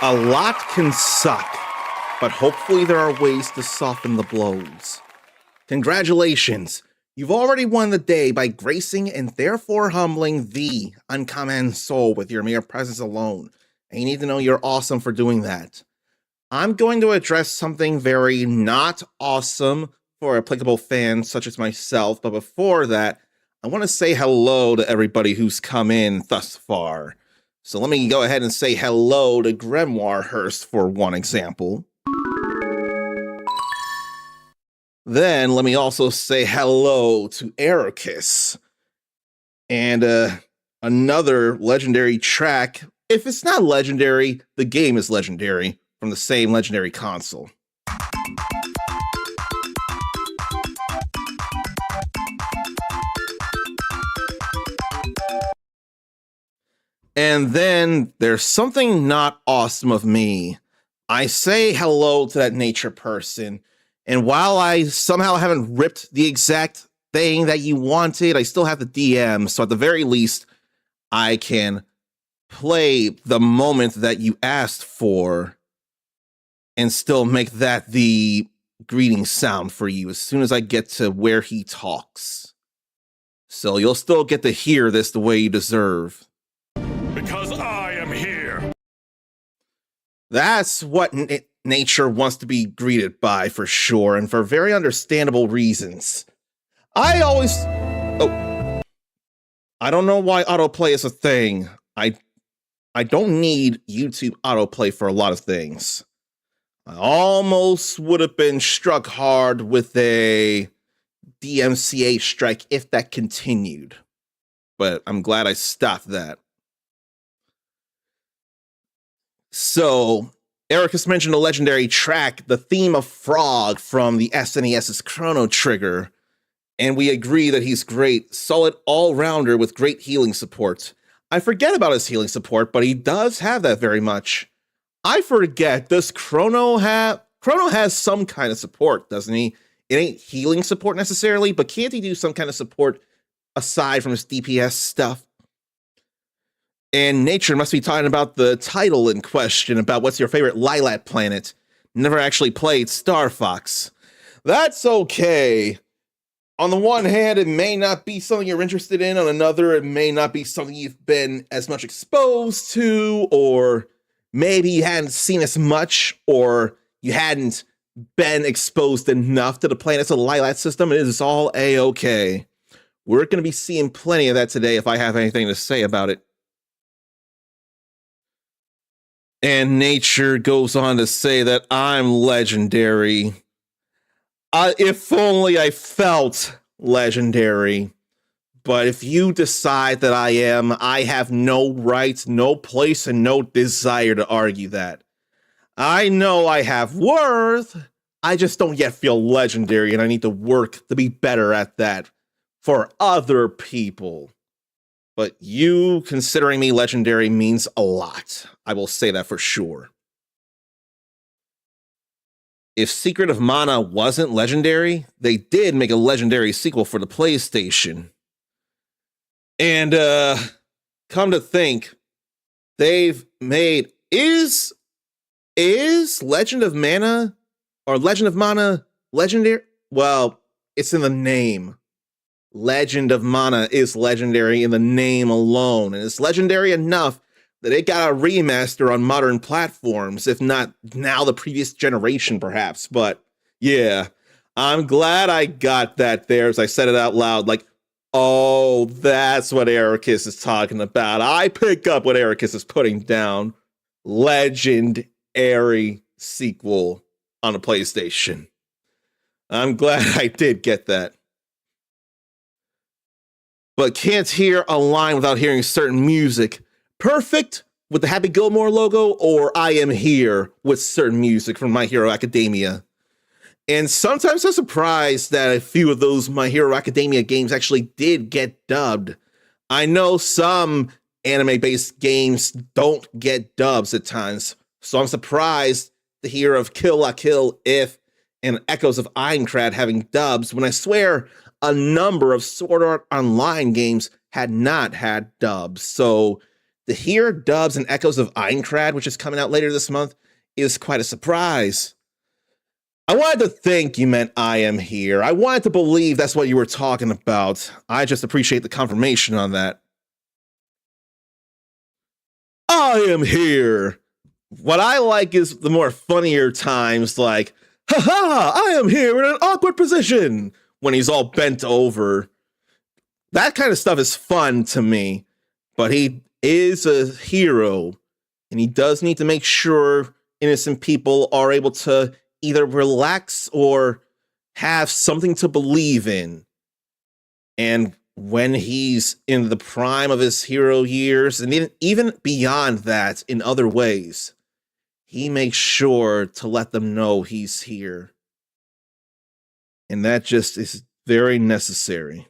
A lot can suck, but hopefully there are ways to soften the blows. Congratulations! You've already won the day by gracing and therefore humbling the uncommon soul with your mere presence alone. And you need to know you're awesome for doing that. I'm going to address something very not awesome for applicable fans such as myself, but before that, I want to say hello to everybody who's come in thus far. So let me go ahead and say hello to Grimoire Hurst for one example. Then let me also say hello to Ericus. And another legendary track. If it's not legendary, the game is legendary from the same legendary console. And then there's something not awesome of me. I say hello to that nature person, and while I somehow haven't ripped the exact thing that you wanted, I still have the DM, so at the very least, I can play the moment that you asked for and still make that the greeting sound for you as soon as I get to where he talks. So you'll still get to hear this the way you deserve. Because I am here. That's what nature wants to be greeted by, for sure, and for very understandable reasons. I don't know why autoplay is a thing. I don't need YouTube autoplay for a lot of things. I almost would have been struck hard with a DMCA strike if that continued, but I'm glad I stopped that. So, Ericus mentioned a legendary track, the theme of Frog from the SNES's Chrono Trigger, and we agree that he's great, solid all-rounder with great healing support. I forget about his healing support, but he does have that very much. I forget, does Chrono has some kind of support, doesn't he? It ain't healing support necessarily, but can't he do some kind of support aside from his DPS stuff? And Nature must be talking about the title in question, about what's your favorite Lylat planet. Never actually played Star Fox. That's okay. On the one hand, it may not be something you're interested in. On another, it may not be something you've been as much exposed to, or maybe you hadn't seen as much, or you hadn't been exposed enough to the planets of the Lylat system. It is all A-okay. We're going to be seeing plenty of that today if I have anything to say about it. And Nature goes on to say that I'm legendary. If only I felt legendary. But if you decide that I am, I have no right, no place, and no desire to argue that. I know I have worth. I just don't yet feel legendary, and I need to work to be better at that for other people. But you considering me legendary means a lot. I will say that for sure. If Secret of Mana wasn't legendary, they did make a legendary sequel for the PlayStation. And come to think, they've made is Legend of Mana or Legend of Mana legendary? Well, it's in the name. Legend of Mana is legendary in the name alone, and it's legendary enough that it got a remaster on modern platforms, if not now the previous generation, perhaps. But yeah, I'm glad I got that there as I said it out loud. Like, oh, that's what Ericus is talking about. I pick up what Ericus is putting down. Legendary sequel on a PlayStation. I'm glad I did get that. But can't hear a line without hearing certain music. Perfect with the Happy Gilmore logo, or I Am Here with certain music from My Hero Academia. And sometimes I'm surprised that a few of those My Hero Academia games actually did get dubbed. I know some anime-based games don't get dubs at times, so I'm surprised to hear of Kill La Kill, If, and Echoes of Aincrad having dubs, when I swear a number of Sword Art Online games had not had dubs. So to hear dubs and echoes of Aincrad, which is coming out later this month, is quite a surprise. I wanted to think you meant I am here. I wanted to believe that's what you were talking about. I just appreciate the confirmation on that. I am here. What I like is the more funnier times, like, haha, I am here in an awkward position, when he's all bent over. That kind of stuff is fun to me, but he is a hero, and he does need to make sure innocent people are able to either relax or have something to believe in. And when he's in the prime of his hero years, and even beyond that in other ways, he makes sure to let them know he's here. And that just is very necessary.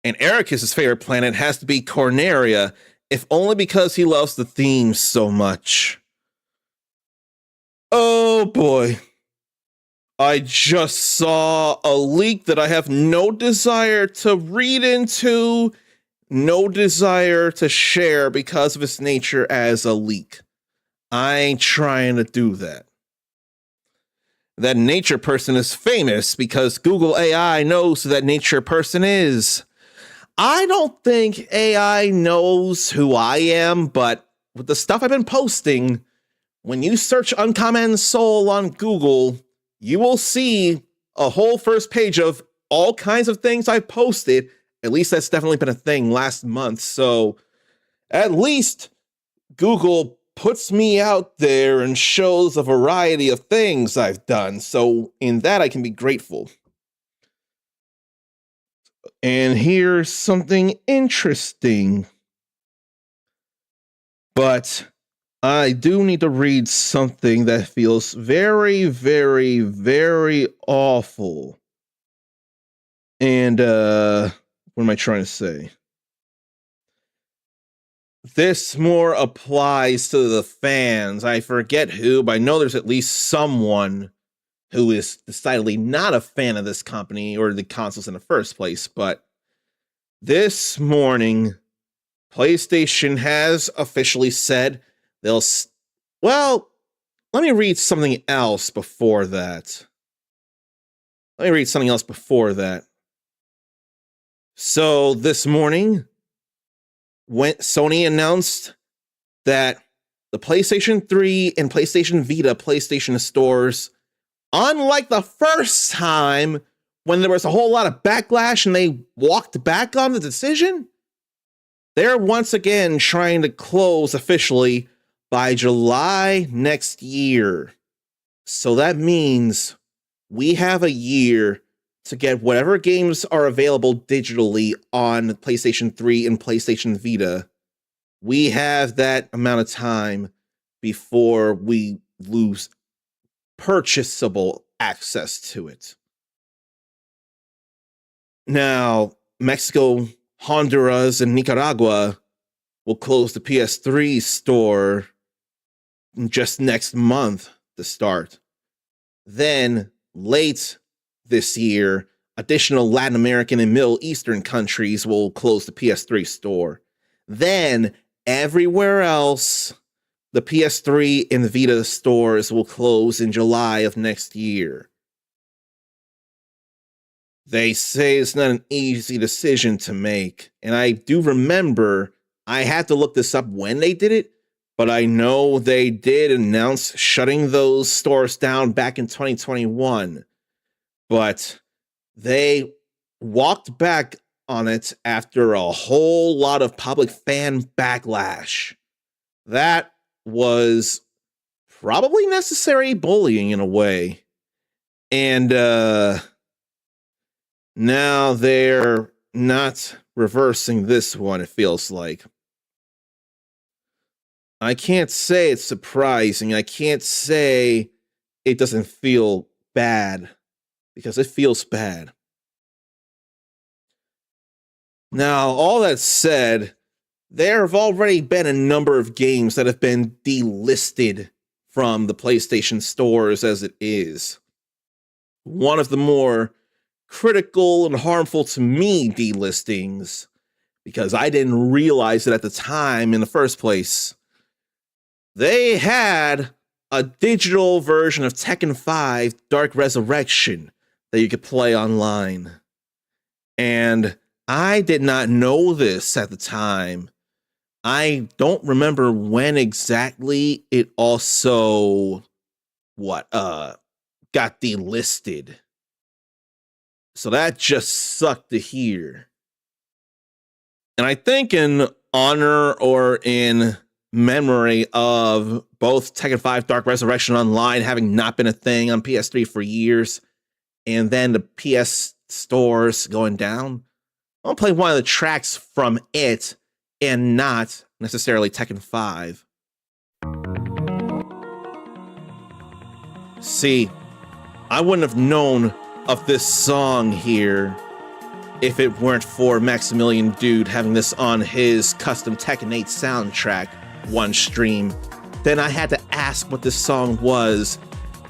And Ericus's favorite planet has to be Corneria, if only because he loves the theme so much. Oh boy. I just saw a leak that I have no desire to read into, no desire to share because of its nature as a leak. I ain't trying to do that. That nature person is famous because Google AI knows who that nature person is. I don't think AI knows who I am, but with the stuff I've been posting, when you search Uncommon Soul on Google, you will see a whole first page of all kinds of things I've posted. At least that's definitely been a thing last month. So at least Google puts me out there and shows a variety of things I've done. So in that, I can be grateful. And here's something interesting. But I do need to read something that feels very, very, very awful. And what am I trying to say? This more applies to the fans. I forget who, but I know there's at least someone who is decidedly not a fan of this company or the consoles in the first place. But this morning, PlayStation has officially said they'll... Well, let me read something else before that. So this morning, when Sony announced that the PlayStation 3 and PlayStation Vita PlayStation stores, unlike the first time when there was a whole lot of backlash and they walked back on the decision, they're once again trying to close officially by July next year. So that means we have a year to get whatever games are available digitally on PlayStation 3 and PlayStation Vita. We have that amount of time before we lose purchasable access to it. Now, Mexico, Honduras, and Nicaragua will close the PS3 store just next month to start. Then, late this year, additional Latin American and Middle Eastern countries will close the PS3 store. Then, everywhere else, the PS3 and the Vita stores will close in July of next year. They say it's not an easy decision to make. And I do remember, I had to look this up when they did it, but I know they did announce shutting those stores down back in 2021. But they walked back on it after a whole lot of public fan backlash. That was probably necessary bullying in a way. And now they're not reversing this one, it feels like. I can't say it's surprising. I can't say it doesn't feel bad, because it feels bad. Now, all that said, there have already been a number of games that have been delisted from the PlayStation stores as it is. One of the more critical and harmful to me delistings because I didn't realize it at the time in the first place. They had a digital version of Tekken 5 Dark Resurrection that you could play online. And I did not know this at the time. I don't remember when exactly it also got delisted. So that just sucked to hear. And I think in honor or in memory of both Tekken 5 Dark Resurrection Online having not been a thing on PS3 for years, and then the PS stores going down, I'll play one of the tracks from it and not necessarily Tekken 5. See, I wouldn't have known of this song here if it weren't for Maximilian Dude having this on his custom Tekken 8 soundtrack one stream. Then I had to ask what this song was,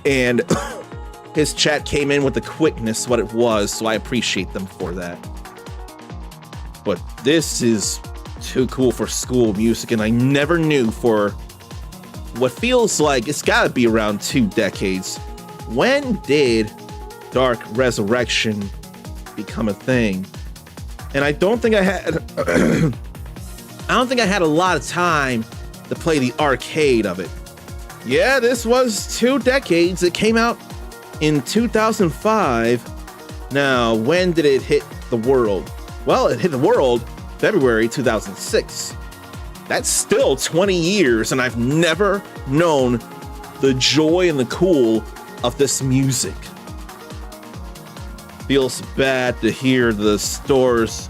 and his chat came in with the quickness what it was, so I appreciate them for that. But this is too cool for school music, and I never knew for what feels like it's gotta be around 2 decades. When did Dark Resurrection become a thing? And I don't think I had a lot of time to play the arcade of it. Yeah, this was 2 decades. It came out in 2005. Now, when did it hit the world? Well, it hit the world February 2006. That's still 20 years, and I've never known the joy and the cool of this music. Feels bad to hear the stores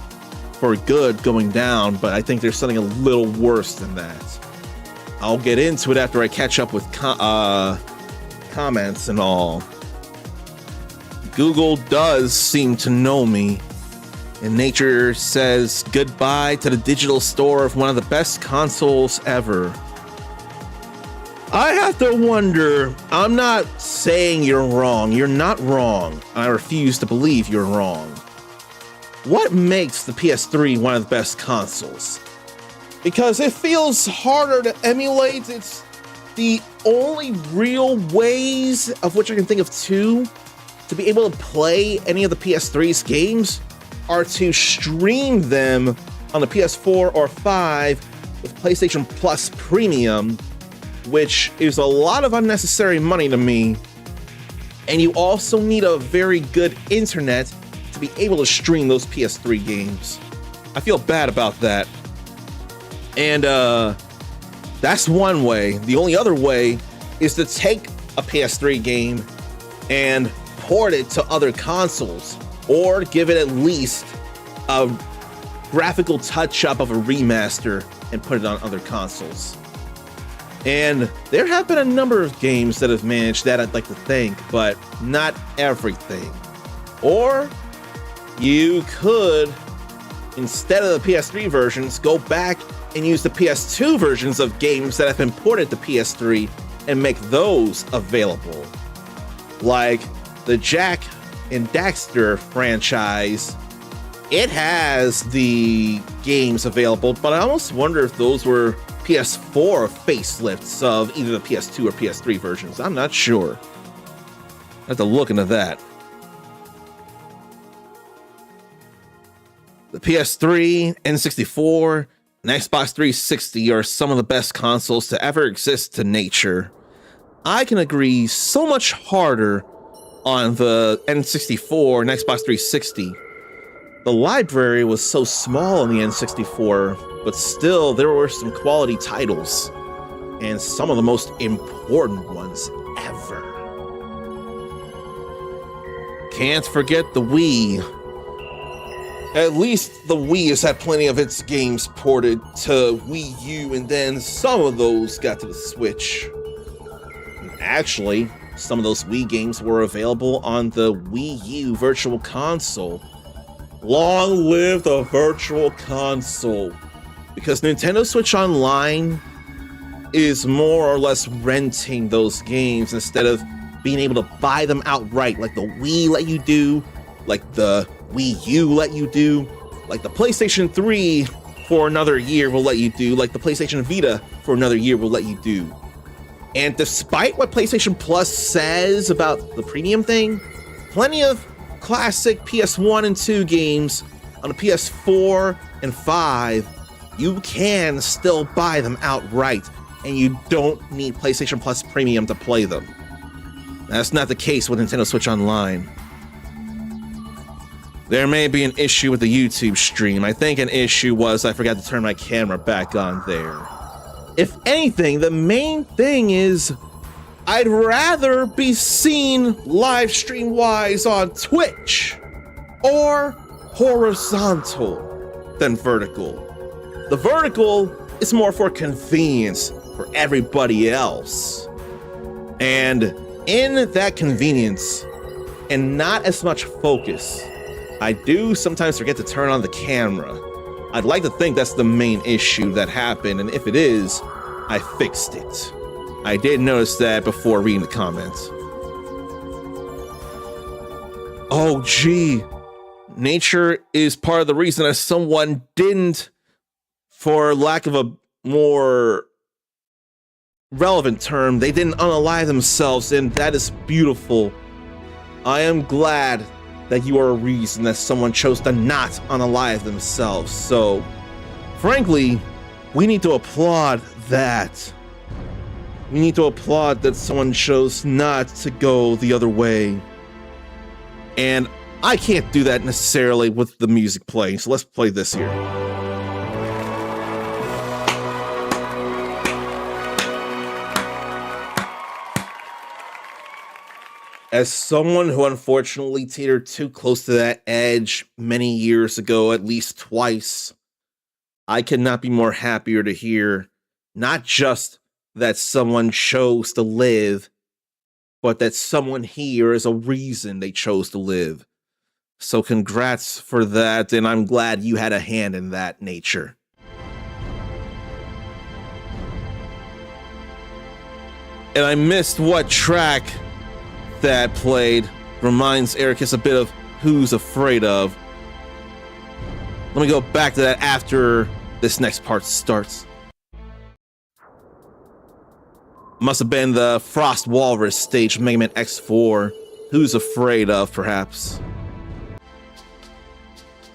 for good going down, but I think there's something a little worse than that. I'll get into it after I catch up with comments and all. Google does seem to know me, and Nature says goodbye to the digital store of one of the best consoles ever. I have to wonder, I'm not saying you're wrong. You're not wrong. I refuse to believe you're wrong. What makes the PS3 one of the best consoles? Because it feels harder to emulate. It's the only real ways, of which I can think of two, to be able to play any of the PS3's games are to stream them on the PS4 or 5 with PlayStation Plus Premium, which is a lot of unnecessary money to me. And you also need a very good internet to be able to stream those PS3 games. I feel bad about that. And that's one way. The only other way is to take a PS3 game and port it to other consoles, or give it at least a graphical touch-up of a remaster and put it on other consoles. And there have been a number of games that have managed that, I'd like to think, but not everything. Or you could, instead of the PS3 versions, go back and use the PS2 versions of games that have been ported to PS3 and make those available. Like the Jak and Daxter franchise, it has the games available, but I almost wonder if those were PS4 facelifts of either the PS2 or PS3 versions. I'm not sure. I have to look into that. The PS3, N64, and Xbox 360 are some of the best consoles to ever exist to nature. I can agree so much harder on the N64 and Xbox 360. The library was so small on the N64, but still there were some quality titles, and some of the most important ones ever. Can't forget the Wii. At least the Wii has had plenty of its games ported to Wii U, and then some of those got to the Switch. Actually, some of those Wii games were available on the Wii U Virtual Console. Long live the Virtual Console! Because Nintendo Switch Online is more or less renting those games instead of being able to buy them outright like the Wii let you do, like the Wii U let you do. like the PlayStation 3 for another year will let you do, like the PlayStation Vita for another year will let you do. And despite what PlayStation Plus says about the premium thing, plenty of classic PS1 and 2 games on the PS4 and 5, you can still buy them outright, and you don't need PlayStation Plus Premium to play them. That's not the case with Nintendo Switch Online. There may be an issue with the YouTube stream. I think an issue was I forgot to turn my camera back on there. If anything, the main thing is I'd rather be seen live stream wise on Twitch or horizontal than vertical. The vertical is more for convenience for everybody else. And in that convenience and not as much focus, I do sometimes forget to turn on the camera. I'd like to think that's the main issue that happened, and if it is, I fixed it. I did notice that before reading the comments. Oh gee, nature is part of the reason that someone didn't, for lack of a more relevant term, they didn't unalive themselves, and that is beautiful. I am glad that you are a reason that someone chose to not unalive themselves. So, frankly, we need to applaud that. We need to applaud that someone chose not to go the other way. And I can't do that necessarily with the music playing, so let's play this here. As someone who unfortunately teetered too close to that edge many years ago, at least twice, I could not be more happier to hear not just that someone chose to live, but that someone here is a reason they chose to live. So congrats for that, and I'm glad you had a hand in that, nature. And I missed what track that played. Reminds Ericus a bit of Who's Afraid Of. Let me go back to that after this next part starts. Must have been the Frost Walrus stage from Mega Man X4. Who's Afraid Of, perhaps.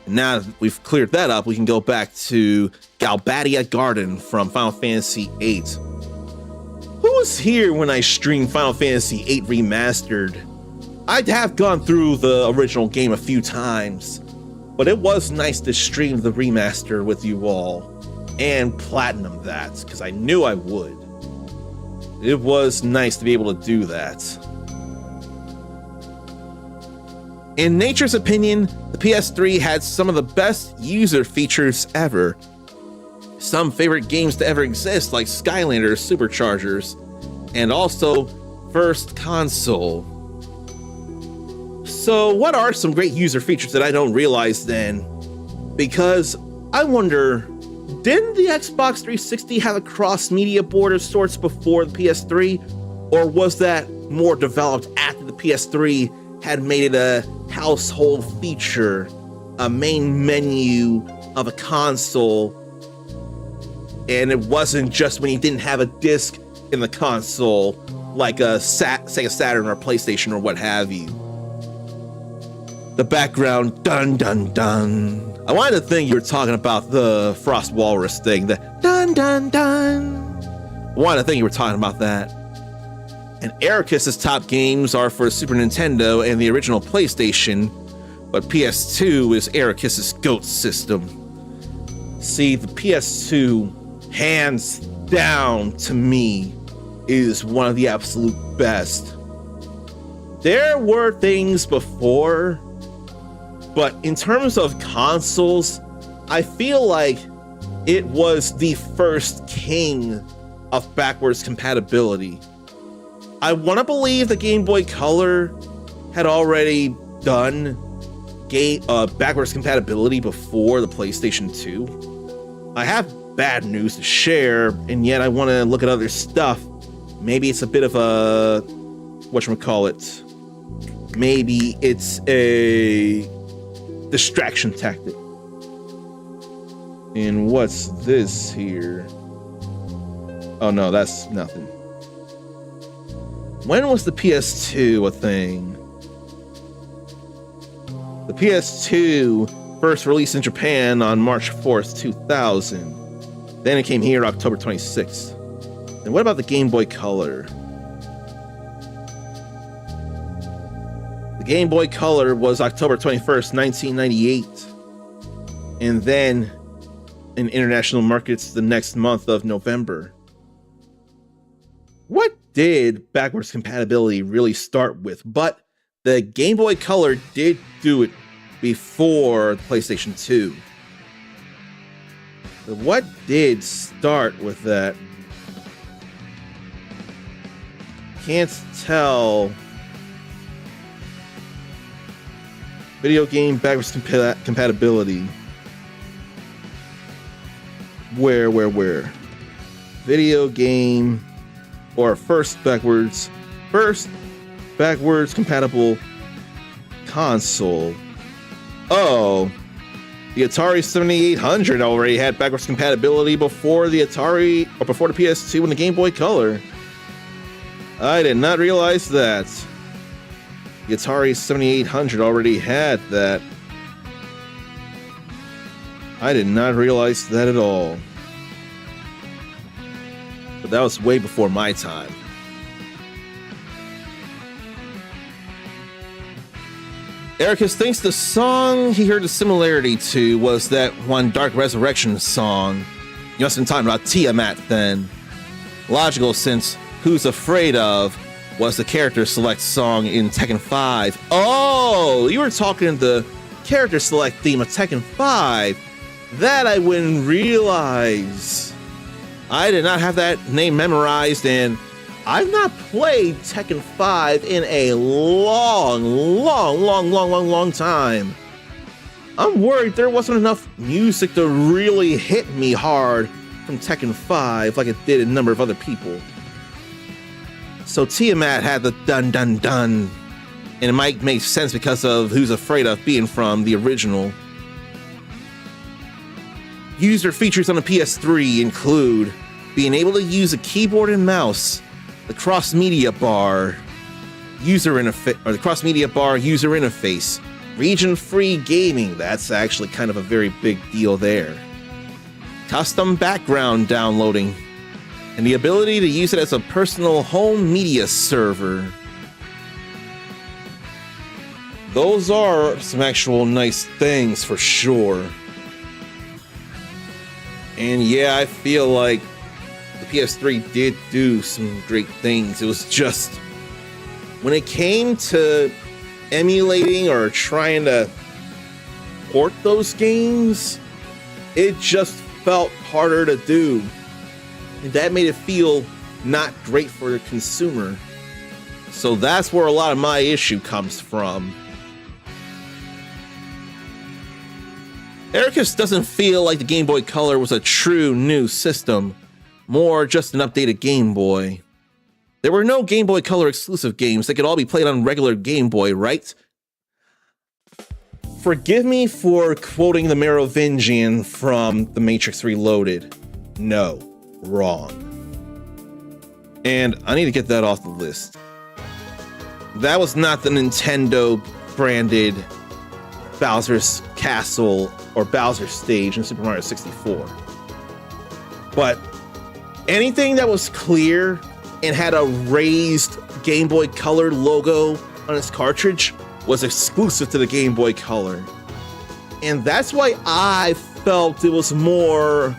And now that we've cleared that up, we can go back to Galbadia Garden from Final Fantasy VIII. Who was here when I streamed Final Fantasy VIII Remastered? I have gone through the original game a few times, but it was nice to stream the remaster with you all and platinum that, because I knew I would. It was nice to be able to do that. In Nature's opinion, the PS3 had some of the best user features ever. Some favorite games to ever exist, like Skylanders, Superchargers, and also first console. So what are some great user features that I don't realize then? Because I wonder, didn't the Xbox 360 have a cross-media board of sorts before the PS3? Or was that more developed after the PS3 had made it a household feature, a main menu of a console? And it wasn't just when you didn't have a disc in the console, like a Sega Saturn or PlayStation or what have you. The background, dun dun dun. I wanted to think you were talking about the Frost Walrus thing, the dun dun dun. I wanted to think you were talking about that. And Ericus's top games are for Super Nintendo and the original PlayStation, but PS2 is Ericus's GOAT system. See, the PS2, hands down to me, is one of the absolute best. There were things before, but in terms of consoles, I feel like it was the first king of backwards compatibility. I want to believe the Game Boy Color had already done backwards compatibility before the PlayStation 2. I have bad news to share, and yet I want to look at other stuff. Maybe it's a bit of a whatchamacallit. Maybe it's a distraction tactic. And what's this here? Oh no, that's nothing. When was the PS2 a thing? The PS2 first released in Japan on March 4th, 2000. Then it came here October 26th. And what about the Game Boy Color? The Game Boy Color was October 21st, 1998. And then in international markets the next month of November. What did backwards compatibility really start with? But the Game Boy Color did do it before the PlayStation 2. But what did start with that? Can't tell. Video game backwards compatibility. Where? Video game or first backwards compatible console. Oh, the Atari 7800 already had backwards compatibility before the Atari or before the PS2 and the Game Boy Color. I did not realize that. The Atari 7800 already had that. I did not realize that at all. But that was way before my time. Ericus thinks the song he heard the similarity to was that one Dark Resurrection song. You must have been talking about Tiamat then. Logical, since Who's Afraid Of was the character select song in Tekken 5. Oh, you were talking the character select theme of Tekken 5. That I wouldn't realize. I did not have that name memorized, and I've not played Tekken 5 in a long time. I'm worried there wasn't enough music to really hit me hard from Tekken 5 like it did a number of other people. So Tiamat had the dun dun dun, and it might make sense because of Who's Afraid Of being from the original. User features on the PS3 include being able to use a keyboard and mouse, the cross-media bar user interface, region-free gaming, that's actually kind of a very big deal there, custom background downloading, and the ability to use it as a personal home media server. Those are some actual nice things for sure. And yeah, I feel like the PS3 did do some great things. It was just, when it came to emulating or trying to port those games, it just felt harder to do. And that made it feel not great for the consumer. So that's where a lot of my issue comes from. Ericus doesn't feel like the Game Boy Color was a true new system, more just an updated Game Boy. There were no Game Boy Color exclusive games that could all be played on regular Game Boy, right? Forgive me for quoting the Merovingian from The Matrix Reloaded. No, wrong. And I need to get that off the list. That was not the Nintendo branded Bowser's Castle or Bowser's Stage in Super Mario 64. But anything that was clear and had a raised Game Boy Color logo on its cartridge was exclusive to the Game Boy Color. And that's why I felt it was more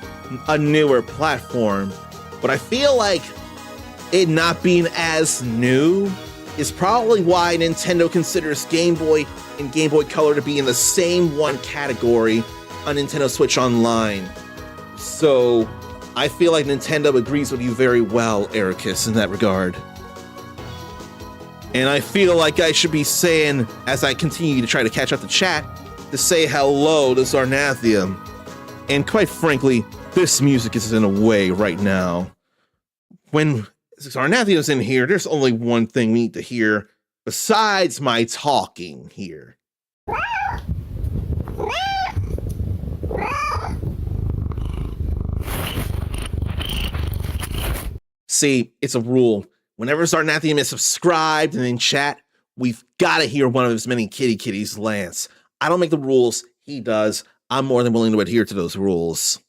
a newer platform. But I feel like it not being as new is probably why Nintendo considers Game Boy and Game Boy Color to be in the same one category on Nintendo Switch Online. So I feel like Nintendo agrees with you very well, Ericus, in that regard. And I feel like I should be saying, as I continue to try to catch up the chat, to say hello to Zarnathium. And quite frankly, this music is in a way right now. When Zarnathium's in here, there's only one thing we need to hear besides my talking here. See, it's a rule. Whenever Zarnathium is subscribed and in chat, we've got to hear one of his many kitties lance. I don't make the rules, he does. I'm more than willing to adhere to those rules.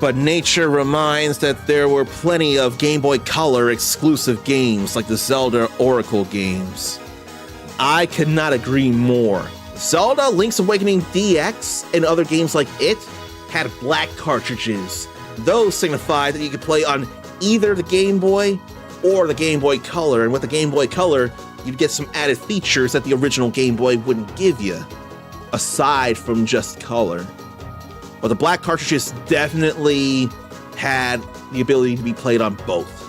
But nature reminds that there were plenty of Game Boy Color exclusive games like the Zelda Oracle games. I could not agree more. Zelda Link's Awakening DX and other games like it had black cartridges. Those signified that you could play on either the Game Boy or the Game Boy Color, and with the Game Boy Color, you'd get some added features that the original Game Boy wouldn't give you, aside from just color. But the black cartridges definitely had the ability to be played on both.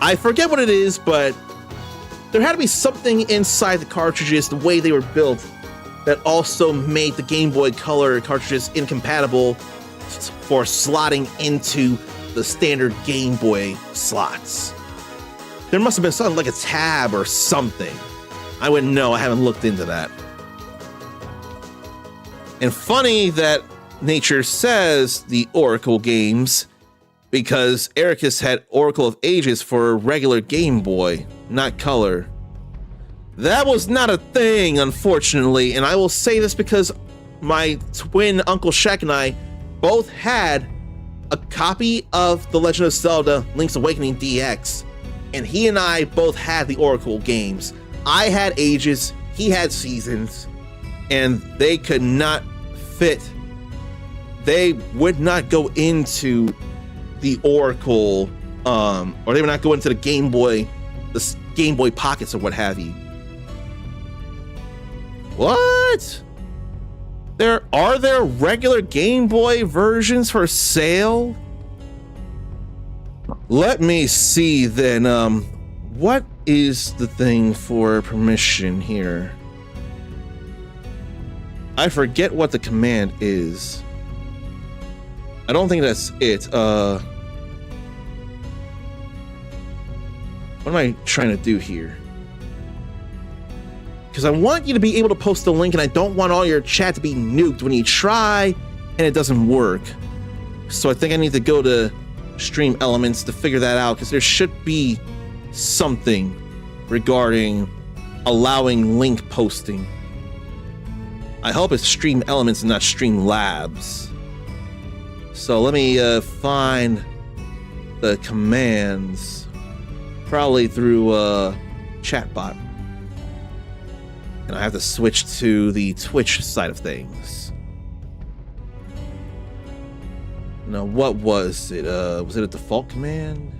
I forget what it is, but there had to be something inside the cartridges, the way they were built, that also made the Game Boy Color cartridges incompatible for slotting into the standard Game Boy slots. There must have been something like a tab or something. I wouldn't know, I haven't looked into that. And funny that nature says the Oracle games, because Ericus had Oracle of Ages for regular Game Boy, not Color. That was not a thing, unfortunately, and I will say this because my twin Uncle Shaq and I both had a copy of The Legend of Zelda Link's Awakening DX, and he and I both had the Oracle games. I had Ages, he had Seasons, and they could not fit. They would not go into the Oracle, or they would not go into the Game Boy Pockets or what have you. What? Are there regular Game Boy versions for sale? Let me see then. What is the thing for permission here? I forget what the command is. I don't think that's it. What am I trying to do here? Because I want you to be able to post the link, and I don't want all your chat to be nuked when you try and it doesn't work. So I think I need to go to Stream Elements to figure that out, because there should be something regarding allowing link posting. I hope it's Stream Elements and not Stream Labs. So let me find the commands, probably through chatbot. And I have to switch to the Twitch side of things. Now, what was it? Was it a default command?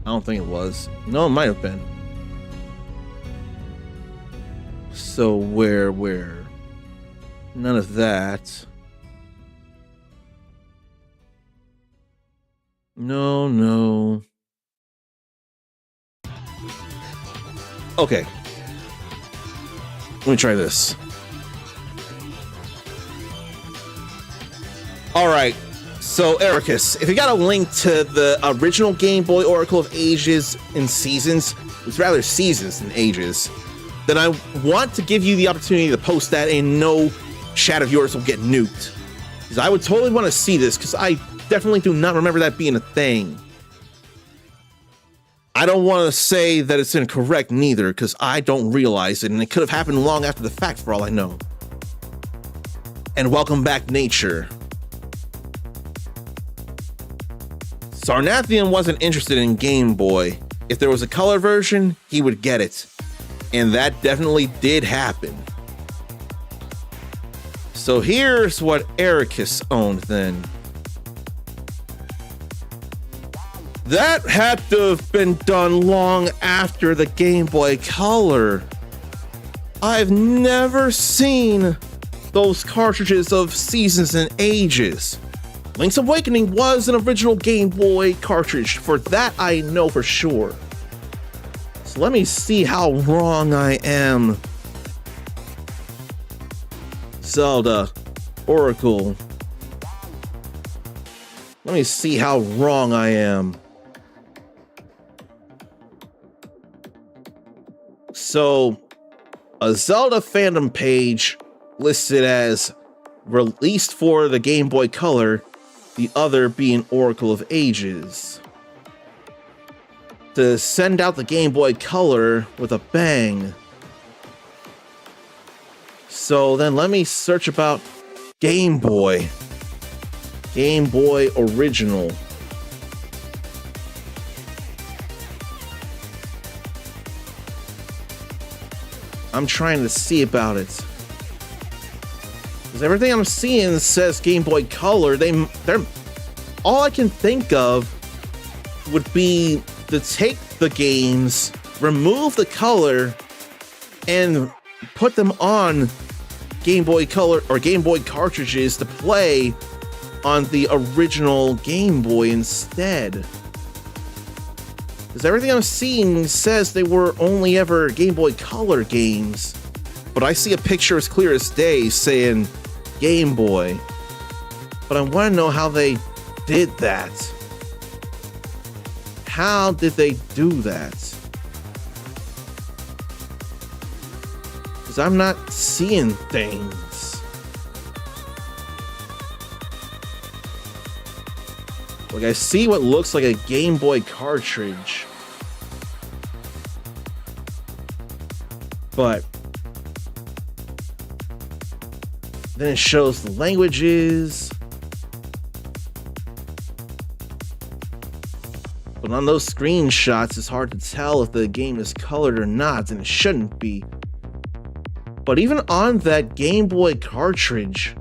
I don't think it was. No, it might have been. So where? None of that. No. Okay. Let me try this. All right. So, Ericus, if you got a link to the original Game Boy Oracle of Ages and Seasons, it's rather Seasons than Ages, then I want to give you the opportunity to post that, and no chat of yours will get nuked. Because I would totally want to see this, because I definitely do not remember that being a thing. I don't want to say that it's incorrect neither, because I don't realize it, and it could have happened long after the fact for all I know. And welcome back, nature. Sarnathian wasn't interested in Game Boy. If there was a color version, he would get it. And that definitely did happen. So here's what Ericus owned then. That had to have been done long after the Game Boy Color. I've never seen those cartridges of Seasons and Ages. Link's Awakening was an original Game Boy cartridge, for that I know for sure. So let me see how wrong I am. Zelda, Oracle. Let me see how wrong I am. So, a Zelda fandom page listed as released for the Game Boy Color the other being Oracle of Ages. To send out the Game Boy Color with a bang. So then let me search about Game Boy. Game Boy Original. I'm trying to see about it. Because everything I'm seeing says Game Boy Color. They're all I can think of would be to take the games, remove the color, and put them on Game Boy Color or Game Boy cartridges to play on the original Game Boy instead. Because everything I'm seeing says they were only ever Game Boy Color games. But I see a picture as clear as day saying Game Boy. But I want to know how they did that. How did they do that? Because I'm not seeing things. Like, I see what looks like a Game Boy cartridge. But then it shows the languages. But on those screenshots, it's hard to tell if the game is colored or not, and it shouldn't be. But even on that Game Boy cartridge,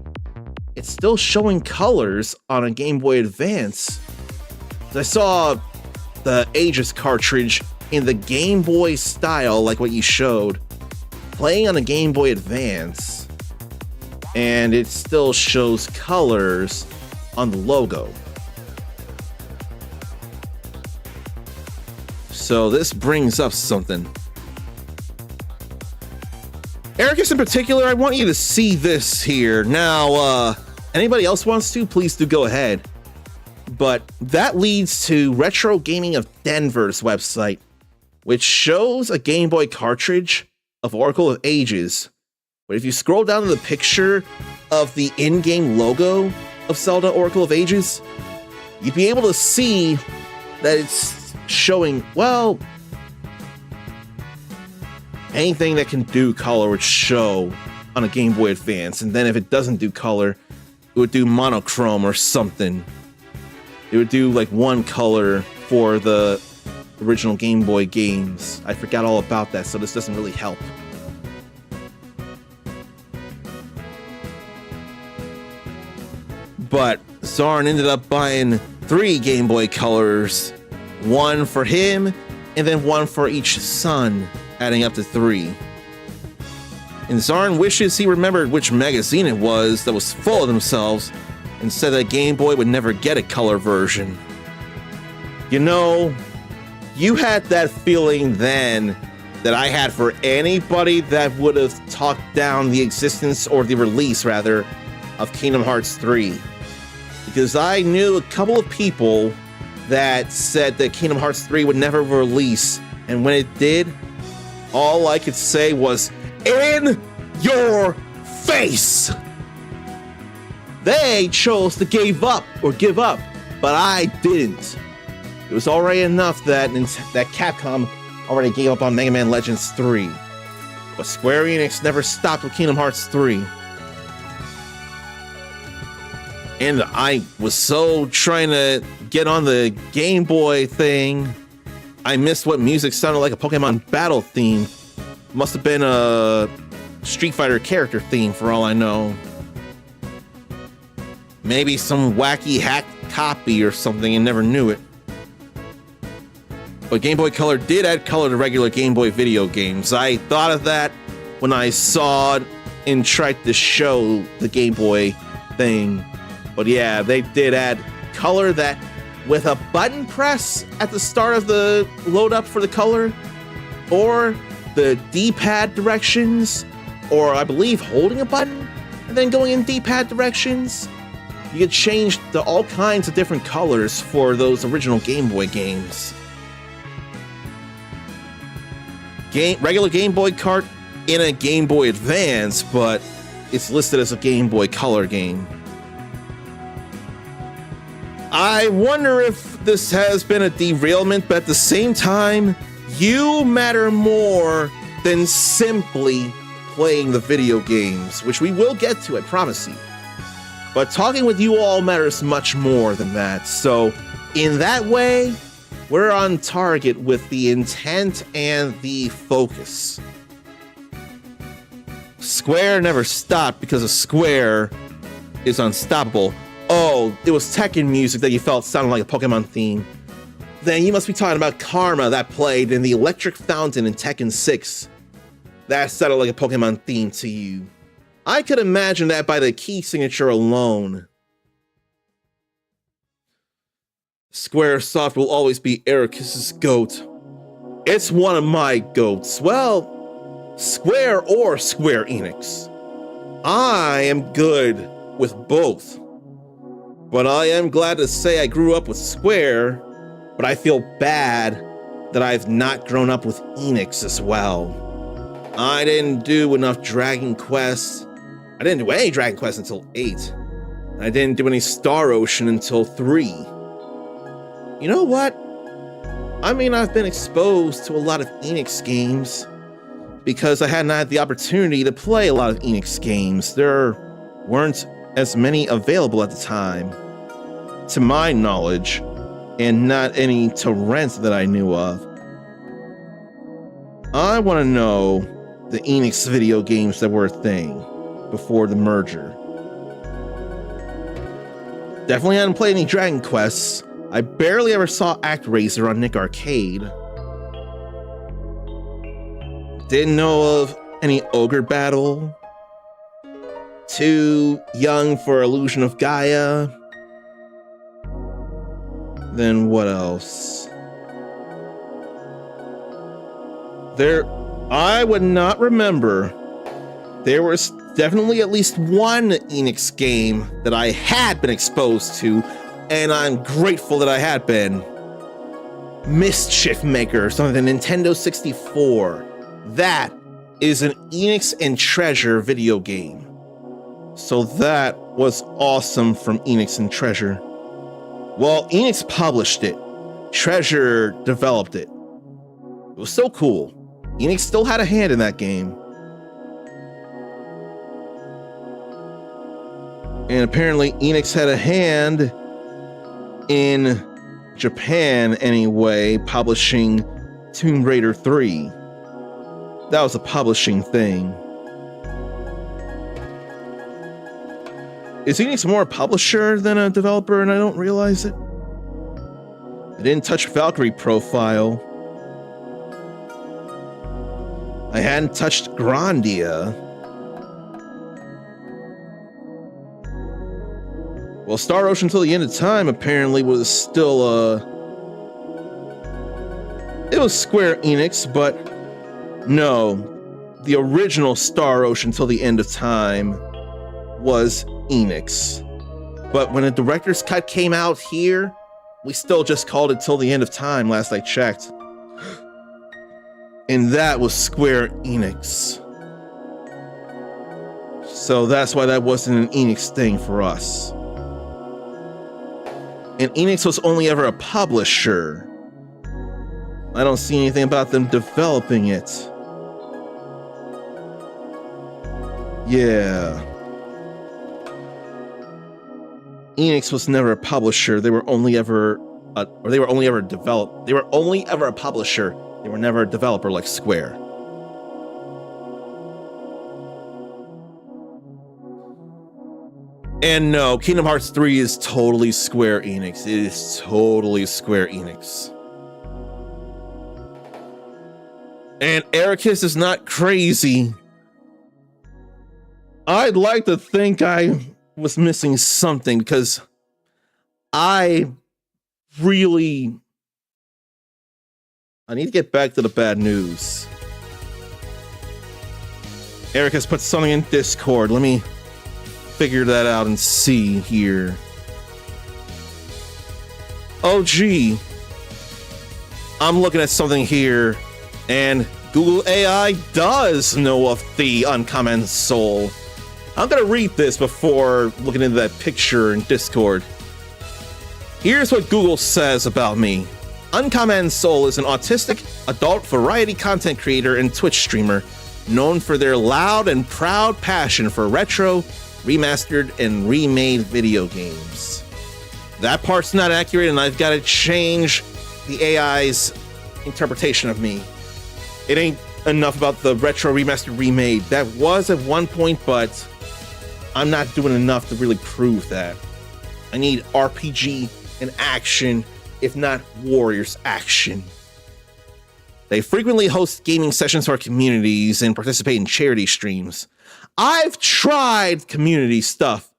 it's still showing colors on a Game Boy Advance. I saw the Aegis cartridge in the Game Boy style, like what you showed, playing on a Game Boy Advance, and it still shows colors on the logo. So this brings up something. Ericus in particular, I want you to see this here. Now, anybody else wants to, please do go ahead. But that leads to Retro Gaming of Denver's website, which shows a Game Boy cartridge of Oracle of Ages. But if you scroll down to the picture of the in-game logo of Zelda Oracle of Ages, you'd be able to see that it's showing, well, anything that can do color would show on a Game Boy Advance. And then if it doesn't do color, it would do monochrome or something. It would do like one color for the original Game Boy games. I forgot all about that, so this doesn't really help. But Zarn ended up buying 3 Game Boy Colors, one for him, and then one for each son, adding up to 3. And Zarn wishes he remembered which magazine it was that was full of themselves and said that Game Boy would never get a color version. You know, you had that feeling then that I had for anybody that would have talked down the existence, or the release rather, of Kingdom Hearts 3. Because I knew a couple of people that said that Kingdom Hearts 3 would never release, and when it did, all I could say was, in your face! They chose to give up, but I didn't. It was already enough that Capcom already gave up on Mega Man Legends 3. But Square Enix never stopped with Kingdom Hearts 3. And I was so trying to get on the Game Boy thing, I missed what music sounded like a Pokemon battle theme. Must have been a Street Fighter character theme for all I know. Maybe some wacky hacked copy or something and never knew it. But Game Boy Color did add color to regular Game Boy video games. I thought of that when I saw it and tried to show the Game Boy thing. But yeah, they did add color that with a button press at the start of the load up for the color, or the D-pad directions, or I believe holding a button and then going in D-pad directions, you could change to all kinds of different colors for those original Game Boy games. Regular Game Boy cart in a Game Boy Advance, but it's listed as a Game Boy Color game. I wonder if this has been a derailment, but at the same time, you matter more than simply playing the video games, which we will get to, I promise you. But talking with you all matters much more than that. So in that way, we're on target with the intent and the focus. Square never stopped because a square is unstoppable. Oh, it was Tekken music that you felt sounded like a Pokemon theme. Then you must be talking about Karma that played in the electric fountain in Tekken 6. That sounded like a Pokemon theme to you. I could imagine that by the key signature alone. Squaresoft will always be Ericus's goat. It's one of my goats. Well, Square or Square Enix. I am good with both. But I am glad to say I grew up with Square, but I feel bad that I've not grown up with Enix as well. I didn't do enough Dragon Quest. I didn't do any Dragon Quest until 8. And I didn't do any Star Ocean until 3. You know what? I mean, I've been exposed to a lot of Enix games because I hadn't had the opportunity to play a lot of Enix games. There weren't as many available at the time, to my knowledge, and not any to rent that I knew of. I want to know the Enix video games that were a thing before the merger. Definitely hadn't played any Dragon Quests. I barely ever saw ActRaiser on Nick Arcade. Didn't know of any Ogre Battle. Too young for Illusion of Gaia. Then what else? I would not remember. There was definitely at least one Enix game that I had been exposed to, and I'm grateful that I had been. Mischief Makers on the Nintendo 64. That is an Enix and Treasure video game. So that was awesome from Enix and Treasure. Well, Enix published it. Treasure developed it. It was so cool. Enix still had a hand in that game. And apparently Enix had a hand in Japan anyway, publishing Tomb Raider 3. That was a publishing thing. Is Enix more a publisher than a developer and I don't realize it? I didn't touch Valkyrie Profile. I hadn't touched Grandia. Well, Star Ocean Till the End of Time apparently was still it was Square Enix, but no, the original Star Ocean Till the End of Time was Enix. But when a director's cut came out here, we still just called it Till the End of Time last I checked. And that was Square Enix. So that's why that wasn't an Enix thing for us. And Enix was only ever a publisher. I don't see anything about them developing it. Yeah. Enix was never a publisher. They were only ever a publisher. They were never a developer like Square. And no, Kingdom Hearts 3 is totally Square Enix. It is totally Square Enix. And Ericus is not crazy. I'd like to think I was missing something because I need to get back to the bad news. Ericus put something in Discord. Let me figure that out and see here. Oh gee, I'm looking at something here, and Google AI does know of the Uncommon Soul. I'm gonna read this before looking into that picture in Discord. Here's what Google says about me. Uncommon Soul is an autistic adult variety content creator and Twitch streamer known for their loud and proud passion for retro, remastered, and remade video games. That part's not accurate, and I've got to change the AI's interpretation of me. It ain't enough about the retro, remastered, remade. That was at one point, but I'm not doing enough to really prove that. I need RPG and action, if not Warriors action. They frequently host gaming sessions for communities and participate in charity streams. I've tried community stuff,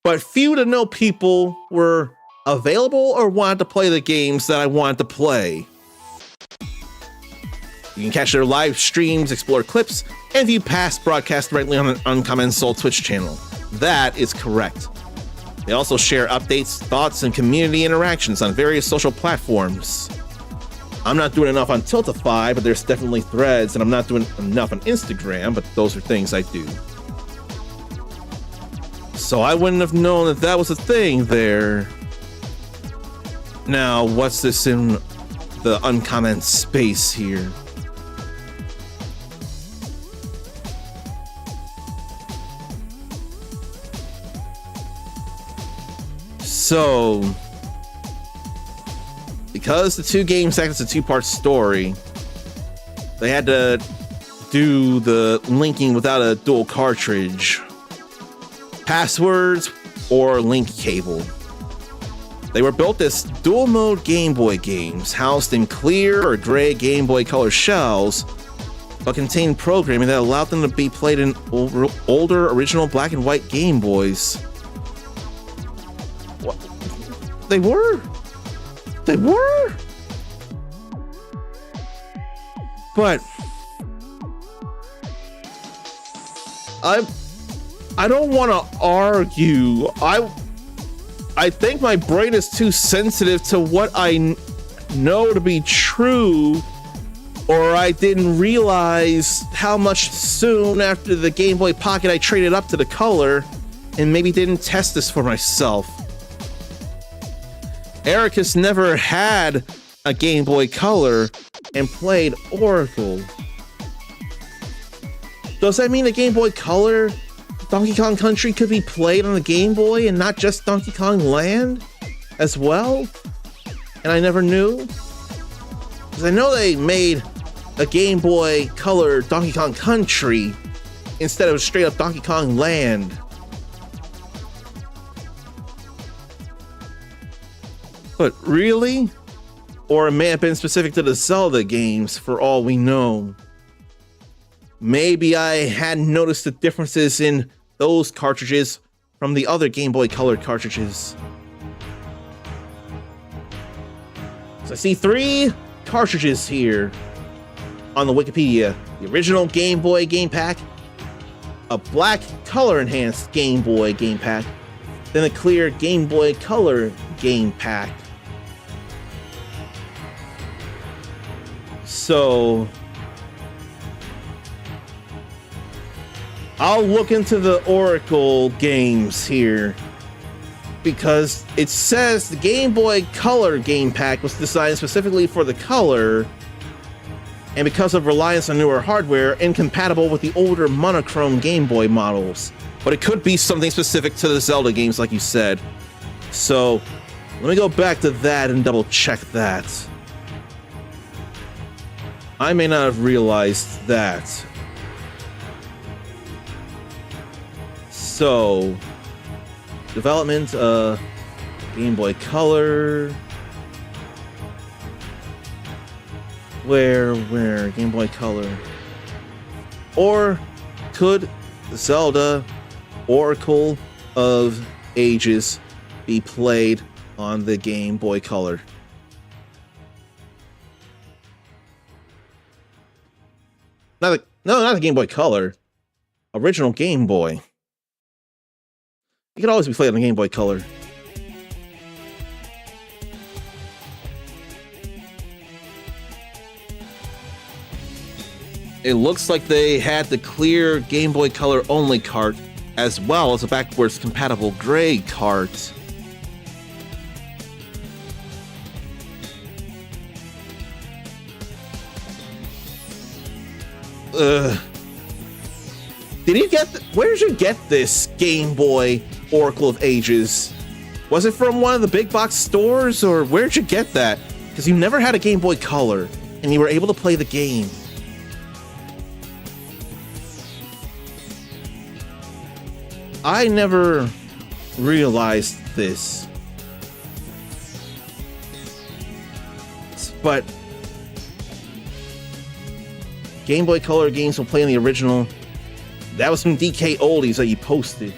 but few to no people were available or wanted to play the games that I wanted to play. You can catch their live streams, explore clips, and view past broadcasts directly on an Uncommon Soul Twitch channel. That is correct. They also share updates, thoughts, and community interactions on various social platforms. I'm not doing enough on Tiltify, but there's definitely threads, and I'm not doing enough on Instagram, but those are things I do. So I wouldn't have known that that was a thing there. Now, what's this in the uncommon space here? So, because the two games act as a two-part story, they had to do the linking without a dual cartridge, passwords, or link cable. They were built as dual-mode Game Boy games, housed in clear or gray Game Boy Color shells, but contained programming that allowed them to be played in older original black and white Game Boys. What? They were? They were? But I don't want to argue. I think my brain is too sensitive to what I know to be true, or I didn't realize how much soon after the Game Boy Pocket I traded up to the Color, and maybe didn't test this for myself. Eric has never had a Game Boy Color and played Oracle. Does that mean a Game Boy Color Donkey Kong Country could be played on the Game Boy and not just Donkey Kong Land as well? And I never knew? Because I know they made a Game Boy Color Donkey Kong Country instead of straight up Donkey Kong Land. But really? Or it may have been specific to the Zelda games for all we know. Maybe I hadn't noticed the differences in those cartridges from the other Game Boy Color cartridges. So I see 3 cartridges here on the Wikipedia. The original Game Boy game pack, a black color enhanced Game Boy game pack, then a clear Game Boy Color game pack. So I'll look into the Oracle games here, because it says the Game Boy Color game pack was designed specifically for the Color, and because of reliance on newer hardware, incompatible with the older monochrome Game Boy models. But it could be something specific to the Zelda games, like you said. So let me go back to that and double check that. I may not have realized that. So, development, Game Boy Color. Where, Game Boy Color. Or could Zelda Oracle of Ages be played on the Game Boy Color? Not the Game Boy Color. Original Game Boy. It could always be played on the Game Boy Color. It looks like they had the clear Game Boy Color only cart, as well as a backwards compatible gray cart. Did you get? Where did you get this Game Boy Oracle of Ages? Was it from one of the big box stores, or where'd you get that? Because you never had a Game Boy Color, and you were able to play the game. I never realized this. But Game Boy Color games will play in the original. That was some DK oldies that you posted.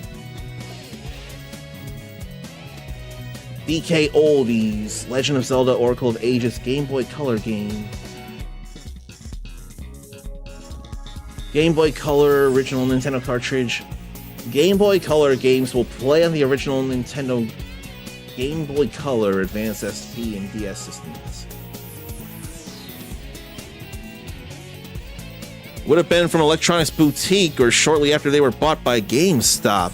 DK oldies, Legend of Zelda Oracle of Ages Game Boy Color game. Game Boy Color original Nintendo cartridge. Game Boy Color games will play on the original Nintendo Game Boy Color Advanced SP and DS systems. Would have been from Electronics Boutique or shortly after they were bought by GameStop.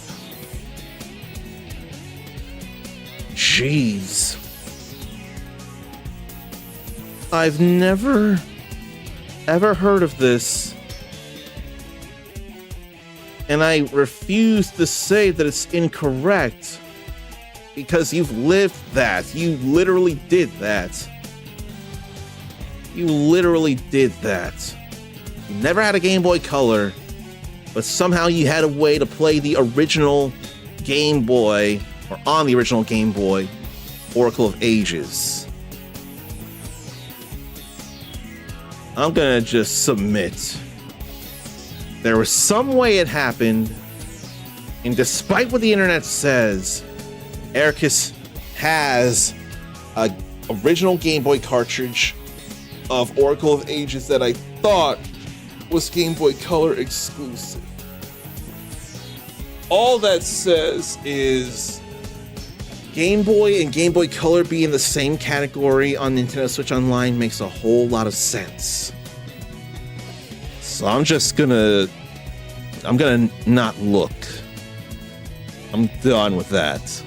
Jeez. I've never ever heard of this. And I refuse to say that it's incorrect. Because you've lived that. You literally did that. You literally did that. You never had a Game Boy Color, but somehow you had a way to play the original Game Boy, or on the original Game Boy, Oracle of Ages. I'm gonna just submit. There was some way it happened, and despite what the internet says, Ericus has a original Game Boy cartridge of Oracle of Ages that I thought was Game Boy Color exclusive. All that says is Game Boy and Game Boy Color being in the same category on Nintendo Switch Online makes a whole lot of sense. So I'm gonna not look. I'm done with that.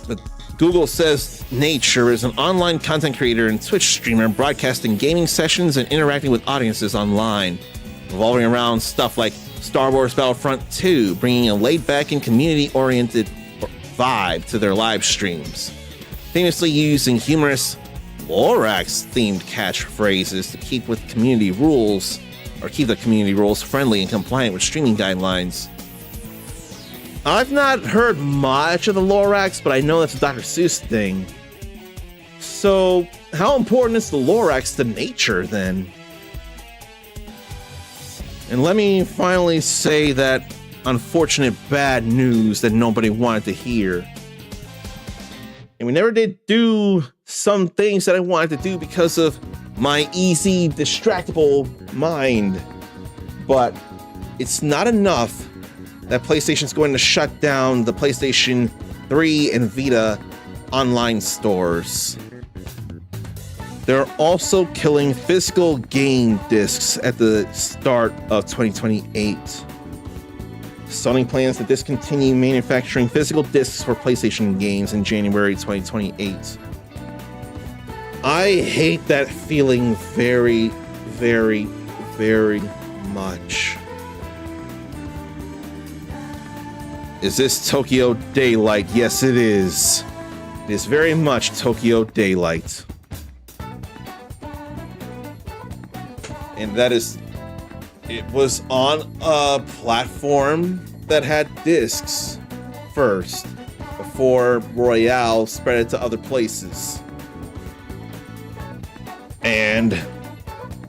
But Google says Nature is an online content creator and Twitch streamer broadcasting gaming sessions and interacting with audiences online, revolving around stuff like Star Wars Battlefront 2, bringing a laid-back and community-oriented vibe to their live streams, famously using humorous Lorax-themed catchphrases to keep the community rules friendly and compliant with streaming guidelines. I've not heard much of the Lorax, but I know that's a Dr. Seuss thing. So, how important is the Lorax to Nature, then? And let me finally say that unfortunate bad news that nobody wanted to hear. And we never did do some things that I wanted to do because of my easy, distractible mind. But it's not enough that PlayStation's going to shut down the PlayStation 3 and Vita online stores. They're also killing physical game discs at the start of 2028. Sony plans to discontinue manufacturing physical discs for PlayStation games in January 2028. I hate that feeling very, very, very much. Is this Tokyo Daylight? Yes, it is. It is very much Tokyo Daylight. And that is, it was on a platform that had discs first, before Royale spread it to other places. And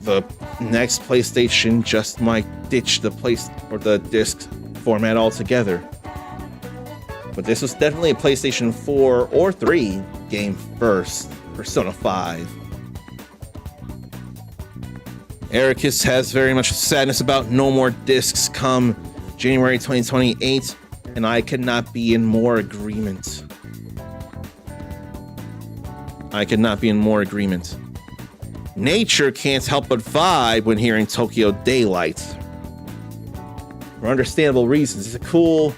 the next PlayStation just might ditch the disc format altogether. But this was definitely a PlayStation 4 or 3 game first, Persona 5. Ericus has very much sadness about no more discs come January 2028, and I could not be in more agreement. Nature can't help but vibe when hearing Tokyo Daylight. For understandable reasons. It's a cool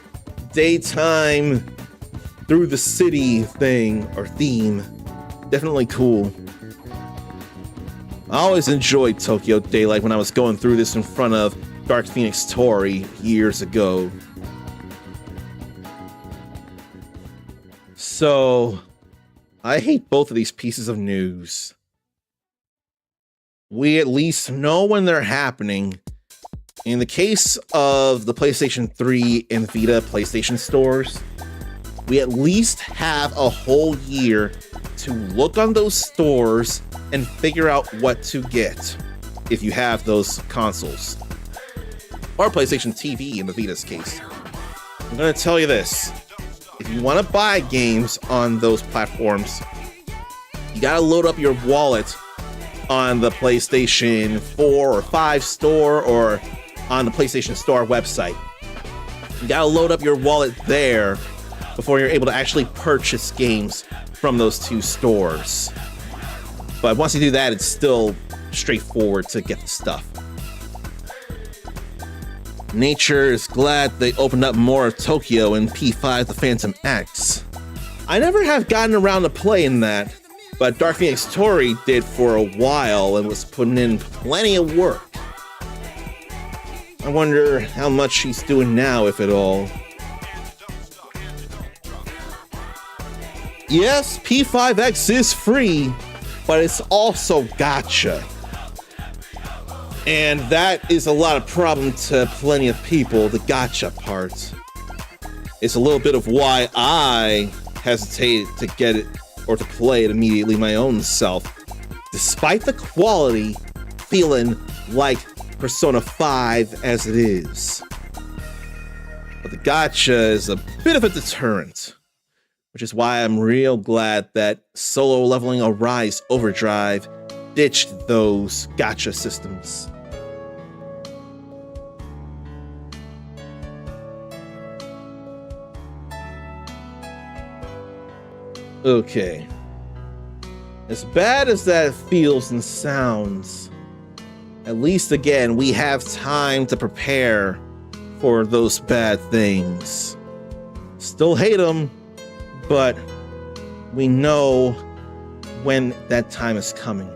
daytime through the city thing or theme. Definitely cool. I always enjoyed Tokyo Daylight when I was going through this in front of Dark Phoenix Tori years ago. So, I hate both of these pieces of news. We at least know when they're happening. In the case of the PlayStation 3 and Vita PlayStation stores, we at least have a whole year to look on those stores and figure out what to get if you have those consoles. Or PlayStation TV in the Vita's case. I'm going to tell you this. If you want to buy games on those platforms, you got to load up your wallet on the PlayStation 4 or 5 store or on the PlayStation Store website. You got to load up your wallet there before you're able to actually purchase games from those two stores. But once you do that, it's still straightforward to get the stuff. Nature is glad they opened up more of Tokyo in P5 The Phantom X. I never have gotten around to playing that, but Dark Phoenix Tori did for a while and was putting in plenty of work. I wonder how much she's doing now, if at all. Yes, P5X is free, but it's also gacha. And that is a lot of problem to plenty of people, the gacha part. It's a little bit of why I hesitated to get it or to play it immediately my own self, despite the quality feeling like Persona 5 as it is. But the gacha is a bit of a deterrent, which is why I'm real glad that Solo Leveling Arise Overdrive ditched those gacha systems. Okay. As bad as that feels and sounds, at least again, we have time to prepare for those bad things. Still hate them, but we know when that time is coming.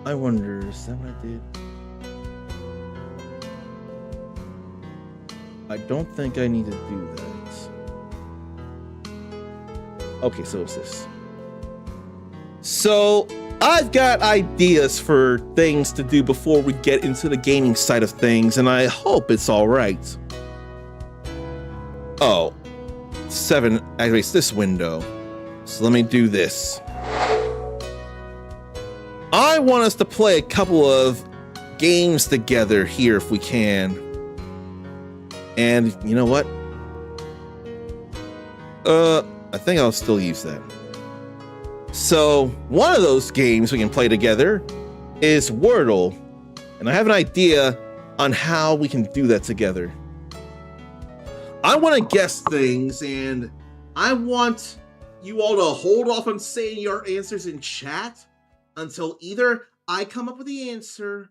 I wonder, is that what I did? I don't think I need to do that. Okay, so it's this. So, I've got ideas for things to do before we get into the gaming side of things, and I hope it's alright. Oh, 7 activates this window. So let me do this. I want us to play a couple of games together here if we can. And you know what? I think I'll still use that. So one of those games we can play together is Wordle. And I have an idea on how we can do that together. I want to guess things, and I want you all to hold off on saying your answers in chat until either I come up with the answer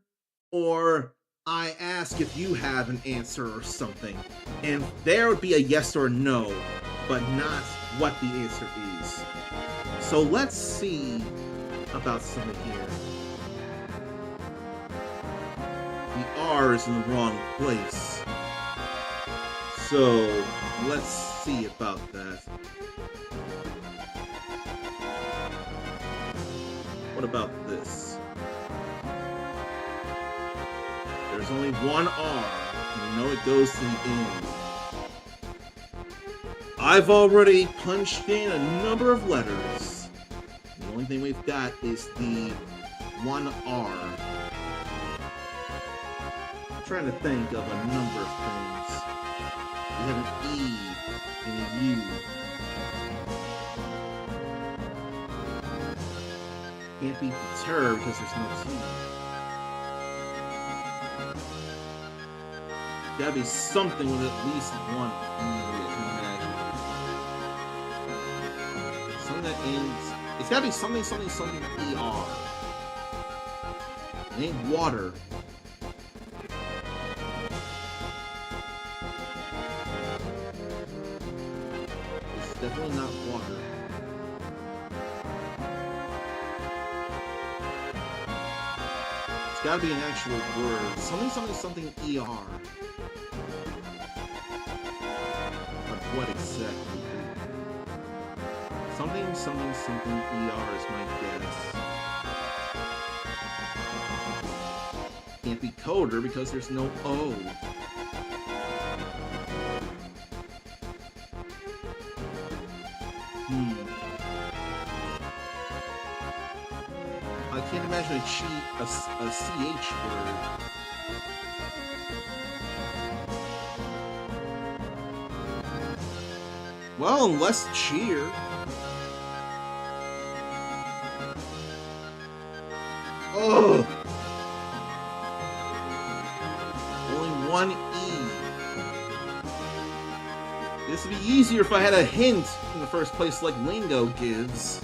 or I ask if you have an answer or something. And there would be a yes or no, but not what the answer is. So let's see about something here. The R is in the wrong place. So let's see about that. What about this? There's only one R, and you know it goes to the end. I've already punched in a number of letters. The only thing we've got is the one R. I'm trying to think of a number of things. We have an E and a U. Can't be deterred because there's no T. Gotta be something with at least one E, I can imagine. Something that ends. It's gotta be something ER. It ain't water. definitely not water. It's gotta be an actual word. Something ER. But what exactly? Something ER is my guess. Can't be coder because there's no O. I can't imagine a CH word. Well, unless cheer. Oh! Only one E. This would be easier if I had a hint in the first place like Lingo gives.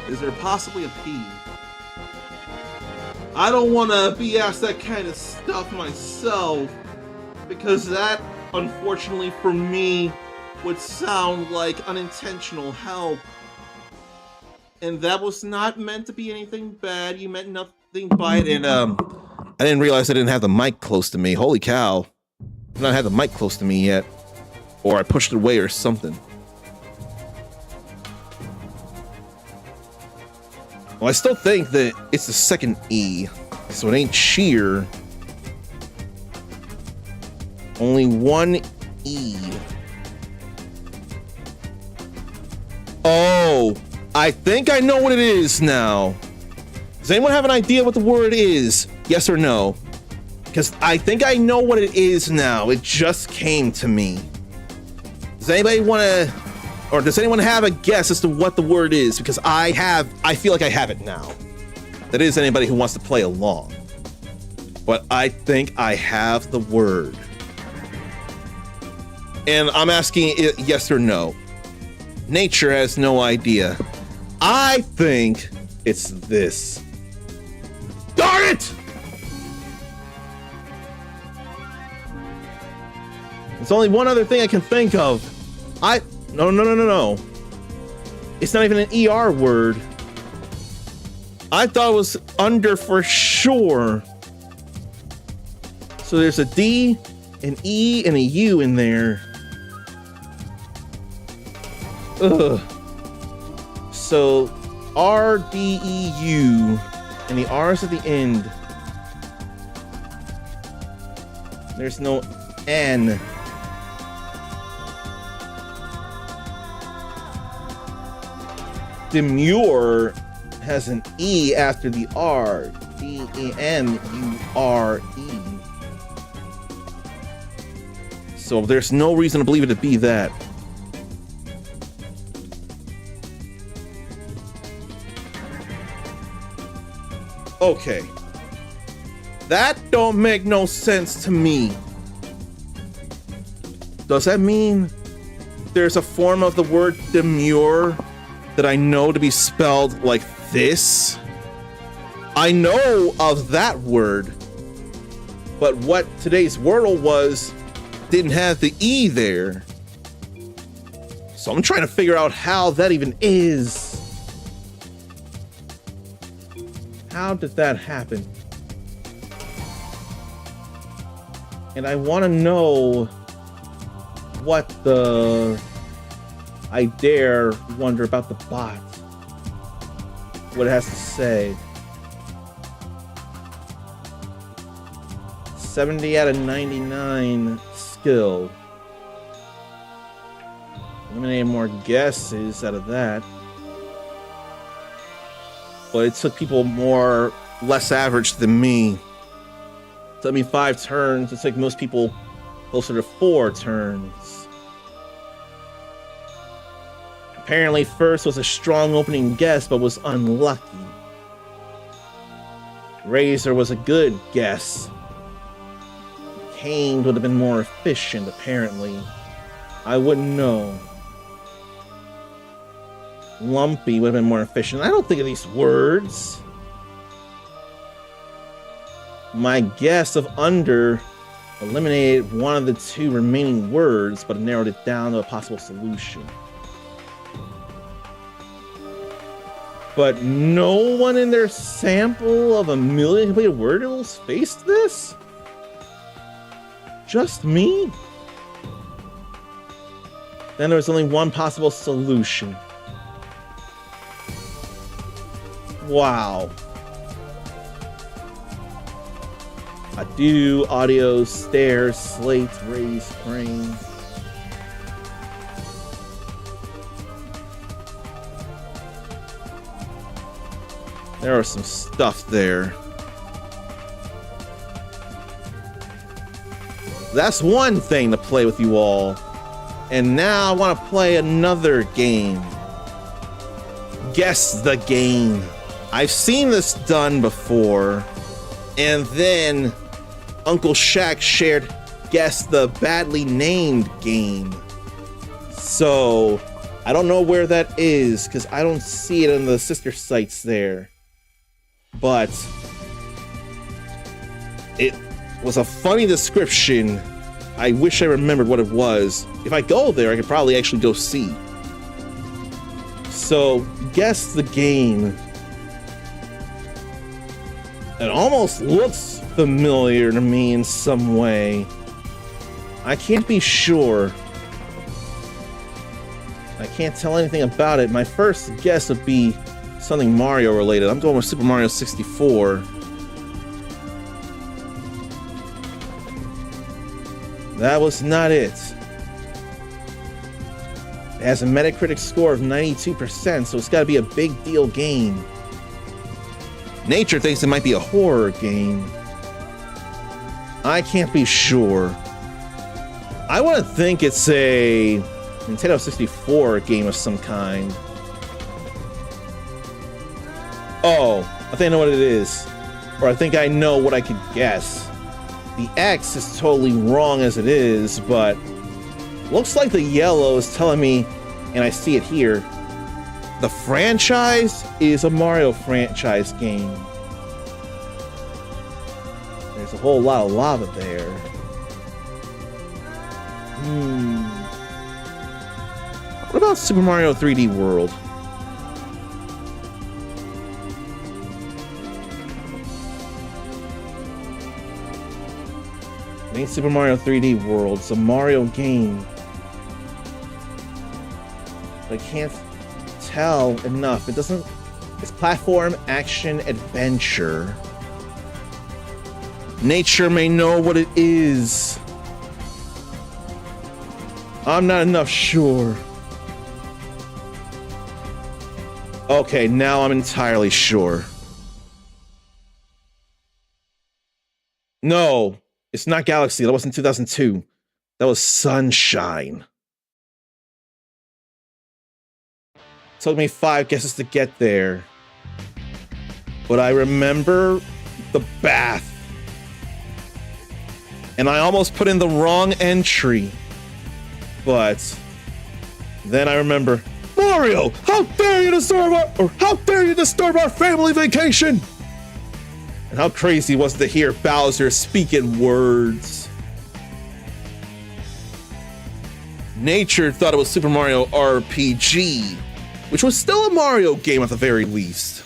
Is there possibly a P? I don't want to be asked that kind of stuff myself, because that, unfortunately for me, would sound like unintentional help. And that was not meant to be anything bad. You meant nothing by it. And I didn't realize I didn't have the mic close to me. Holy cow. I've not had the mic close to me yet. Or I pushed it away or something. Well, I still think that it's the second E. So it ain't cheer. Only one E. Oh, I think I know what it is now. Does anyone have an idea what the word is? Yes or no? Because I think I know what it is now. It just came to me. Does anybody want to, or does anyone have a guess as to what the word is? Because I feel like I have it now. That is anybody who wants to play along. But I think I have the word. And I'm asking it yes or no. Nature has no idea. I think it's this. Darn it! There's only one other thing I can think of. No. It's not even an ER word. I thought it was under for sure. So there's a D, an E, and a U in there. Ugh. So RDEU, and the R's at the end. There's no N. Demure has an E after the R. DEMURE. So there's no reason to believe it to be that. Okay. That don't make no sense to me. Does that mean there's a form of the word demure that I know to be spelled like this? I know of that word, but what today's Wordle was didn't have the E there. So I'm trying to figure out how that even is. How did that happen? And I want to know what the... I dare wonder about the bot. What it has to say. 70 out of 99 skill. Eliminate more guesses out of that. But it took people less average than me. It took me 5 turns. It took most people closer to 4 turns. Apparently first was a strong opening guess, but was unlucky. Razor was a good guess. Caned would have been more efficient, apparently. I wouldn't know. Lumpy would have been more efficient. I don't think of these words. My guess of under eliminated one of the two remaining words, but narrowed it down to a possible solution. But no one in their sample of a million completed word riddles faced this? Just me? Then there was only one possible solution. Wow. Adieu, audio, stairs, slates, raised frames. There was some stuff there. That's one thing to play with you all. And now I want to play another game. Guess the game. I've seen this done before. And then Uncle Shaq shared Guess the Badly Named game. So I don't know where that is because I don't see it on the sister sites there. But it was a funny description. I wish I remembered what it was. If I go there, I could probably actually go see. So, guess the game. It almost looks familiar to me in some way. I can't be sure. I can't tell anything about it. My first guess would be something Mario related. I'm going with Super Mario 64. That was not it. It has a Metacritic score of 92%, so it's got to be a big deal game. Nature thinks it might be a horror game. I can't be sure. I want to think it's a Nintendo 64 game of some kind. Oh, I think I know what it is. Or I think I know what I could guess. The X is totally wrong as it is, but looks like the yellow is telling me, and I see it here, the franchise is a Mario franchise game. There's a whole lot of lava there. What about Super Mario 3D World? Ain't Super Mario 3D World. It's a Mario game. But I can't tell enough. It doesn't... It's platform, action, adventure. Nature may know what it is. I'm not enough sure. Okay, now I'm entirely sure. No. It's not Galaxy. That wasn't 2002. That was Sunshine. Took me 5 guesses to get there. But I remember the bath. And I almost put in the wrong entry. But then I remember, Mario, how dare you disturb our family vacation? And how crazy was it to hear Bowser speaking words? Nature thought it was Super Mario RPG, which was still a Mario game at the very least.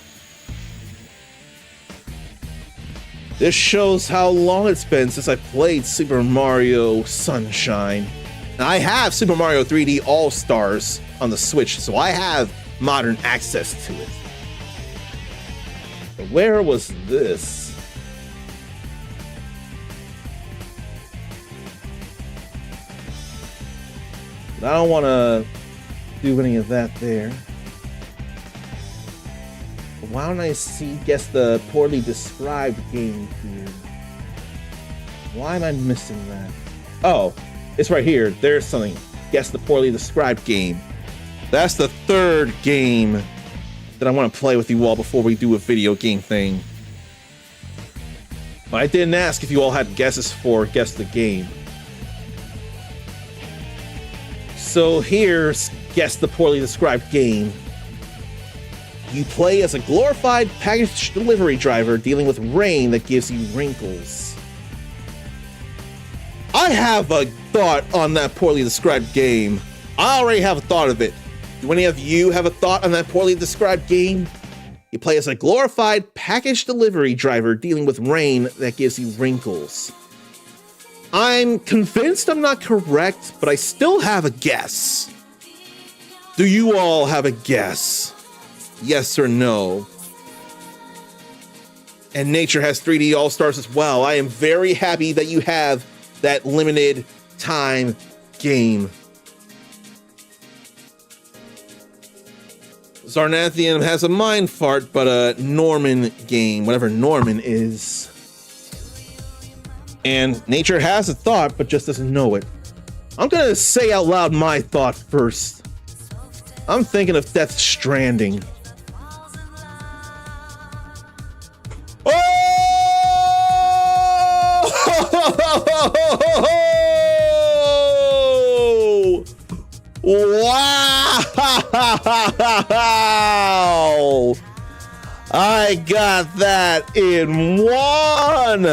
This shows how long it's been since I played Super Mario Sunshine. Now, I have Super Mario 3D All-Stars on the Switch, so I have modern access to it. But where was this? I don't want to do any of that there. Why don't I guess the poorly described game here? Why am I missing that? Oh, it's right here. There's something. Guess the poorly described game. That's the third game that I want to play with you all before we do a video game thing. But I didn't ask if you all had guesses for Guess the Game. So here's Guess the Poorly Described Game. You play as a glorified package delivery driver dealing with rain that gives you wrinkles. I have a thought on that poorly described game. I already have a thought of it. Do any of you have a thought on that poorly described game? You play as a glorified package delivery driver dealing with rain that gives you wrinkles. I'm convinced I'm not correct, but I still have a guess. Do you all have a guess? Yes or no? And Nature has 3D All-Stars as well. I am very happy that you have that limited time game. Zarnathian has a mind fart, but a Norman game, whatever Norman is. And Nature has a thought, but just doesn't know it. I'm gonna say out loud my thought first. I'm thinking of Death Stranding. Oh! Wow! I got that in one!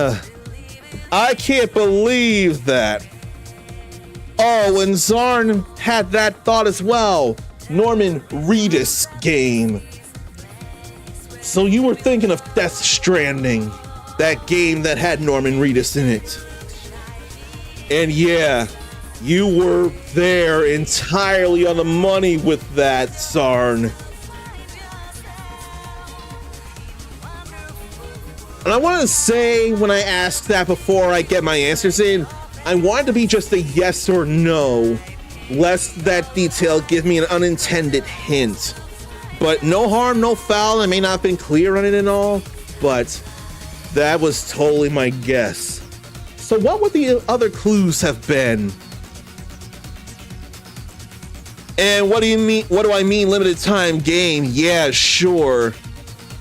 I can't believe that. Oh, and Zarn had that thought as well. Norman Reedus game. So you were thinking of Death Stranding, that game that had Norman Reedus in it. And yeah, you were there entirely on the money with that, Zarn. And I want to say, when I asked that before I get my answers in, I wanted to be just a yes or no, lest that detail give me an unintended hint. But no harm, no foul. I may not have been clear on it and all, but that was totally my guess. So what would the other clues have been? And what do you mean? What do I mean limited time game? Yeah, sure.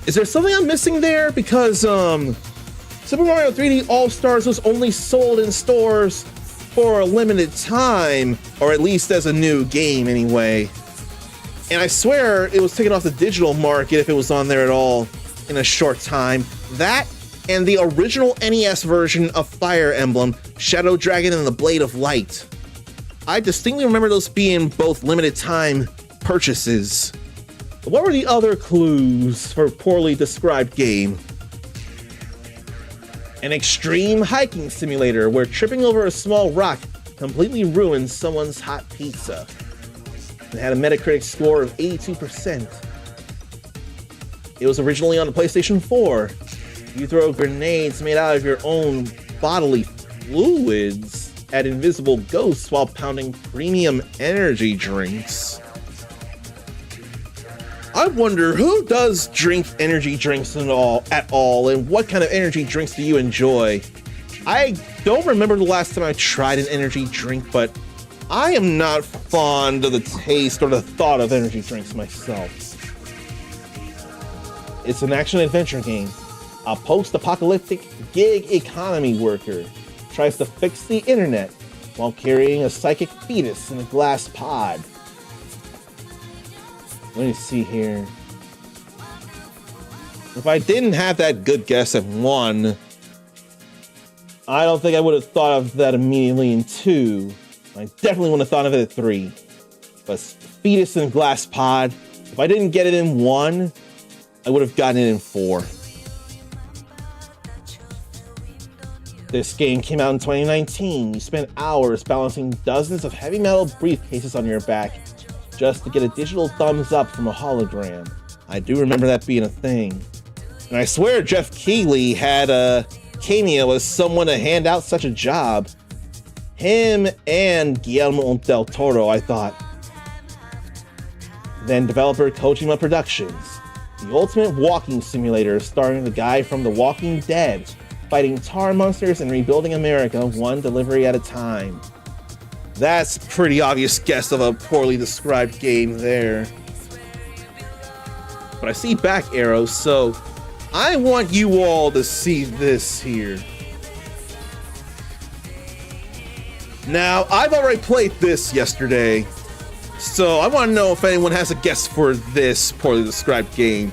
Is there something I'm missing there? Because Super Mario 3D All-Stars was only sold in stores for a limited time, or at least as a new game anyway. And I swear it was taken off the digital market if it was on there at all in a short time. That and the original NES version of Fire Emblem, Shadow Dragon and the Blade of Light. I distinctly remember those being both limited time purchases. What were the other clues for a poorly described game? An extreme hiking simulator where tripping over a small rock completely ruins someone's hot pizza. It had a Metacritic score of 82%. It was originally on the PlayStation 4. You throw grenades made out of your own bodily fluids at invisible ghosts while pounding premium energy drinks. I wonder who does drink energy drinks at all, and what kind of energy drinks do you enjoy? I don't remember the last time I tried an energy drink, but I am not fond of the taste or the thought of energy drinks myself. It's an action-adventure game. A post-apocalyptic gig economy worker tries to fix the internet while carrying a psychic fetus in a glass pod. Let me see here. If I didn't have that good guess at 1, I don't think I would have thought of that immediately in 2. I definitely wouldn't have thought of it at 3. But fetus in a glass pod, if I didn't get it in 1, I would have gotten it in 4. This game came out in 2019. You spent hours balancing dozens of heavy metal briefcases on your back just to get a digital thumbs up from a hologram. I do remember that being a thing. And I swear Jeff Keighley had a cameo as someone to hand out such a job. Him and Guillermo del Toro, I thought. Then developer Kojima Productions. The ultimate walking simulator starring the guy from The Walking Dead, fighting tar monsters and rebuilding America one delivery at a time. That's a pretty obvious guess of a poorly described game there. But I see back arrows, so I want you all to see this here. Now, I've already played this yesterday, so I want to know if anyone has a guess for this poorly described game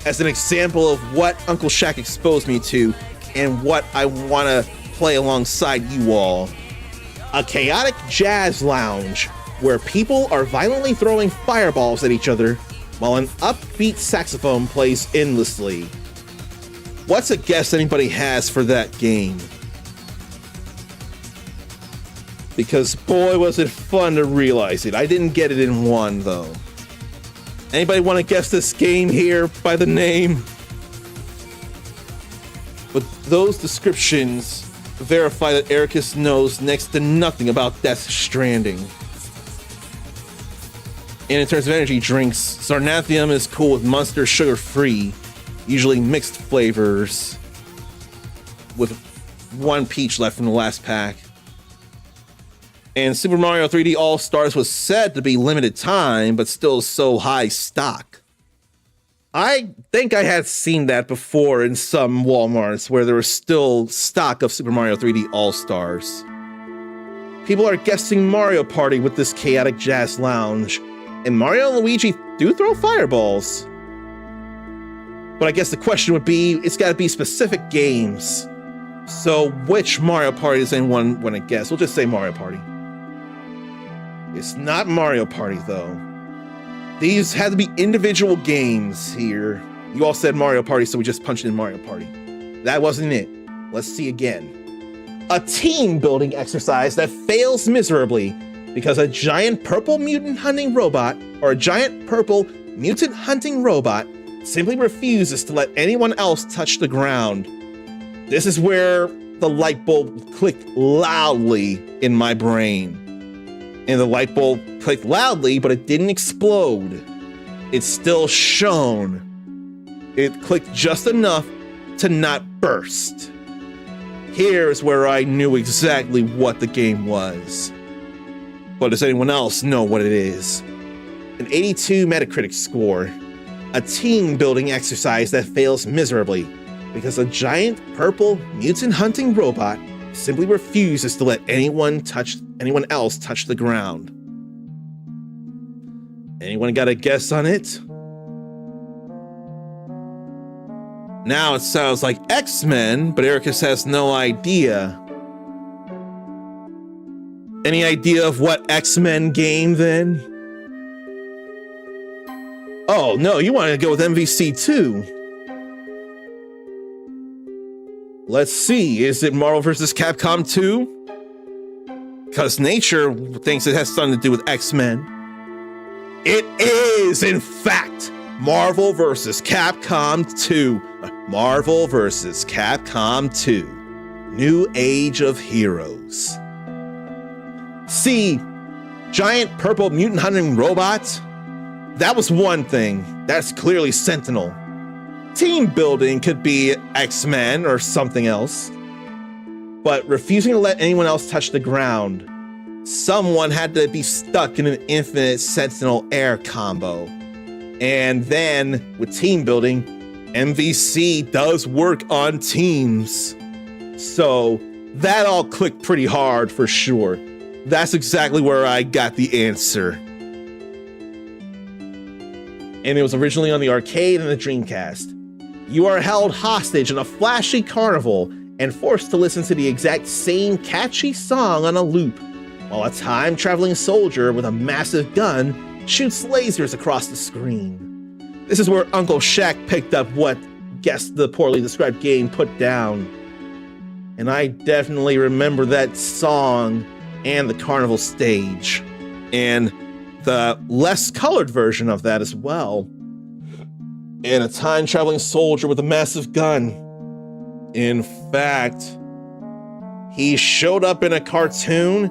as an example of what Uncle Shaq exposed me to and what I want to play alongside you all. A chaotic jazz lounge where people are violently throwing fireballs at each other while an upbeat saxophone plays endlessly. What's a guess anybody has for that game? Because boy, was it fun to realize it. I didn't get it in one, though. Anybody want to guess this game here by the name? But those descriptions verify that Ericus knows next to nothing about Death Stranding. And in terms of energy drinks, Sarnathium is cool with Monster sugar-free, usually mixed flavors, with one peach left from the last pack. And Super Mario 3D All-Stars was said to be limited time, but still so high stock. I think I had seen that before in some Walmarts where there was still stock of Super Mario 3D All-Stars. People are guessing Mario Party with this chaotic jazz lounge, and Mario and Luigi do throw fireballs. But I guess the question would be, it's gotta be specific games. So which Mario Party does anyone want to guess? We'll just say Mario Party. It's not Mario Party, though. These had to be individual games here. You all said Mario Party, so we just punched in Mario Party. That wasn't it. Let's see again. A team-building exercise that fails miserably because a giant purple mutant hunting robot or a giant purple mutant hunting robot simply refuses to let anyone else touch the ground. This is where the light bulb clicked loudly in my brain. And the light bulb clicked loudly, but it didn't explode. It still shone. It clicked just enough to not burst. Here's where I knew exactly what the game was. But does anyone else know what it is? An 82 Metacritic score. A team-building exercise that fails miserably because a giant purple mutant hunting robot simply refuses to let anyone else touch the ground. Anyone got a guess on it? Now it sounds like X-Men, but Ericus has no idea. Any idea of what X-Men game then? Oh no, you wanted to go with MVC too. Let's see, is it Marvel vs. Capcom 2? Because nature thinks it has something to do with X-Men. It is, in fact, Marvel vs. Capcom 2. Marvel vs. Capcom 2. New Age of Heroes. See, giant purple mutant hunting robots? That was one thing. That's clearly Sentinel. Team building could be X-Men or something else. But refusing to let anyone else touch the ground, someone had to be stuck in an infinite Sentinel air combo. And then, with team building, MVC does work on teams. So, that all clicked pretty hard for sure. That's exactly where I got the answer. And it was originally on the arcade and the Dreamcast. You are held hostage in a flashy carnival and forced to listen to the exact same catchy song on a loop, while a time-traveling soldier with a massive gun shoots lasers across the screen. This is where Uncle Shaq picked up what Guess the Poorly Described Game put down. And I definitely remember that song and the carnival stage, and the less colored version of that as well. And a time-traveling soldier with a massive gun. In fact, he showed up in a cartoon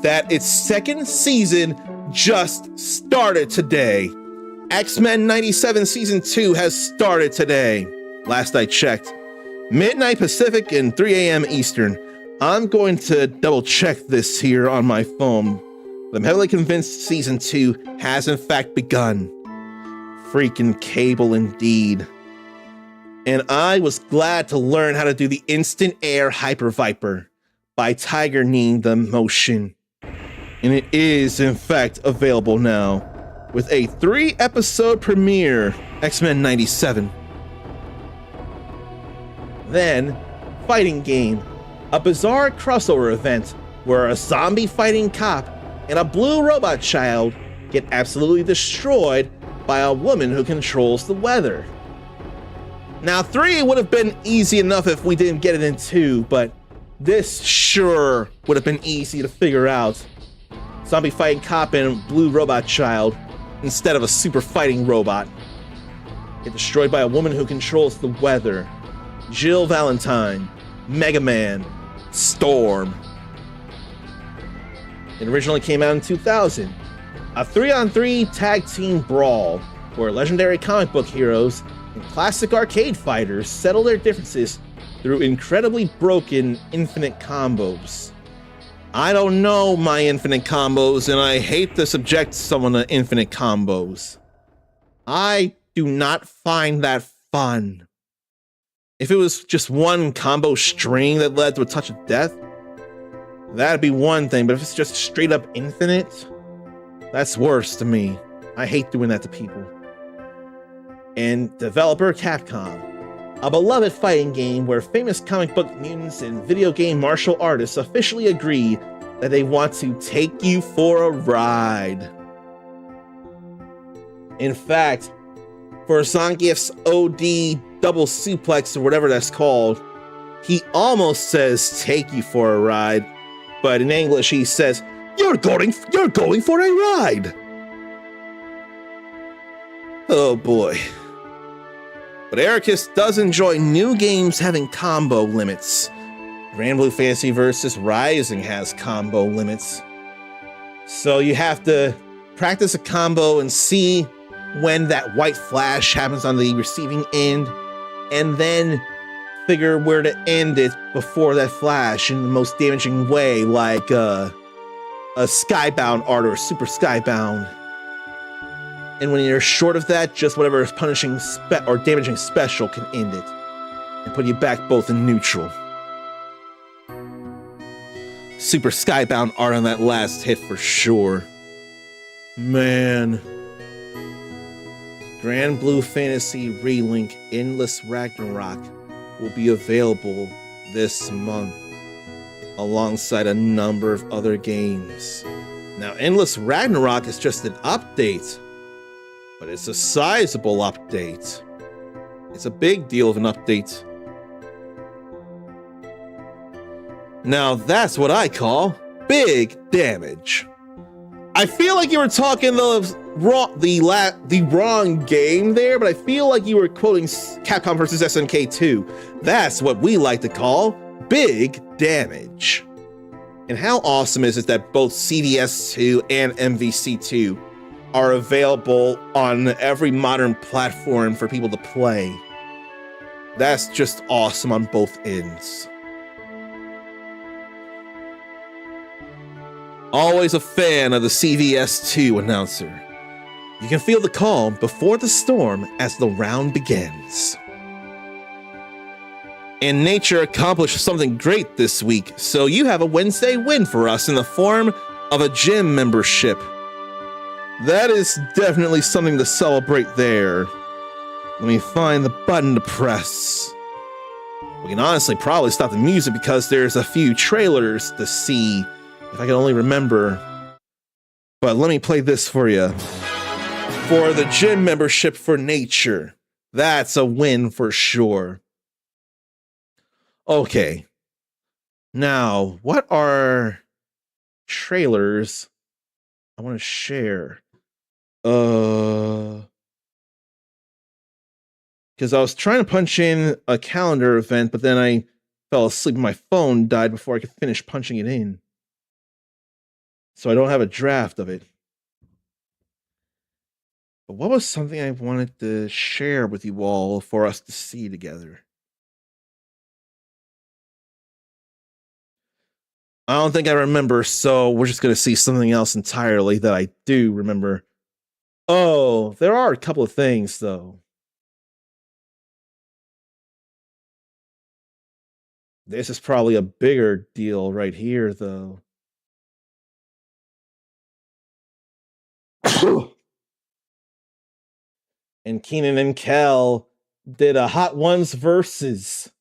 that its second season just started today. X-Men 97 Season 2 has started today, last I checked. Midnight Pacific and 3 a.m. Eastern. I'm going to double check this here on my phone. But I'm heavily convinced Season 2 has in fact begun. Freaking cable indeed. And I was glad to learn how to do the Instant Air Hyper Viper by Tiger Knee the Motion. And it is in fact available now with a 3-episode premiere, X-Men 97. Then, Fighting Game, a bizarre crossover event where a zombie fighting cop and a blue robot child get absolutely destroyed by a woman who controls the weather. Now, 3 would have been easy enough if we didn't get it in 2, but this sure would have been easy to figure out. Zombie fighting cop and blue robot child instead of a super fighting robot get destroyed by a woman who controls the weather. Jill Valentine, Mega Man, Storm. It originally came out in 2000. A 3-on-3 tag team brawl where legendary comic book heroes and classic arcade fighters settle their differences through incredibly broken infinite combos. I don't know my infinite combos, and I hate to subject someone to infinite combos. I do not find that fun. If it was just one combo string that led to a touch of death, that'd be one thing, but if it's just straight up infinite, that's worse to me. I hate doing that to people. And developer Capcom, a beloved fighting game where famous comic book mutants and video game martial artists officially agree that they want to take you for a ride. In fact, for Zangief's OD double suplex or whatever that's called, he almost says take you for a ride, but in English he says, you're going for a ride. Oh boy. But Ericus does enjoy new games having combo limits. Grand Blue Fantasy vs. Rising has combo limits. So you have to practice a combo and see when that white flash happens on the receiving end, and then figure where to end it before that flash in the most damaging way, like a Skybound art or a Super Skybound. And when you're short of that, just whatever is punishing or damaging special can end it and put you back both in neutral. Super Skybound art on that last hit for sure. Man. Grand Blue Fantasy Relink Endless Ragnarok will be available this month alongside a number of other games. Now, Endless Ragnarok is just an update, but it's a sizable update. It's a big deal of an update. Now, that's what I call big damage. I feel like you were talking the wrong game there, but I feel like you were quoting Capcom vs. SNK 2. That's what we like to call big damage. And how awesome is it that both CVS 2 and MVC 2 are available on every modern platform for people to play? That's just awesome on both ends. Always a fan of the CVS 2 announcer. You can feel the calm before the storm as the round begins. And nature accomplished something great this week, so you have a Wednesday win for us in the form of a gym membership. That is definitely something to celebrate there. Let me find the button to press. We can honestly probably stop the music because there's a few trailers to see, if I can only remember. But let me play this for you. For the gym membership for nature. That's a win for sure. Okay. Now, what are trailers I want to share? Because I was trying to punch in a calendar event, but then I fell asleep and my phone died before I could finish punching it in. So I don't have a draft of it. But what was something I wanted to share with you all for us to see together? I don't think I remember, so we're just going to see something else entirely that I do remember. Oh, there are a couple of things, though. This is probably a bigger deal right here, though. And Keenan and Kel did a Hot Ones versus.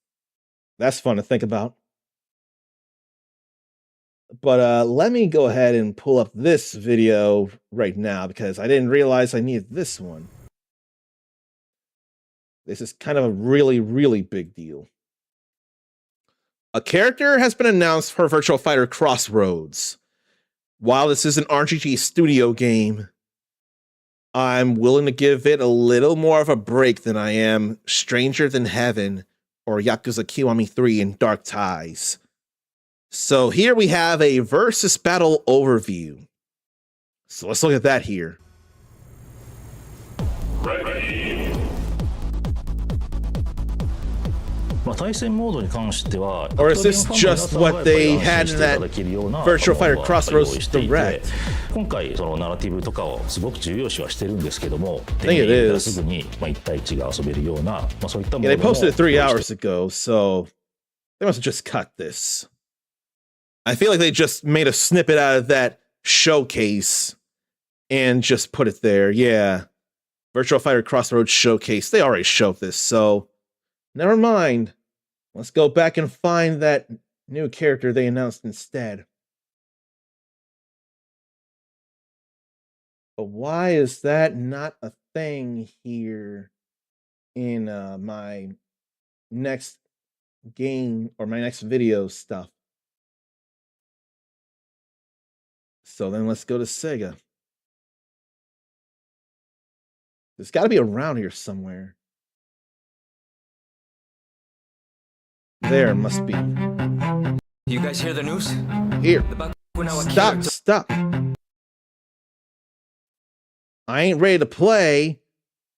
That's fun to think about. But let me go ahead and pull up this video right now because I didn't realize I needed this one. This is kind of a really, really big deal. A character has been announced for Virtual Fighter Crossroads. While this is an RGG studio game, I'm willing to give it a little more of a break than I am Stranger Than Heaven or Yakuza Kiwami 3 in Dark Ties. So here we have a versus battle overview. So let's look at that here. Ready. Or is this just what they had in that Virtual Fighter Crossroads Direct? I think it is. Yeah, they posted it 3 hours ago, so they must have just cut this. I feel like they just made a snippet out of that showcase and just put it there. Yeah. Virtual Fighter Crossroads Showcase. They already showed this, so never mind. Let's go back and find that new character they announced instead. But why is that not a thing here in my next game or my next video stuff? So then let's go to Sega. There's got to be around here somewhere. There must be. You guys hear the news? Here. Stop. I ain't ready to play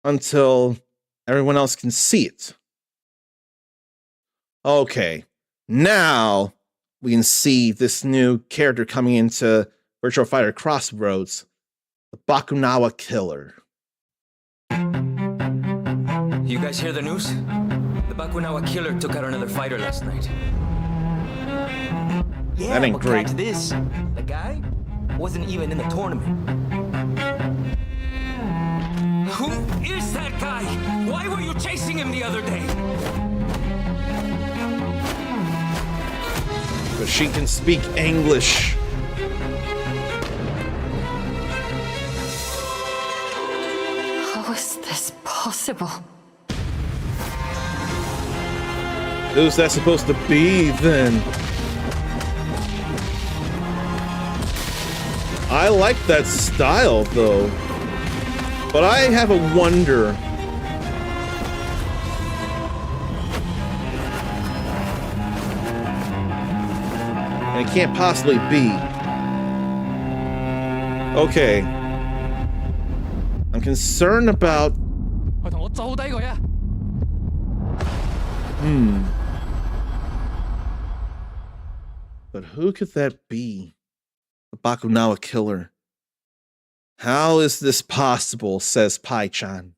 until everyone else can see it. Okay. Now we can see this new character coming into Virtual Fighter Crossroads, the Bakunawa Killer. You guys hear the news? The Bakunawa Killer took out another fighter last night. Yeah, that ain't great. Catch this. The guy wasn't even in the tournament. Who is that guy? Why were you chasing him the other day? But she can speak English. How is this possible? Who's that supposed to be then? I like that style though. But I have a wonder. And it can't possibly be. Okay. I'm concerned about... But who could that be? The Bakunawa Killer. How is this possible, says Pai-chan.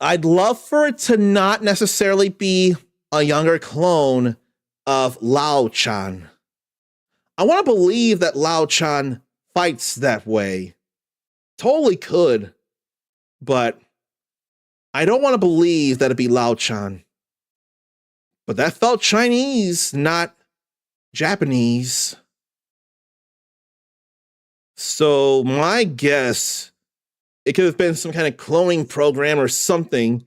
I'd love for it to not necessarily be a younger clone of Lao-chan. I want to believe that Lao-chan fights that way. Totally could. But I don't want to believe that it'd be Lao-chan. But that felt Chinese, not Japanese. So my guess, it could have been some kind of cloning program or something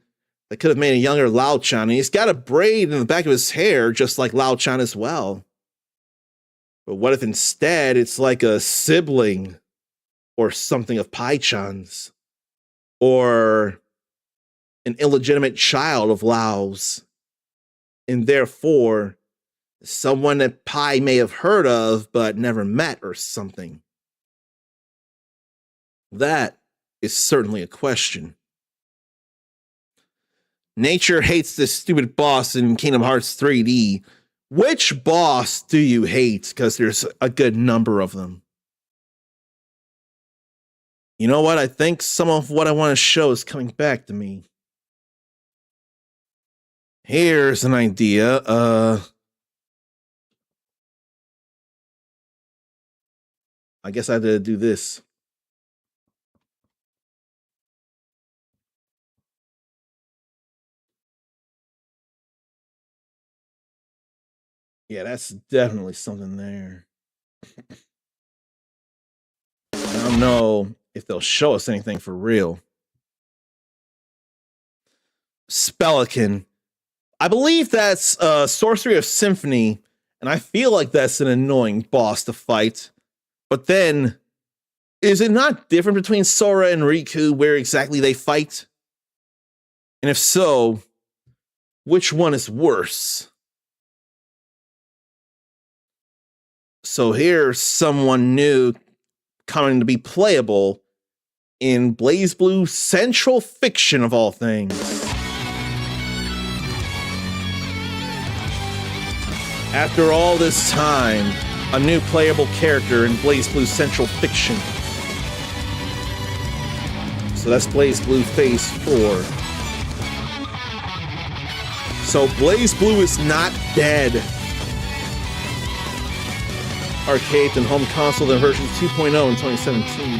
that could have made a younger Lao-chan. And he's got a braid in the back of his hair, just like Lao-chan as well. But what if instead it's like a sibling or something of Pai-chan's? Or an illegitimate child of Lao's? And therefore, someone that Pai may have heard of but never met or something. That is certainly a question. Nature hates this stupid boss in Kingdom Hearts 3D. Which boss do you hate? Because there's a good number of them. You know what? I think some of what I want to show is coming back to me. Here's an idea. I guess I had to do this. Yeah, that's definitely something there. I don't know if they'll show us anything for real. Spelican. I believe that's Sorcery of Symphony, and I feel like that's an annoying boss to fight. But then, is it not different between Sora and Riku where exactly they fight? And if so, which one is worse? So here's someone new coming to be playable in BlazBlue Central Fiction of all things. After all this time, a new playable character in BlazBlue Central Fiction. So that's BlazBlue Phase 4. So BlazBlue is not dead. Arcade and home console in version 2.0 in 2017.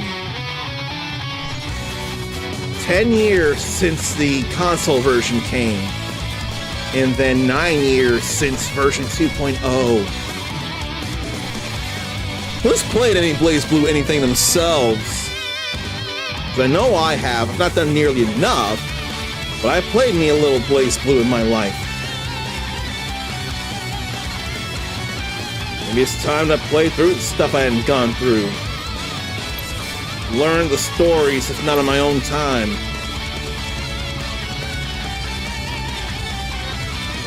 10 years since the console version came. And then 9 years since version 2.0. Who's played any BlazBlue anything themselves? Because I know I have. I've not done nearly enough, but I played me a little BlazBlue in my life. Maybe it's time to play through the stuff I hadn't gone through. Learn the stories, if not on my own time.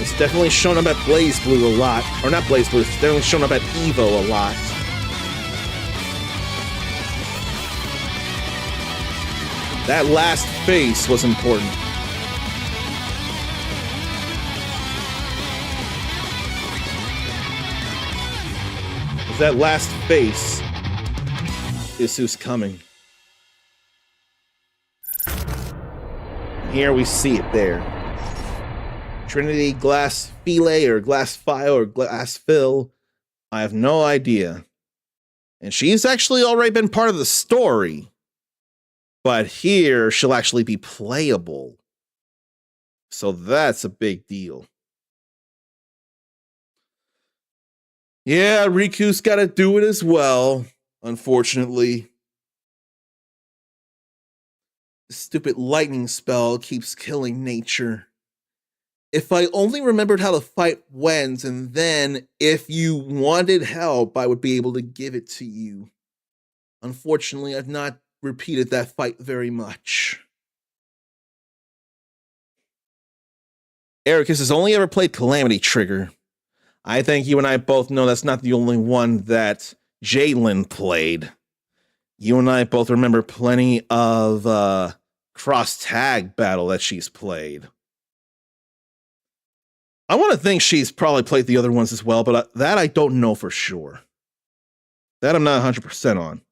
It's definitely shown up at BlazBlue a lot. Or not BlazBlue, it's definitely shown up at Evo a lot. That last face was important. That last face is who's coming. Here we see it there. Trinity Glass Fillet or Glass File or Glass Fill. I have no idea. And she's actually already been part of the story. But here she'll actually be playable. So that's a big deal. Yeah, Riku's got to do it as well, unfortunately. The stupid lightning spell keeps killing nature. If I only remembered how the fight went, and then if you wanted help, I would be able to give it to you. Unfortunately, I've not repeated that fight very much. Ericus has only ever played Calamity Trigger. I think you and I both know that's not the only one that Jalen played. You and I both remember plenty of cross-tag battle that she's played. I want to think she's probably played the other ones as well, but that I don't know for sure. That I'm not 100% on.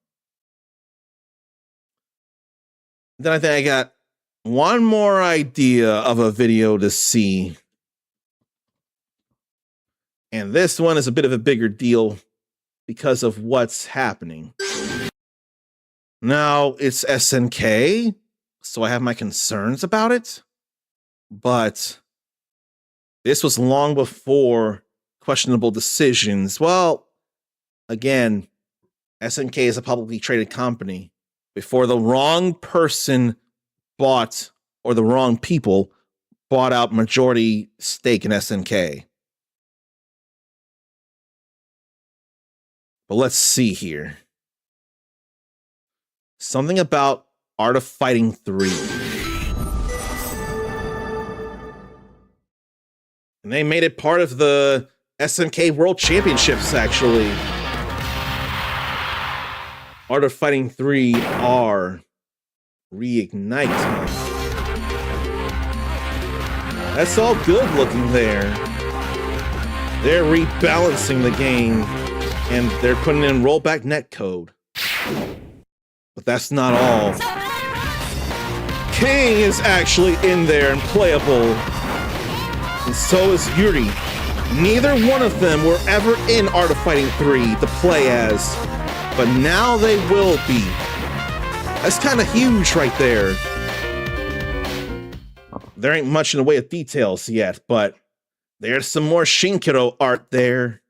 Then I think I got one more idea of a video to see. And this one is a bit of a bigger deal because of what's happening. Now, it's SNK, so I have my concerns about it. But this was long before questionable decisions. Well, again, SNK is a publicly traded company. Before the wrong person bought, or the wrong people bought out majority stake in SNK. But let's see here. Something about Art of Fighting 3. And they made it part of the SNK World Championships, actually. Art of Fighting 3 R. Reignite. That's all good looking there. They're rebalancing the game. And they're putting in rollback netcode. But that's not all. King is actually in there and playable. And so is Yuri. Neither one of them were ever in Art of Fighting 3 to play as. But now they will be. That's kind of huge right there. There ain't much in the way of details yet, but There's some more Shinkiro art there.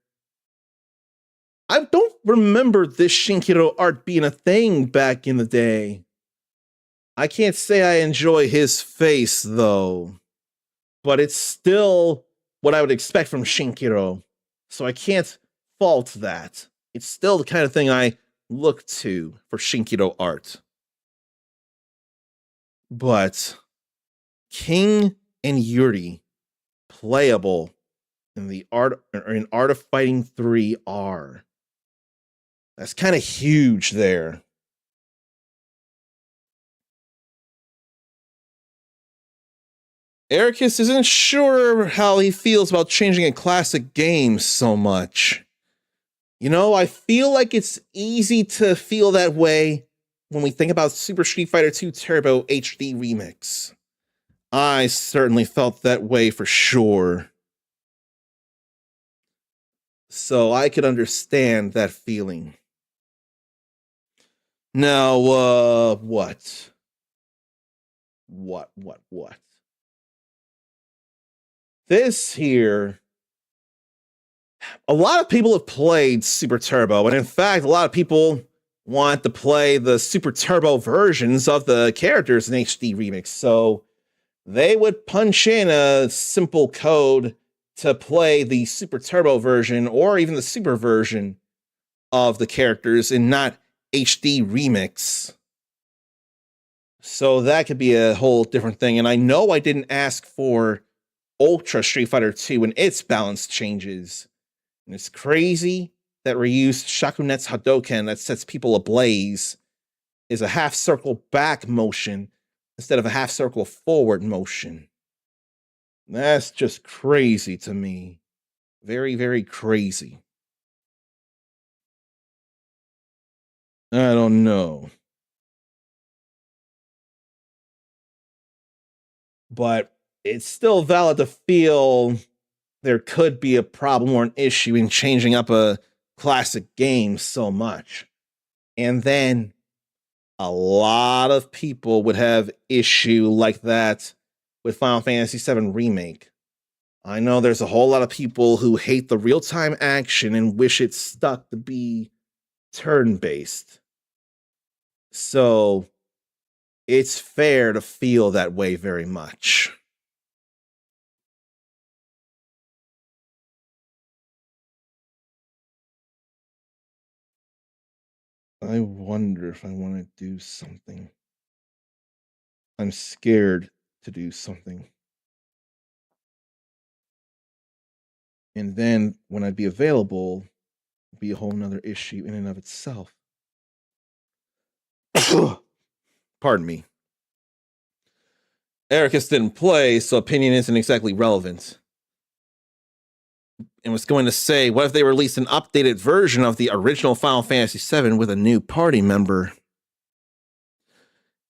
I don't remember this Shinkiro art being a thing back in the day. I can't say I enjoy his face, though. But it's still what I would expect from Shinkiro. So I can't fault that. It's still the kind of thing I look to for Shinkiro art. But King and Yuri, playable in the Art of Fighting 3R. That's kind of huge there. Ericus isn't sure how he feels about changing a classic game so much. You know, I feel like it's easy to feel that way when we think about Super Street Fighter 2 Turbo HD Remix. I certainly felt that way for sure. So I could understand that feeling. Now, what? What? This here, a lot of people have played Super Turbo, and in fact, a lot of people want to play the Super Turbo versions of the characters in HD Remix, so they would punch in a simple code to play the Super Turbo version or even the Super version of the characters and not HD Remix. So that could be a whole different thing, and I know I didn't ask for Ultra Street Fighter 2 and its balance changes. And it's crazy that Ryu's Shakunetsu Hadoken that sets people ablaze is a half circle back motion instead of a half circle forward motion. That's just crazy to me. Very, very crazy. I don't know. But it's still valid to feel there could be a problem or an issue in changing up a classic game so much. And then a lot of people would have issue like that with Final Fantasy VII Remake. I know there's a whole lot of people who hate the real-time action and wish it stuck to be turn-based. So it's fair to feel that way very much. I wonder if I want to do something. I'm scared to do something. And then when I'd be available, it'd be a whole nother issue in and of itself. Pardon me. Ericus didn't play, so opinion isn't exactly relevant. And was going to say, what if they released an updated version of the original Final Fantasy VII with a new party member?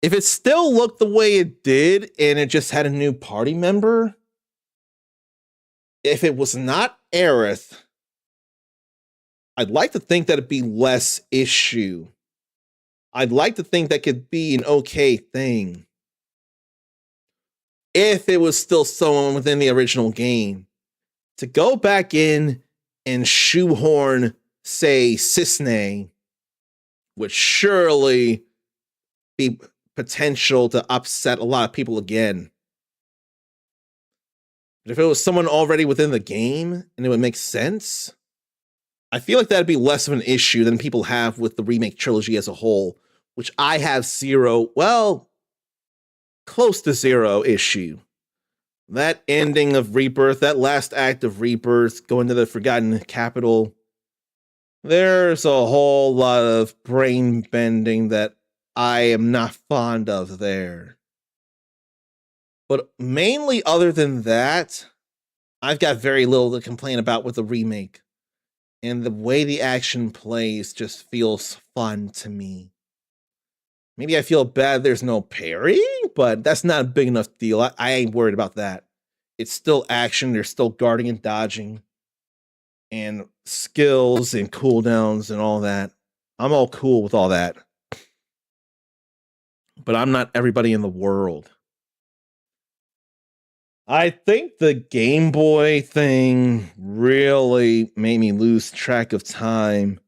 If it still looked the way it did and it just had a new party member, if it was not Aerith, I'd like to think that it'd be less issue. I'd like to think that could be an okay thing. If it was still someone within the original game. To go back in and shoehorn, say, Cisne, would surely be potential to upset a lot of people again. But if it was someone already within the game and it would make sense, I feel like that'd be less of an issue than people have with the remake trilogy as a whole, which I have close to zero issue. That ending of Rebirth, that last act of Rebirth, going to the Forgotten Capital, there's a whole lot of brain bending that I am not fond of there. But mainly other than that, I've got very little to complain about with the remake. And the way the action plays just feels fun to me. Maybe I feel bad there's no parry, but that's not a big enough deal. I ain't worried about that. It's still action. There's still guarding and dodging and skills and cooldowns and all that. I'm all cool with all that. But I'm not everybody in the world. I think the Game Boy thing really made me lose track of time.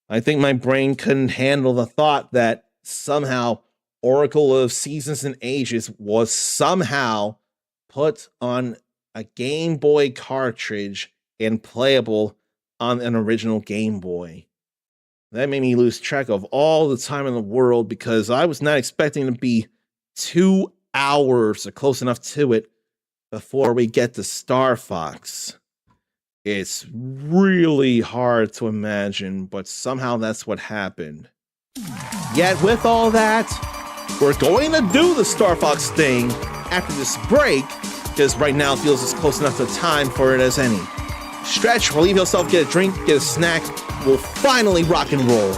I think my brain couldn't handle the thought that somehow Oracle of Seasons and Ages was somehow put on a Game Boy cartridge and playable on an original Game Boy. That made me lose track of all the time in the world because I was not expecting to be 2 hours or close enough to it before we get to Star Fox. It's really hard to imagine, but somehow that's what happened. Yet with all that, we're going to do the Star Fox thing after this break, because right now it feels as close enough to time for it as any. Stretch, relieve yourself, get a drink, get a snack. We'll finally rock and roll.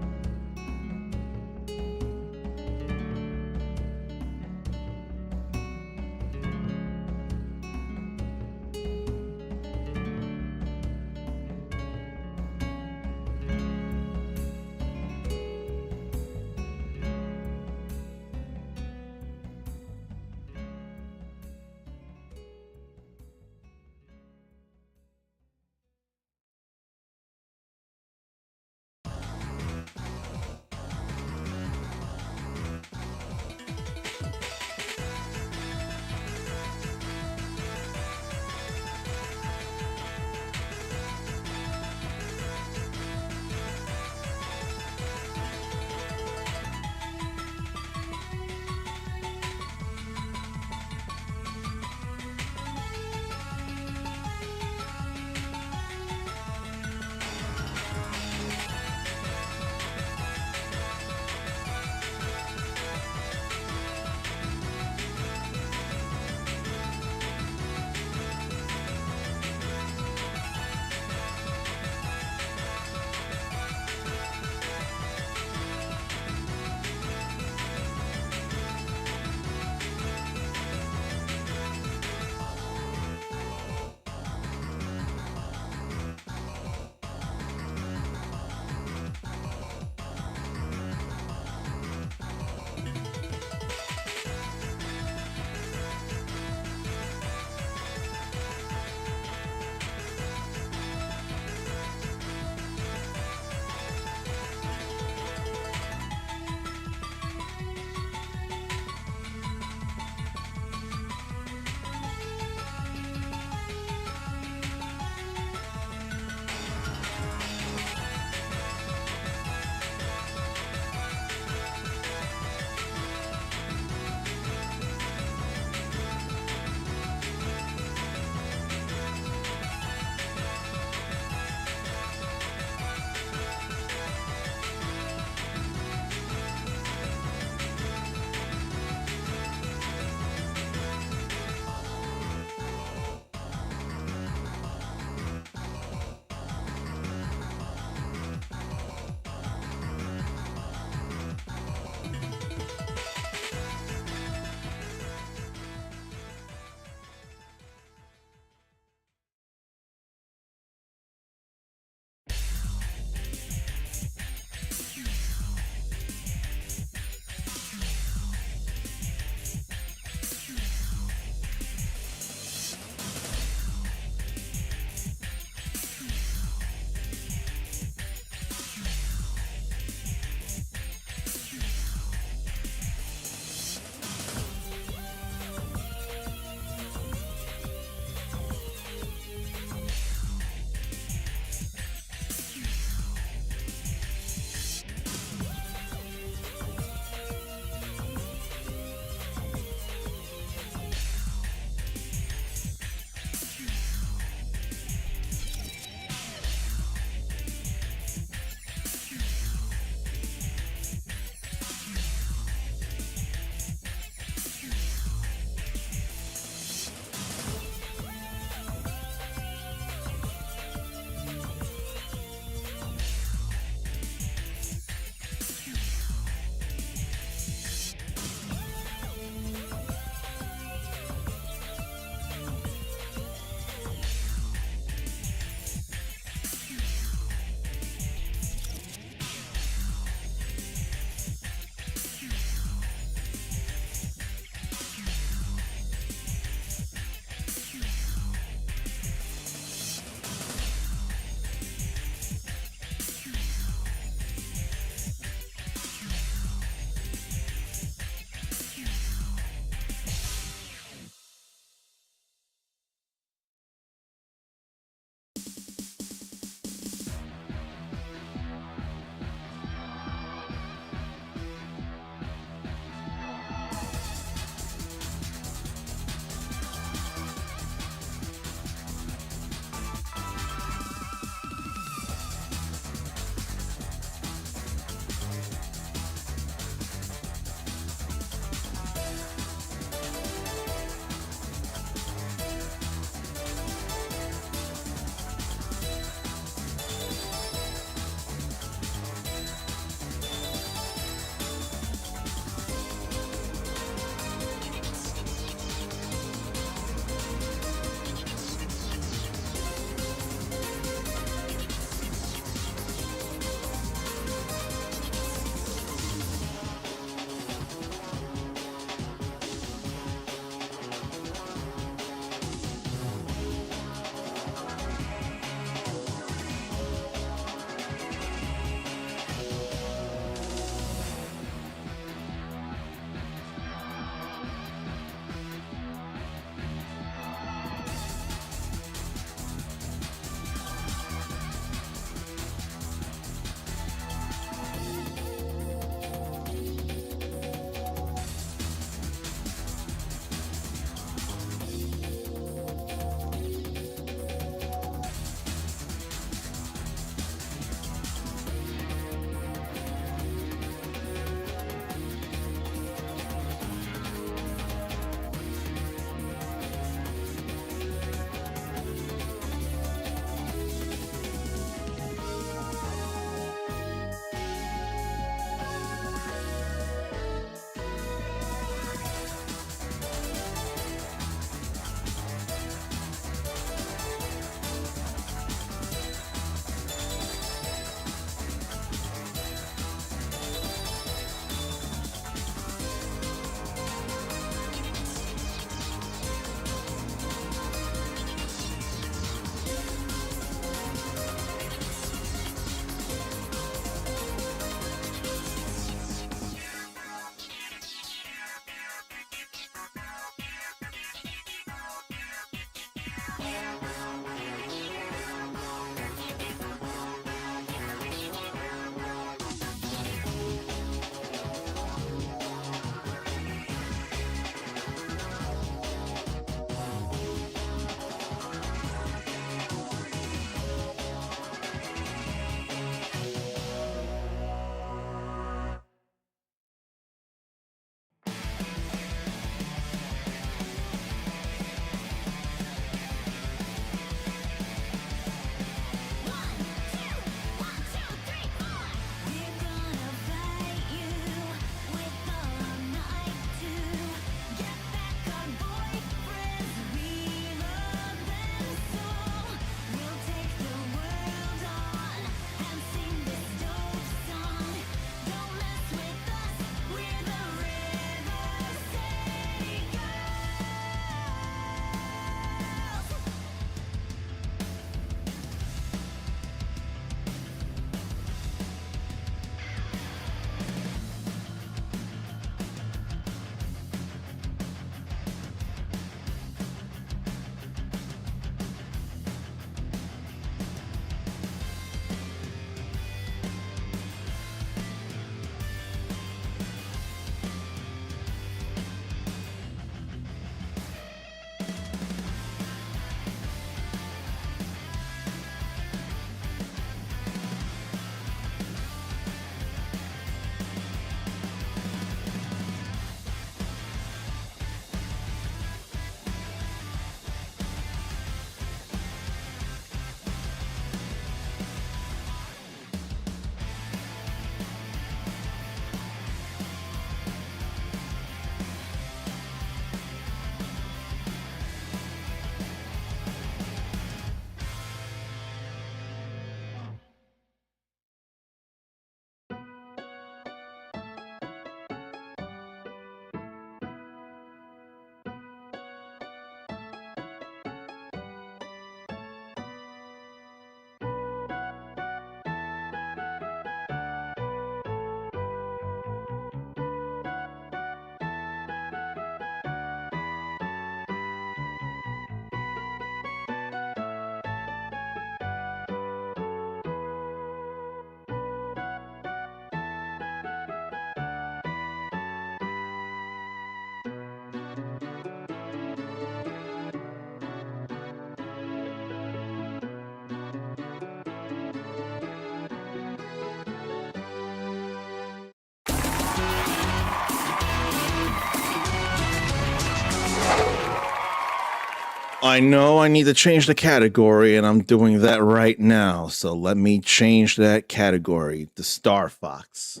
I know I need to change the category, and I'm doing that right now. So let me change that category to Star Fox.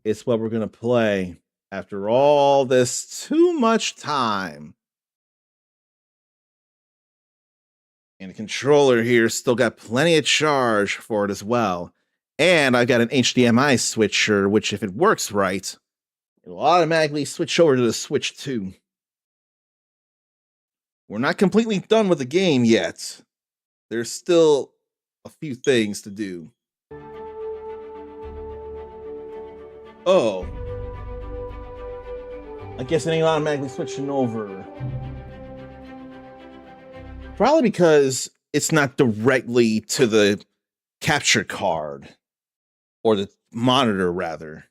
It's what we're going to play after all this too much time. And the controller here still got plenty of charge for it as well. And I've got an HDMI switcher, which if it works right, it'll automatically switch over to the Switch 2. We're not completely done with the game yet. There's still a few things to do. Oh. I guess it ain't automatically switching over. Probably because it's not directly to the capture card. Or the monitor, rather.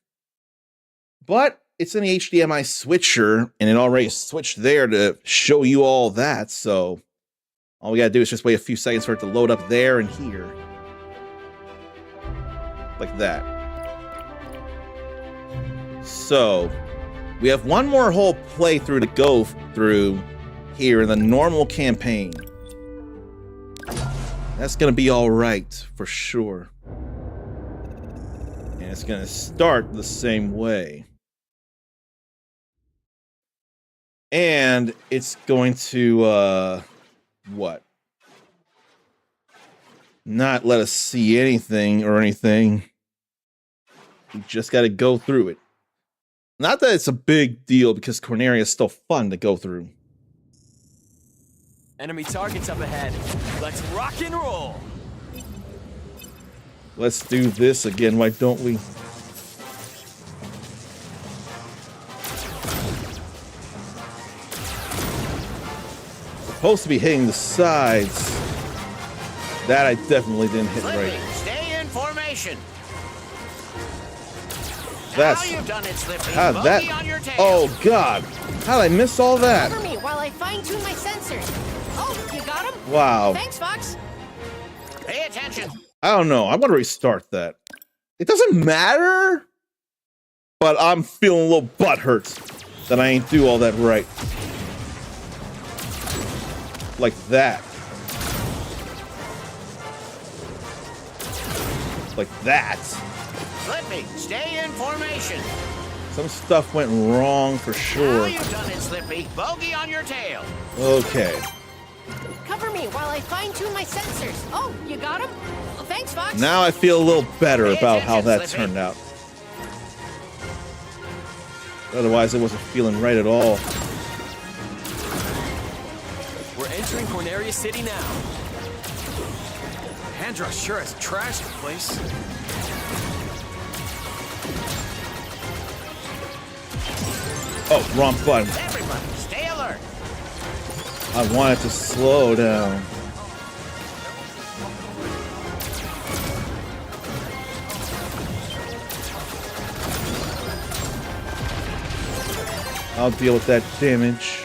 But it's in the HDMI switcher, and it already switched there to show you all that, so all we gotta do is just wait a few seconds for it to load up there and here. Like that. So, we have one more whole playthrough to go through here in the normal campaign. That's gonna be alright, for sure. And it's gonna start the same way. And it's going to, what? Not let us see anything or anything. We just got to go through it. Not that it's a big deal, because Corneria is still fun to go through. Enemy targets up ahead. Let's rock and roll. Let's do this again, why don't we? Supposed to be hitting the sides. That I definitely didn't hit Slippy, right. stay in formation. That's Now you've done it, Slippy. how Bogey that. on your tail. Oh God! How did I miss all that? Cover me while I fine-tune my sensors. Oh, you got him? Wow. Thanks, Fox. Pay attention. I don't know. I want to restart that. It doesn't matter. But I'm feeling a little butthurt that I ain't do all that right. Like that. Like that. Slippy, stay in formation. Some stuff went wrong for Now sure. you've done it, Slippy. Bogey on your tail. Okay. Cover me while I fine-tune my sensors. Oh, you got him? Thanks, Fox. Now I feel a little better Pay about how attention, that Slippy. turned out. Otherwise, it wasn't feeling right at all. We're entering Corneria City now. Handra sure has trashed the place. Oh, wrong button. Everybody, stay alert. I wanted to slow down. I'll deal with that damage.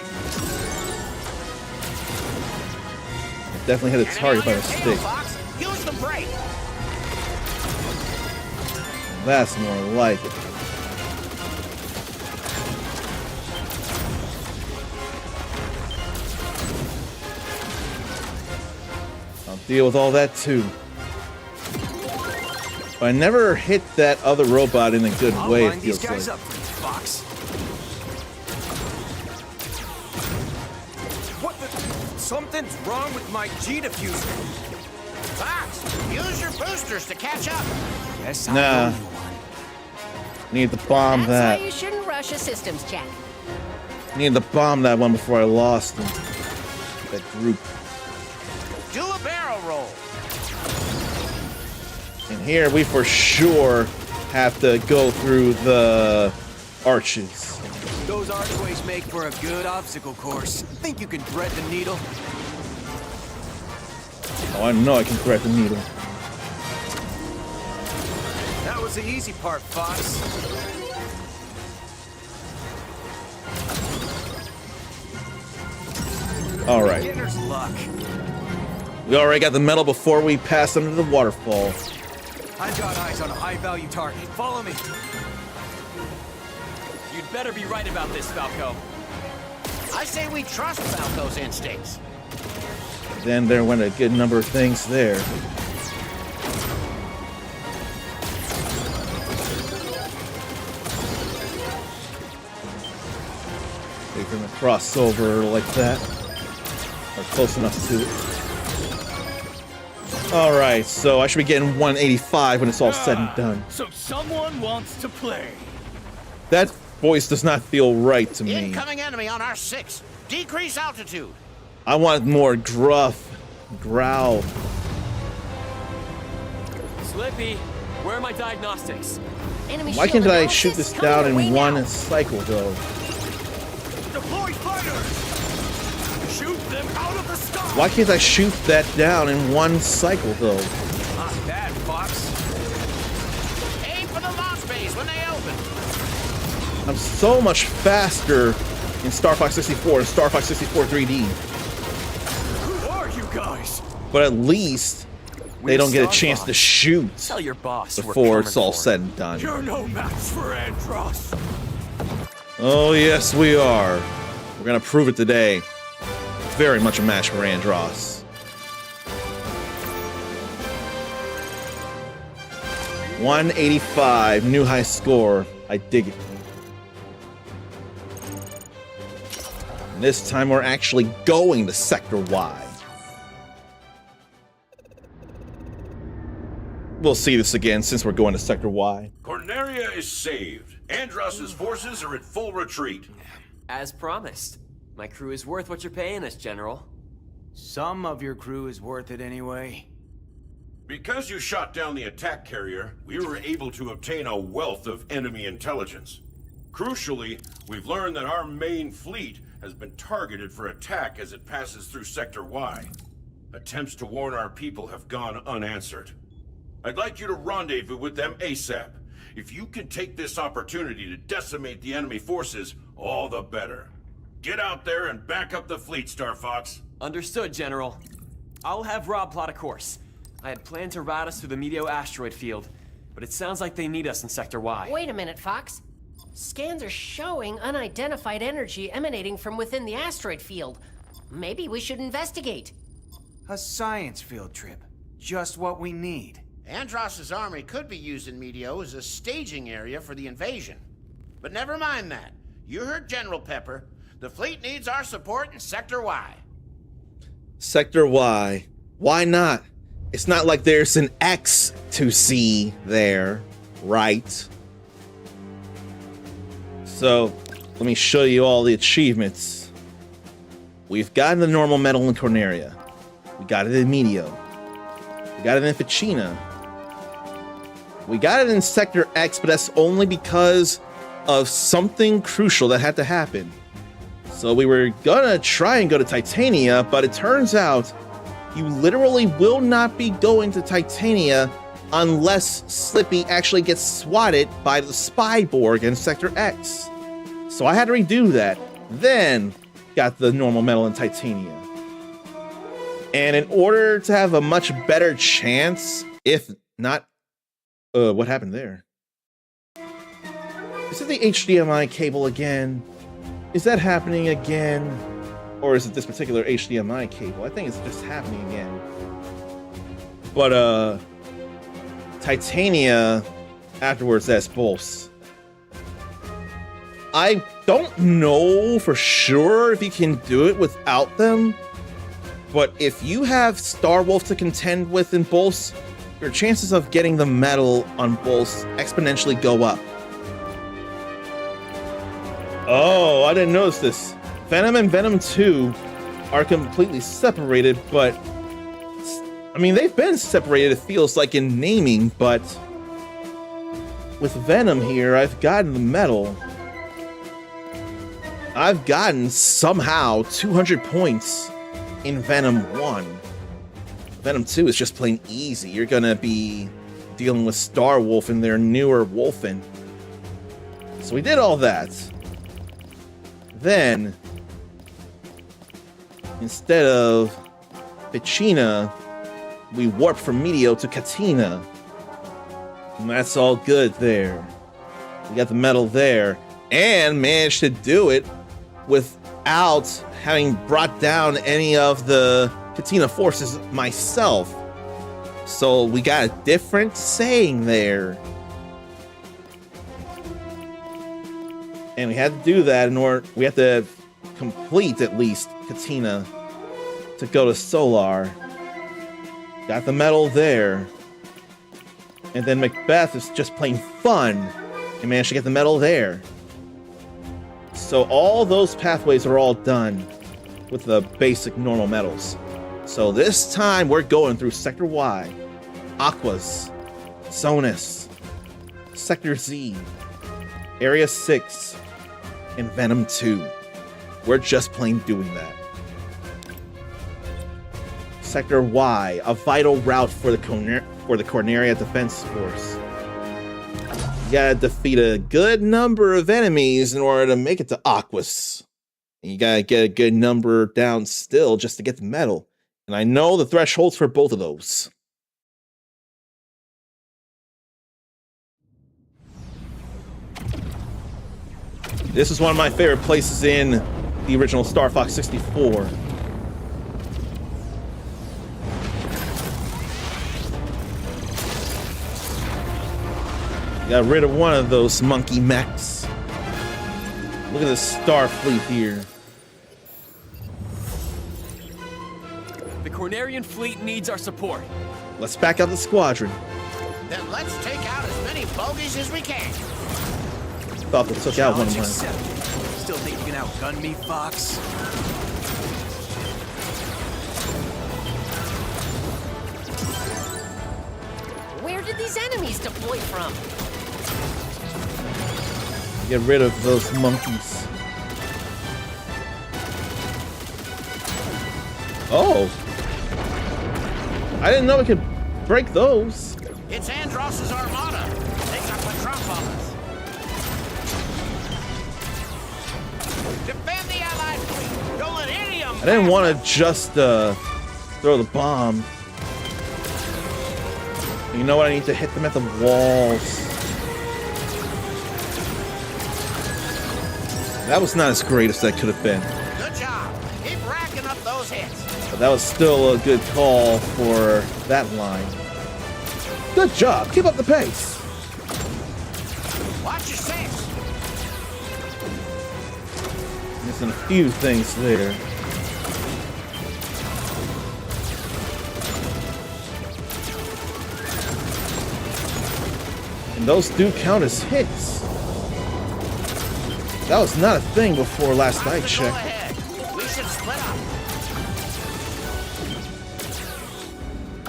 I definitely hit a Enemy target on by your tail, mistake. Fox. Use the brake. That's more like it. I'll deal with all that too. But I never hit that other robot in a good I'll way, it line these feels guys like. up for you, Fox. What the? Something's wrong with my G diffuser. Fox, use your boosters to catch up. Yes, Nah. I know you one. Need to bomb That's why that. you shouldn't rush a systems check. Need to bomb that one before I lost them. That group. Do a barrel roll. And here we for sure have to go through the arches. Those archways make for a good obstacle course. Think you can thread the needle? Oh, I know I can thread the needle. That was the easy part, Fox. All right. Beginner's luck. We already got the medal before we passed under the waterfall. I've got eyes on a high-value target. Follow me. You'd better be right about this, Falco. I say we trust Falco's instincts. Then there went a good number of things there. They're gonna cross over like that. Or close enough to it. Alright, so I should be getting 185 when it's all said and done. So someone wants to play. That voice does not feel right to me. Incoming enemy on our 6. Decrease altitude. I want more gruff growl. Slippy, where are my diagnostics? Enemy Why shield can't I analysis shoot this coming down your way in one now. cycle though? Deploy fighters. Shoot them out of the sky. Why can't I shoot that down in one cycle though? Not bad, Fox. Aim for the launch base when they open. I'm so much faster in Star Fox 64 and Star Fox 64 3D. Who are you guys? But at least they don't get a chance to shoot Tell your boss we're before it's coming all for said and done. You're no match for Andros. Oh yes we are. We're gonna prove it today. Very much a match for Andros. $185, new high score. I dig it. And this time we're actually going to Sector Y. We'll see this again since we're going to Sector Y. Corneria is saved. Andros's forces are in full retreat. As promised. My crew is worth what you're paying us, General. Some of your crew is worth it anyway. Because you shot down the attack carrier, we were able to obtain a wealth of enemy intelligence. Crucially, we've learned that our main fleet has been targeted for attack as it passes through Sector Y. Attempts to warn our people have gone unanswered. I'd like you to rendezvous with them ASAP. If you can take this opportunity to decimate the enemy forces, all the better. Get out there and back up the fleet, Star Fox. Understood, General. I'll have Rob plot a course. I had planned to route us through the Meteo asteroid field, but it sounds like they need us in Sector Y. Wait a minute, Fox. Scans are showing unidentified energy emanating from within the asteroid field. Maybe we should investigate. A science field trip. Just what we need. Andros's army could be used in Meteo as a staging area for the invasion. But never mind that. You heard General Pepper. The fleet needs our support in Sector Y. Sector Y. Why not? It's not like there's an X to see there, right? So, let me show you all the achievements. We've gotten the normal medal in Corneria. We got it in Meteo. We got it in Ficina. We got it in Sector X, but that's only because of something crucial that had to happen. So we were gonna try and go to Titania, but it turns out you literally will not be going to Titania unless Slippy actually gets swatted by the Spyborg in Sector X. So I had to redo that. Then got the normal medal in Titania. And in order to have a much better chance, if not... what happened there? Is it the HDMI cable again? Is that happening again? Or is it this particular HDMI cable? I think it's just happening again. But, Titania, afterwards, that's Pulse. I don't know for sure if you can do it without them, but if you have Starwolf to contend with in Pulse, your chances of getting the medal on Pulse exponentially go up. Oh, I didn't notice this. Venom and Venom 2 are completely separated, but... I mean, they've been separated, it feels like, in naming, but... with Venom here, I've gotten the medal. I've gotten, somehow, 200 points in Venom 1. Venom 2 is just plain easy. You're gonna be dealing with Starwolf and their newer Wolfen. So we did all that. Then, instead of Ficina, we warped from Meteo to Katina. And that's all good there. We got the medal there. And managed to do it without having brought down any of the Katina forces myself. So we got a different saying there. And we had to do that in order, we have to complete at least Katina to go to Solar. Got the medal there. And then Macbeth is just plain fun and managed to get the medal there. So all those pathways are all done with the basic normal medals. So this time we're going through Sector Y, Aquas, Sonus, Sector Z, Area 6, and Venom 2. We're just plain doing that. Sector Y, a vital route for the Corneria Defense Force. You gotta defeat a good number of enemies in order to make it to Aquas. And you gotta get a good number down still just to get the medal. And I know the thresholds for both of those. This is one of my favorite places in the original Star Fox 64. Got rid of one of those monkey mechs. Look at this Starfleet here. The Cornerian fleet needs our support. Let's back up the squadron. Then let's take out as many bogeys as we can. Thought they took out one of Challenge mine. accepted. Still think you can outgun me, Fox? Where did these enemies deploy from? Get rid of those monkeys. Oh. I didn't know we could break those. It's Andross's armada. They got the trump on us. Defend the Allied fleet. Don't let any of them. I didn't want to just throw the bomb. You know what? I need to hit them at the walls. That was not as great as that could have been. Good job. Keep racking up those hits. But that was still a good call for that line. Good job. Keep up the pace. Watch your six. Missing a few things there. And those do count as hits. That was not a thing before last night Go checked. ahead. We should split up.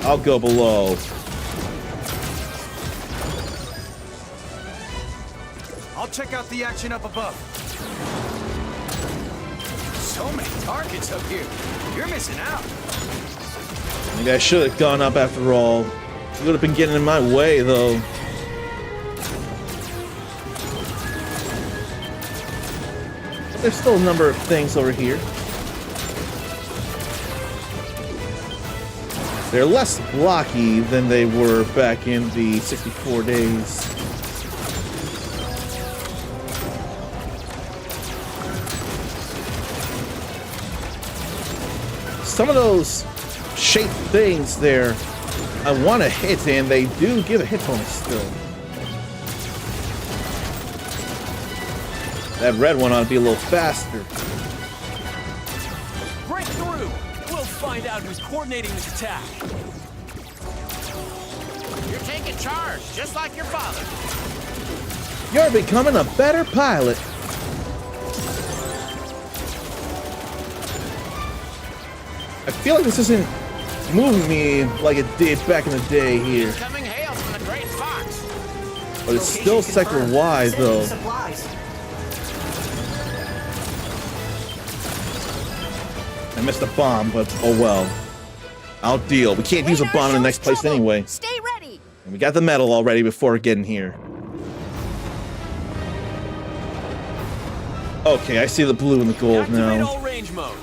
I'll go below. I'll check out the action up above. So many targets up here. You're missing out. Maybe I should have gone up after all. It would have been getting in my way, though. But there's still a number of things over here. They're less blocky than they were back in the 64 days. Some of those shaped things there, I want to hit, and they do give a hit bonus still. That red one ought to be a little faster. Break through! We'll find out who's coordinating this attack. You're taking charge, just like your father. You're becoming a better pilot. I feel like this isn't moving me like it did back in the day here. Incoming hail from the Great Fox. But it's still Sector Y, though. I missed a bomb, but oh well. I'll deal. We can't use a bomb in the next place anyway. Stay ready. And we got the medal already before getting here. Okay, I see the blue and the gold Activate now. all range mode.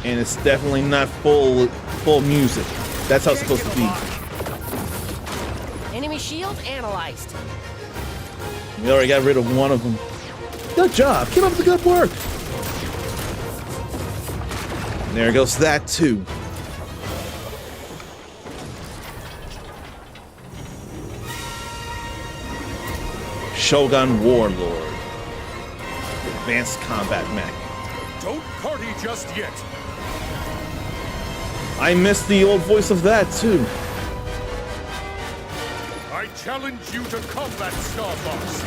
And it's definitely not full music. That's how it's supposed to be. Enemy shield analyzed. We already got rid of one of them. Good job. Keep up the good work. And there goes that too. Shogun Warlord. Advanced combat mech. Don't party just yet. I missed the old voice of that too. I challenge you to combat, Star Fox.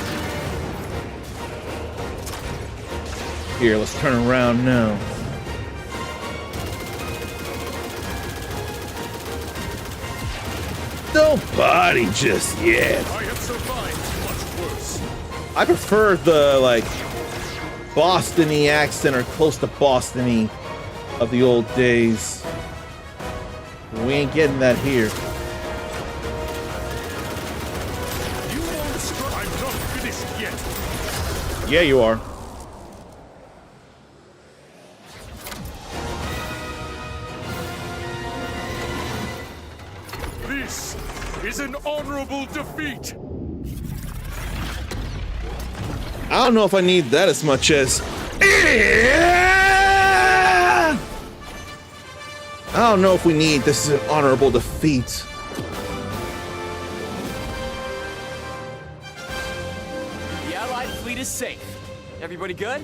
Here, let's turn around now. No body just yet. I have survived much worse. I prefer the, like, Boston-y accent or close to Boston-y of the old days. We ain't getting that here. You won't I'm not finished yet. Yeah, you are. This is an honorable defeat. I don't know if I need that as much as... I don't know if we need this is an honorable defeat. The Allied fleet is safe. Everybody good?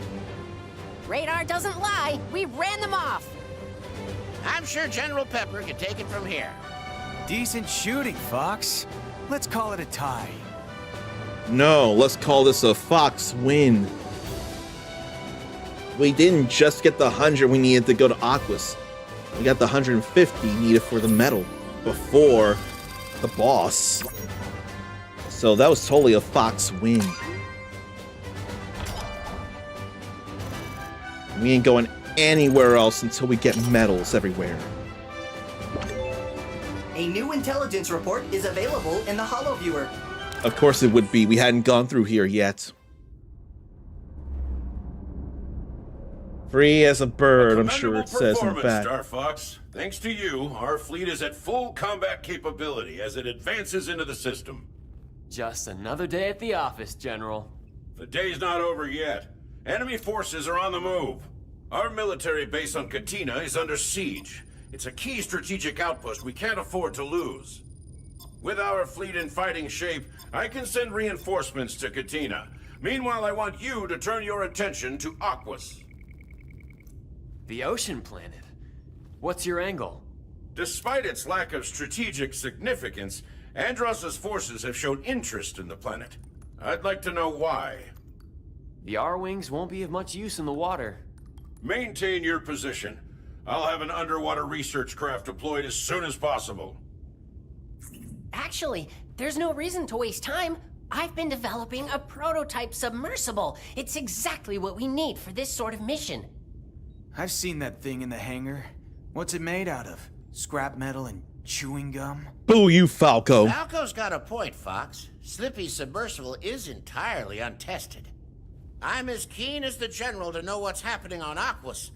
Radar doesn't lie. We ran them off. I'm sure General Pepper can take it from here. Decent shooting, Fox. Let's call it a tie. No, let's call this a Fox win. We didn't just get the 100 we needed to go to Aquas. We got the 150 needed for the medal before the boss. So that was totally a Fox win. We ain't going anywhere else until we get medals everywhere. A new intelligence report is available in the Holo Viewer. Of course it would be. We hadn't gone through here yet. Free as a bird, I'm sure it says in the back. Star Fox. Thanks to you, our fleet is at full combat capability as it advances into the system. Just another day at the office, General. The day's not over yet. Enemy forces are on the move. Our military base on Katina is under siege. It's a key strategic outpost we can't afford to lose. With our fleet in fighting shape, I can send reinforcements to Katina. Meanwhile, I want you to turn your attention to Aquas. The ocean planet. What's your angle? Despite its lack of strategic significance, Andross's forces have shown interest in the planet. I'd like to know why. The R-Wings won't be of much use in the water. Maintain your position. I'll have an underwater research craft deployed as soon as possible. Actually, there's no reason to waste time. I've been developing a prototype submersible. It's exactly what we need for this sort of mission. I've seen that thing in the hangar. What's it made out of? Scrap metal and chewing gum? Boo you, Falco. Falco's got a point, Fox. Slippy's submersible is entirely untested. I'm as keen as the General to know what's happening on Aquas,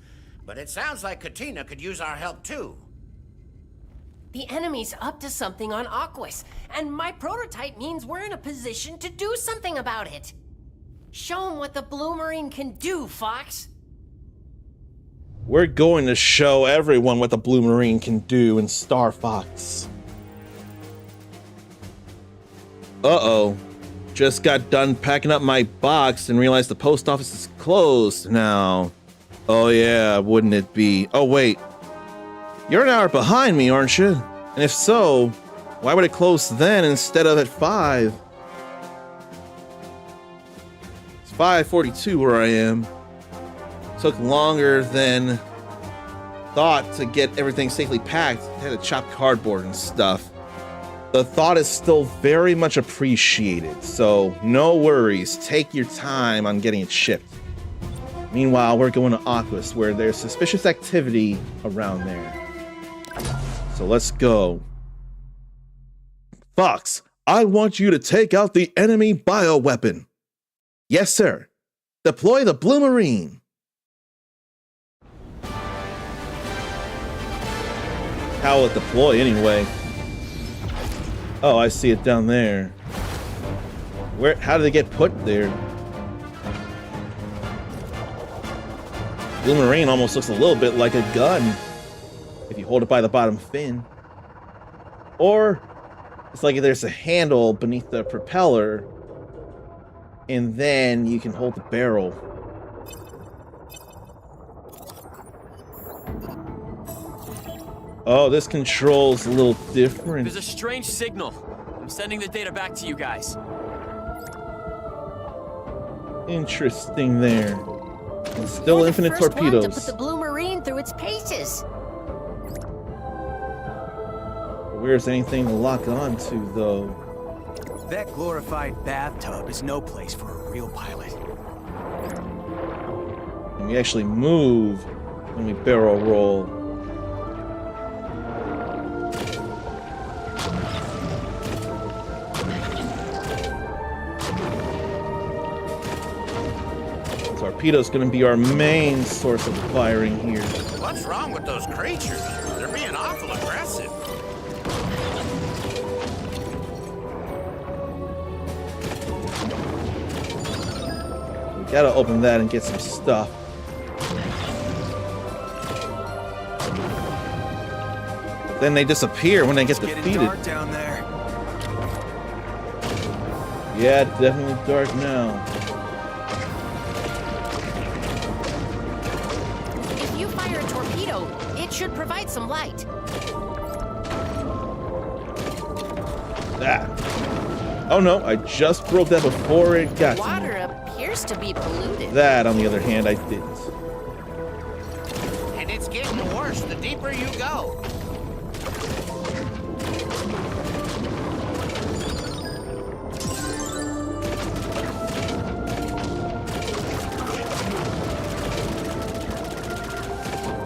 but it sounds like Katina could use our help too. The enemy's up to something on Aquas, and my prototype means we're in a position to do something about it. Show 'em what the Blue Marine can do, Fox. We're going to show everyone what the Blue Marine can do in Star Fox. Uh-oh. Just got done packing up my box and realized the post office is closed now. Oh yeah, wouldn't it be? Oh wait. You're an hour behind me, aren't you? And if so, why would it close then instead of at 5? It's 5:42 where I am. Took longer than thought to get everything safely packed. I had to chop cardboard and stuff. The thought is still very much appreciated, so no worries. Take your time on getting it shipped. Meanwhile, we're going to Aquas, where there's suspicious activity around there. So let's go. Fox, I want you to take out the enemy bioweapon. Yes, sir. Deploy the Blue Marine. How will it deploy anyway? Oh, I see it down there. Where? How did they get put there? Bloomerang almost looks a little bit like a gun if you hold it by the bottom fin. Or it's like there's a handle beneath the propeller, and then you can hold the barrel. Oh, this control's a little different. There's a strange signal. I'm sending the data back to you guys. Interesting there. And still You're infinite the first one to torpedoes. put the Bloomerine through its paces. Where's anything to lock on to, though? That glorified bathtub is no place for a real pilot. And we actually move when we barrel roll. Torpedo's gonna be our main source of firing here. What's wrong with those creatures? They're being awful aggressive. We gotta open that and get some stuff. Then they disappear when they get It's getting defeated. dark down there. Yeah, definitely dark now. If you fire a torpedo, it should provide some light. Ah. Oh no, I just broke that before it got to me. Water appears to be polluted. That, on the other hand, I didn't. And it's getting worse the deeper you go.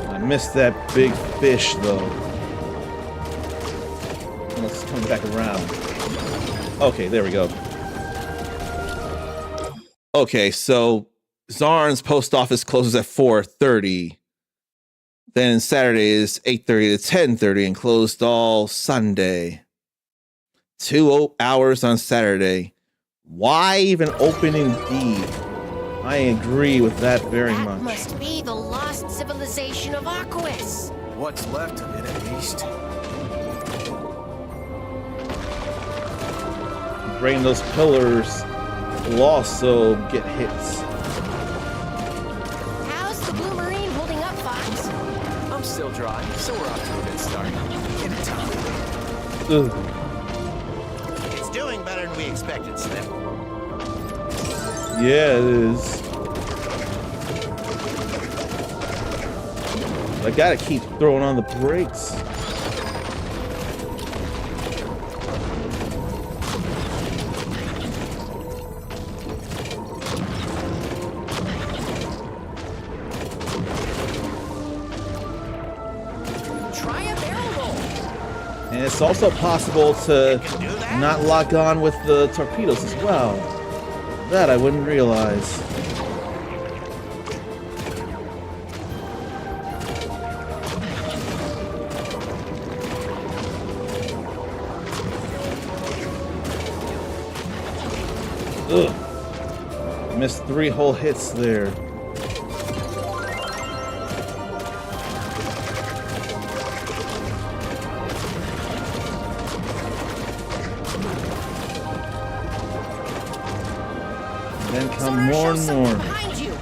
I missed that big fish, though. Let's come back around. Okay, there we go. Okay, so Zarn's post office closes at 4:30. Then Saturday is 8:30 to 10:30 and closed all Sunday. 2 hours on Saturday. Why even open indeed? I agree with that very That much. must be the lost civilization of Aquis. What's left of it, at least. Brain those pillars will also get hits. How's the Bloomerine holding up, Fox? I'm still dry, so we're off to a good start. Give it time. Ugh. It's doing better than we expected, Slip. Yeah, it is. I gotta keep throwing on the brakes. Try a barrel roll. And it's also possible to not lock on with the torpedoes as well. That I wouldn't realize. Ugh. Missed 3 whole hits there. Then come Sonar, more show and something more. behind you.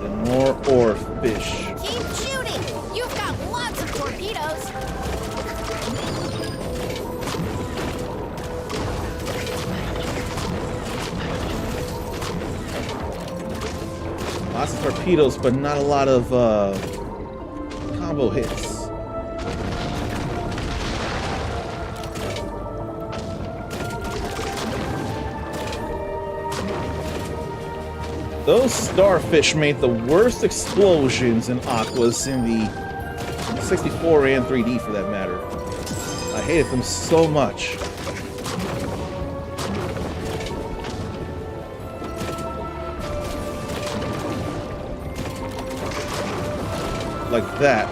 Then more ore fish. Keep shooting. You've got lots of torpedoes. Lots of torpedoes, but not a lot of combo hits. Those starfish made the worst explosions in Aquas in the 64 and 3D for that matter. I hated them so much. Like that.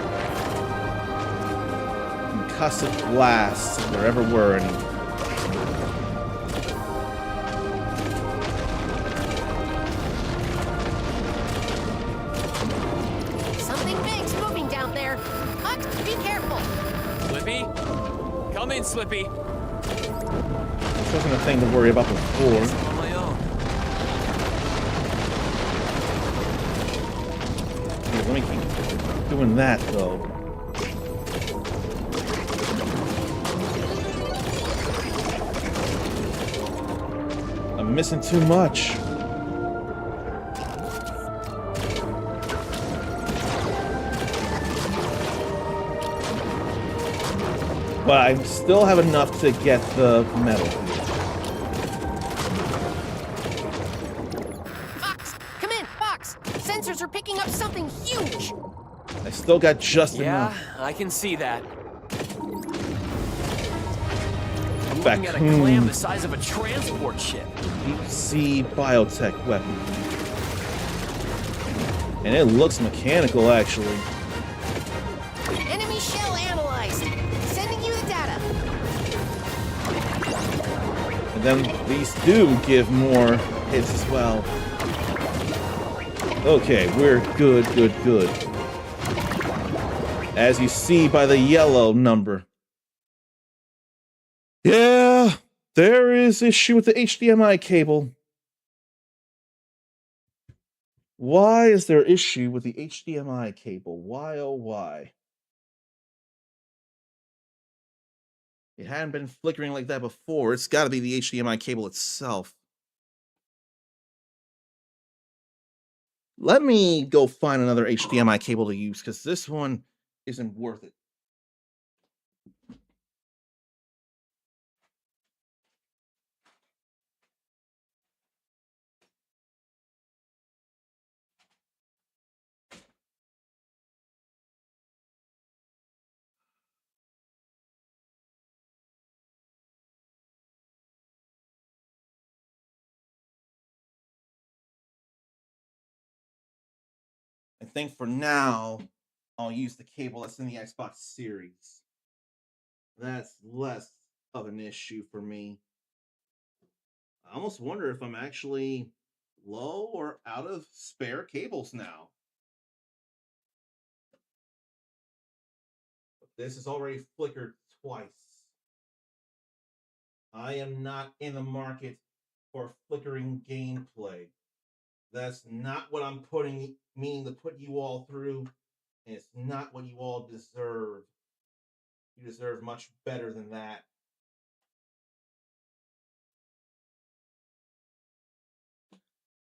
Concussive blasts, if there ever were any. Slippy. Come in, Slippy. This wasn't a thing to worry about before. On my own. Here, let me keep doing that, though. I'm missing too much. But I still have enough to get the medal. Fox, come in, Fox. Sensors are picking up something huge. I still got just Yeah, enough. I can see that. I'm Back. looking at a clam the size of a transport ship. Deep sea biotech weapon. And it looks mechanical, actually. Enemy shell analyzed. Sending you the data. And then these do give more hits as well. Okay, we're good, good, good. As you see by the yellow number. Yeah, there is issue with the HDMI cable. Why is there issue with the HDMI cable? Why, oh why? It hadn't been flickering like that before. It's got to be the HDMI cable itself. Let me go find another HDMI cable to use, because this one isn't worth it. I think for now, I'll use the cable that's in the Xbox Series. That's less of an issue for me. I almost wonder if I'm actually low or out of spare cables now. But this has already flickered twice. I am not in the market for flickering gameplay. That's not what I'm meaning to put you all through, and it's not what you all deserve. You deserve much better than that.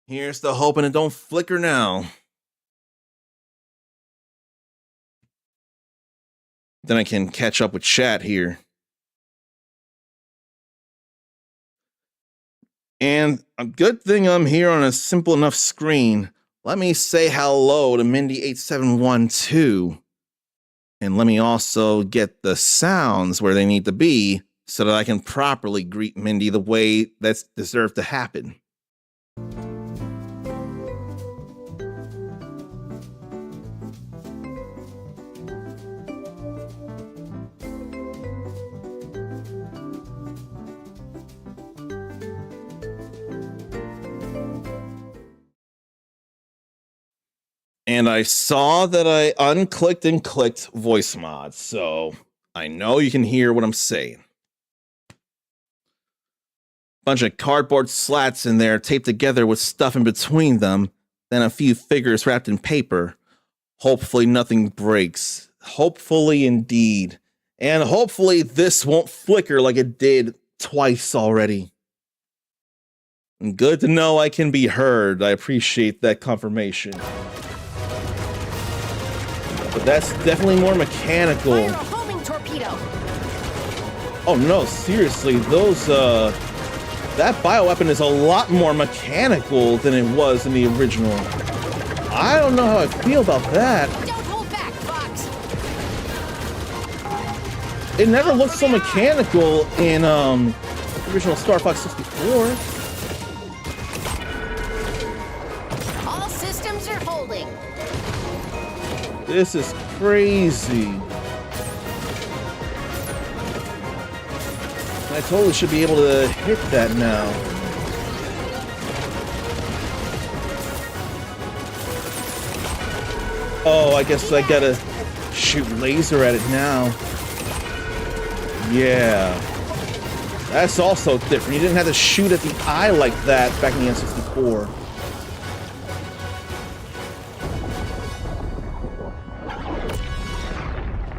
Here's the hoping it don't flicker now. Then I can catch up with chat here. And a good thing I'm here on a simple enough screen. Let me say hello to Mindy8712. And let me also get the sounds where they need to be so that I can properly greet Mindy the way that's deserved to happen. And I saw that I unclicked and clicked voice mod, so I know you can hear what I'm saying. Bunch of cardboard slats in there taped together with stuff in between them, then a few figures wrapped in paper. Hopefully nothing breaks. Hopefully indeed. And hopefully this won't flicker like it did twice already. And good to know I can be heard. I appreciate that confirmation. But that's definitely more mechanical. Fire a homing torpedo. Oh no, seriously, those that bioweapon is a lot more mechanical than it was in the original. I don't know how I feel about that. Don't hold back, Fox. It never looked so mechanical in the original Star Fox 64. All systems are holding. This is crazy. I totally should be able to hit that now. Oh, I guess I gotta shoot laser at it now. Yeah. That's also different. You didn't have to shoot at the eye like that back in the N64.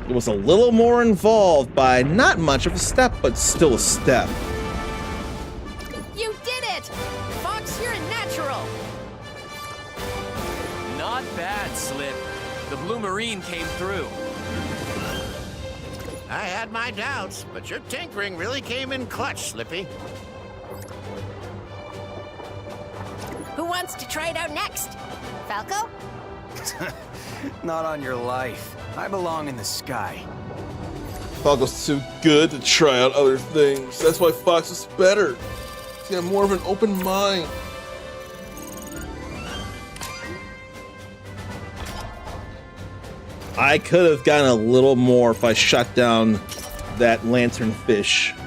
It was a little more involved by not much of a step, but still a step. You did it! Fox, you're a natural! Not bad, Slip. The Blue Marine came through. I had my doubts, but your tinkering really came in clutch, Slippy. Who wants to try it out next? Falco? Not on your life. I belong in the sky. Falco's too good to try out other things. That's why Fox is better. He's got more of an open mind. I could have gotten a little more if I shut down that lanternfish.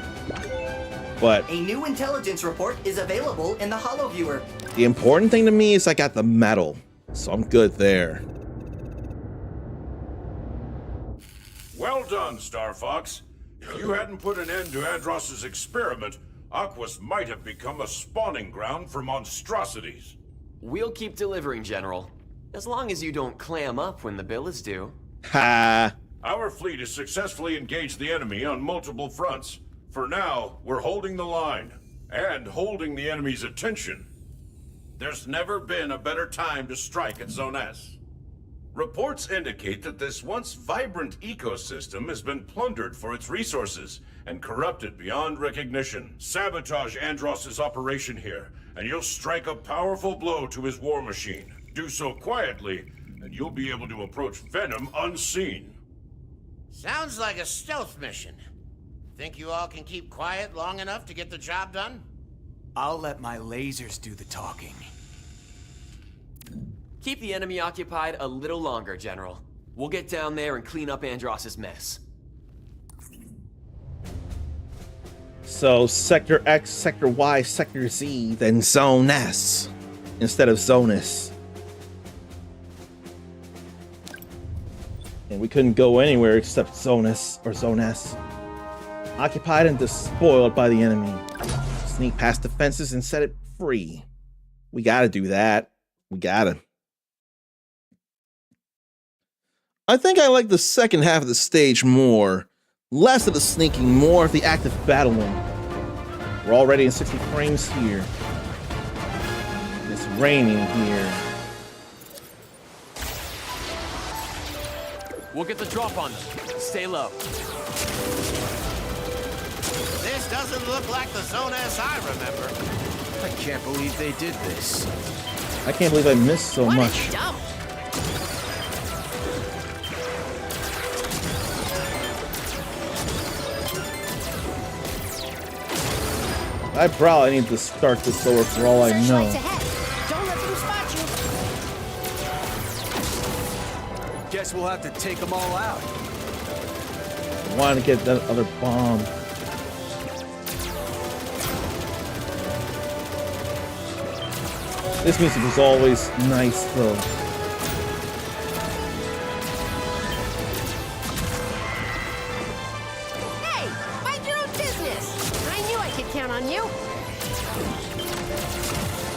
But A new intelligence report is available in the Holo Viewer. the important thing to me is I got the medal, so I'm good there. Well done, Star Fox. If you hadn't put an end to Andross's experiment, Aquas might have become a spawning ground for monstrosities. We'll keep delivering, General. As long as you don't clam up when the bill is due. Ha! Our fleet has successfully engaged the enemy on multiple fronts. For now, we're holding the line, and holding the enemy's attention. There's never been a better time to strike at Zone S. Reports indicate that this once vibrant ecosystem has been plundered for its resources and corrupted beyond recognition. Sabotage Andross's operation here, and you'll strike a powerful blow to his war machine. Do so quietly, and you'll be able to approach Venom unseen. Sounds like a stealth mission. Think you all can keep quiet long enough to get the job done? I'll let my lasers do the talking. Keep the enemy occupied a little longer, General. We'll get down there and clean up Andross's mess. So Sector X, Sector Y, Sector Z, then Zone S instead of Zonus. And we couldn't go anywhere except Zonus or Zone S. Occupied and despoiled by the enemy. Sneak past defenses and set it free. We gotta do that. We gotta. I think I like the second half of the stage more. Less of the sneaking, more of the active battling. We're already in 60 frames here. It's raining here. We'll get the drop on them. Stay low. This doesn't look like the Zone S I remember. I can't believe they did this. I can't believe I missed so What much. a dump! I probably need to start this over for all I Searchlights know. ahead. Don't let them spot you. Guess we'll have to take them all out. I want to get that other bomb. This music was always nice, though. Hey, mind your own business. I knew I could count on you.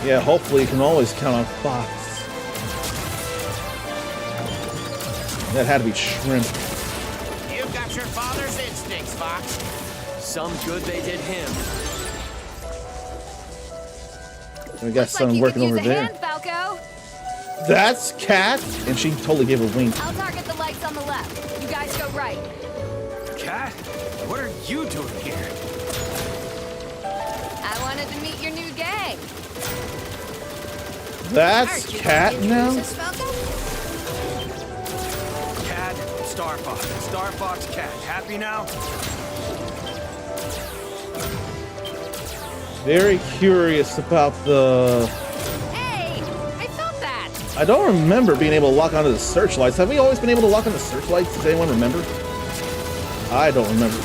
Yeah, hopefully you can always count on Fox. That had to be shrimp. You've got your father's instincts, Fox. Some good they did him. We got someone working over there. Falco. That's Cat, and she totally gave a wink. I'll target the lights on the left. You guys go right. Cat, what are you doing here? I wanted to meet your new gang. That's Aren't you Cat gonna now. introduce us, Falco? Cat, Star Fox. Star Fox, Cat. Happy now? Very curious about the. Hey, I felt that. I don't remember being able to lock onto the searchlights. Have we always been able to lock on the searchlights? Does anyone remember? I don't remember.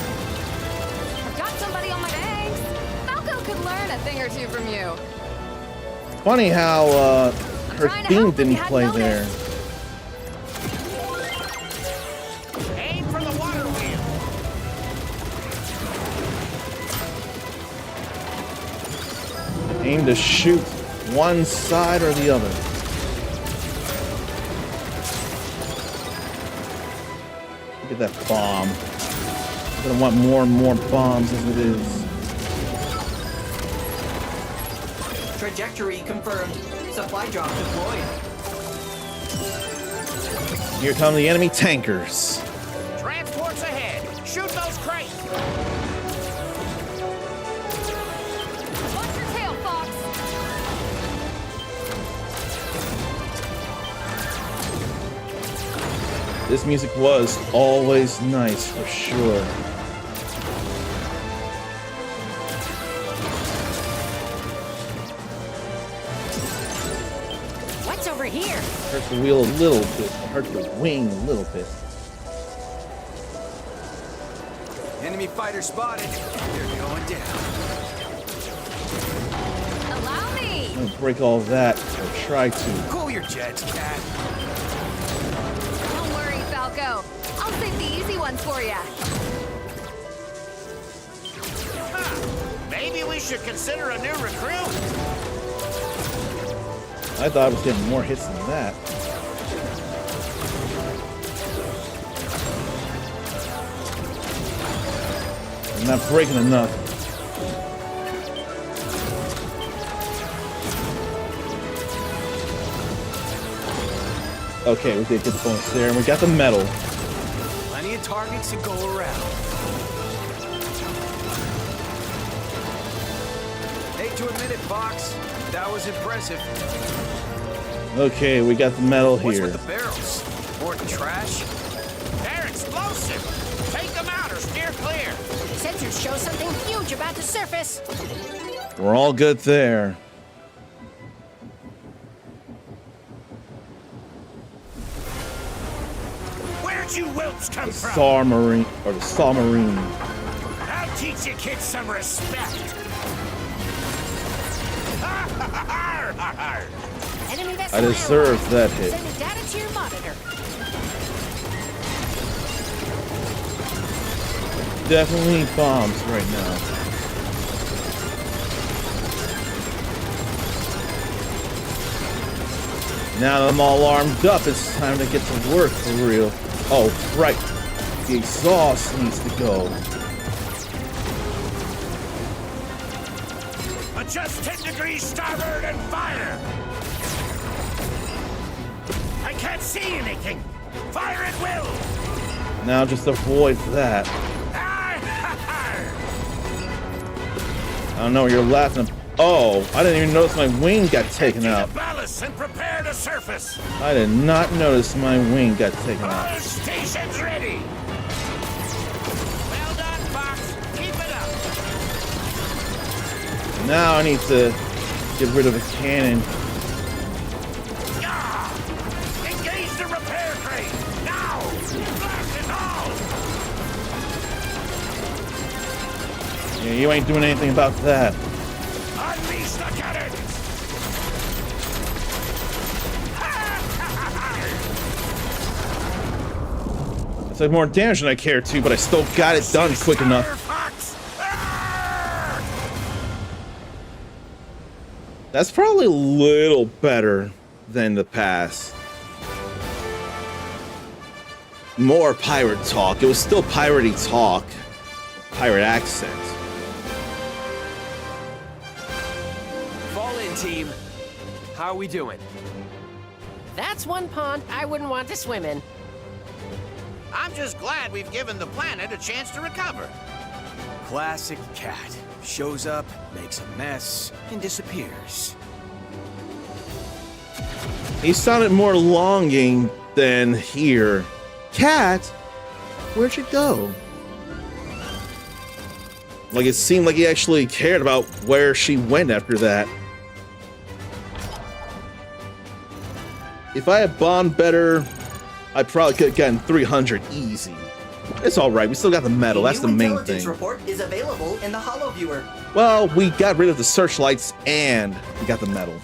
I've got somebody on my bangs. Falco could learn a thing or two from you. Funny how her theme didn't play there. Aim for the water wheel. Aim to shoot one side or the other. Look at that bomb. I'm gonna want more and more bombs as it is. Trajectory confirmed. Supply drop deployed. Here come the enemy tankers. Transports ahead. Shoot those crates. Watch your tail, Fox. This music was always nice for sure. What's over here? Hurt the wheel a little bit. Hurt the wing a little bit. Enemy fighter spotted. They're going down. Allow me. I'm gonna break all that, or try to. Cool your jets, cat. Don't worry, Falco. I'll save the easy ones for ya. Maybe we should consider a new recruit. I thought I was getting more hits than that. I'm not breaking enough. Okay, we did get the bonus there, and we got the medal. Plenty of targets to go around. Hate to admit it, Fox. That was impressive. Okay, we got the medal What's here. with the barrels? More trash? They're explosive. Take them out or steer clear. Sensors show something huge about to surface. We're all good there. Where'd you whelps come from? Submarine, or the submarine. I'll teach you kids some respect. Enemy vessel I deserve analyzed. that hit. Sending data to your monitor. Definitely need bombs right now. Now that I'm all armed up, it's time to get to work for real. Oh, right. The exhaust needs to go. Adjust 10 degrees starboard and fire! I can't see anything! Fire at will! Now just avoid that. I don't know, you're laughing. Oh, I didn't even notice my wing got taken out. Ballast and prepare to surface! I did not notice my wing got taken All out. stations ready! Well done, Fox! Keep it up! Now I need to get rid of the cannon. Yeah! Engage the repair crane! Now! Blast it all! Yeah, you ain't doing anything about that. Unleash the cannons! It's like more damage than I care to, but I still got it done quick enough. Fox! That's probably a little better than the past. More pirate talk. It was still piratey talk. Pirate accent. Fall in, team. How are we doing? That's one pond I wouldn't want to swim in. I'm just glad we've given the planet a chance to recover. Classic cat. Shows up, makes a mess, and disappears. He sounded more longing than here. Cat, where'd you go? Like it seemed like he actually cared about where she went after that. If I had bombed better, I probably could have gotten 300 easy. It's alright, we still got the medal, that's the main intelligence thing. report is available in the Holo Viewer. Well, we got rid of the searchlights and we got the medal.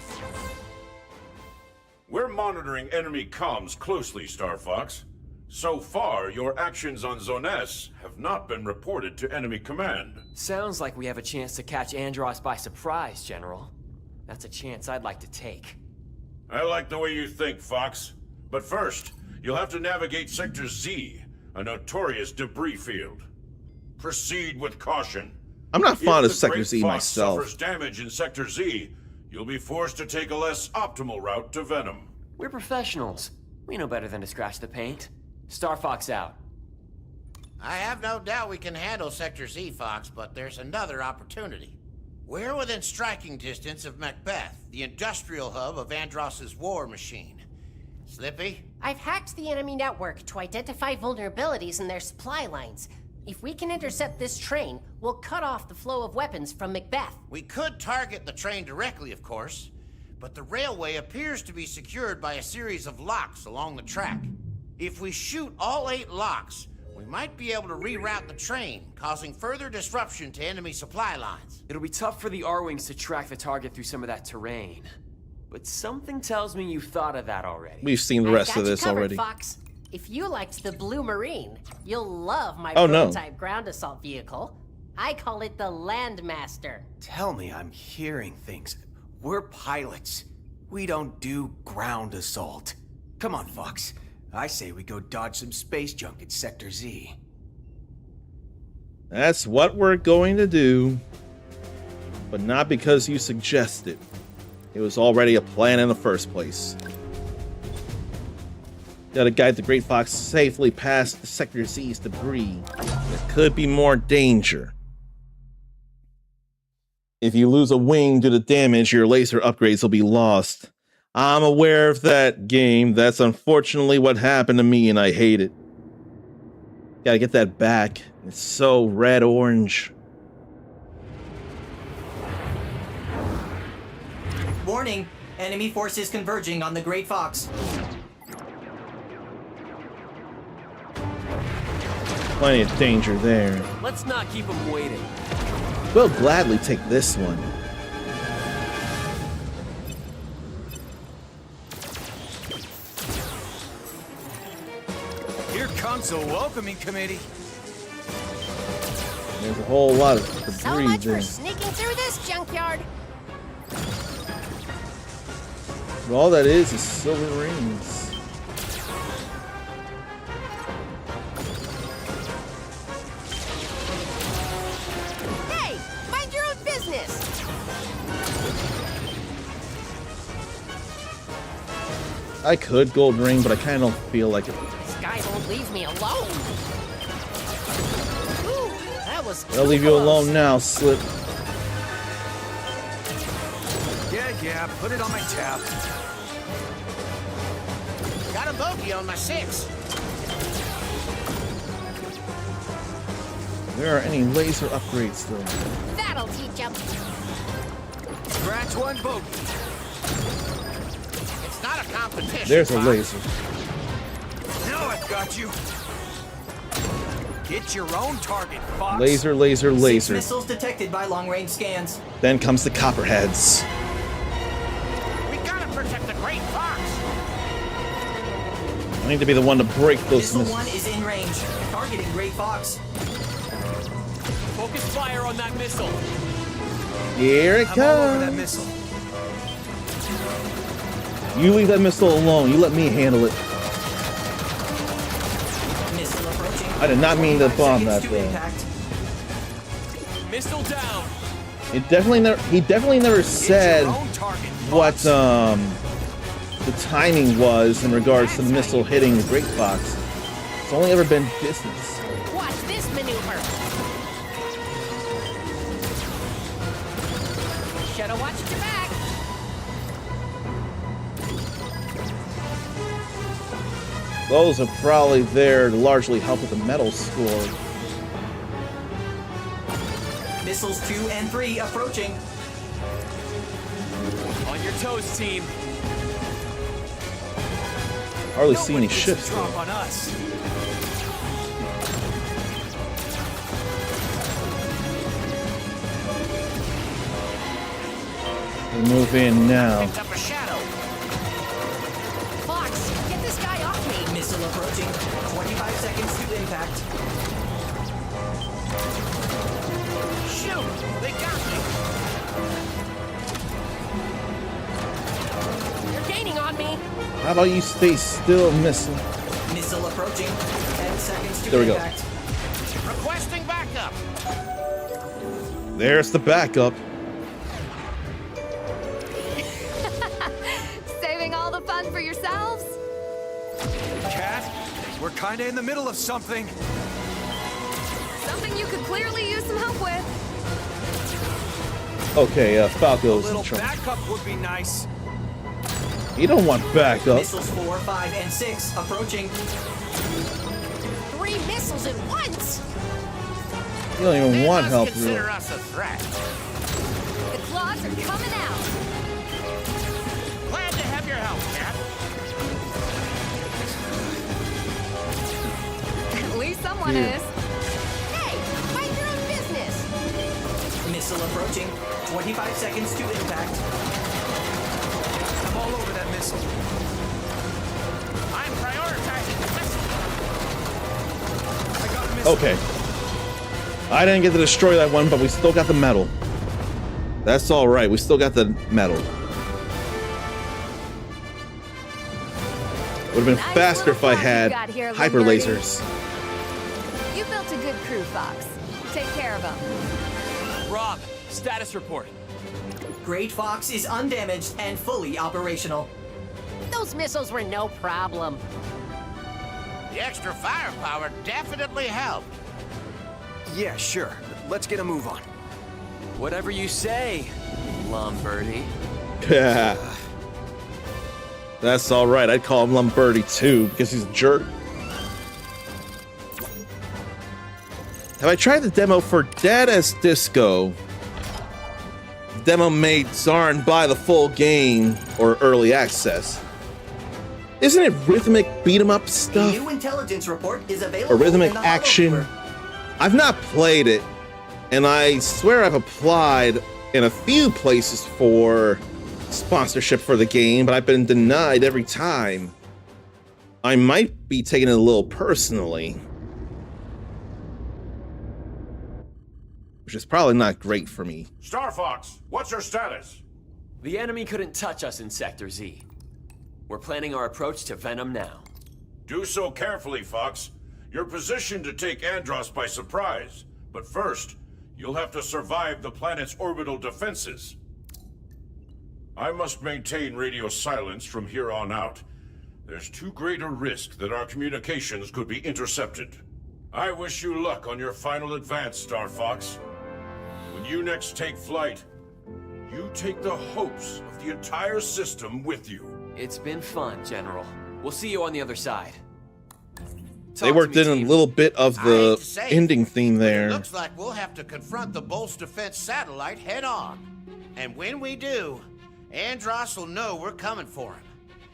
monitoring enemy comms closely, Star Fox. So far, your actions on Zone S have not been reported to enemy command. Sounds like we have a chance to catch Andros by surprise, General. That's a chance I'd like to take. I like the way you think, Fox. But first, you'll have to navigate Sector Z, a notorious debris field. Proceed with caution. I'm not fond of If the Sector Great Z Fox myself. suffers damage in Sector Z, you'll be forced to take a less optimal route to Venom. We're professionals. We know better than to scratch the paint. Star Fox out. I have no doubt we can handle Sector Z, Fox, but there's another opportunity. We're within striking distance of Macbeth, the industrial hub of Andross's war machine. Slippy? I've hacked the enemy network to identify vulnerabilities in their supply lines. If we can intercept this train, we'll cut off the flow of weapons from Macbeth. We could target the train directly, of course, but the railway appears to be secured by a series of locks along the track. If we shoot all 8 locks, we might be able to reroute the train, causing further disruption to enemy supply lines. It'll be tough for the R-Wings to track the target through some of that terrain. But something tells me you've thought of that already. We've seen the I've rest got of you this covered, already. Fox. If you liked the Blue Marine, you'll love my Oh, no. prototype ground assault vehicle. I call it the Landmaster. Tell me I'm hearing things. We're pilots. We don't do ground assault. Come on, Fox. I say we go dodge some space junk at Sector Z. That's what we're going to do. But not because you suggest it. It was already a plan in the first place. Gotta guide the Great Fox safely past the Sector Z's debris. There could be more danger. If you lose a wing due to damage, your laser upgrades will be lost. I'm aware of that, game. That's unfortunately what happened to me, and I hate it. Gotta get that back. It's so red-orange. Warning, enemy forces converging on the Great Fox. Plenty of danger there. Let's not keep them waiting. We'll gladly take this one. Here comes the welcoming committee. There's a whole lot of So debris much there. for sneaking through this junkyard. But all that is silver rings. Hey, mind your own business. I could gold ring, but I kind of don't feel like it. This guy won't leave me alone. Ooh, that was I'll leave you close. alone now, Slip. Yeah, put it on my tab. Got a bogey on my 6. There are any laser upgrades though. That'll teach him. Scratch one bogey. It's not a competition. There's a Fox. laser. Now I've got you. Get your own target, Fox. Laser, laser, 6 laser. missiles detected by long-range scans. Then comes the copperheads. We gotta protect the Great Fox. I need to be the one to break those Missile missiles. 1 is in range, targeting Great Fox. Focus fire on that missile. Here it I'm all over that comes. missile. You leave that missile alone. You let me handle it. Missile approaching. I did not mean to 45 bomb seconds that to though. impact. Missile down. He definitely never Get said your own target, what Fox. the timing was in regards to the missile hitting the Great Fox. It's only ever been distance. Watch this maneuver. Shoulda watched your back. Those are probably there to largely help with the metal score. Missiles 2 and 3 approaching. On your toes, team. Hardly see any Nobody gets a ships. drop on us. We move in now. Picked up a shadow. impact. Shoot! They got me! You're gaining on me. How about you stay still, missile? Missile approaching. 10 seconds to There we go. impact. Requesting backup! There's the backup. Saving all the fun for yourselves? Cat, we're kinda in the middle of something. Something you could clearly use some help with. Okay, A Falco's in little trouble. backup would be nice. You don't want backup. Missiles 4, 5, and 6 approaching. 3 missiles at once. You don't even They want must help, consider really. us a threat. The claws are coming out. Glad to have your help, Cat. At least someone Yeah. is. Hey, mind your own business. Missile approaching. 25 seconds to impact. I'm all over that missile. I'm prioritizing the missile. I got a missile. Okay. I didn't get to destroy that one, but we still got the medal. That's all right. We still got the medal. Would have been Nice faster if I little had farm you got here, hyper Lombardi. lasers. You built a good crew, Fox. Take care of them. Rob, status report. Great Fox is undamaged and fully operational. Those missiles were no problem. The extra firepower definitely helped. Yeah, sure. Let's get a move on. Whatever you say, Lombardi. Yeah. That's all right. I'd call him Lombardi too because he's a jerk. Have I tried the demo for Dead as Disco? The demo made Zarn buy the full game or early access. Isn't it rhythmic beat 'em up The stuff? new intelligence report is available Or rhythmic in the action? Hollow. I've not played it, and I swear I've applied in a few places for sponsorship for the game, but I've been denied every time. I might be taking it a little personally, which is probably not great for me. Star Fox, what's your status? The enemy couldn't touch us in Sector Z. We're planning our approach to Venom now. Do so carefully, Fox. You're positioned to take Andros by surprise. But first, you'll have to survive the planet's orbital defenses. I must maintain radio silence from here on out. There's too great a risk that our communications could be intercepted. I wish you luck on your final advance, Star Fox. When you next take flight, you take the hopes of the entire system with you. It's been fun, General. We'll see you on the other side. They Talk to worked me, in a team. little bit of I hate the to say it, ending theme It there. looks like we'll have to confront the Bolt's defense satellite head on. And when we do, Andros will know we're coming for him.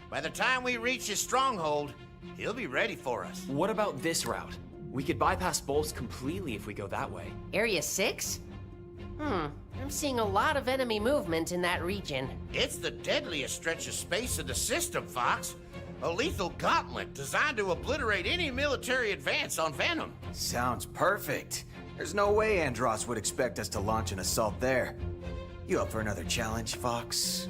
By the time we reach his stronghold, he'll be ready for us. What about this route? We could bypass Bolts completely if we go that way. Area 6? I'm seeing a lot of enemy movement in that region. It's the deadliest stretch of space in the system, Fox. A lethal gauntlet designed to obliterate any military advance on Venom. Sounds perfect. There's no way Andros would expect us to launch an assault there. You up for another challenge, Fox?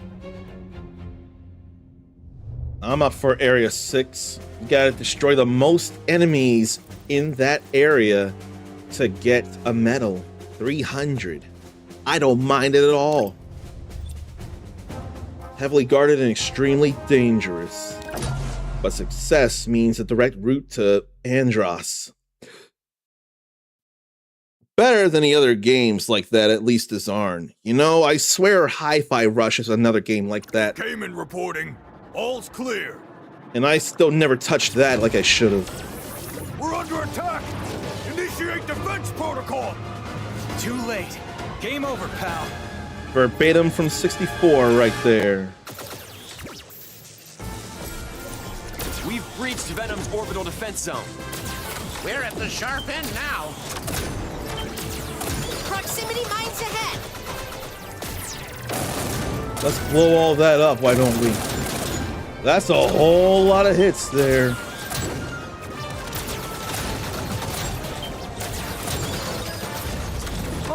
I'm up for Area 6. You gotta destroy the most enemies in that area to get a medal. 300. I don't mind it at all. Heavily guarded and extremely dangerous. But success means a direct route to Andros. Better than the other games like that, at least as Arn. You know, I swear Hi-Fi Rush is another game like that. Cayman reporting. All's clear. And I still never touched that like I should have. We're under attack. Initiate defense protocol. Too late. Game over, pal. Verbatim from 64 right there. We've breached Venom's orbital defense zone. We're at the sharp end now. Proximity mines ahead! Let's blow all that up, why don't we? That's a whole lot of hits there.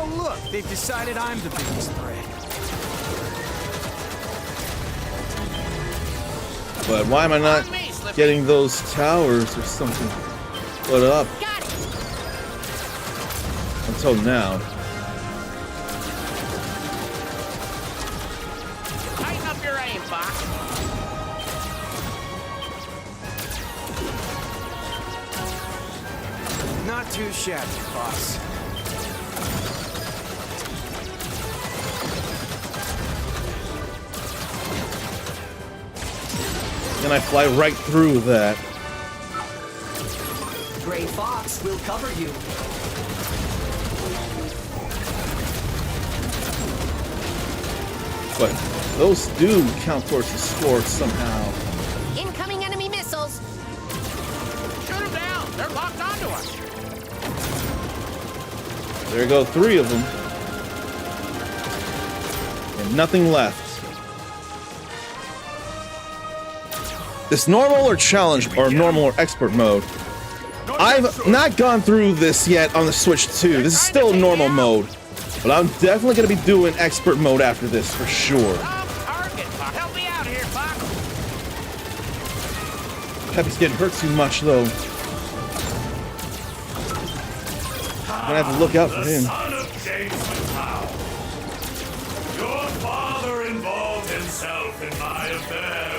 Oh look, they've decided I'm the biggest threat. But why am I not On me, Slippy. getting those towers or something put up Got it! until now? Tighten up your aim, Fox. Not too shabby, boss. And I fly right through that. Gray Fox will cover you. But those do count towards the score somehow. Incoming enemy missiles! Shoot them down. They're locked onto us. There go 3 of them. And nothing left. This normal or challenge or normal or expert mode. I've not gone through this yet on the Switch 2. This is still normal mode. But I'm definitely going to be doing expert mode after this for sure. Target, Fox. Help me out here, Fox. Peppy's getting hurt too much though. I'm going to have to look out for him. Son of Jason Howe. Your father involved himself in my affairs.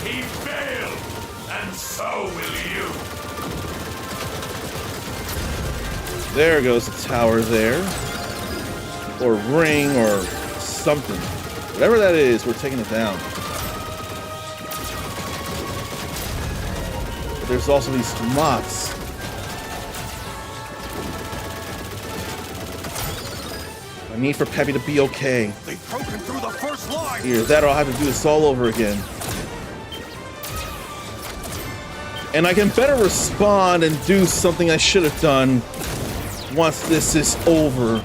He failed, and so will you. There goes the tower there. Or ring or something. Whatever that is, we're taking it down. But there's also these moths. I need for Peppy to be okay. They've broken through the first line. Here, that or I'll have to do this all over again. And I can better respond and do something I should have done once this is over.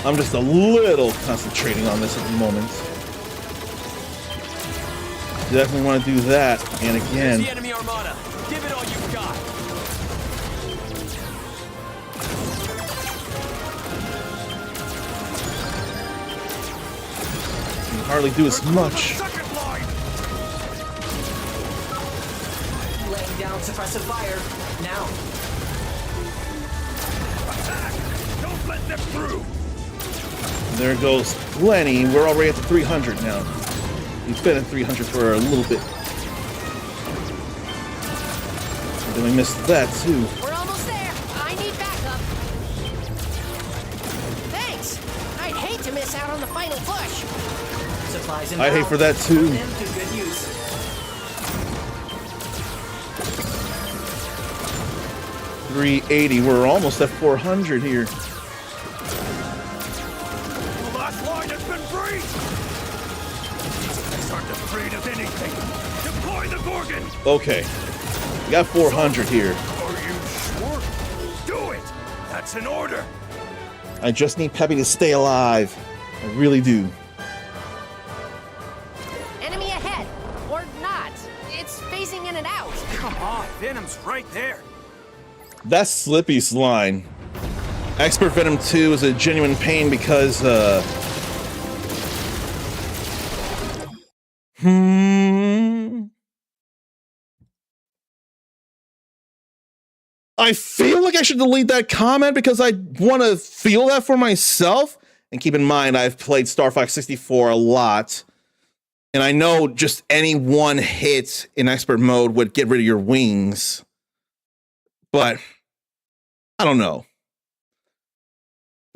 I'm just a little concentrating on this at the moment. Definitely want to do that. And There's again, the enemy armada. Give it all you've got. can hardly do as much. Second line. Laying down suppressive fire. Now. Attack. Don't let them through. There goes plenty. We're already at the 300 now. We've been at 300 for a little bit. And then we missed that too. We're almost there. I need backup. Thanks. I'd hate to miss out on the final push. Supplies I'd hate inbound. for that too. Put them to good use. $380. We're almost at 400 here. The last line has been breached. These aren't afraid of anything. Deploy the Gorgon. Okay. We got 400 here. Are you sure? Do it. That's an order. I just need Peppy to stay alive. I really do. Enemy ahead. Or not. It's phasing in and out. Come on, Venom's right there. That's Slippy's line. Expert Venom 2 is a genuine pain because, I feel like I should delete that comment because I want to feel that for myself. And keep in mind, I've played Star Fox 64 a lot. And I know just any one hit in expert mode would get rid of your wings. But I don't know.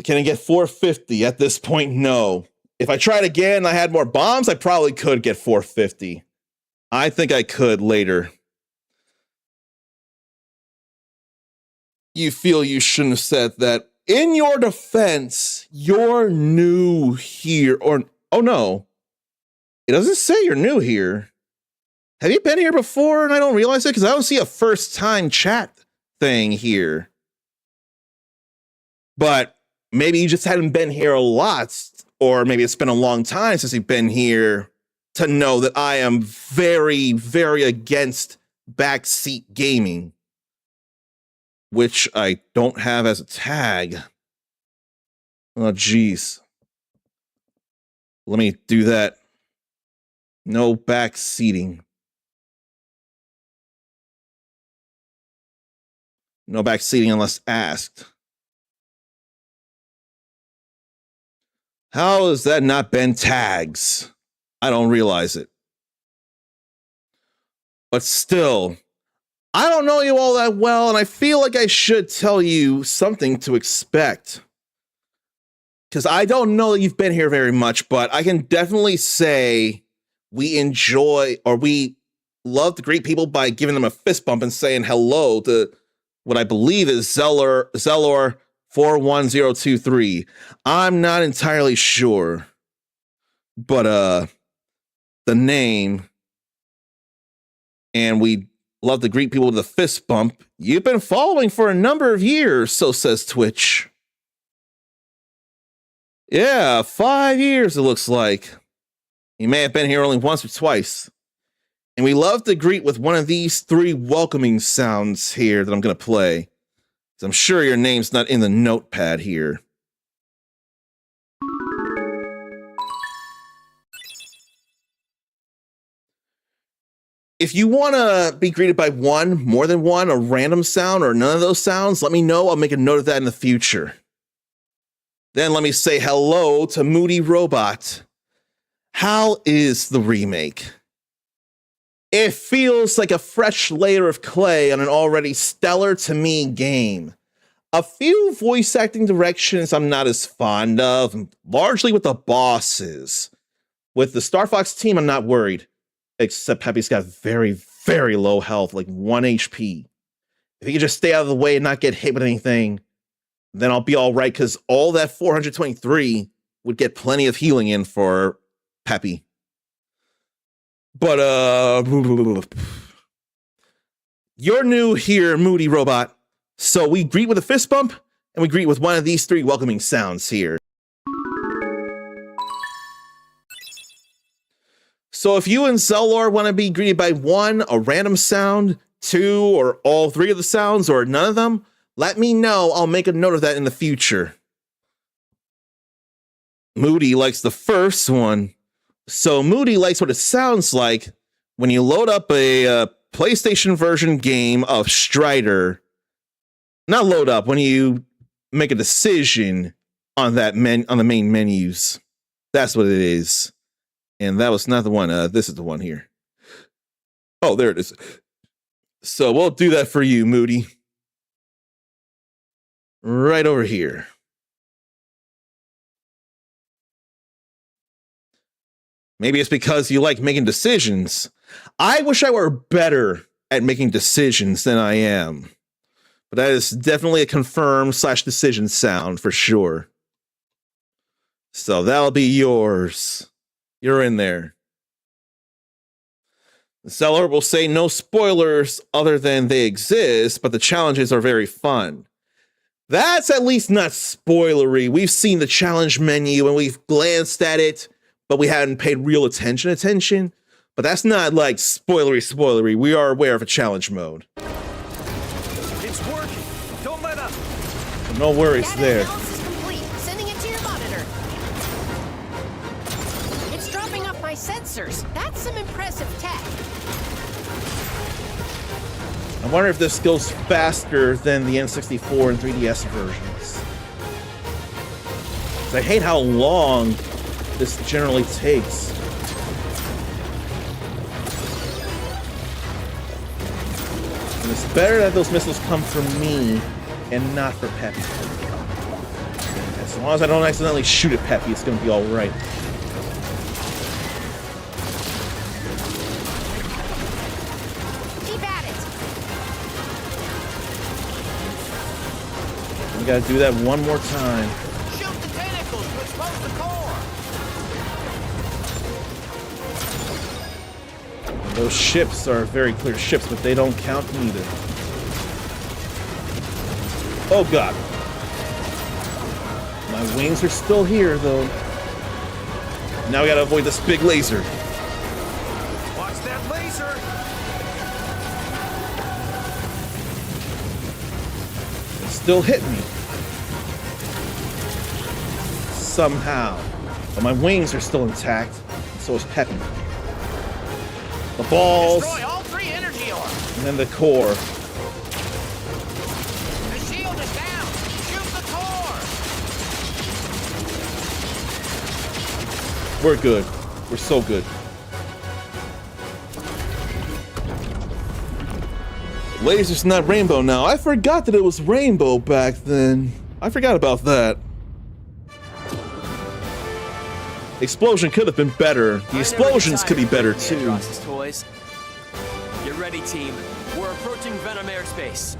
Can I get 450 at this point? No. If I tried again and I had more bombs, I probably could get 450. I think I could later. You feel you shouldn't have said that. In your defense, you're new here. Or, oh no. It doesn't say you're new here. Have you been here before and I don't realize it? Because I don't see a first time chat thing here. But maybe you just hadn't been here a lot, or maybe it's been a long time since you've been here to know that I am very, very against backseat gaming, which I don't have as a tag. Oh, geez. Let me do that. No back seating. No back seating unless asked. How has that not been tags? I don't realize it. But still, I don't know you all that well, and I feel like I should tell you something to expect. Because I don't know that you've been here very much, but I can definitely say we enjoy, or we love to greet people by giving them a fist bump and saying hello to what I believe is Zelor 41023. I'm not entirely sure, but the name, and we love to greet people with a fist bump. You've been following for a number of years, so says Twitch. Yeah, 5 years it looks like. You may have been here only once or twice. And we love to greet with one of these 3 welcoming sounds here that I'm going to play. I'm sure your name's not in the notepad here. If you want to be greeted by one, more than one, a random sound, or none of those sounds, let me know. I'll make a note of that in the future. Then let me say hello to Moody Robot. How is the remake? It feels like a fresh layer of clay on an already stellar to me game. A few voice acting directions I'm not as fond of, largely with the bosses. With the Star Fox team, I'm not worried. Except Peppy's got very, very low health, like 1 HP. If he can just stay out of the way and not get hit with anything, then I'll be all right, because all that 423 would get plenty of healing in for Peppy. But, you're new here, Moody Robot. So we greet with a fist bump, and we greet with one of these 3 welcoming sounds here. So if you and Zelor want to be greeted by 1, a random sound, 2, or all 3 of the sounds, or none of them, let me know. I'll make a note of that in the future. Moody likes the first one. So Moody likes what it sounds like when you load up a PlayStation version game of Strider. Not load up, when you make a decision on that on the main menus. That's what it is. And that was not the one. This is the one here. Oh, there it is. So we'll do that for you, Moody. Right over here. Maybe it's because you like making decisions. I wish I were better at making decisions than I am. But that is definitely a confirmed / decision sound for sure. So that'll be yours. You're in there. The seller will say no spoilers other than they exist, but the challenges are very fun. That's at least not spoilery. We've seen the challenge menu and we've glanced at it, but we hadn't paid real attention. But that's not like spoilery. We are aware of a challenge mode. It's working. Don't let up. No worries Data there. analysis complete. Sending it to your monitor. It's dropping off my sensors. That's some impressive tech. I wonder if this goes faster than the N64 and 3DS versions. 'Cause I hate how long this generally takes. And it's better that those missiles come from me and not for Peppy. As long as I don't accidentally shoot at Peppy, it's gonna be alright. Keep at it. We gotta do that one more time. Shoot the tentacles to expose the core. Those ships are very clear ships, but they don't count either. Oh god. My wings are still here, though. Now we gotta avoid this big laser. Watch that laser. It still hit me. somehow. But my wings are still intact, and so is Peppy. The balls, Destroy all 3 energy orbs. and then the core. The shield is down. Shoot the core. We're good. We're so good. Laser's not rainbow now. I forgot that it was rainbow back then. I forgot about that. Explosion could have been better. The explosions could be better too. Andross's toys. Get ready, team. We're approaching Venom airspace.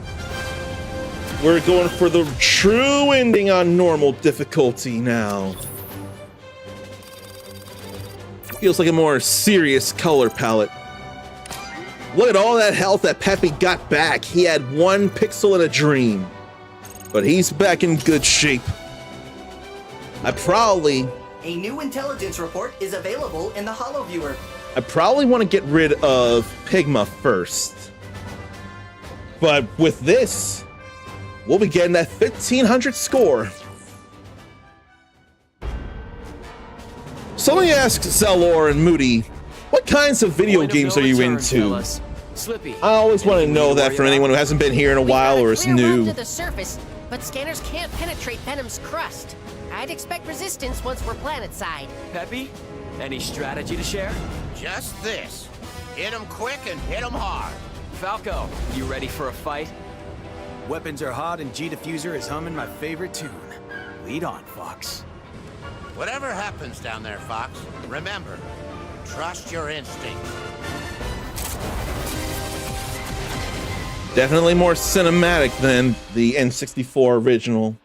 We're going for the true ending on normal difficulty now. Feels like a more serious color palette. Look at all that health that Peppy got back. He had 1 pixel in a dream. But he's back in good shape. I probably A new intelligence report is available in the Holo Viewer. want to get rid of Pigma first. But with this, we'll be getting that 1500 score. So let me ask Zelor and Moody, what kinds of video Point of games no are you return, into? fellas. Slippy. I always want to anything know to that worry from anyone who about? hasn't been here in a We've while got or a is clear run new. to the surface, but scanners can't penetrate Venom's crust. I'd expect resistance once we're planetside. Peppy, any strategy to share? Just this. Hit 'em quick and hit 'em hard. Falco, you ready for a fight? Weapons are hot and G-Diffuser is humming my favorite tune. Lead on, Fox. Whatever happens down there, Fox, remember, trust your instincts. Definitely more cinematic than the N64 original.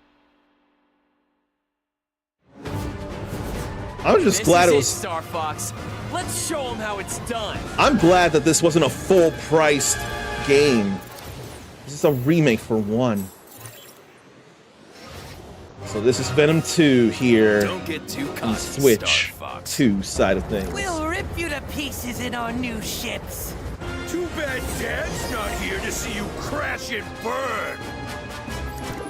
I was just This glad is it was. Star Fox. Let's show them how it's done. I'm glad that this wasn't a full-priced game. This is a remake for 1. So this is Venom 2 here. Don't get too on cocky, Switch Star Fox. 2 side of things. We'll rip you to pieces in our new ships. Too bad Dad's not here to see you crash and burn.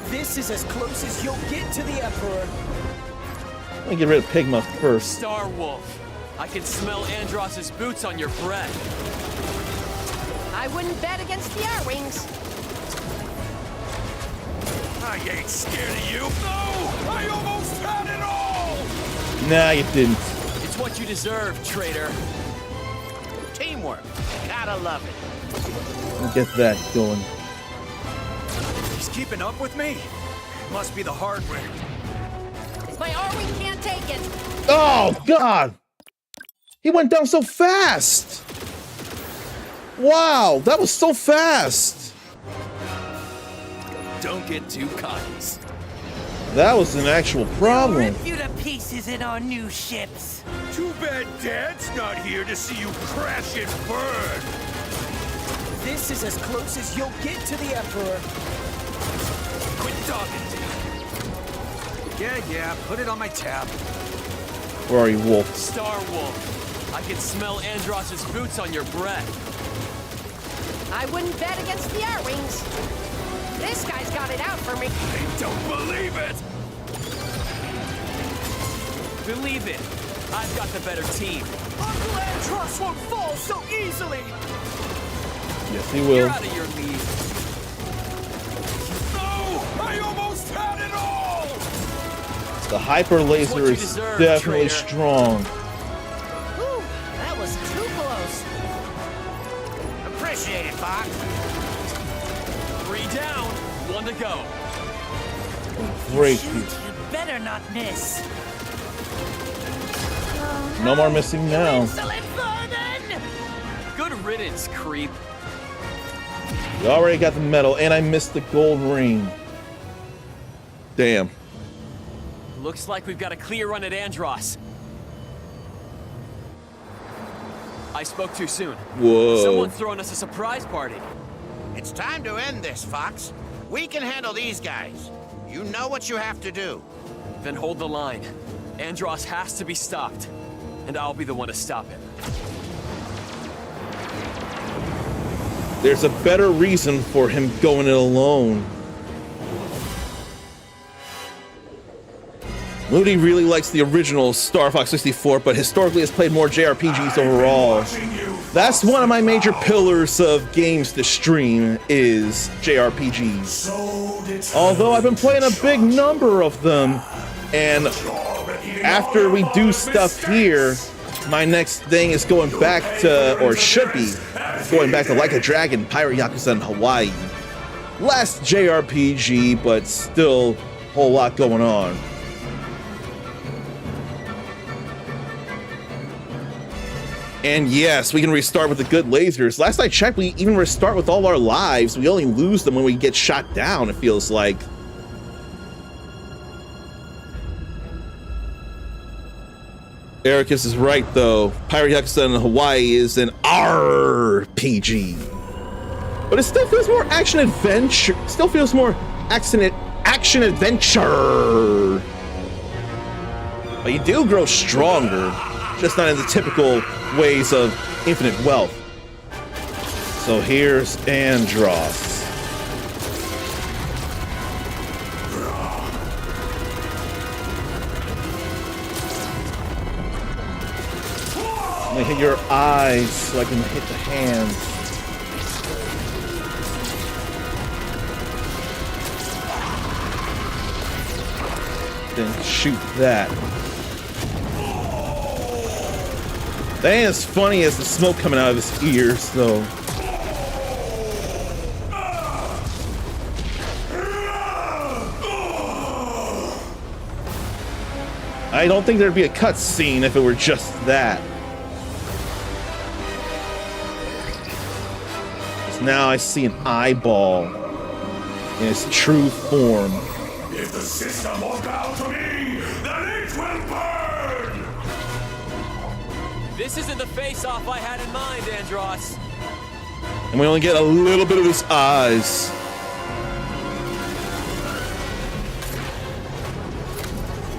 This is as close as you'll get to the Emperor. Let me get rid of Pigma first. Star Wolf, I can smell Andross's boots on your breath. I wouldn't bet against the R-Wings. I ain't scared of you. No! I almost had it all! Nah, you didn't. It's what you deserve, traitor. Teamwork. Gotta love it. Let me get that going. He's keeping up with me? Must be the hardware. My R-Wing can't take it. Oh, God! He went down so fast! Wow, that was so fast! Don't get too cocky. That was an actual problem. Rip you to pieces in our new ships. Too bad Dad's not here to see you crash and burn. This is as close as you'll get to the Emperor. Quit talking to me. Yeah, put it on my tab. Where are you, Wolf? Star Wolf, I can smell Andross's boots on your breath. I wouldn't bet against the R-Wings. This guy's got it out for me. I don't believe it. Believe it, I've got the better team. Uncle Andross won't fall so easily. Yes, he You're will. out of your league. No! I almost had it all! The hyper laser what you is deserve, definitely traitor. strong. Whew, that was too close. Appreciate it, Fox. 3 down, 1 to go. Great. Shoot, you better not miss. No more missing now. Excellent vermin! Good riddance, creep. We already got the medal, and I missed the gold ring. Damn. Looks like we've got a clear run at Andross. I spoke too soon. Whoa. Someone's throwing us a surprise party. It's time to end this, Fox. We can handle these guys. You know what you have to do. Then hold the line. Andross has to be stopped. And I'll be the one to stop him. There's a better reason for him going it alone. Moody really likes the original Star Fox 64, but historically has played more JRPGs overall. That's one of my major pillars of games to stream is JRPGs. Although I've been playing a big number of them, and after we do stuff here, my next thing is going back to, or should be, going back to Like a Dragon, Pirate Yakuza in Hawaii. Last JRPG, but still a whole lot going on. And yes, we can restart with the good lasers. Last I checked, we even restart with all our lives. We only lose them when we get shot down, it feels like. Ericus is right, though. Pirate Yakuza in Hawaii is an RPG. But it still feels more action-adventure. Still feels more action-adventure. But you do grow stronger. Just not in the typical ways of infinite wealth. So here's Andross. Let me hit your eyes so I can hit the hands. Then shoot that. That ain't as funny as the smoke coming out of his ears, though. I don't think there'd be a cutscene if it were just that. Because now I see an eyeball in its true form. If the system won't bow to me, then it will burn! This isn't the face-off I had in mind, Andross. And we only get a little bit of his eyes.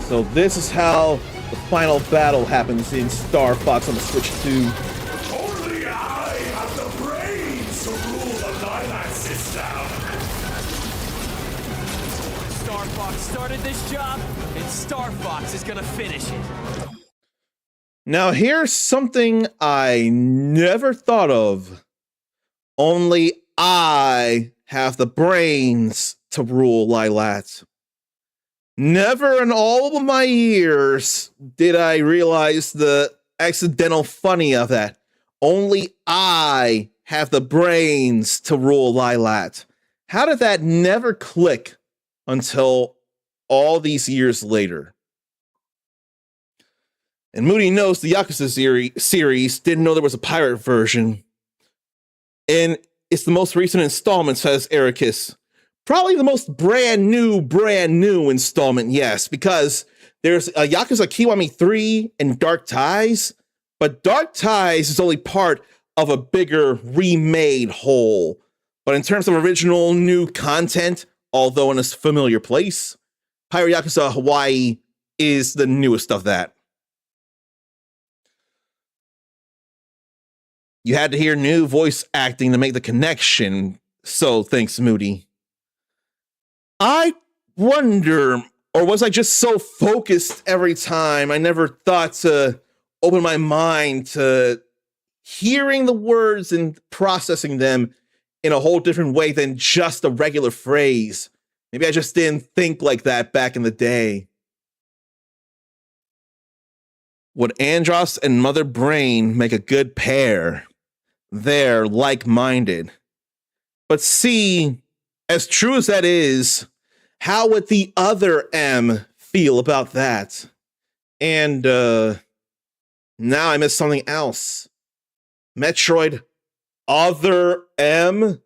So this is how the final battle happens in Star Fox on the Switch 2. Only I have the brains to rule the Lylat system! Star Fox started this job, and Star Fox is gonna finish it. Now here's something I never thought of. Only I have the brains to rule Lylat. Never in all of my years did I realize the accidental funny of that. Only I have the brains to rule Lylat. How did that never click until all these years later? And Moody knows the Yakuza series, didn't know there was a pirate version. And it's the most recent installment, says Ericus. Probably the most brand new installment, yes, because there's a Yakuza Kiwami 3 and Dark Ties, but Dark Ties is only part of a bigger remade whole. But in terms of original new content, although in a familiar place, Pirate Yakuza Hawaii is the newest of that. You had to hear new voice acting to make the connection, so thanks, Moody. I wonder, or was I just so focused every time I never thought to open my mind to hearing the words and processing them in a whole different way than just a regular phrase? Maybe I just didn't think like that back in the day. Would Andross and Mother Brain make a good pair? They're like-minded. But see, as true as that is, how would the other M feel about that? And now I missed something else. Metroid Other M?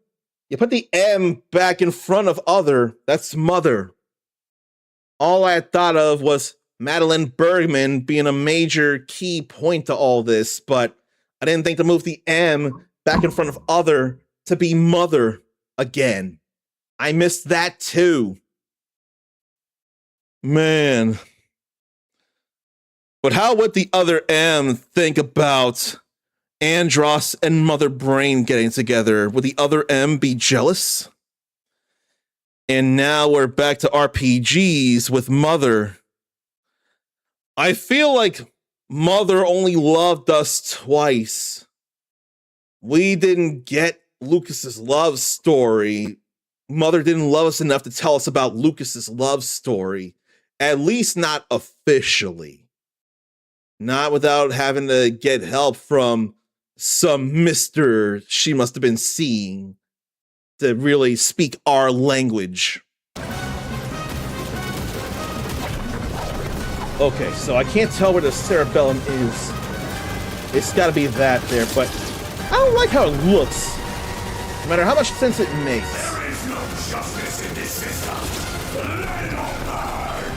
You put the M back in front of Other, that's Mother. All I had thought of was Madeline Bergman being a major key point to all this, but I didn't think to move the M back in front of Other to be Mother again. I missed that too. Man. But how would the other M think about Andross and Mother Brain getting together? Would the other M be jealous? And now we're back to RPGs with Mother. I feel like Mother only loved us twice. We didn't get Lucas's love story. Mother didn't love us enough to tell us about Lucas's love story. At least not officially. Not without having to get help from some mister she must have been seeing to really speak our language. Okay, so I can't tell where the cerebellum is. It's gotta be that there, but I don't like how it looks. No matter how much sense it makes. There is no justice in this system. Let it all burn.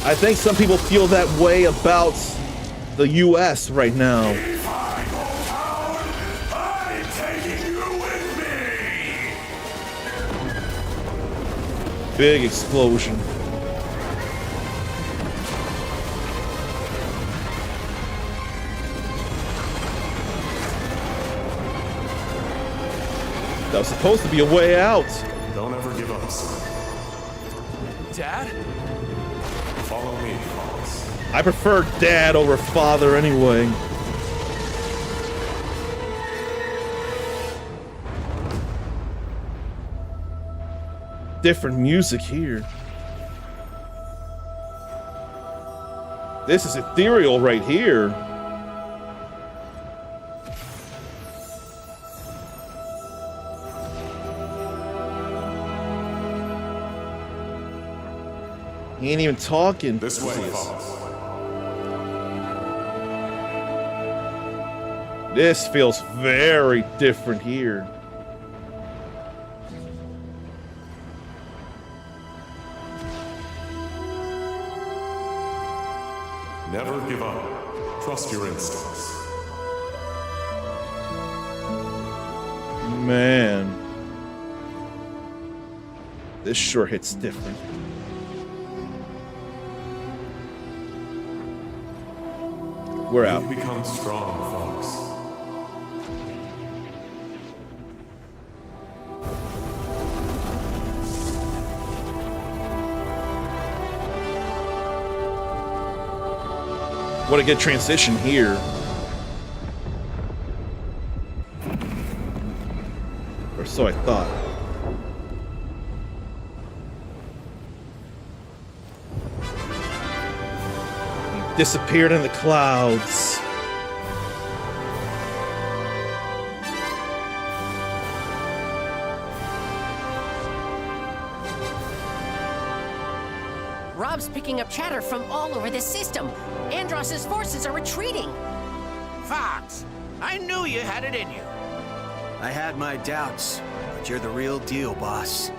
I think some people feel that way about the US right now. If I go down, I'm taking you with me. Big explosion. That was supposed to be a way out. Don't ever give up, son. Dad? Follow me, Fox. I prefer Dad over Father anyway. Different music here. This is ethereal right here. He ain't even talking. This way, Fox. This feels very different here. Never give up. Trust your instincts. Man. This sure hits different. We're out. You've become strong, Fox. What a good transition here. Or so I thought. He disappeared in the clouds. Rob's picking up chatter from all over the system. Andross's forces are retreating. Fox, I knew you had it in you. I had my doubts, but you're the real deal, boss.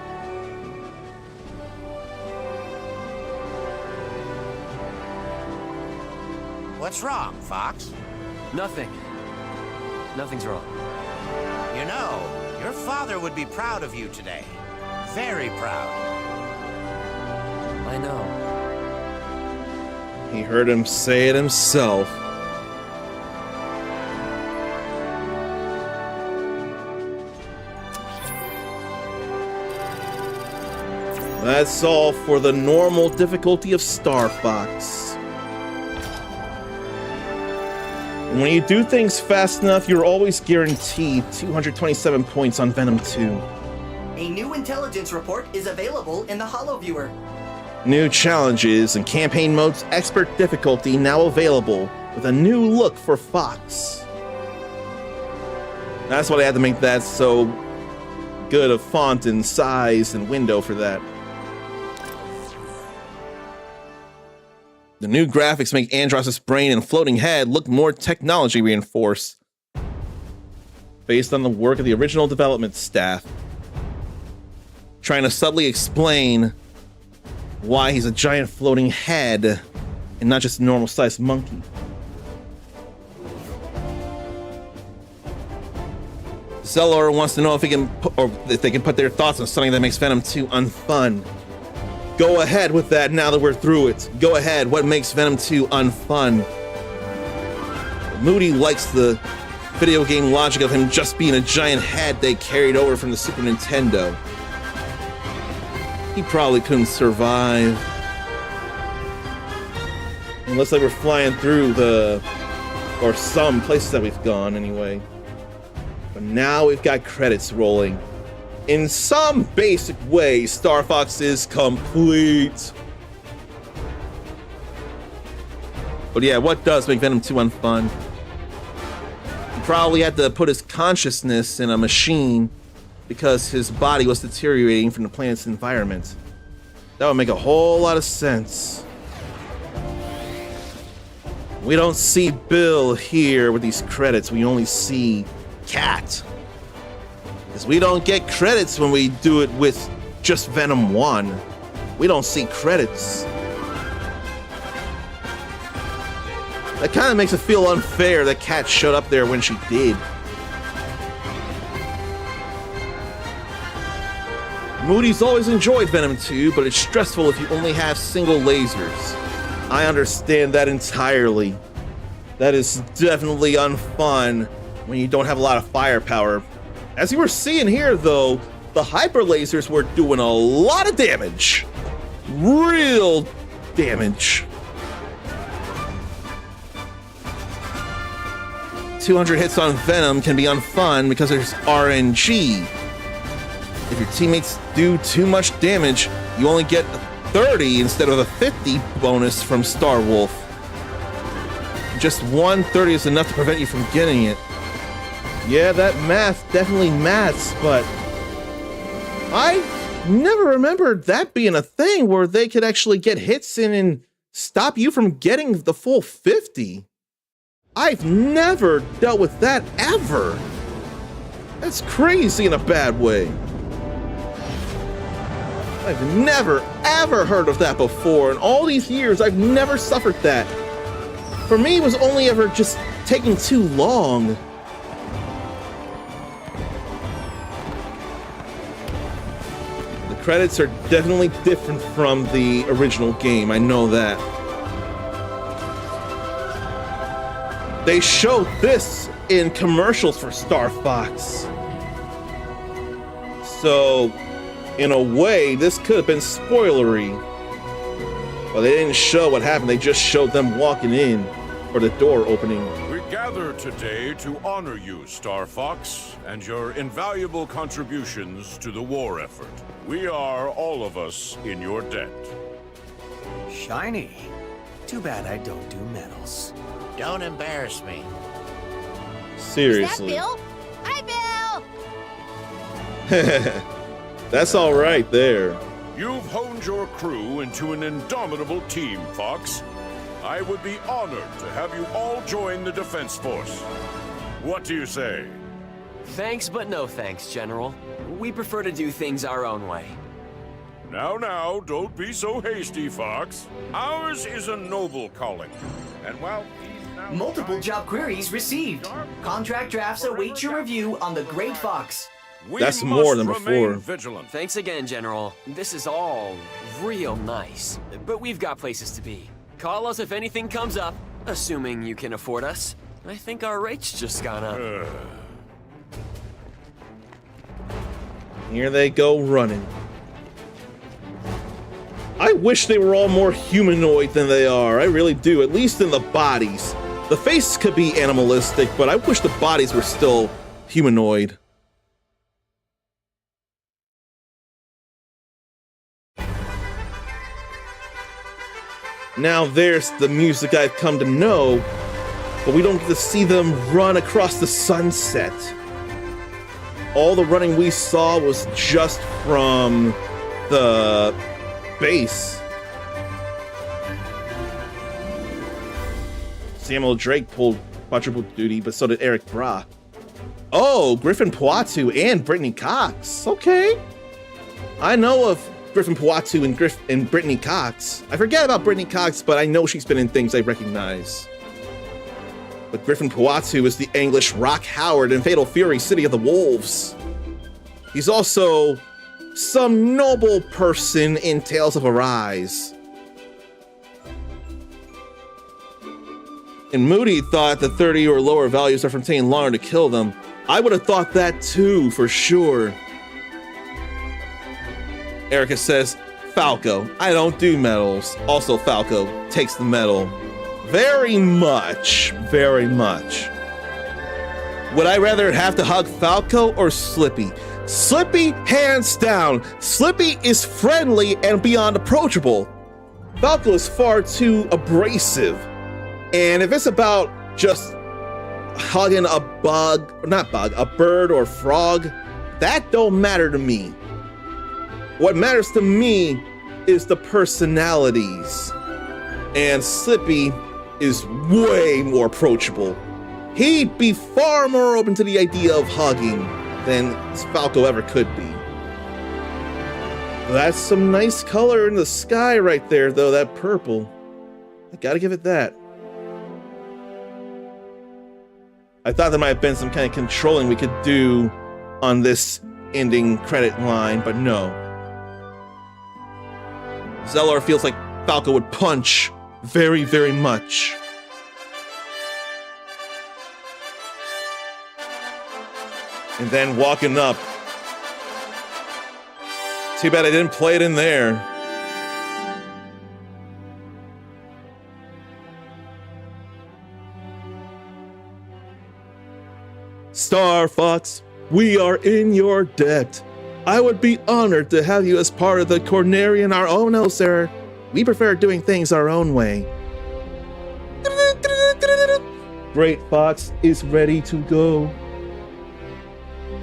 What's wrong, Fox? Nothing. Nothing's wrong. You know, your father would be proud of you today. Very proud. I know. He heard him say it himself. That's all for the normal difficulty of Star Fox. When you do things fast enough, you're always guaranteed 227 points on Venom 2. A new intelligence report is available in the HoloViewer. New challenges and campaign modes expert difficulty now available with a new look for Fox. That's why they had to make that so good of font and size and window for that. The new graphics make Andross's brain and floating head look more technology reinforced, based on the work of the original development staff, trying to subtly explain why he's a giant floating head and not just a normal sized monkey. Zellor wants to know if they can put their thoughts on something that makes Venom 2 unfun. Go ahead with that now that we're through it. Go ahead, what makes Venom 2 unfun? Moody likes the video game logic of him just being a giant head they carried over from the Super Nintendo. He probably couldn't survive. Unless like we're flying through or some places that we've gone anyway. But now we've got credits rolling. In some basic way, Star Fox is complete. But yeah, what does make Venom 2 unfun? He probably had to put his consciousness in a machine because his body was deteriorating from the planet's environment. That would make a whole lot of sense. We don't see Bill here with these credits. We only see Cat. Because we don't get credits when we do it with just Venom 1. We don't see credits. That kind of makes it feel unfair that Cat showed up there when she did. Moody's always enjoyed Venom 2, but it's stressful if you only have single lasers. I understand that entirely. That is definitely unfun when you don't have a lot of firepower. As you were seeing here, though, the hyper lasers were doing a lot of damage. Real damage. 200 hits on Venom can be unfun because there's RNG. If your teammates do too much damage, you only get 30 instead of a 50 bonus from Star Wolf. Just 130 is enough to prevent you from getting it. Yeah, that math definitely maths, but I never remembered that being a thing where they could actually get hits in and stop you from getting the full 50. I've never dealt with that ever. That's crazy in a bad way. I've never, ever heard of that before. In all these years, I've never suffered that. For me, it was only ever just taking too long. The credits are definitely different from the original game. I know that. They showed this in commercials for Star Fox. So, in a way, this could have been spoilery. But they didn't show what happened, they just showed them walking in, or the door opening. We gather today to honor you, Star Fox, and your invaluable contributions to the war effort. We are, all of us, in your debt. Shiny. Too bad I don't do medals. Don't embarrass me. Seriously. Is that Bill? Hi, Bill! That's all right there. You've honed your crew into an indomitable team, Fox. I would be honored to have you all join the Defense Force. What do you say? Thanks, but no thanks, General. We prefer to do things our own way. Now, don't be so hasty, Fox. Ours is a noble calling. And while these now Multiple job queries received. Contract drafts await your review on the Great Fox. That's more than must before. remain vigilant. Thanks again, General. This is all real nice. But we've got places to be. Call us if anything comes up, assuming you can afford us. I think our rate's just gone up. Here they go running. I wish they were all more humanoid than they are. I really do, at least in the bodies. The face could be animalistic, but I wish the bodies were still humanoid. Now there's the music I've come to know, but we don't get to see them run across the sunset. All the running we saw was just from the base. Samuel Drake pulled quadruple duty, but so did Eric Bra. Oh, Griffin Poitou and Brittany Cox. Okay. I know of Griffin Poitou and Brittany Cox. I forget about Brittany Cox, but I know she's been in things I recognize. But Griffin Poitou is the English Rock Howard in Fatal Fury City of the Wolves. He's also some noble person in Tales of Arise. And Moody thought that 30 or lower values are from taking longer to kill them. I would have thought that too, for sure. Erica says, Falco, I don't do medals. Also, Falco takes the medal. Very much. Very much. Would I rather have to hug Falco or Slippy? Slippy, hands down. Slippy is friendly and beyond approachable. Falco is far too abrasive. And if it's about just hugging a bird or frog, that don't matter to me. What matters to me is the personalities. And Slippy is way more approachable. He'd be far more open to the idea of hugging than Falco ever could be. That's some nice color in the sky right there, though, that purple. I gotta give it that. I thought there might have been some kind of controlling we could do on this ending credit line, but no. Zellar feels like Falco would punch very, very much. And then walking up. Too bad I didn't play it in there. Star Fox, we are in your debt. I would be honored to have you as part of the Cornerian. Oh no, sir. We prefer doing things our own way. Great Fox is ready to go.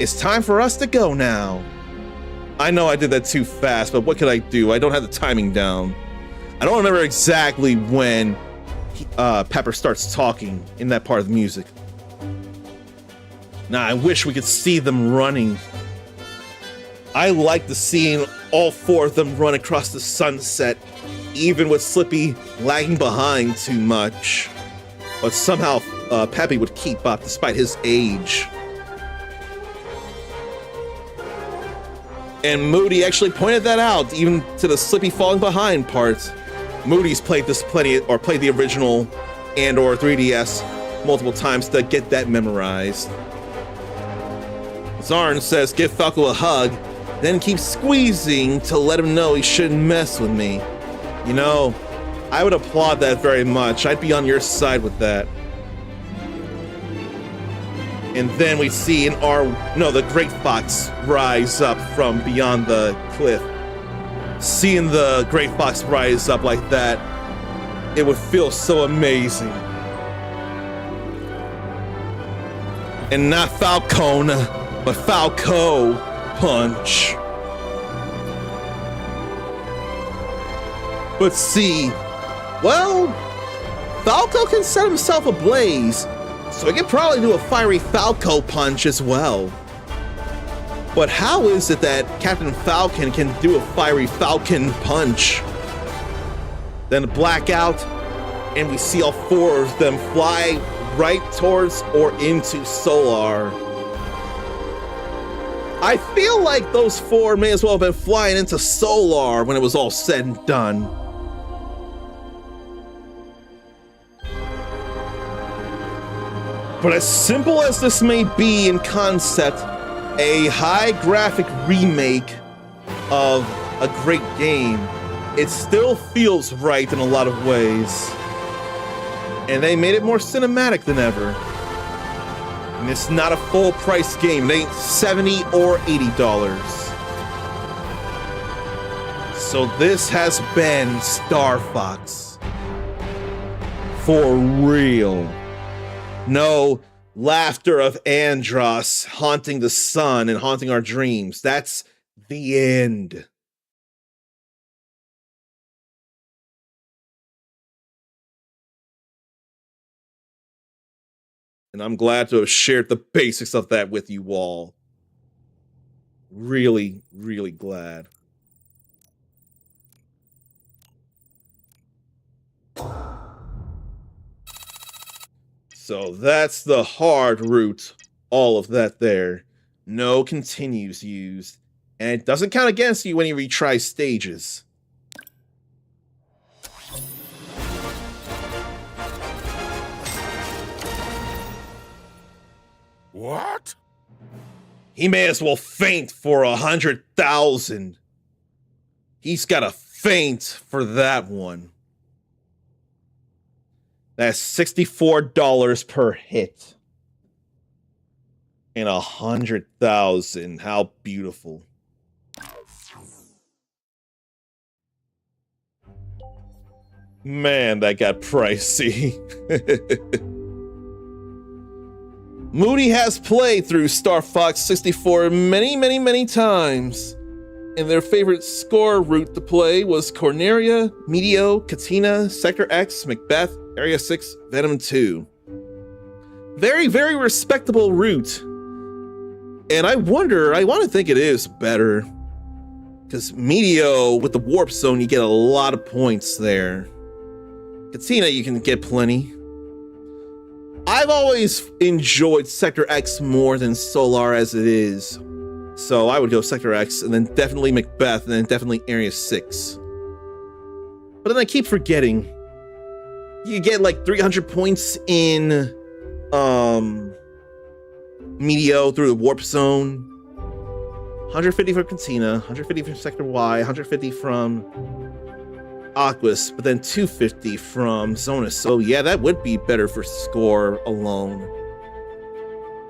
It's time for us to go now. I know I did that too fast, but what could I do? I don't have the timing down. I don't remember exactly when Pepper starts talking in that part of the music. Now, I wish we could see them running. I like the seeing all four of them run across the sunset, even with Slippy lagging behind too much. But somehow Peppy would keep up despite his age. And Moody actually pointed that out, even to the Slippy falling behind part. Moody's played this plenty, or played the original and or 3DS multiple times to get that memorized. Zarn says, give Falco a hug, then keep squeezing to let him know he shouldn't mess with me. You know, I would applaud that very much. I'd be on your side with that. And then we see the Great Fox rise up from beyond the cliff. Seeing the Great Fox rise up like that, it would feel so amazing. And not Falcone, but Falco punch. But see, well, Falco can set himself ablaze, so he could probably do a fiery Falco punch as well. But how is it that Captain Falcon can do a fiery Falcon punch? Then blackout, and we see all four of them fly right towards or into Solar. I feel like those four may as well have been flying into Solar when it was all said and done. But as simple as this may be in concept, a high graphic remake of a great game, it still feels right in a lot of ways. And they made it more cinematic than ever. And it's not a full price game. It ain't $70 or $80. So this has been Star Fox. For real. No laughter of Andros haunting the sun and haunting our dreams. That's the end. And I'm glad to have shared the basics of that with you all. Really, really glad. So that's the hard route, all of that there. No continues used. And it doesn't count against you when you retry stages. What? He may as well faint for 100,000. He's got to faint for that one. That's $64 per hit. And 100,000. How beautiful. Man, that got pricey. Moody has played through Star Fox 64 many times. And their favorite score route to play was Corneria, Meteo, Katina, Sector X, Macbeth, Area 6, Venom 2. Very, very respectable route. And I want to think it is better. Because Meteo, with the Warp Zone, you get a lot of points there. Katina, you can get plenty. I've always enjoyed Sector X more than Solar as it is. So I would go Sector X, and then definitely Macbeth, and then definitely Area 6. But then I keep forgetting. You get like 300 points in Meteo through the Warp Zone. 150 from Katina, 150 from Sector Y, 150 from Aquas, but then 250 from Zonus. So yeah, that would be better for score alone.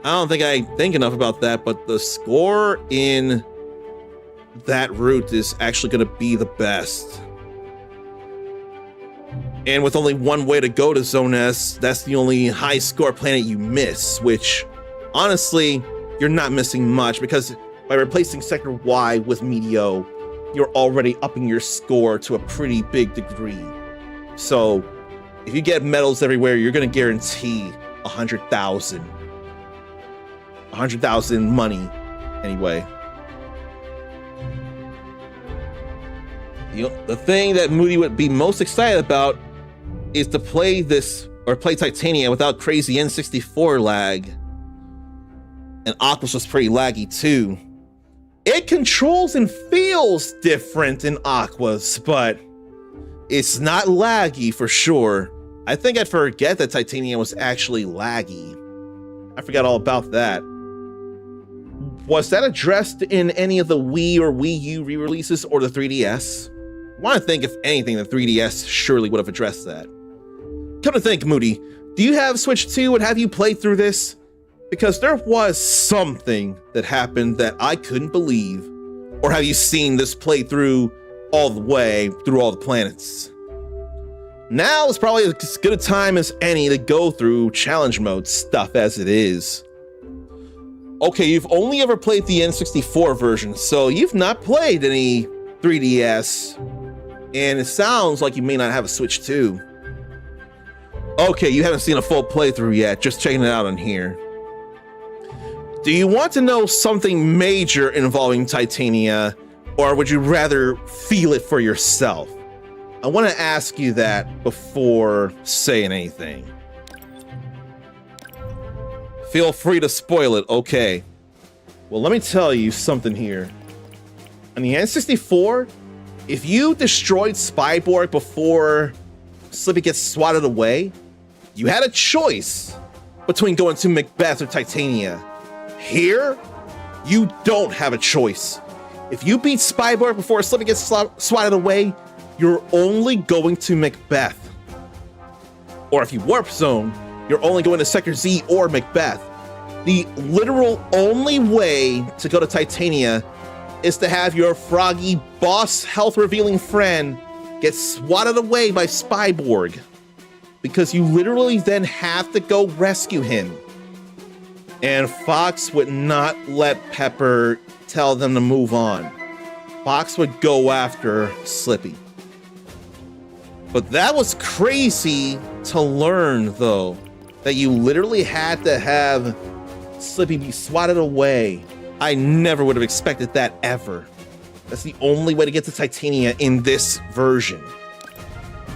I don't think I think enough about that, but the score in that route is actually going to be the best. And with only one way to go to Zone S, that's the only high score planet you miss, which honestly, you're not missing much, because by replacing Sector Y with Meteo, you're already upping your score to a pretty big degree. So if you get medals everywhere, you're going to guarantee 100,000. 100,000 money, anyway. The thing that Moody would be most excited about is to play this, or play Titania without crazy N64 lag. And Aquos was pretty laggy too. It controls and feels different in Aquas, but it's not laggy for sure. I think I'd forget that Titania was actually laggy. I forgot all about that. Was that addressed in any of the Wii or Wii U re-releases or the 3DS? I want to think, if anything, the 3DS surely would have addressed that. Come to think, Moody, do you have Switch 2 and have you played through this? Because there was something that happened that I couldn't believe. Or have you seen this playthrough all the way through all the planets? Now is probably as good a time as any to go through challenge mode stuff as it is. Okay, you've only ever played the N64 version, so you've not played any 3DS. And it sounds like you may not have a Switch 2. Okay, you haven't seen a full playthrough yet, just checking it out on here. Do you want to know something major involving Titania, or would you rather feel it for yourself? I want to ask you that before saying anything. Feel free to spoil it, okay. Well, let me tell you something here. On the N64, if you destroyed Spyborg before Slippy gets swatted away, you had a choice between going to Macbeth or Titania. Here, you don't have a choice. If you beat Spyborg before Slippy gets swatted away, you're only going to Macbeth. Or if you Warp Zone, you're only going to Sector Z or Macbeth. The literal only way to go to Titania is to have your froggy boss health revealing friend get swatted away by Spyborg. Because you literally then have to go rescue him. And Fox would not let Pepper tell them to move on. Fox would go after Slippy. But that was crazy to learn, though, that you literally had to have Slippy be swatted away. I never would have expected that ever. That's the only way to get to Titania in this version.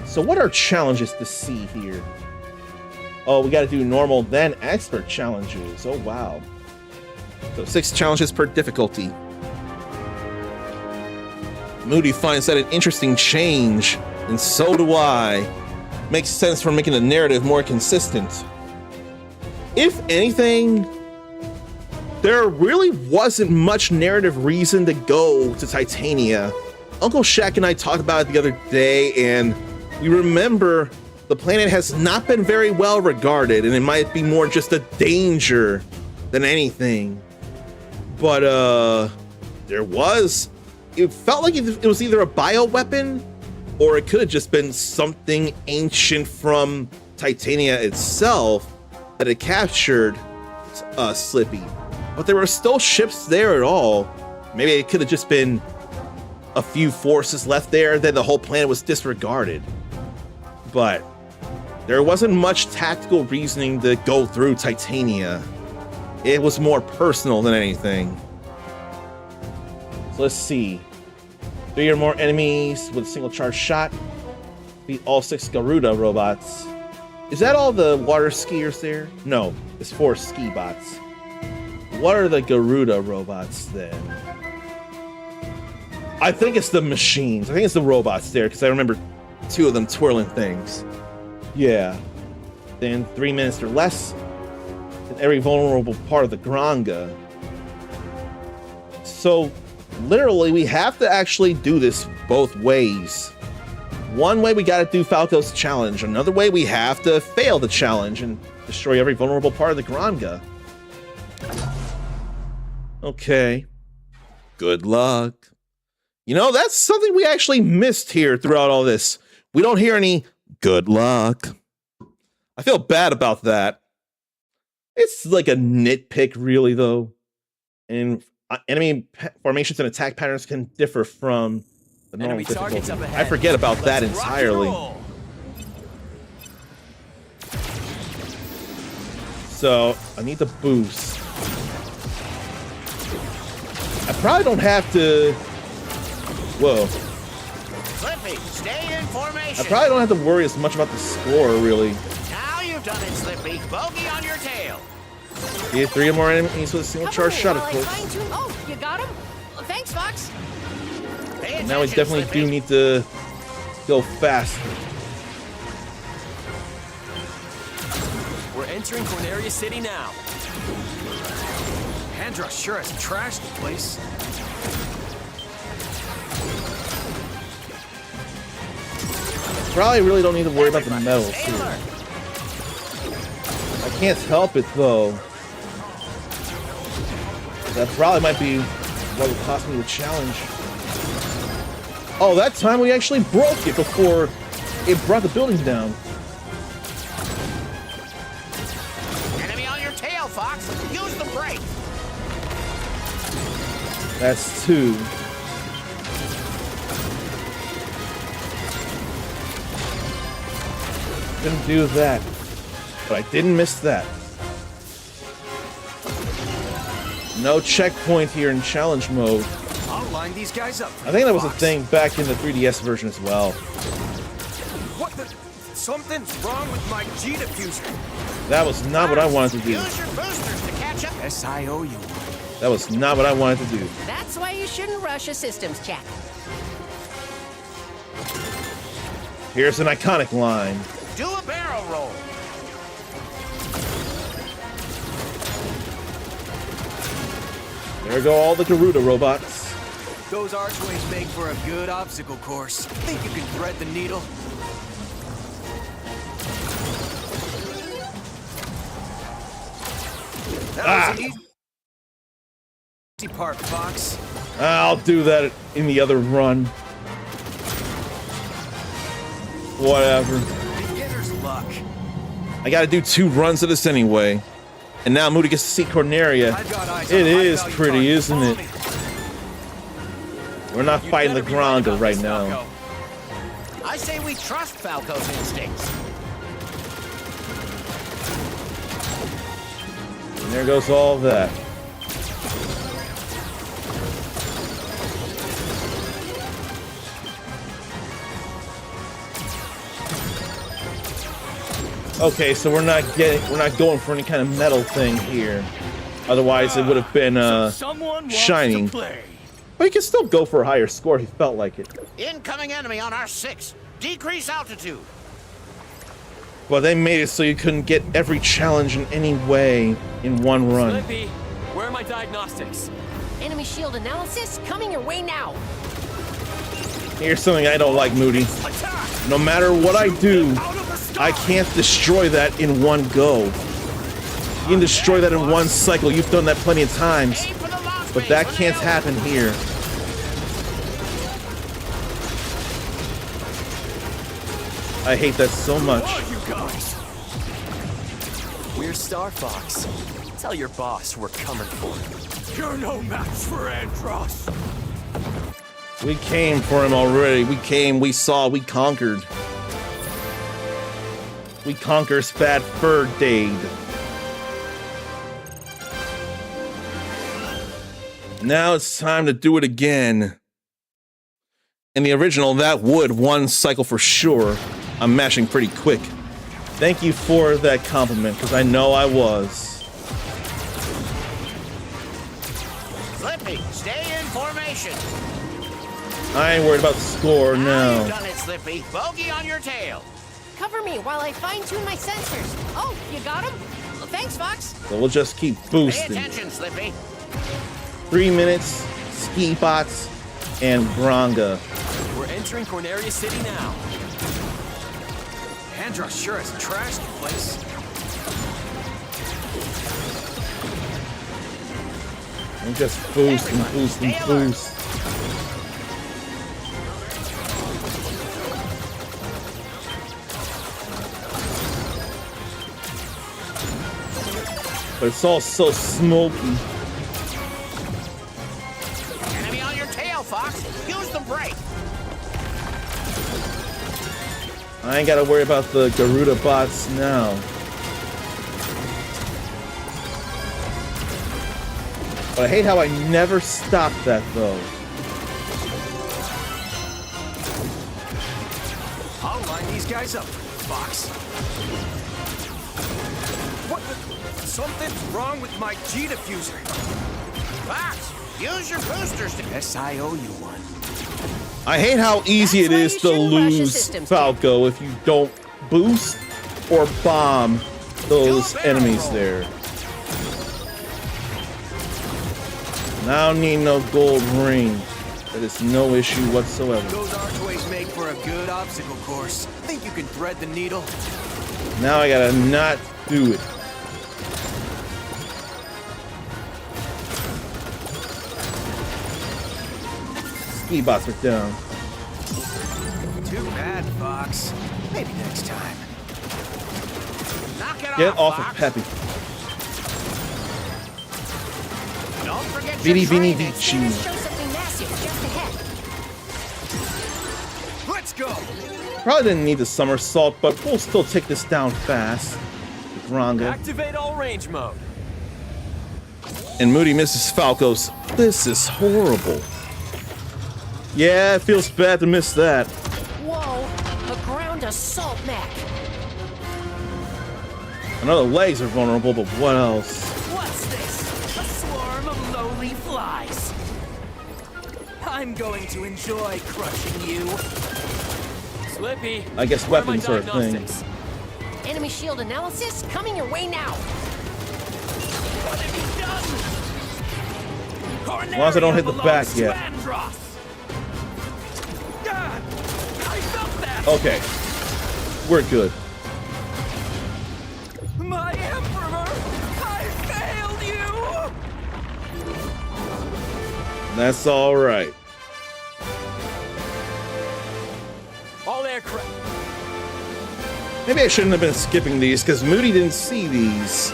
So what are challenges to see here? Oh, we got to do normal, then expert challenges. Oh, wow. So 6 challenges per difficulty. Moody finds that an interesting change, and so do I. Makes sense for making the narrative more consistent. If anything, there really wasn't much narrative reason to go to Titania. Uncle Shaq and I talked about it the other day, and we remember the planet has not been very well regarded, and it might be more just a danger than anything. But it felt like it was either a bioweapon, or it could have just been something ancient from Titania itself that had captured Slippy. But there were still ships there at all. Maybe it could have just been a few forces left there, then the whole planet was disregarded. But there wasn't much tactical reasoning to go through Titania. It was more personal than anything. So let's see. 3 or more enemies with a single charge shot. Beat all 6 Garuda robots. Is that all the water skiers there? No, it's 4 ski bots. What are the Garuda robots then? I think it's the machines. I think it's the robots there, because I remember 2 of them twirling things. Yeah. Then 3 minutes or less in every vulnerable part of the Granga. So literally, we have to actually do this both ways. One way, we gotta do Falco's challenge. Another way, we have to fail the challenge and destroy every vulnerable part of the Granga. Okay. Good luck. You know, that's something we actually missed here throughout all this. We don't hear any good luck. I feel bad about that. It's like a nitpick, really, though. And enemy formations and attack patterns can differ from the normal difficulty. I forget about that entirely. So I need to boost. I probably don't have to. Whoa. Slippy, stay in formation. I probably don't have to worry as much about the score, really. Now you've done it, Slippy. Bogey on your tail. Get 3 or more enemies with a single charge shot, of course. Oh, you got him? Well, thanks, Fox. Now we definitely do need to go faster. We're entering Corneria City now. Handra sure has trashed the place. Probably really don't need to worry about the medals here. I can't help it though. That probably might be what would cost me the challenge. Oh, that time we actually broke it before it brought the buildings down. Enemy on your tail, Fox. Use the brake. That's 2. Didn't do that, but I didn't miss that. No checkpoint here in challenge mode. I'll line these guys up. I think that was a thing back in the 3DS version as well. What the? Something's wrong with my G diffuser. That was not what I wanted to do. Use your boosters to catch up. SIO you. That was not what I wanted to do. That's why you shouldn't rush a systems check. Here's an iconic line. Do a barrel roll. There go all the Garuda robots. Those archways make for a good obstacle course. Think you can thread the needle? That was an easy part, Fox. I'll do that in the other run. Whatever. Beginner's luck. I gotta do 2 runs of this anyway. And now Moody gets to see Corneria. It is pretty, isn't it? We're not fighting the Granga right now. I say we trust Falco's instincts. And there goes all that. Okay, so we're not going for any kind of metal thing here. Otherwise, it would have been shining. But he can still go for a higher score if he felt like it. Incoming enemy on R6. Decrease altitude. But they made it so you couldn't get every challenge in any way in one run. Slippy, where are my diagnostics? Enemy shield analysis coming your way now. Here's something I don't like, Moody. No matter what I do, I can't destroy that in one go. You can destroy that in one cycle. You've done that plenty of times. But that can't happen here. I hate that so much. We're Star Fox. Tell your boss we're coming for him. You're no match for Andross. We came for him already. We came, we saw, we conquered. We conquer Spat Ferdade. Now it's time to do it again. In the original, that would one cycle for sure. I'm mashing pretty quick. Thank you for that compliment, because I know I was. Slippy, stay in formation. I ain't worried about the score now. You've done it, Slippy. Bogey on your tail. Cover me while I fine-tune my sensors. Oh, you got him? Thanks, Fox. So we'll just keep Pay boosting. attention, Slippy. 3 minutes, ski bots, and Granga. We're entering Corneria City now. Andross sure has trashed the place. And just boost and boost and boost. But it's all so smoky. Enemy on your tail, Fox. Use the brake. I ain't gotta worry about the Garuda bots now. But I hate how I never stop that though. I'll line these guys up, Fox. What the? Something's wrong with my G diffuser. Fox, use your boosters to... Yes, I owe you one. I hate how easy it is to lose Falco if you don't boost or bomb those enemies there. And I don't need no gold ring. That is no issue whatsoever. Those archways make for a good obstacle course. Think you can thread the needle? Now I gotta not do it. Ski bots are down. Too bad, Fox. Maybe next time. Knock it Get off Fox. of Peppy. Don't forget Beanie your Beanie training. Beachy. Show something massive just ahead. Let's go. Probably didn't need the somersault, but we'll still take this down fast. Granga. Activate all range mode. And Moody misses Falco's. This is horrible. Yeah, it feels bad to miss that. Whoa, a ground assault mech. I know the legs are vulnerable, but what else? What's this? A swarm of lowly flies. I'm going to enjoy crushing you. Slippy. I guess where are my weapons are a thing. diagnostics? Enemy shield analysis coming your way now. What have you done? As long as I don't hit the back yet. God, I felt that. Okay. We're good. My Emperor, I failed you. That's alright. All aircraft. Maybe I shouldn't have been skipping these, because Moody didn't see these.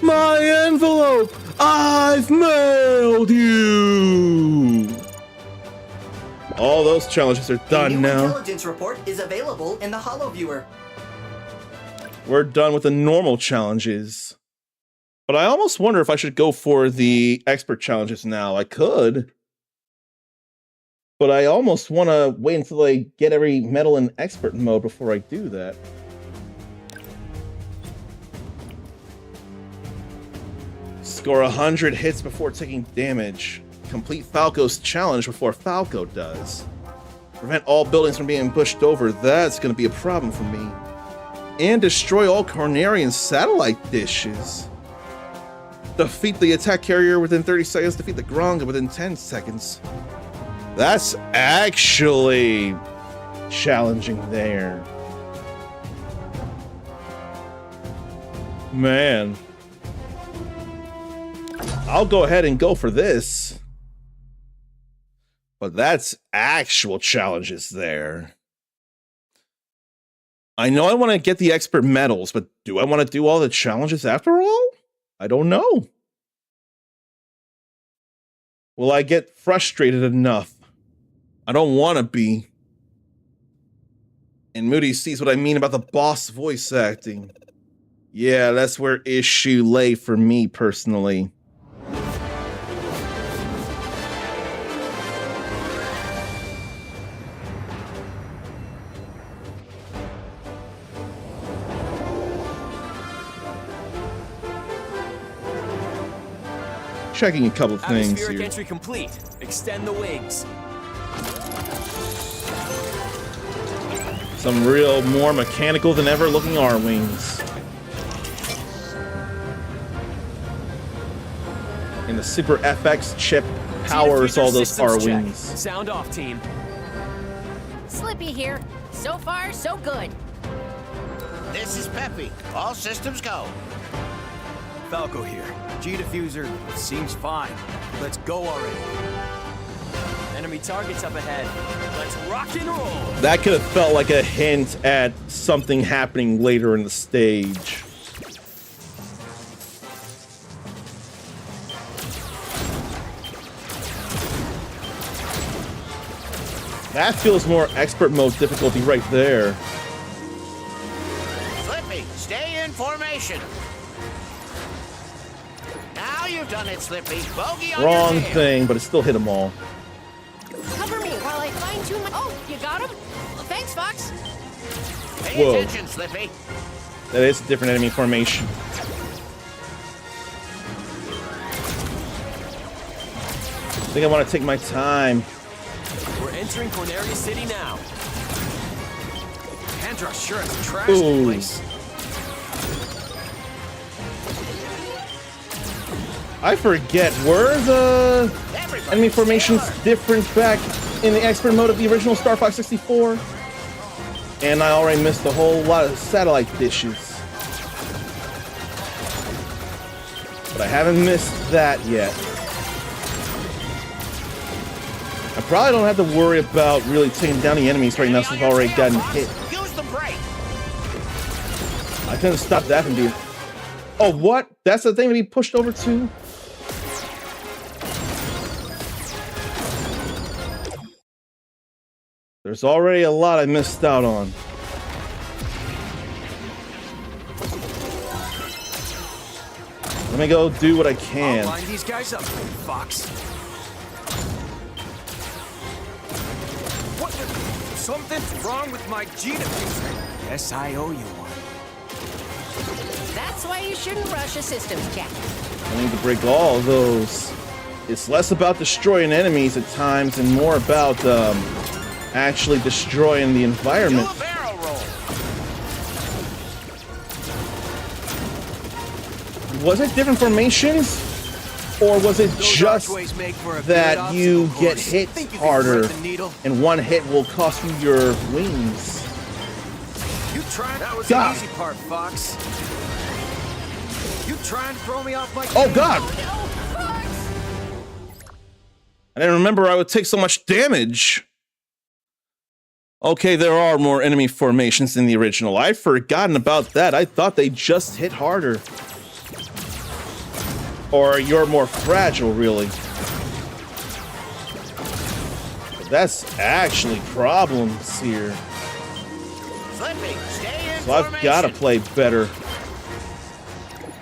My envelope! I've mailed you! All those challenges are A done new now. intelligence report is available in the Holo Viewer. We're done with the normal challenges. But I almost wonder if I should go for the expert challenges now. I could. But I almost want to wait until I get every medal in expert mode before I do that. Score 100 hits before taking damage. Complete Falco's challenge before Falco does. Prevent all buildings from being pushed over. That's going to be a problem for me. And destroy all Cornerian satellite dishes. Defeat the attack carrier within 30 seconds. Defeat the Granga within 10 seconds. That's actually challenging there. Man. I'll go ahead and go for this. But that's actual challenges there. I know I want to get the expert medals, but do I want to do all the challenges after all? I don't know. Will I get frustrated enough? I don't want to be. And Moody sees what I mean about the boss voice acting. Yeah, that's where issue lay for me personally. Checking a couple things Atmospheric here. entry complete. Extend the wings. Some real more mechanical than ever looking R-wings. And the Super FX chip powers all those R-wings. Sound off, team. Slippy here. So far, so good. This is Peppy. All systems go. Falco here. G-diffuser seems fine. Let's go already. Enemy targets up ahead. Let's rock and roll. That could have felt like a hint at something happening later in the stage. That feels more expert mode difficulty right there. Slippy, stay in formation. Now you've done it, Slippy. Bogey on Wrong your tail. thing, but it still hit them all. Cover me while I fine-tune my... Oh, you got him? Thanks, Fox. Pay Whoa. attention, Slippy. That is a different enemy formation. I think I want to take my time. We're entering Corneria City now. Kendra sure has trashed Ooh. the place. I forget, were the enemy formations different back in the expert mode of the original Star Fox 64? And I already missed a whole lot of satellite dishes. But I haven't missed that yet. I probably don't have to worry about really taking down the enemies right now since I've already gotten hit. Use the brake. I couldn't stop that from being... Oh, what? That's the thing to be pushed over to? There's already a lot I missed out on. Let me go do what I can. I'll line these guys up, Fox. What the... Something's wrong with my G-diffuser. Guess I owe you one. That's why you shouldn't rush a systems check. I need to break all of those. It's less about destroying enemies at times and more about actually destroying the environment. Do a barrel roll. Was it different formations? Or was it Those just archways make for a good that you obstacle get course. hit Think you can harder thread the needle? and one hit will cost you your wings? You trying? That was God. the easy part, Fox. You trying to throw me off my Oh game? god! No, Fox! I didn't remember I would take so much damage. Okay, there are more enemy formations in the original. I'd forgotten about that. I thought they just hit harder. Or you're more fragile, really. But that's actually problems here. Slippy, stay in So I've got to play better.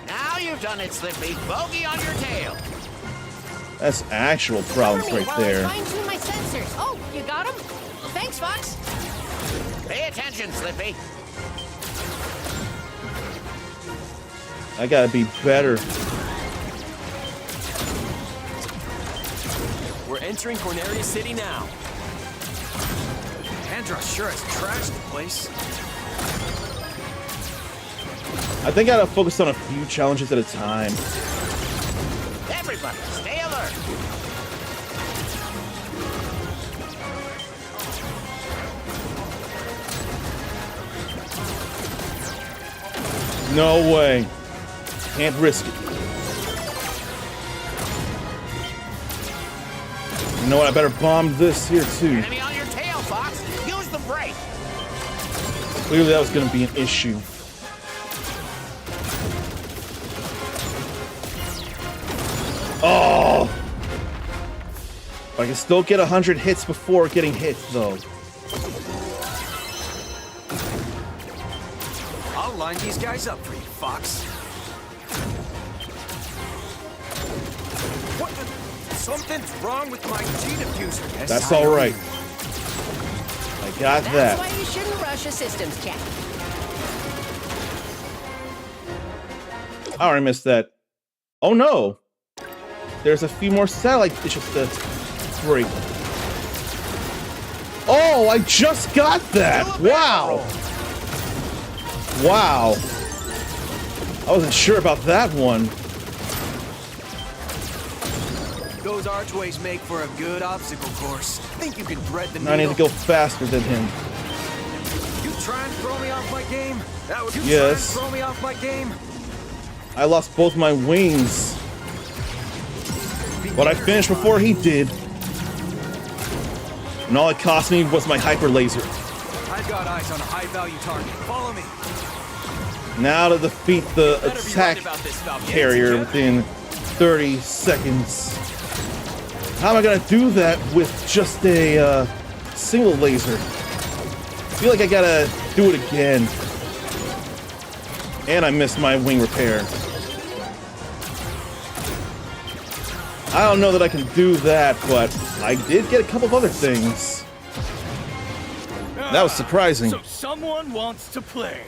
Now you've done it, Slippy. Bogey on your tail. That's actual problems Cover me right while there. I fine-tune my sensors. Oh, you got him? Thanks, Fox. Pay attention, Slippy. I gotta be better. We're entering Corneria City now. Kendra sure has trashed the place. I think I gotta focus on a few challenges at a time. Everybody, stay alert. No way. Can't risk it. You know what? I better bomb this here too. Enemy on your tail, Fox. Use the brake. Clearly that was going to be an issue. Oh! I can still get 100 hits before getting hit, though. I'll line these guys up for you, Fox. What the? Something's wrong with my G-diffuser. That's all right. I got that. That's why you shouldn't rush a systems check. I already missed that. Oh no! There's a few more satellite dishes to break. Oh, I just got that! Wow! Wow. I wasn't sure about that one. Those archways make for a good obstacle course. Think you can thread the needle? I need to go faster than him. You try and throw me off my game? That was you Yes. try and throw me off my game? I lost both my wings. But I finished before he did. And all it cost me was my hyper laser. I've got eyes on a high-value target. Follow me. Now to defeat the Better be attack right about this, Falcon. carrier within 30 seconds. How am I gonna do that with just a single laser? I feel like I gotta do it again. And I missed my wing repair. I don't know that I can do that, but I did get a couple of other things. That was surprising. So someone wants to play.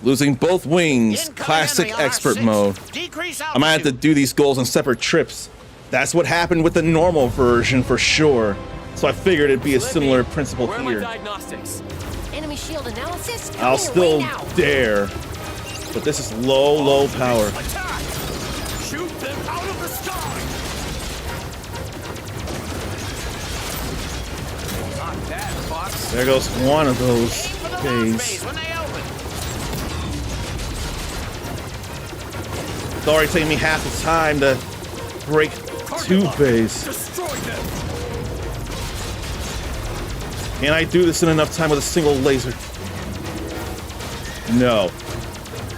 Losing both wings, Incoming classic enemy on our expert 6. mode. Decrease I might have to altitude. do these goals on separate trips. That's what happened with the normal version for sure. So I figured it'd be a similar principle Where are my here. diagnostics? Enemy shield analysis. coming I'll your still way now. dare. But this is low power. Attack! Shoot them out of the sky! Not bad, Fox. There goes one of those Aim for the launch bays. bays when they open. It's already taking me half the time to break two bays. Destroy them! Can I do this in enough time with a single laser? No.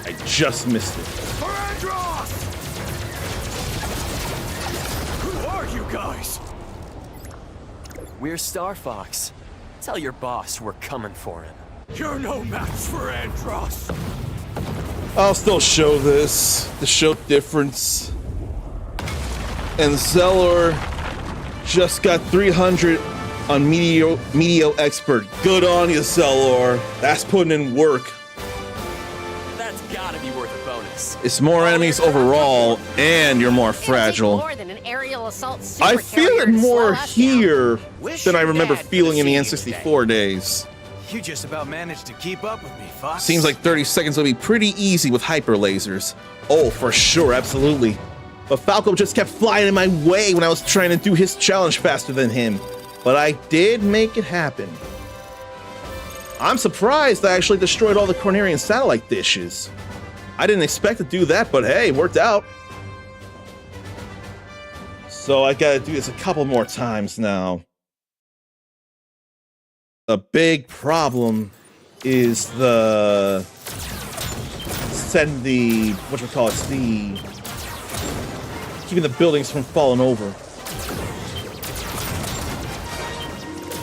I just missed it. For Andros! Who are you guys? We're Star Fox. Tell your boss we're coming for him. You're no match for Andros. I'll still show this to show difference. And Zellor just got 300 on Meteo Expert. Good on you, Zellor. That's putting in work. That's gotta be worth a bonus. It's more enemies overall, and you're more It'll take fragile. more than an aerial assault I super feel carrier it to slow more us down. here Wish than I your remember dad feeling in the could've seen you N64 days. You just about managed to keep up with me, Fox. Seems like 30 seconds will be pretty easy with hyper lasers. Oh, for sure, absolutely. But Falco just kept flying in my way when I was trying to do his challenge faster than him. But I did make it happen. I'm surprised I actually destroyed all the Cornerian satellite dishes. I didn't expect to do that, but hey, it worked out. So I gotta do this a couple more times now. A big problem is the keeping the buildings from falling over.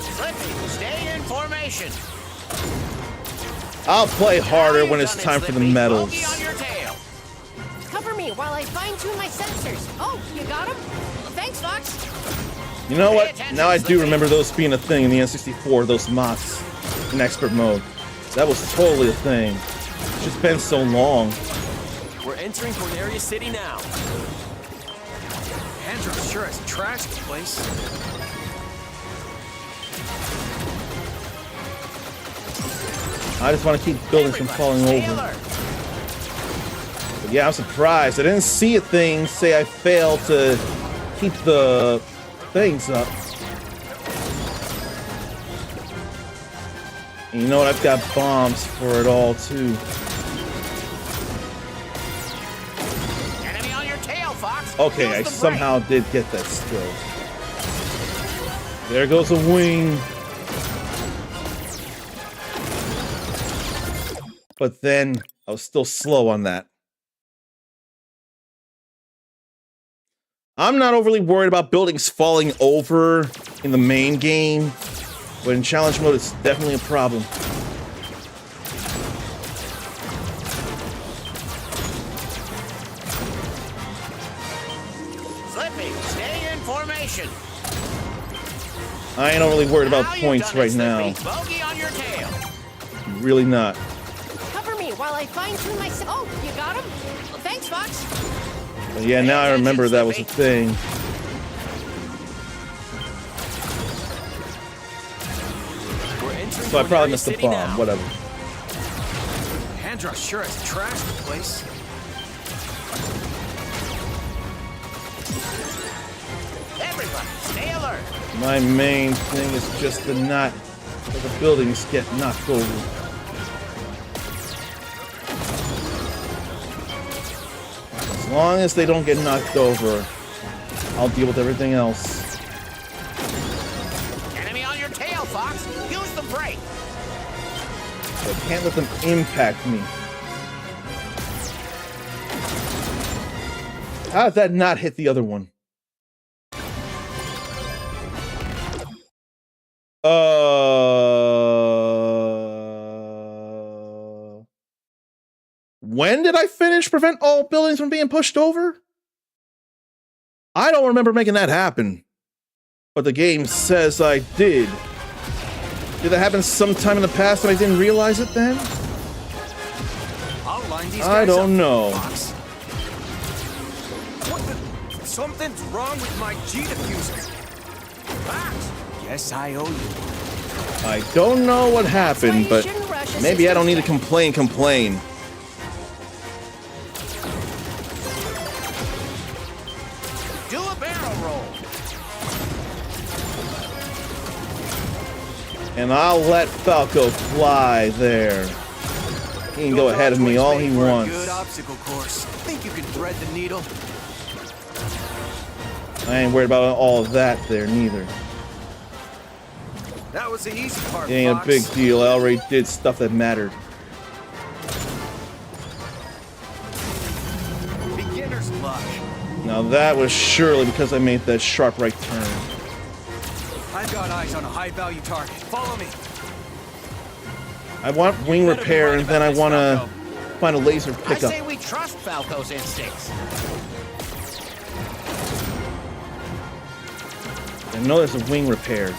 Slippy, stay in formation. I'll play harder when it's time for the medals. Bogey on your tail. Cover me while I fine-tune my sensors. Oh, you got him? Thanks, Fox. You know what? Now I do remember those being a thing in the N64, those mods in expert mode. That was totally a thing. It's just been so long. We're entering Corneria City now. Andros sure has trashed the place. I just want to keep buildings from falling Stay over. alert. But yeah, I'm surprised. I didn't see a thing say I failed to keep the things up. And you know what? I've got bombs for it all, too. Okay, I somehow did get that still. There goes a wing. But then I was still slow on that. I'm not overly worried about buildings falling over in the main game, but in challenge mode, it's definitely a problem. Slippy, stay in formation. I ain't overly worried about Now you've points done it, right now. Slippy. Bogey on your tail. Really not. Cover me while I fine-tune myself. Oh, you got him? Thanks, Fox. But yeah, now I remember that was a thing. So I probably missed the bomb. Whatever. Andros sure has trashed the place. Everybody, stay alert. My main thing is just to not let the buildings get knocked over. As long as they don't get knocked over, I'll deal with everything else. Enemy on your tail, Fox. Use the brake. I can't let them impact me. How did that not hit the other one? When did I finish prevent all buildings from being pushed over? I don't remember making that happen. But the game says I did. Did that happen sometime in the past and I didn't realize it then? I'll line these I guys don't up, know. Fox. What the? Something's wrong with my G diffuser. Fox! Yes, I owe you. I don't know what happened, but maybe I don't need to complain. Do a barrel roll. And I'll let Falco fly there. He can go ahead of me all he wants. Good obstacle course. Think you can thread the needle? I ain't worried about all of that there, neither. That was the easy part, It ain't Fox. a big deal. I already did stuff that mattered. Beginner's luck. Now that was surely because I made that sharp right turn. I've got eyes on a high-value target. Follow me. I want wing repair, and then I want to find a laser I pickup. say we trust Falco's instincts. I know there's a wing repair.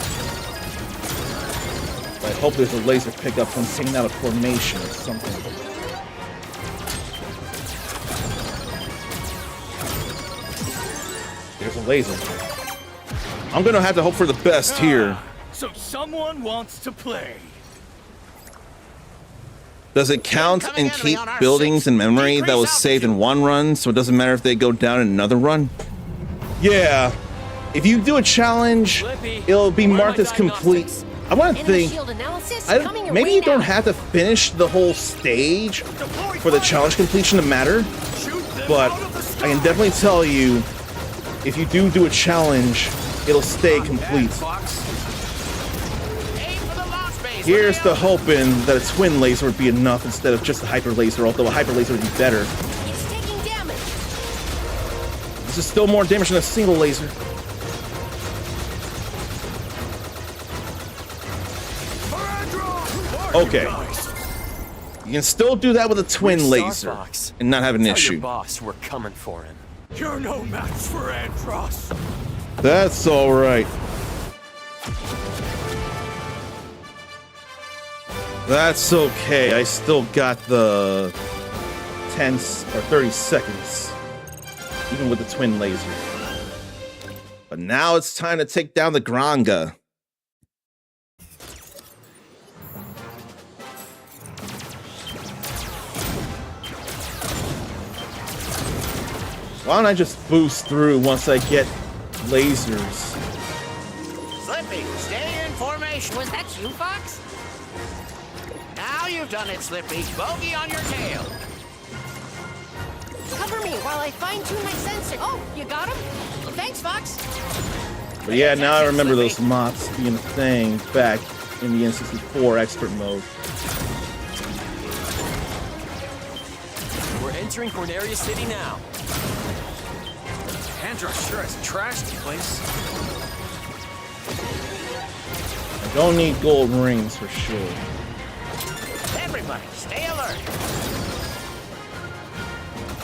But I hope there's a laser pickup from taking out a formation or something. There's a laser. I'm gonna have to hope for the best here. So someone wants to play. Does it count and keep buildings in memory that was saved in one run, so it doesn't matter if they go down in another run? Yeah. If you do a challenge, it'll be marked as complete. I want to think, maybe you don't have to finish the whole stage for the challenge completion to matter, but I can definitely tell you, if you do a challenge, it'll stay complete. Here's to hoping that a twin laser would be enough instead of just a hyper laser, although a hyper laser would be better. It's taking damage. This is still more damage than a single laser. Okay. You can still do that with a twin laser and not have an Tell issue. your boss we're coming for him. You're no match for Andros. That's alright. That's okay. I still got the 10 or 30 seconds, even with the twin laser. But now it's time to take down the Granga. Why don't I just boost through once I get lasers? Slippy, stay in formation. Was that you, Fox? Now you've done it, Slippy. Bogey on your tail. Cover me while I fine-tune my sensor. Oh, you got him? Thanks, Fox. But yeah, now I remember those moths being a thing back in the N64 expert mode. We're entering Corneria City now. Andros sure has trashed the place. I don't need gold rings for sure. Everybody, stay alert.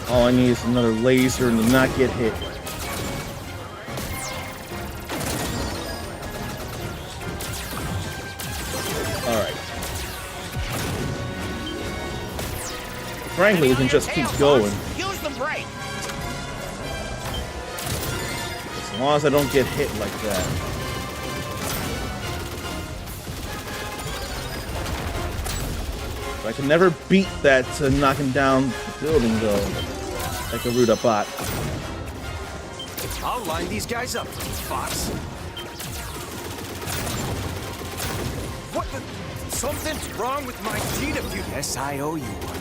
All I need is another laser and to not get hit. Alright. Frankly, we can just keep going. Use the brake. As long as I don't get hit like that. But I can never beat that to knocking down the building though. Like a Ruda bot. I'll line these guys up, Fox. What the? Something's wrong with my Gina view. Yes, I owe you one.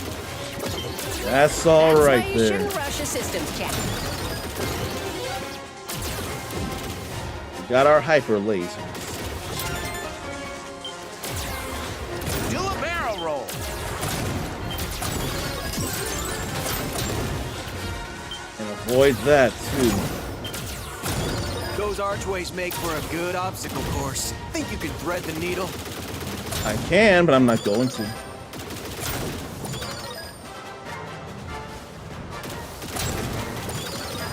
That's all That's right why you there. shouldn't rush a systems check. Got our hyper lasers. Do a barrel roll. And avoid that too. Those archways make for a good obstacle course. Think you can thread the needle? I can, but I'm not going to.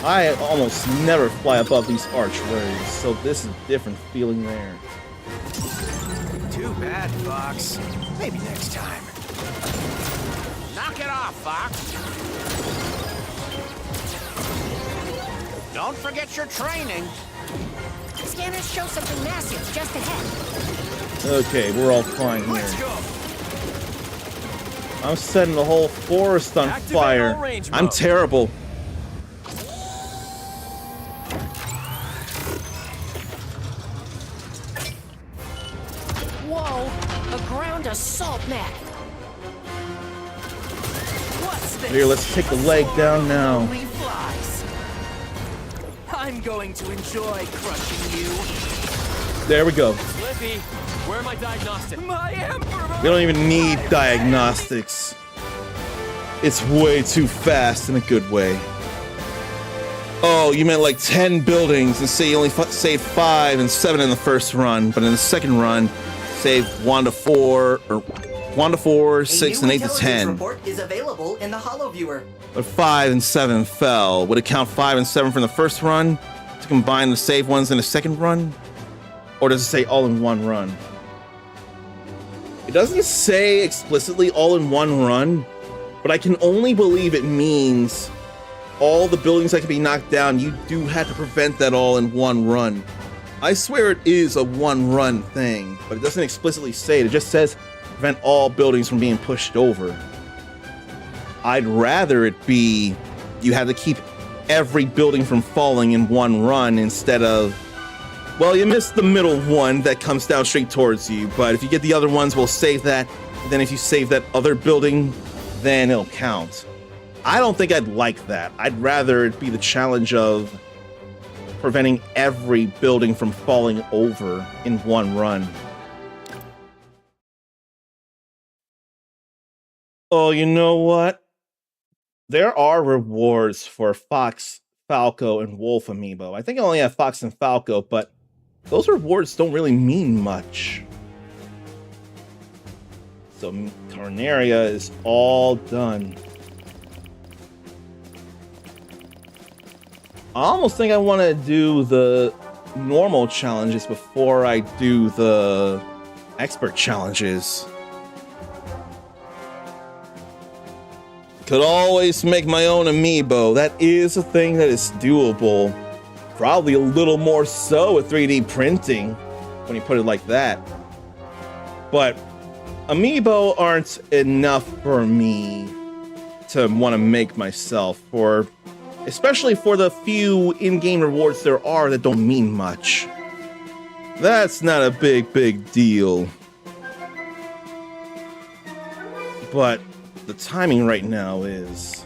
I almost never fly above these archways, so this is a different feeling there. Too bad, Fox. Maybe next time. Knock it off, Fox. Don't forget your training. Scanners show something massive just ahead. Okay, we're all fine Let's here. go. I'm setting the whole forest on Activate fire. all range I'm mode. terrible. Whoa, a ground assault mech. What's this? Here, let's take the leg down now. Lonely flies. I'm going to enjoy crushing you. There we go. Slippy, where are my diagnostics? My emperor! We don't even need diagnostics. It's way too fast in a good way. Oh, you meant like 10 buildings and say you only saved 5 and 7 in the first run, but in the second run, save 1 to 4, or 1 to 4, 6, and 8 to 10. Report is available in the Holo Viewer. But 5 and 7 fell. Would it count 5 and 7 from the first run to combine the save ones in the second run? Or does it say all in one run? It doesn't say explicitly all in one run, but I can only believe it means all the buildings that can be knocked down, you do have to prevent that all in one run. I swear it is a one run thing, but it doesn't explicitly say it. It just says prevent all buildings from being pushed over. I'd rather it be you have to keep every building from falling in one run instead of, well, you missed the middle one that comes down straight towards you, but if you get the other ones, we'll save that. Then if you save that other building, then it'll count. I don't think I'd like that. I'd rather it be the challenge of preventing every building from falling over in one run. Oh, you know what? There are rewards for Fox, Falco, and Wolf amiibo. I think I only have Fox and Falco, but those rewards don't really mean much. So Corneria is all done. I almost think I want to do the normal challenges before I do the expert challenges. Could always make my own amiibo. That is a thing that is doable. Probably a little more so with 3D printing when you put it like that. But amiibo aren't enough for me to want to make myself, for especially for the few in-game rewards there are that don't mean much. That's not a big deal. But the timing right now is...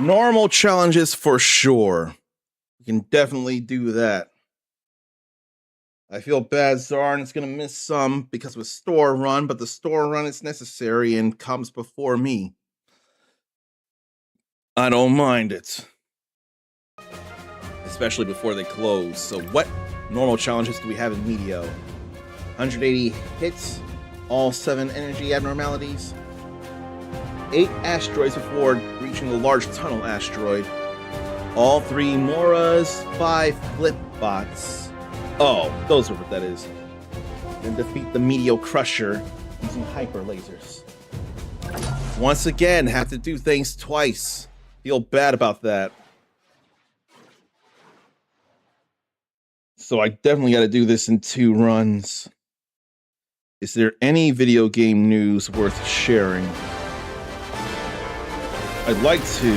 Normal challenges for sure. We can definitely do that. I feel bad Zarn is going to miss some because of a store run, but the store run is necessary and comes before me. I don't mind it. Especially before they close. So what normal challenges do we have in Meteo? 180 hits, all 7 energy abnormalities, 8 asteroids before reaching the large tunnel asteroid, all 3 Moras, 5 flip bots. Oh, those are what that is. Then defeat the Meteo Crusher using hyper lasers. Once again, have to do things twice. Feel bad about that. So I definitely got to do this in 2 runs. Is there any video game news worth sharing? I'd like to,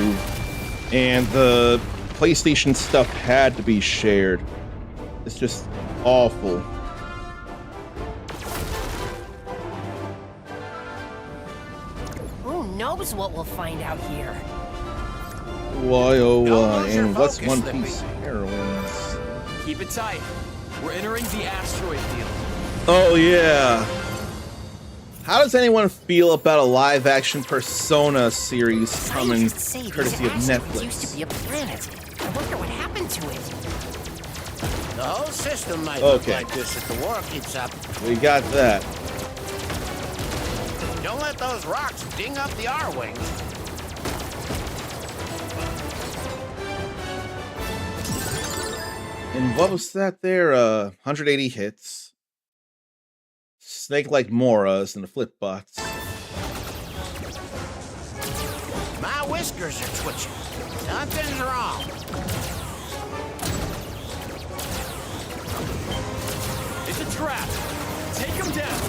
and the PlayStation stuff had to be shared. It's just awful. Who knows what we'll find out here? Why oh why? lose your And what's focus, One Slippy. Piece heroines? Keep it tight. We're entering the asteroid field. Oh yeah. How does anyone feel about a live-action Persona series coming Scientists say courtesy of these asteroids used to Netflix? be a planet. I wonder what happened to it. The whole system might look Okay. like this if the war keeps up. We got that. Don't let those rocks ding up the R-wings. And what was that there? 180 hits. Snake-like Moras and the flip bots. My whiskers are twitching. Something's wrong. It's a trap. Take him down.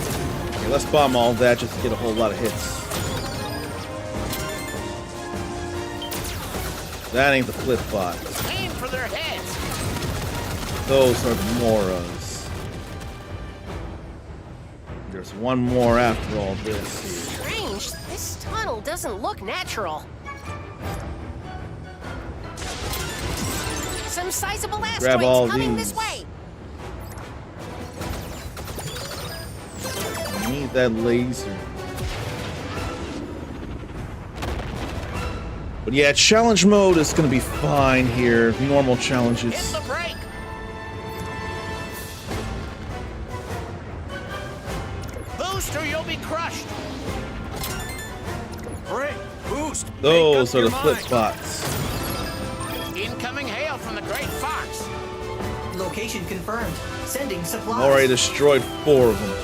Okay, let's bomb all that just to get a whole lot of hits. That ain't the flip bot. Aim for their heads. Those are the Moras. There's one more after all this. Strange. This tunnel doesn't look natural. Some sizable Grab all asteroids coming these. this way. I need that laser. But yeah, challenge mode is going to be fine here. Normal Hit challenges. the brake. Boost or you'll be crushed. Great. Boost. Those Make are up the your flip mind. bots. Incoming hail from the Great Fox. Location confirmed. Sending supplies. Already destroyed 4 of them.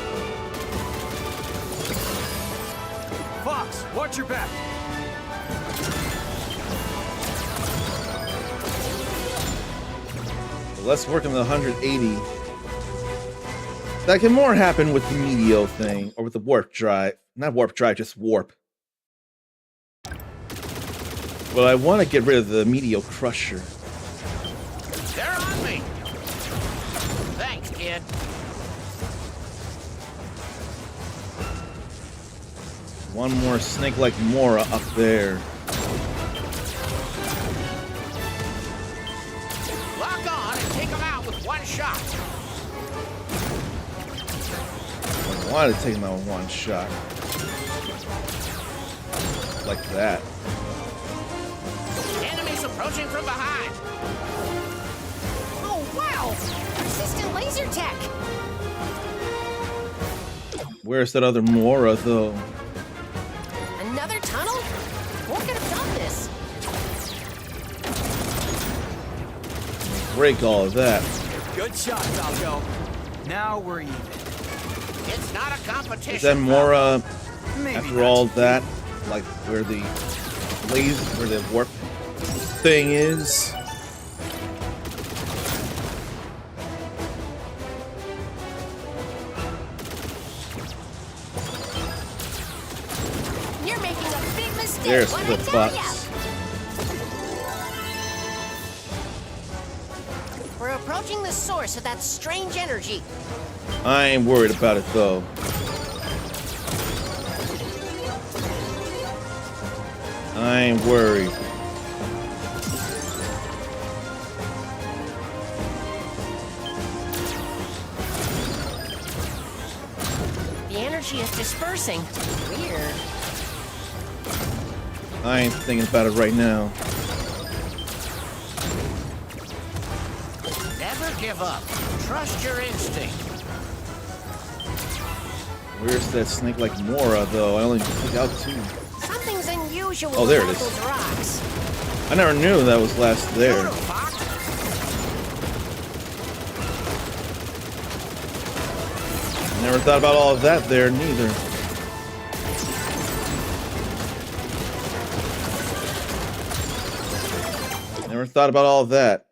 Fox, watch your back. So let's work on the 180. That can more happen with the Meteo thing, or with the warp drive. Not warp drive, just warp. But I want to get rid of the Meteo Crusher. They're on me. Thanks, kid. One more snake-like Mora up there. Lock on and take them out with one shot. I wanted to take him out with one shot. Like that. Enemies approaching from behind. Oh, wow! Persistent laser tech! Where's that other Mora, though? Another tunnel? Who could have done this? Break all of that. Good shot, Falco. Now we're even. It's not a competition. Is that Mora, Maybe after not. all that, like where the where the warp thing is? You're making a big mistake. There's when I flip tell ya. bots. We're approaching the source of that strange energy. I ain't worried about it though. I ain't worried. energy is dispersing. Weird. I ain't thinking about it right now. Never give up. Trust your instinct. Where's that snake like Mora, though? I only took out 2. Something's unusual Oh, there about it is. those rocks. I never knew that was last there. Never thought about all of that there, neither. Never thought about all of that.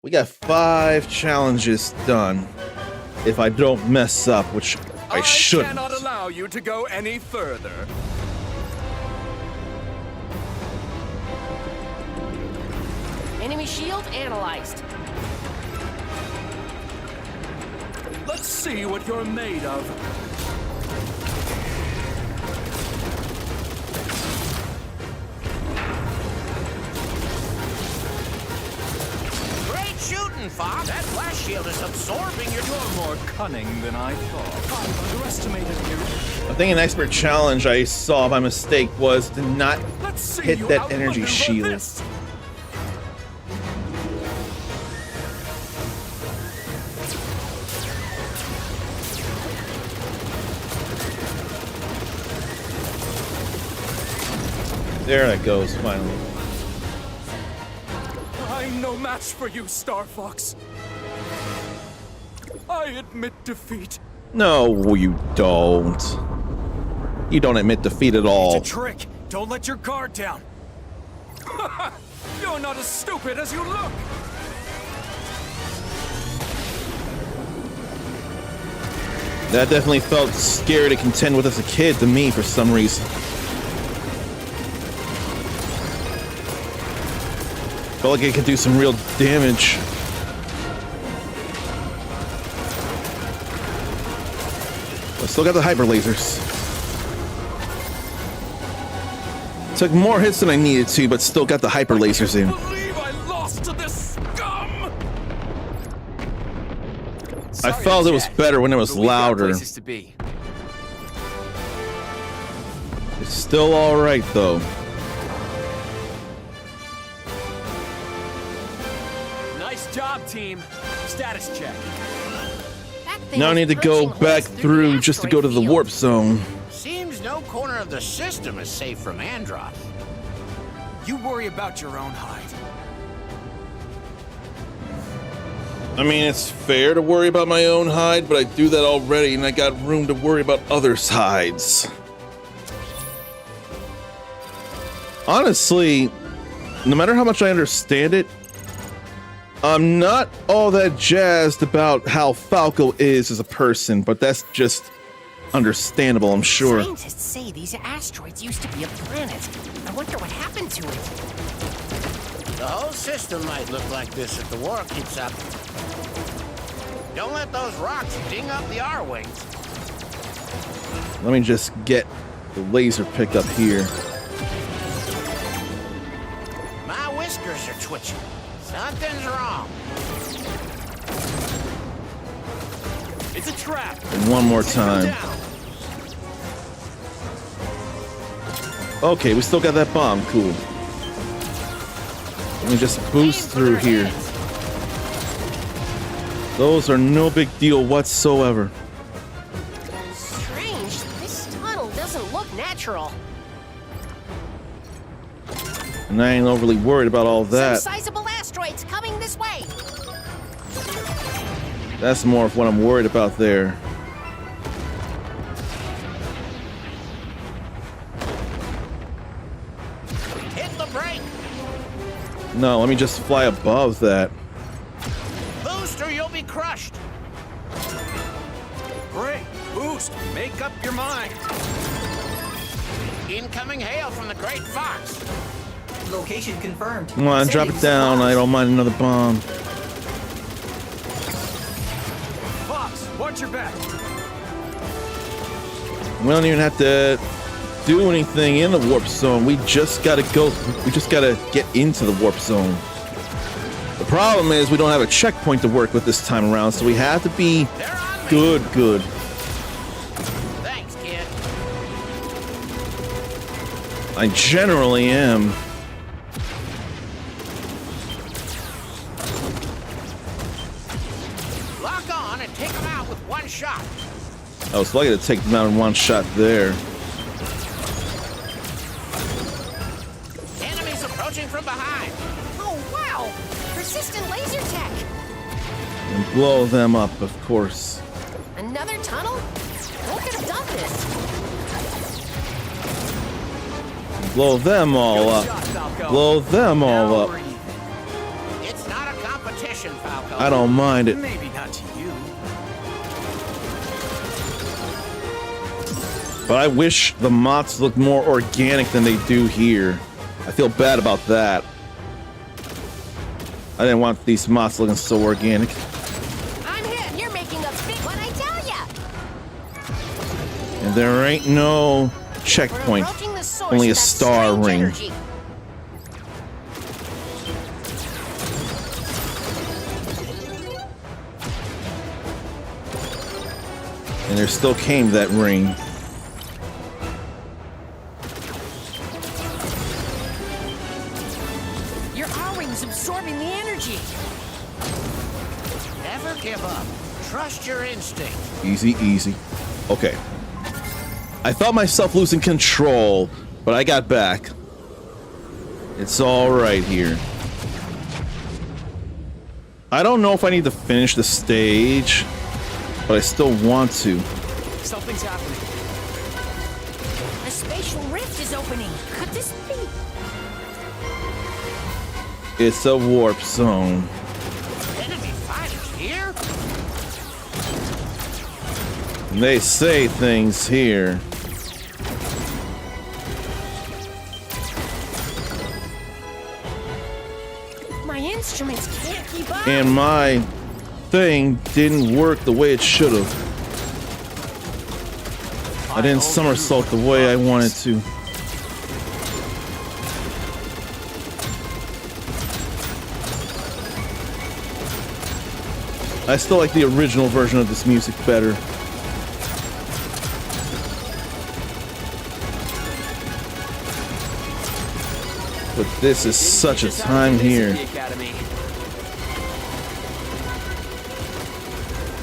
We got 5 challenges done. If I don't mess up, which I shouldn't. cannot allow you to go any further. Enemy shield analyzed. Let's see what you're made of. Great shooting, Fox. That flash shield is absorbing your... You're more cunning than I thought. I underestimated you. I think an expert challenge I saw by mistake was to not Let's see hit you that energy outmaneuver shield. this. There that goes, finally. I'm no match for you, Star Fox. I admit defeat. No, you don't. You don't admit defeat at all. It's a trick. Don't let your guard down. You're not as stupid as you look. That definitely felt scary to contend with as a kid to me for some reason. Felt like it could do some real damage. But still got the hyper lasers. Took more hits than I needed to, but still got the hyper lasers in. I can't believe I lost to this scum. I felt it was better when it was louder. Places to be. It's still alright though. Nice job, team. Status check. That thing Now I is need to go punching back holes through the just to go to the asteroid warp field. zone. Seems no corner of the system is safe from Andross. You worry about your own hide. I mean, it's fair to worry about my own hide, but I do that already, and I got room to worry about others' hides. Honestly, no matter how much I understand it, I'm not all that jazzed about how Falco is as a person, but that's just understandable, I'm sure. Scientists say these asteroids used to be a planet. I wonder what happened to it. The whole system might look like this if the war keeps up. Don't let those rocks ding up the R-wings. Let me just get the laser pick up here. My whiskers are twitching. Something's wrong. It's a trap. And one more time. Okay, we still got that bomb. Cool. Let me just boost through here. Those are no big deal whatsoever. Strange. This tunnel doesn't look natural. And I ain't overly worried about all that. Some sizable asteroids coming this way. That's more of what I'm worried about there. Hit the brake. No, let me just fly above that. Boost or you'll be crushed. Great. Boost. Make up your mind. Incoming hail from the Great Fox. Location confirmed. Come on, drop it down. I don't mind another bomb. Fox, watch your back. We don't even have to do anything in the warp zone. We just gotta go. We just gotta get into the warp zone. The problem is we don't have a checkpoint to work with this time around, so we have to be good. Thanks, kid. I generally am. Lock on and take them out with one shot. I was lucky to take them out in one shot there. Enemies approaching from behind. Oh, wow! Persistent laser tech! And blow them up, of course. Another tunnel? Who could have done this? Blow them all Good up. shot, Falco. Blow them all Now up. we're even. It's not a competition, Falco. I don't mind it. Maybe not to you. But I wish the moths looked more organic than they do here. I feel bad about that. I didn't want these moths looking so organic. I'm hit! You're making a big one, I tell ya! And there ain't no We're checkpoint. approaching the source Only a of that star strange ring. energy. And there still came that ring. Your R-ring's absorbing the energy. Never give up. Trust your instinct. Easy, easy. Okay. I felt myself losing control, but I got back. It's all right here. I don't know if I need to finish the stage, but I still want to. Something's happening. A spatial rift is opening. Could this be? It's a warp zone. Enemy fighters here? They say things here. My instruments can't keep up. And my thing didn't work the way it should have. I didn't somersault the way I wanted to. I still like the original version of this music better. But this is such a time here. The Academy.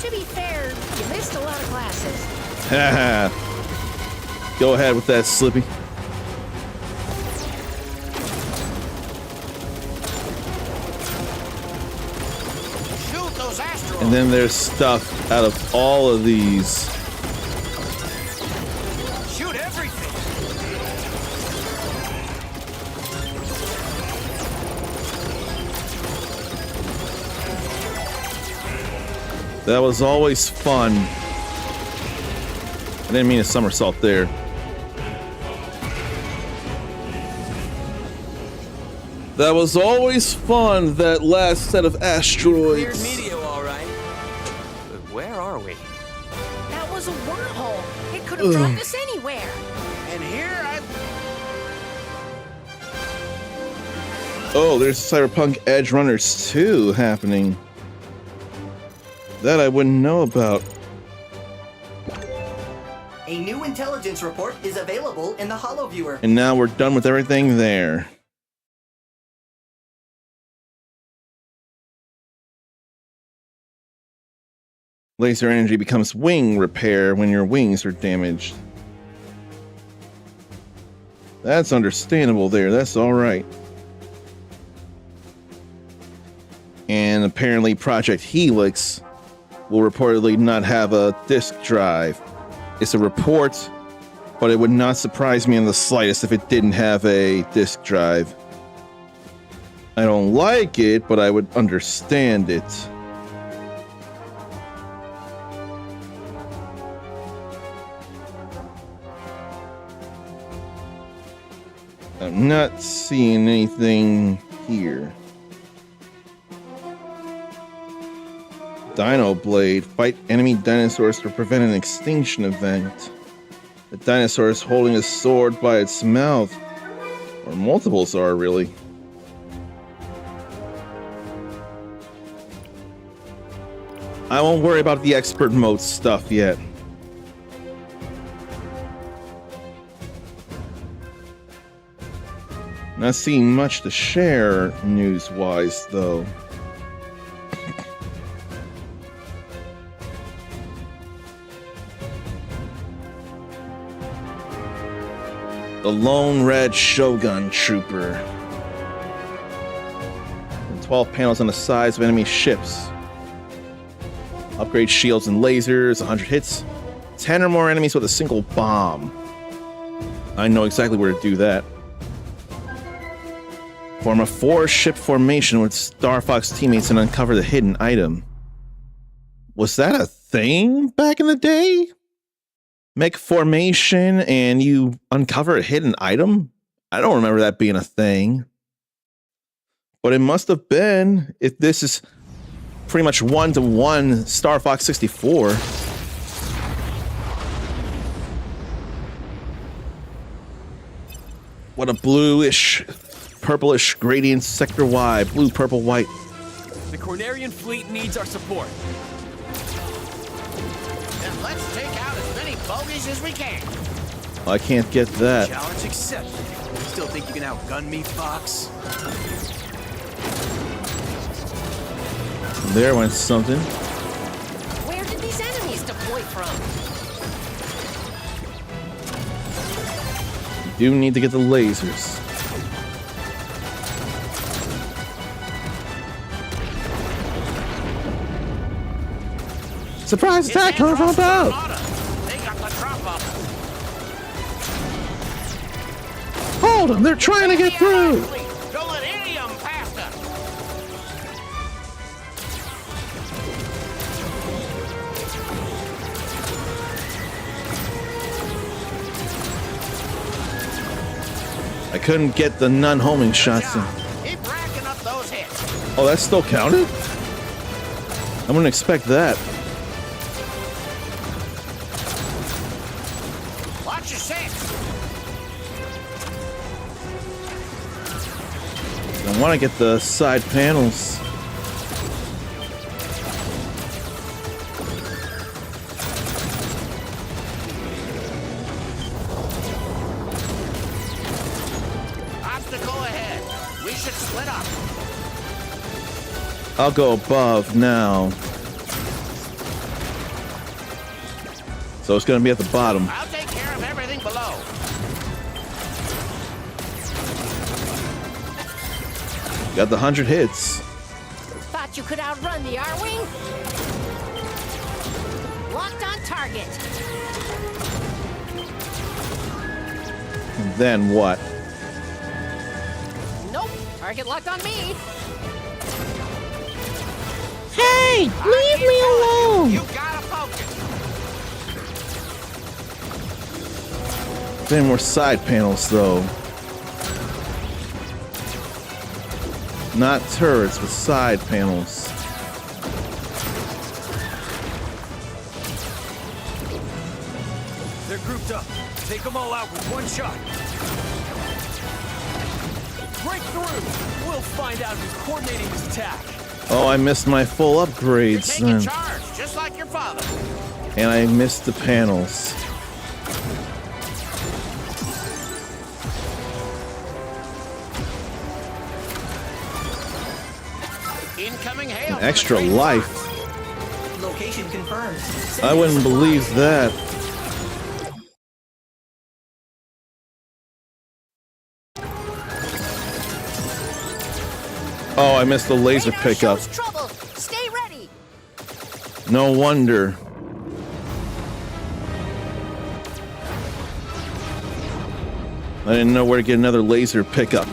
To be fair, you missed a lot of classes. Haha. Go ahead with that, Slippy. Shoot those asteroids. And then there's stuff out of all of these. Shoot everything! That was always fun. I didn't mean a somersault there. That was always fun, that last set of Cleared asteroids. media, all right. But where are we? That was a wormhole. It could have dropped us anywhere. And here I... Oh, there's Cyberpunk Edge Runners 2 happening. That I wouldn't know about. A new intelligence report is available in the HoloViewer. And now we're done with everything there. Laser energy becomes wing repair when your wings are damaged. That's understandable there. That's all right. And apparently Project Helix will reportedly not have a disk drive. It's a report, but it would not surprise me in the slightest if it didn't have a disk drive. I don't like it, but I would understand it. I'm not seeing anything here. Dino Blade. Fight enemy dinosaurs to prevent an extinction event. The dinosaur is holding a sword by its mouth. Or multiples are, really. I won't worry about the expert mode stuff yet. Not seeing much to share news-wise, though. The Lone Red Shogun Trooper. And 12 panels on the sides of enemy ships. Upgrade shields and lasers, 100 hits. 10 or more enemies with a single bomb. I know exactly where to do that. Form a 4-ship formation with Star Fox teammates and uncover the hidden item. Was that a thing back in the day? Make formation and you uncover a hidden item? I don't remember that being a thing. But it must have been, if this is pretty much 1-to-1 Star Fox 64. What a bluish, purplish gradient sector Y. Blue, purple, white. The Cornerian fleet needs our support. Then let's take out as many bogeys as we can. I can't get that. Challenge accepted. Still think you can outgun me, Fox? There went something. Where did these enemies deploy from? You do need to get the lasers. Surprise attack coming from above! They got the drop up. Hold them, they're trying to get through! Don't let any of them past us. I couldn't get the non-homing shots in. Keep racking up those hits. Oh, that still counted? I wouldn't expect that. Watch your six. I want to get the side panels. Obstacle ahead. We should split up. I'll go above now. So it's going to be at the bottom. I'll take care of everything below. Got the 100 hits. Thought you could outrun the R-Wing? Locked on target. And then what? Nope. Target locked on me. Hey, leave me alone! You gotta focus. Then more side panels, though. Not turrets, but side panels. They're grouped up. Take them all out with one shot. Break through! We'll find out who's coordinating this attack. Oh, I missed my full upgrades Taking then. charge, just like your father. And I missed the panels. Incoming hail. An extra life. Location confirmed. I wouldn't believe that. Oh, I missed the laser Radar pickup. shows trouble. Stay ready. No wonder. I didn't know where to get another laser pickup.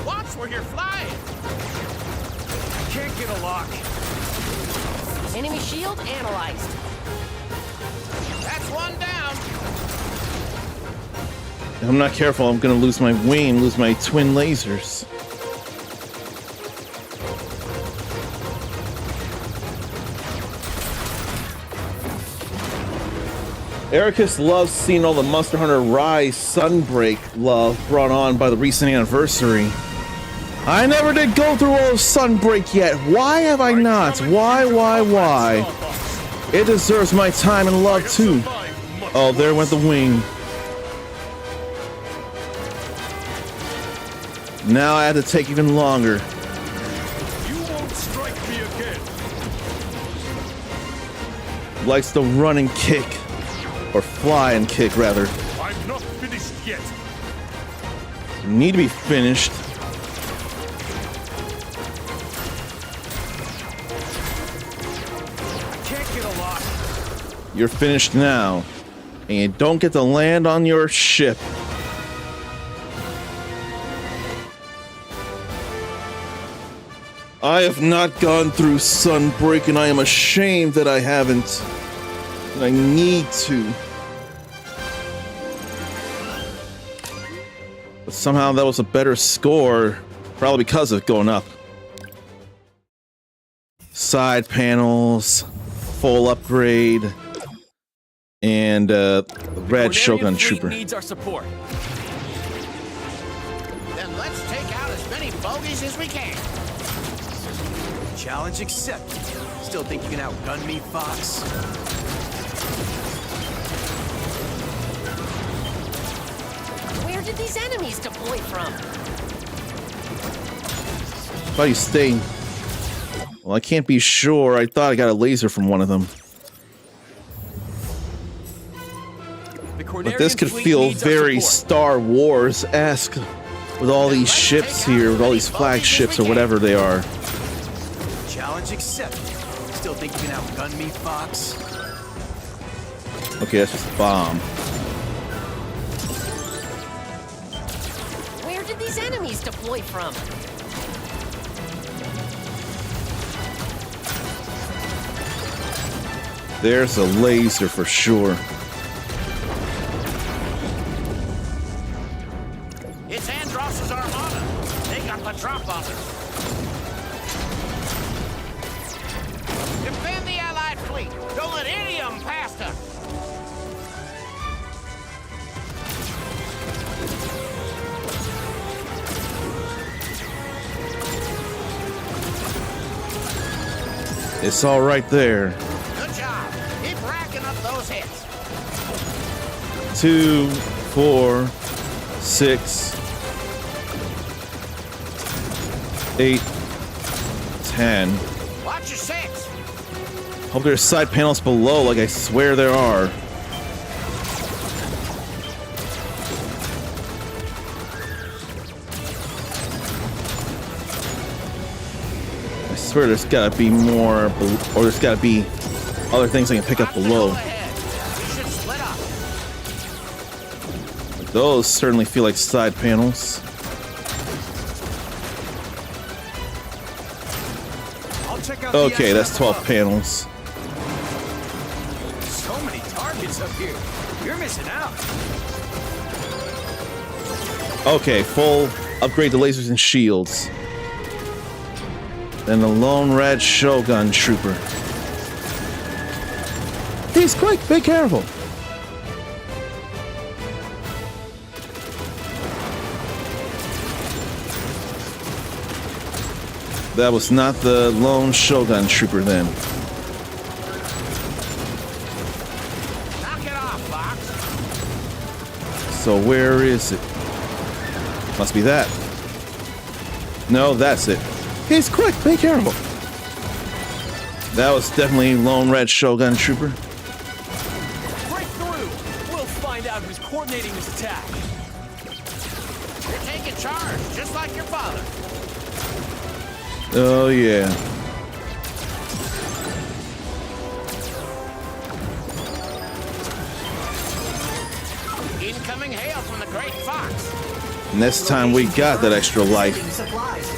Watch where you're flying. Can't get a lock. Enemy shield analyzed. That's one down. If I'm not careful, I'm gonna lose my wing, lose my twin lasers. Ericus loves seeing all the Monster Hunter Rise Sunbreak love brought on by the recent anniversary. I never did go through all of Sunbreak yet. Why have I not? Why? It deserves my time and love too. Oh, there went the wing. Now I have to take even longer. You won't strike me again. Likes to run and kick. Or fly and kick, rather. I'm not finished yet. Need to be finished. I can't get a lock. You're finished now. And you don't get to land on your ship. I have not gone through Sunbreak, and I am ashamed that I haven't. And I need to. But somehow that was a better score, probably because of going up. Side panels, full upgrade, and red Shogun Trooper. Needs our support. Then let's take out as many bogeys as we can. Challenge accepted. Still think you can outgun me, Fox? Where did these enemies deploy from? Thought you stayed. Well, I can't be sure. I thought I got a laser from one of them. But this could feel very Star Wars-esque with all these ships here, with all these flagships or whatever they are. Challenge accepted. Still think you can outgun me, Fox? Okay, that's just a bomb. Where did these enemies deploy from? There's a laser for sure. It's Andross's armada. They got the drop on us. Defend the Allied fleet. Don't let any of them past us. It's all right there. Good job. Keep racking up those hits. 2, 4, 6, 8, 10. Watch your six. Hope there's side panels below, like I swear there are. I swear there's gotta be more, or there's gotta be other things I can pick up below. We should split up. Those certainly feel like side panels. I'll check out Okay, the that's 12 panels. So many targets up here. You're missing out. Okay, full upgrade to lasers and shields. Then the lone red Shogun Trooper. He's quick, be careful. That was not the lone Shogun Trooper then. Knock it off, Fox. So where is it? Must be that. No, that's it. He's quick, be careful. That was definitely lone red Shogun Trooper. Break through. We'll find out who's coordinating this attack. You're taking charge, just like your father. Oh yeah. Incoming hail from the Great Fox. And this time we got that extra life. Supplies.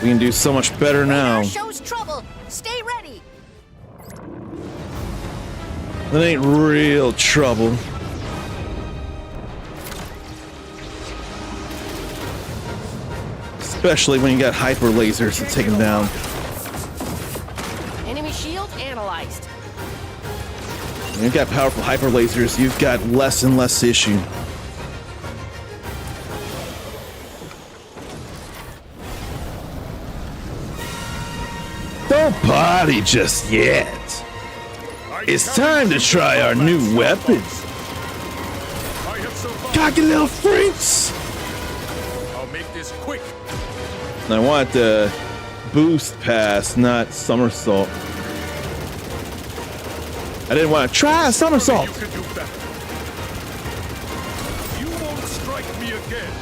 We can do so much better now. Shows trouble. Stay ready. That ain't real trouble. Especially when you got hyper lasers to take them down. Enemy shield analyzed. When you've got powerful hyper lasers, you've got less and less issue. Don't party just yet. It's time to try our new weapons. cocky little freaks. I'll make this quick. And I want the boost pass, not somersault. I didn't want to try a somersault. You can do better. You won't strike me again.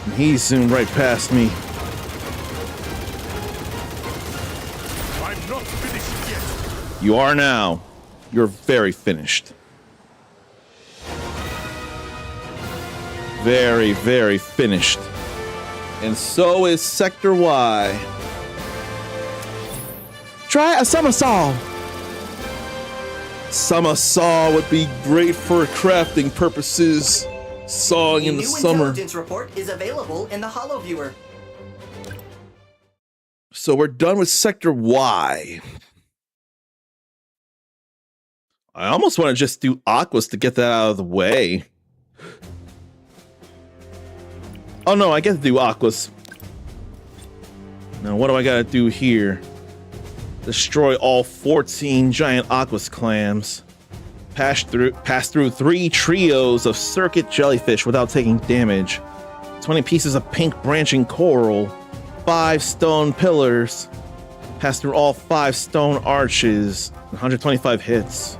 And he zoomed right past me. I'm not finished yet. You are now. You're very finished. Very, very finished. And so is Sector Y. Try a somersault. Somersault would be great for crafting purposes. Sawing in the new summer. intelligence report is available in the Holo Viewer. So we're done with Sector Y. I almost want to just do Aquas to get that out of the way. Oh no, I get to do Aquas. Now what do I gotta do here? Destroy all 14 giant Aquas clams. Pass through 3 trios of circuit jellyfish without taking damage. 20 pieces of pink branching coral. 5 stone pillars. Pass through all 5 stone arches. 125 hits.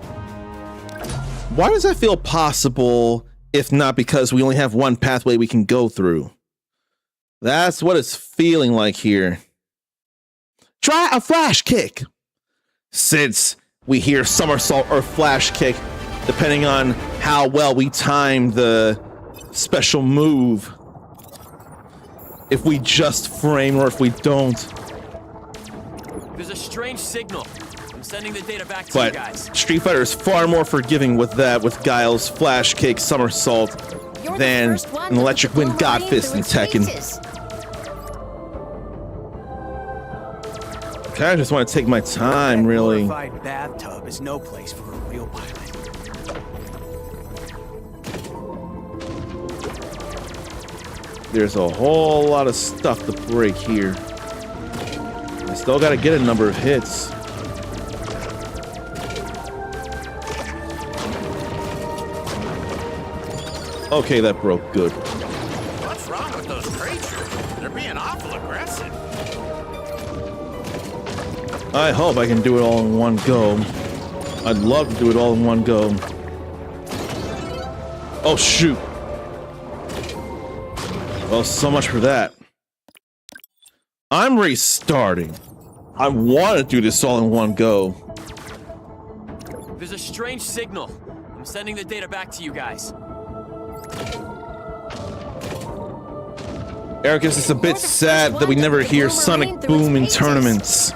Why does that feel possible, if not because we only have one pathway we can go through? That's what it's feeling like here. Try a flash kick. Since we hear somersault or flash kick, depending on how well we time the special move. If we just frame or if we don't. There's a strange signal. I'm sending the data back to you But guys. Street Fighter is far more forgiving with that, with Guile's flash kick, somersault, than an electric wind god fist in Tekken. I just want to take my time, really. That glorified bathtub is no place for a real pilot. There's a whole lot of stuff to break here. I still got to get a number of hits. Okay, that broke good. What's wrong with those creatures? They're being awful aggressive. I hope I can do it all in one go. I'd love to do it all in one go. Oh, shoot. Well, so much for that. I'm restarting. I want to do this all in one go. There's a strange signal. I'm sending the data back to you guys. Ericus, it's a bit sad that we never hear Sonic Boom in tournaments.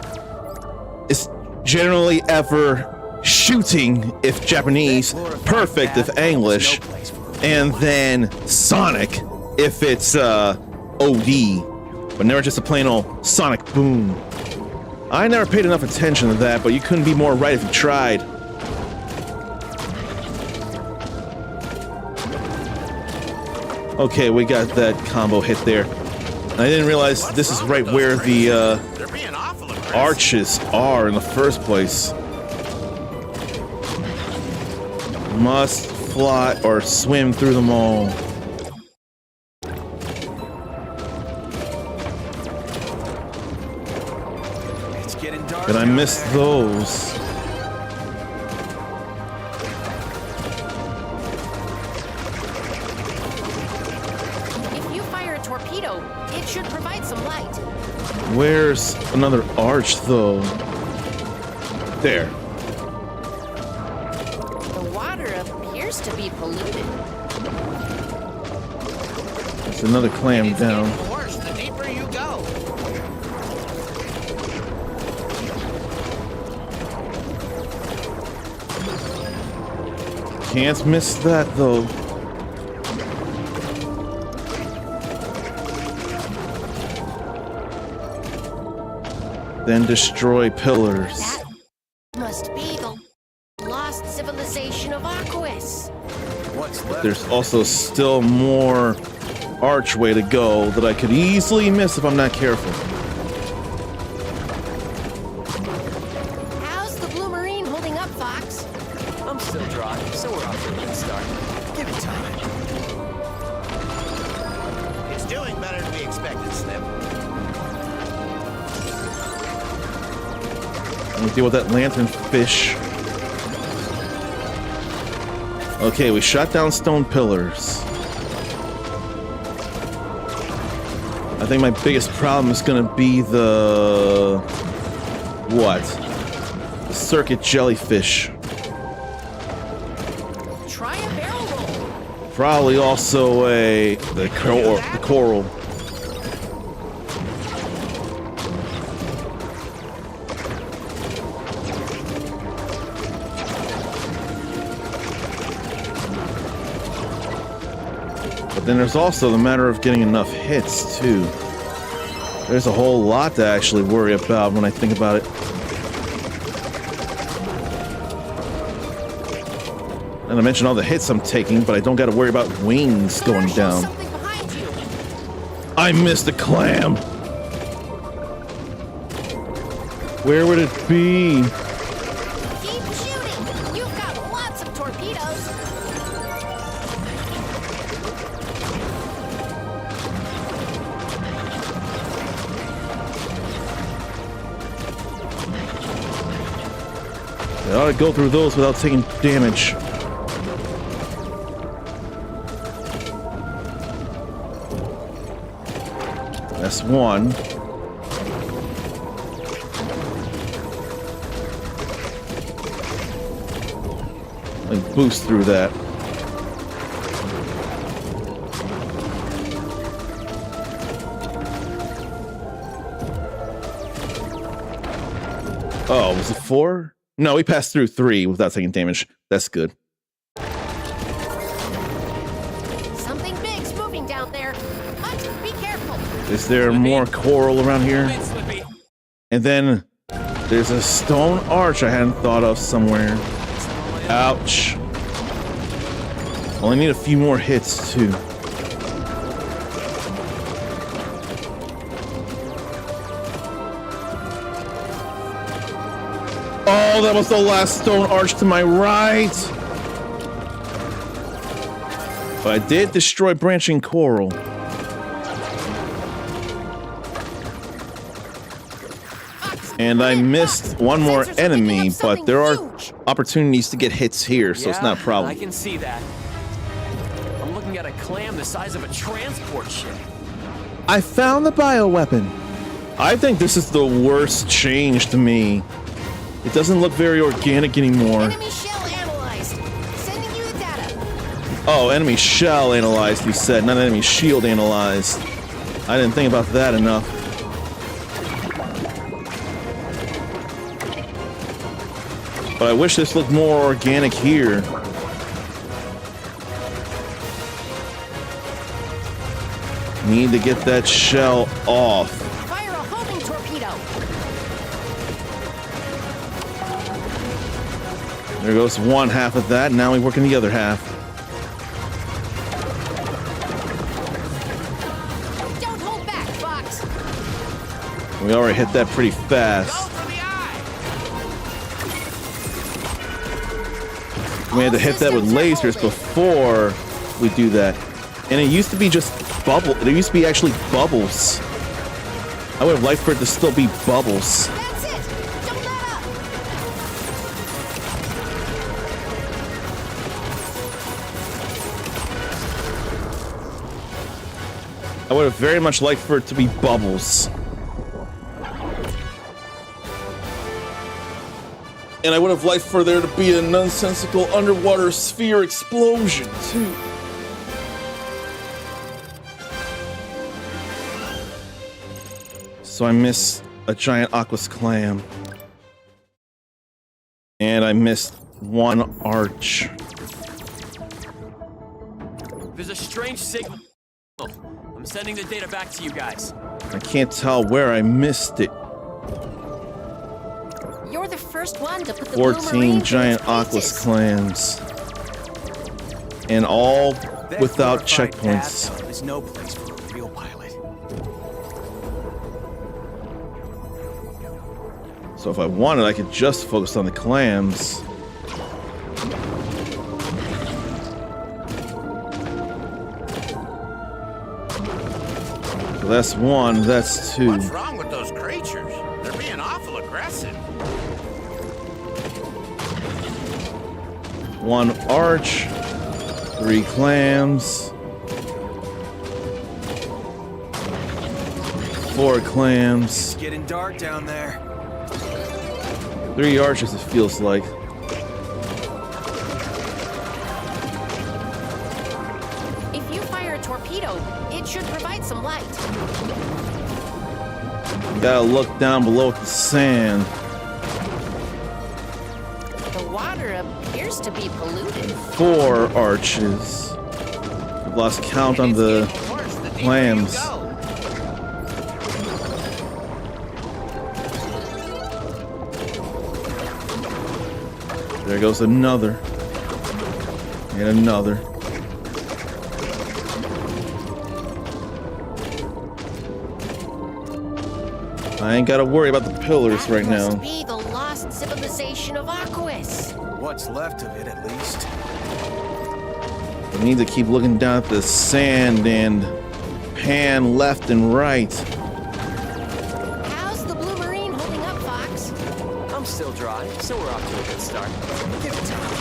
It's generally ever shooting if Japanese, perfect if English, and then Sonic if it's OD, but never just a plain old Sonic Boom. I never paid enough attention to that, but you couldn't be more right if you tried. Okay, we got that combo hit there. I didn't realize this is right where the arches are in the first place. Must fly or swim through them all. It's getting dark. But I missed those. If you fire a torpedo, it should provide some light. Where's another arch, though? There. The water appears to be polluted. There's another clam down. Worse the deeper you go. Can't miss that, though. Then destroy pillars. That must be the lost civilization of Aquis. What's But left? there's also still more archway to go that I could easily miss if I'm not careful. How's the blue marine holding up, Fox? I'm still dry, so we're off limits. We'll deal with that lantern fish. Okay, we shot down stone pillars. I think my biggest problem is gonna be the... what? The circuit jellyfish. Try a barrel roll. Probably also the coral. But then there's also the matter of getting enough hits too. There's a whole lot to actually worry about when I think about it. And I mentioned all the hits I'm taking, but I don't got to worry about wings going down. I missed a clam. Where would it be? Keep shooting. You've got lots of torpedoes. I ought to go through those without taking damage. That's one. Like boost through that. Oh, was it 4? No, we passed through 3 without taking damage. That's good. Something big's moving down there. Hunt, be careful. Is there more coral around here? And then there's a stone arch I hadn't thought of somewhere. Ouch. Only need a few more hits too. Oh, that was the last stone arch to my right. But I did destroy branching coral. And I missed one more enemy, but there are opportunities to get hits here, so it's not a problem. I can see that. I'm looking at a clam the size of a transport ship. I found the bioweapon. I think this is the worst change to me. It doesn't look very organic anymore. Enemy shell analyzed. Sending you the data. Oh, enemy shell analyzed, you said, not enemy shield analyzed. I didn't think about that enough. But I wish this looked more organic here. Need to get that shell off. Fire a homing torpedo. There goes one half of that. Now we work in the other half. Don't hold back, Fox. We already hit that pretty fast. We had to hit that with lasers before we do that. And it used to be just bubble. There used to be actually bubbles. I would have liked for it to still be bubbles. That's it. Don't let up. I would have very much liked for it to be bubbles. And I would have liked for there to be a nonsensical underwater sphere explosion, too. So I missed a giant aquas clam. And I missed one arch. There's a strange signal. I'm sending the data back to you guys. I can't tell where I missed it. You're the first one to put the 14 giant aquas clams. And all without checkpoints. There's no place for a real pilot. So if I wanted, I could just focus on the clams. So that's one, that's two. What's wrong with those creatures? They're being awful aggressive. 1 arch, 3 clams, 4 clams. It's getting dark down there. 3 arches, it feels like. If you fire a torpedo, it should provide some light. Gotta look down below at the sand. The water appears to be polluted. 4 arches. I've lost count on the clams. There goes another. And another. I ain't gotta worry about the pillars right now. Must be the lost civilization of Aquis. What's left of it, at least. I need to keep looking down at the sand and pan left and right. How's the Blue Marine holding up, Fox? I'm still dry, so we're off to a good start. Give it time.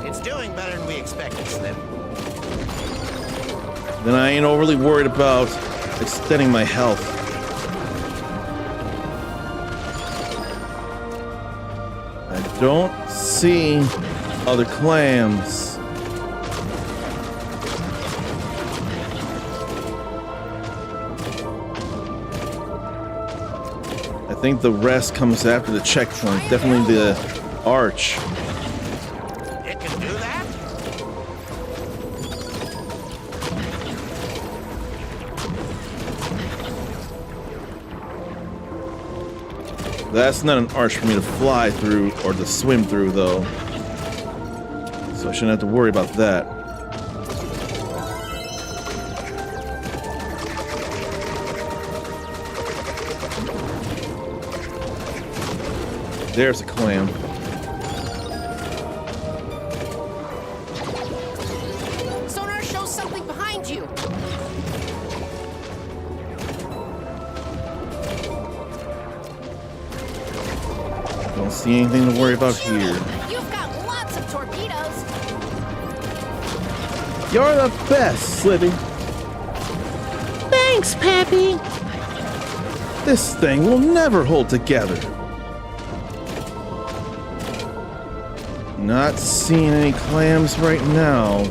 It's doing better than we expected, Slip. Then I ain't overly worried about extending my health. I don't see other clams. I think the rest comes after the checkpoint. Definitely the arch. It can do that? That's not an arch for me to fly through or to swim through, though. So I shouldn't have to worry about that. There's a clam. Sonar shows something behind you. Don't see anything to worry about here. You've got lots of torpedoes. You're the best, Slippy. Thanks, Pappy. This thing will never hold together. Not seeing any clams right now.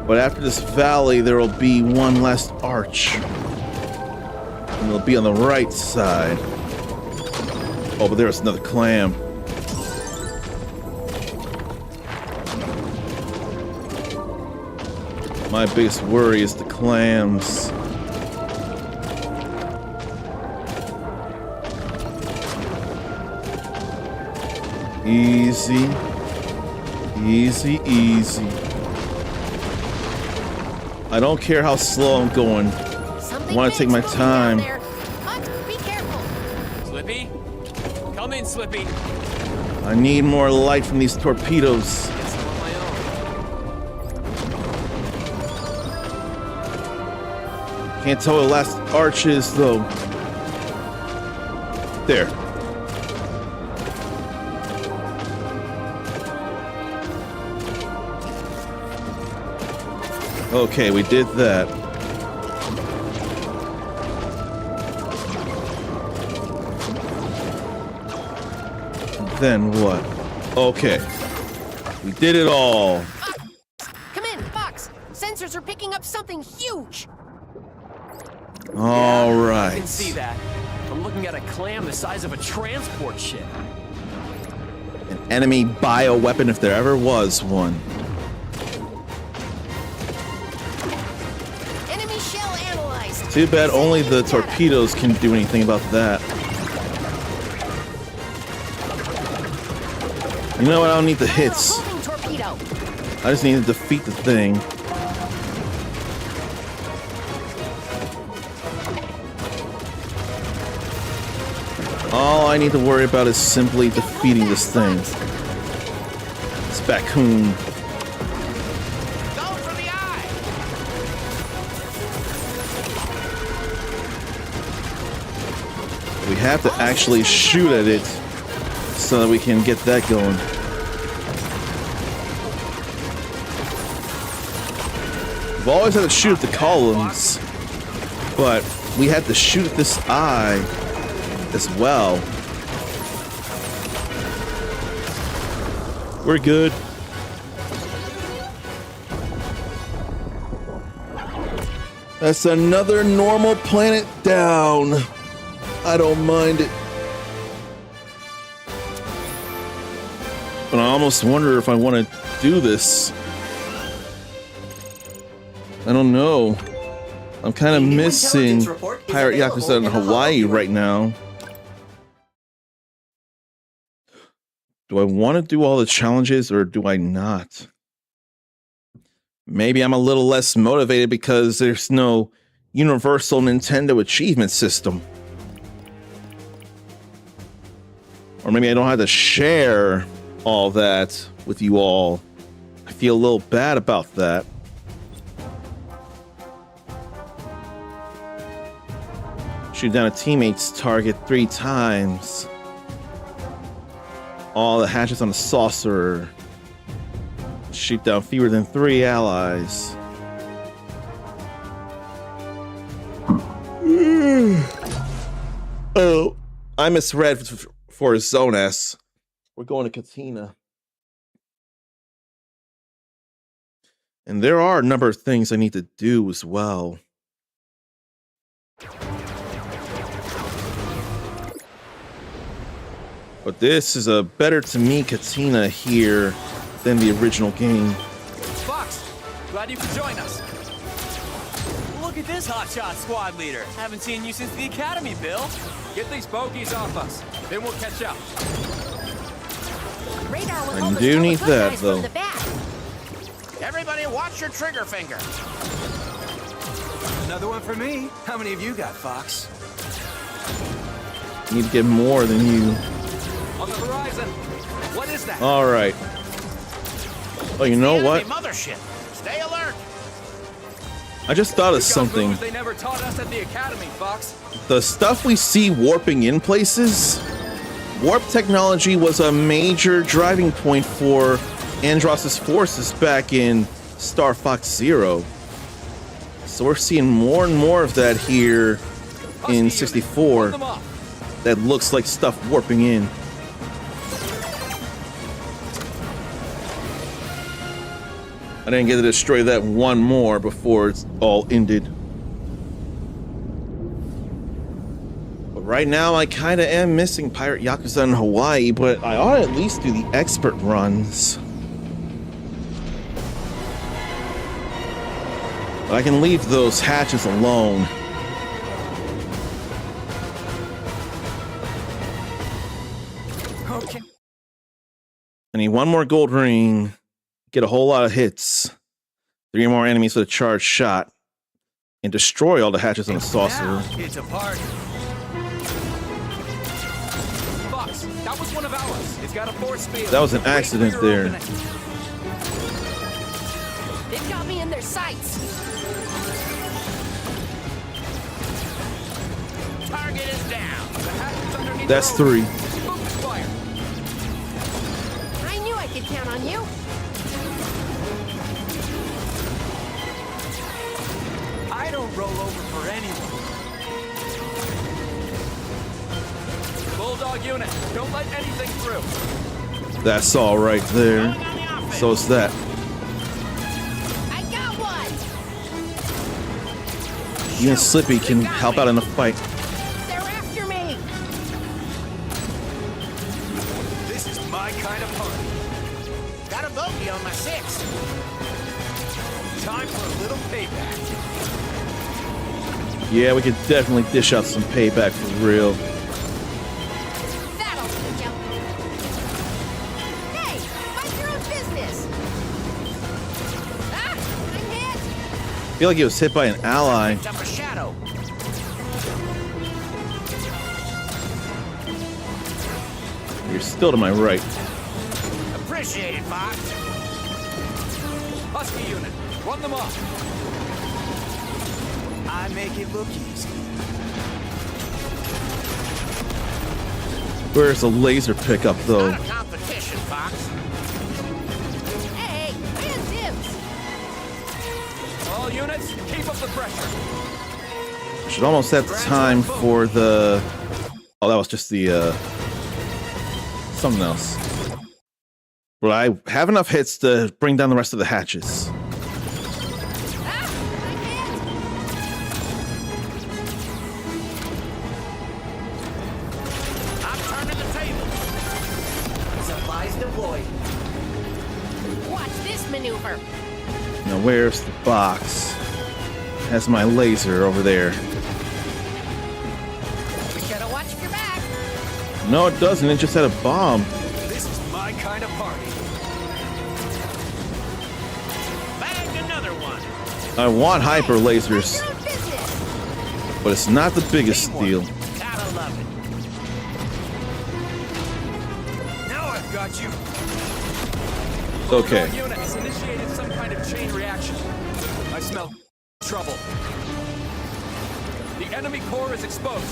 But after this valley, there will be one last arch. And it'll be on the right side. Oh, but there's another clam. My biggest worry is the clams. Easy. Easy, easy. I don't care how slow I'm going. I want to take my time. Be careful. Slippy? Come in, Slippy. I need more light from these torpedoes. Get some on my own. Can't tell where the last arch is, though. There. Okay, we did that. Then what? Okay. We did it all. Come in, Fox. Sensors are picking up something huge. All I right. can see that. I'm looking at a clam the size of a transport ship. An enemy bioweapon if there ever was one. Enemy shell analyzed. Too bad only the torpedoes can do anything about that. You know what? I don't need the hits. Moving torpedo. I just need to defeat the thing. All I need to worry about is simply defeating this thing. This Bakun. Go for the eye! We have to actually shoot at it so that we can get that going. We've always had to shoot at the columns, but we had to shoot at this eye as well. We're good. That's another normal planet down. I don't mind it. But I almost wonder if I want to do this. I don't know. I'm kind of missing Pirate Yakuza in Hawaii right now. Do I want to do all the challenges or do I not? Maybe I'm a little less motivated because there's no universal Nintendo achievement system. Or maybe I don't have to share all that with you all. I feel a little bad about that. Shoot down a teammate's target 3 times. All the hatches on the saucer. Shoot down fewer than 3 allies. Oh, I misread for Zone S. We're going to Katina. And there are a number of things I need to do as well. But this is a better to me Katina here than the original game. Fox, glad you could join us. Look at this hotshot squad leader. Haven't seen you since the academy, Bill. Get these bogeys off us, then we'll catch up. Radar will I hold us do to need the good that, guys though. from the back. Everybody watch your trigger finger. Another one for me. How many of you got, Fox? Need to get more than you. On the horizon. What is that? All right. Oh, you know what? Mothership. Stay alert. I just thought of You got something. moves they never taught us at the academy, Fox. The stuff we see warping in places, warp technology was a major driving point for Andross's forces back in Star Fox Zero. So we're seeing more and more of that here in 64. That looks like stuff warping in. I didn't get to destroy that one more before it's all ended. But right now, I kind of am missing Pirate Yakuza in Hawaii, but I ought to at least do the expert runs. But I can leave those hatches alone. Okay. I need one more gold ring, get a whole lot of hits, 3 more enemies with a charged shot, and destroy all the hatches on the saucer. Now it's a party. Fox, that was one of ours. It's got a force field. That was an accident there. They've got me in their sights. Target is down. The hatch is underneath. That's 3. Focus fire. I knew I could count on you. I don't roll over for anyone. Bulldog unit, don't let anything through. That's all right there. So it's that. I got one. You and Slippy can help out in the fight. They're after me. This is my kind of party. Got a bogey on my 6. Time for a little payback. Yeah, we could definitely dish out some payback for real. That'll teach 'em. Hey, mind your own business. Ah, I'm hit. I feel like he was hit by an ally. Up a shadow. You're still to my right. Appreciate it, Fox. Husky unit, run them off. I make it look easy. Where's the laser pickup, though? Not a competition, Fox. Hey, I had dibs. All units, keep up the pressure. Should almost have time for the... Oh, that was just the, something else. But I have enough hits to bring down the rest of the hatches. I'm turning the table. Supplies deployed. Watch this maneuver. Now, where's the box? Has my laser over there. You should have watched your back. No, it doesn't. It just had a bomb. This is my kind of party. Bagged another one. I want hyper lasers, Your own business. but it's not the biggest Teamwork. deal. Gotta love it. Now I've got you. Okay. All units initiated some kind of chain reaction. I smell trouble. The enemy core is exposed.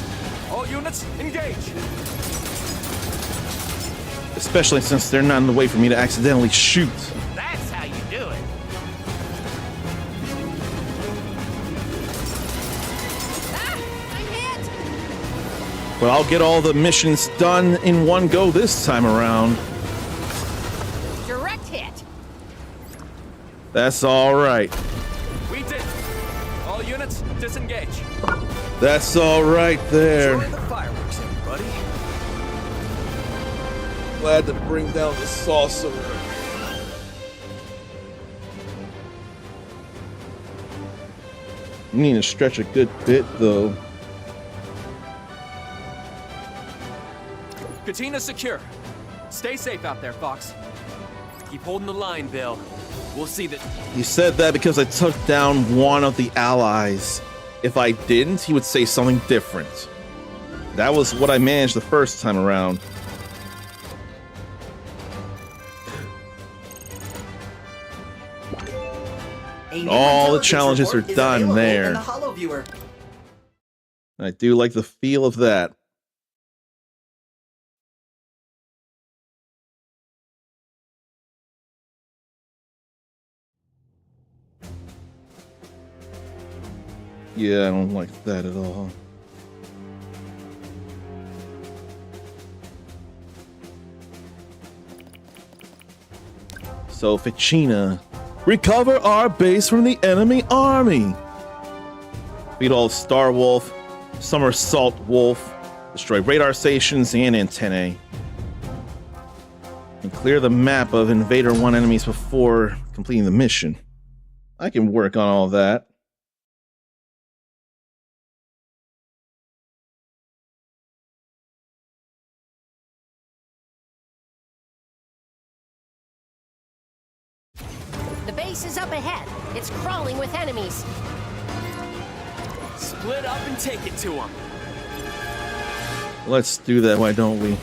All units, engage. Especially since they're not in the way for me to accidentally shoot. That's how you do it. I'm hit. But I'll get all the missions done in one go this time around. Direct hit. That's all right. We did. All units, disengage. That's all right there. Enjoy the fireworks, everybody. Glad to bring down the saucer. You need to stretch a good bit, though. Katina secure. Stay safe out there, Fox. Keep holding the line, Bill. We'll see that. He said that because I took down one of the allies. If I didn't, he would say something different. That was what I managed the first time around. A new All the intelligence challenges are report is done available there. in the Holo Viewer. I do like the feel of that. Yeah, I don't like that at all. So, Ficina, recover our base from the enemy army. Beat all Star Wolf, Somersault Wolf, destroy radar stations and antennae, and clear the map of Invader 1 enemies before completing the mission. I can work on all that. The base is up ahead. It's crawling with enemies. Split up and take it to them. Let's do that, why don't we?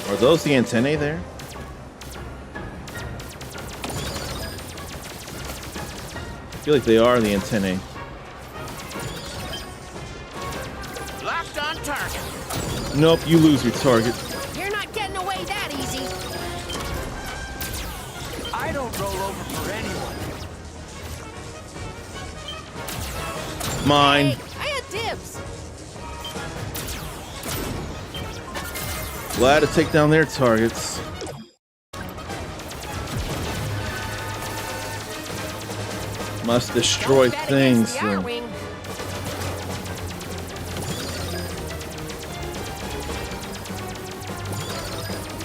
Are those the antennae there? I feel like they are the antennae. Locked on target. Nope, you lose your target. You're not getting away that easy. I don't roll over for anyone. Mine. Hey, I had dibs. Glad to take down their targets. Must destroy Don't bet things. against the though. R-Wing.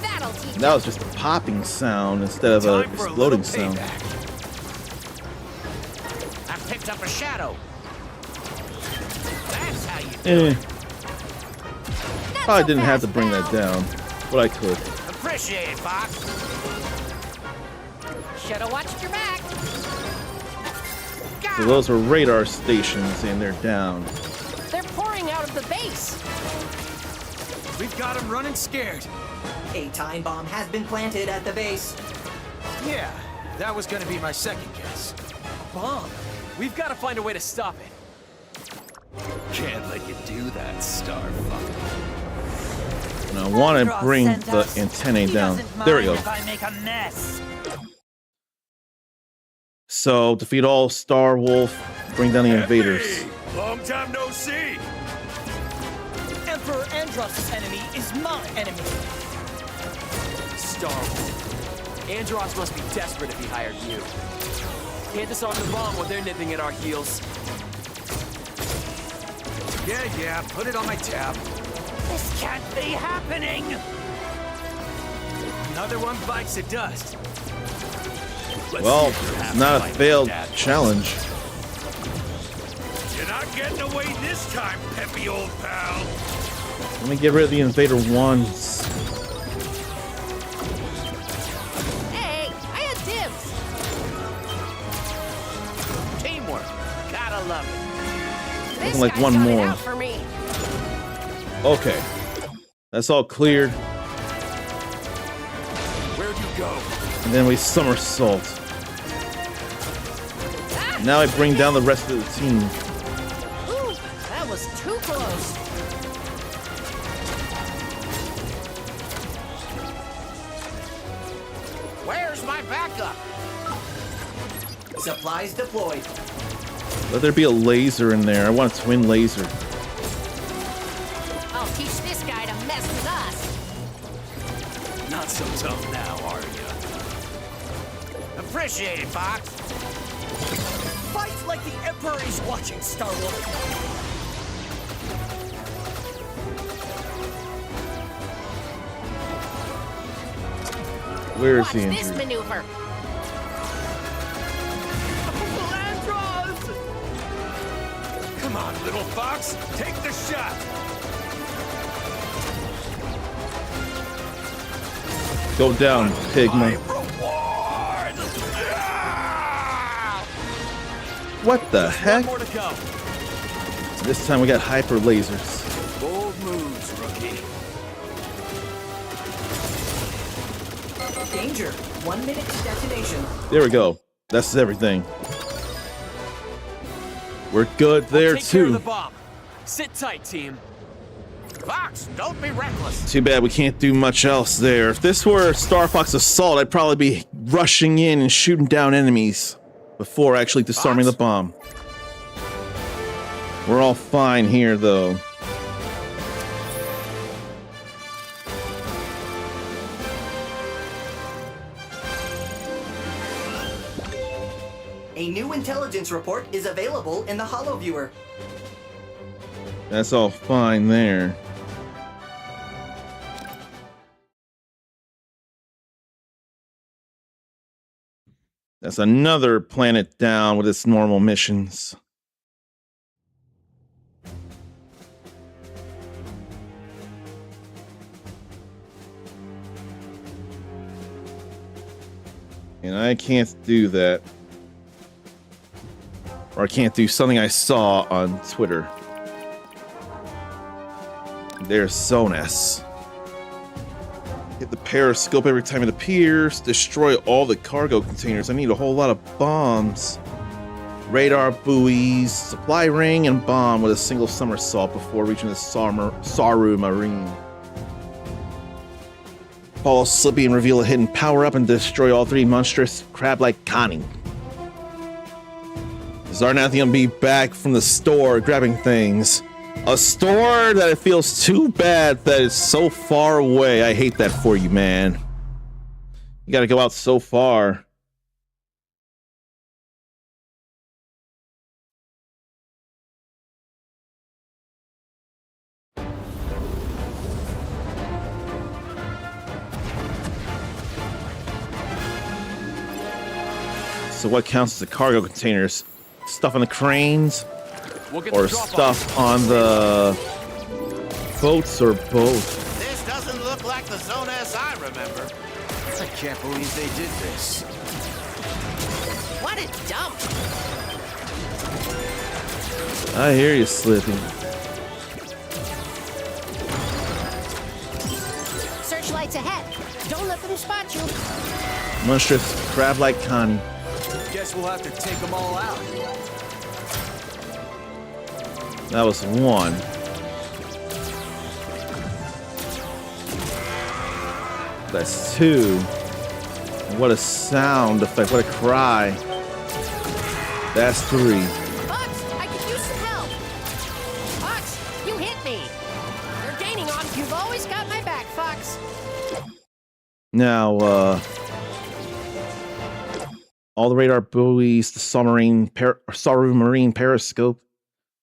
That'll teach That was just a popping sound instead of an Time for a exploding little sound. payback. I picked up a shadow. That's how you do Eh, it. probably didn't have to bring that down, but I could. Appreciate it, Fox. Should have watched your back. So those are radar stations and they're down. They're pouring out of the base. We've got them running scared. A time bomb has been planted at the base. Yeah, that was gonna be my second guess. Bomb. We've got to find a way to stop it. Can't let you do that, Starfuck. And I want to bring the antennae down. There we go. If I make a mess. So, defeat all Star Wolf, bring down the invaders. Long time no see. Emperor Andros' enemy is my enemy. Star Wars. Andros must be desperate if he hired you. Can't disarm the bomb while they're nipping at our heels. Yeah, put it on my tab. This can't be happening. Another one bites the dust. Well, it's not a failed challenge. You're not getting away this time, peppy old pal. Let me get rid of the invader ones. Hey, I had dibs. Teamwork. Gotta love it. This Looking like guy one got it more. out for me. Okay. That's all cleared. Where'd you go? And then we somersault. Now I bring down the rest of the team. Ooh, that was too close. Where's my backup? Supplies deployed. Let there be a laser in there. I want a twin laser. I'll teach this guy to mess with us. Not so tough now, are you? Appreciate it, Fox. Fight like the Emperor is watching, Star Wolf. Where is Watch the this injury? maneuver. Come on, little fox. Take the shot. Go down, Pigma. Reward. What the heck? More to go. This time we got hyper lasers. Bold moves, rookie. Danger. 1 minute to detonation. There we go. That's everything. We're good there Take care of too. the bomb. Sit tight, team. Fox, don't be reckless. Too bad we can't do much else there. If this were Star Fox Assault, I'd probably be rushing in and shooting down enemies before actually disarming the bomb. We're all fine here, though. A new intelligence report is available in the Holo Viewer. That's all fine there. That's another planet down with its normal missions. And I can't do that. Or I can't do something I saw on Twitter. There's Zonas. Hit the periscope every time it appears. Destroy all the cargo containers. I need a whole lot of bombs. Radar buoys, supply ring, and bomb with a single somersault before reaching the Saru Marine. Follow Slippy and reveal a hidden power-up and destroy all three monstrous crab-like Connie. Zarnathian will be back from the store grabbing things. A store that it feels too bad that it's so far away. I hate that for you, man. You gotta go out so far. So what counts as the cargo containers? Stuff on the cranes? We'll get Or the drop stuff off. on the boats, or both? This doesn't look like the Zone S I remember. I can't believe they did this. What a dump. I hear you, Slippy. Searchlights ahead. Don't let them spot you. Monstrous crab-like Connie. Guess we'll have to take them all out. That was one. That's two. What a sound effect. What a cry. That's three. Fox, I could use some help. Fox, you hit me. You're gaining on. You've always got my back, Fox. Now, all the radar buoys, the submarine, submarine periscope,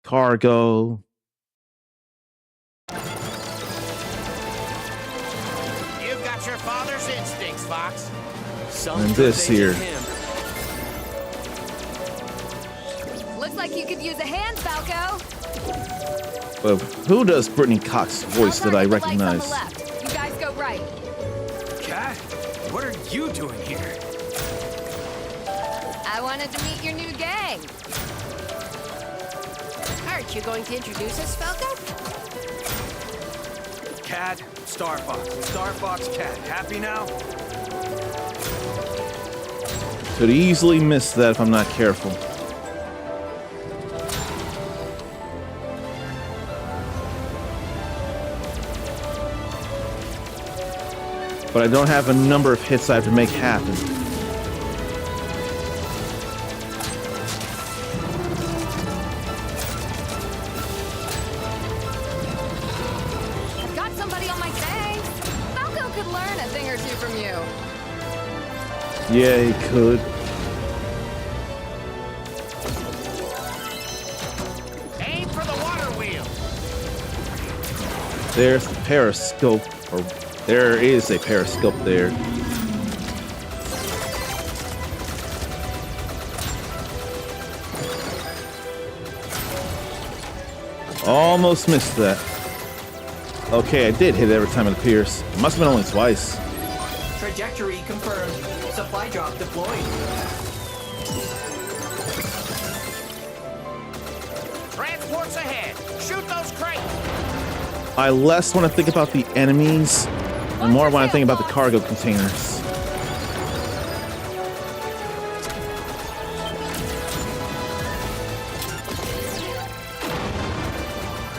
cargo. You've got your father's instincts, Fox. And this here. Looks like you could use a hand, Falco. But who does Brittany Cox's voice that I The lights on the recognize? left. You guys go right. Cat, what are you doing here? I wanted to meet your new gang. Aren't you going to introduce us, Falco? Cat, Star Fox. Star Fox, Cat. Happy now? Could easily miss that if I'm not careful. But I don't have a number of hits I have to make happen. I've got somebody on my tank. Falco could learn a thing or two from you. Yeah, he could. Aim for the water wheel. There's the periscope, or there is a periscope there. Almost missed that. Okay, I did hit it every time it appears. It must have been only twice. Trajectory confirmed. Supply drop deployed. Transports ahead. Shoot those crates. I less want to think about the enemies and more want to think about the cargo containers.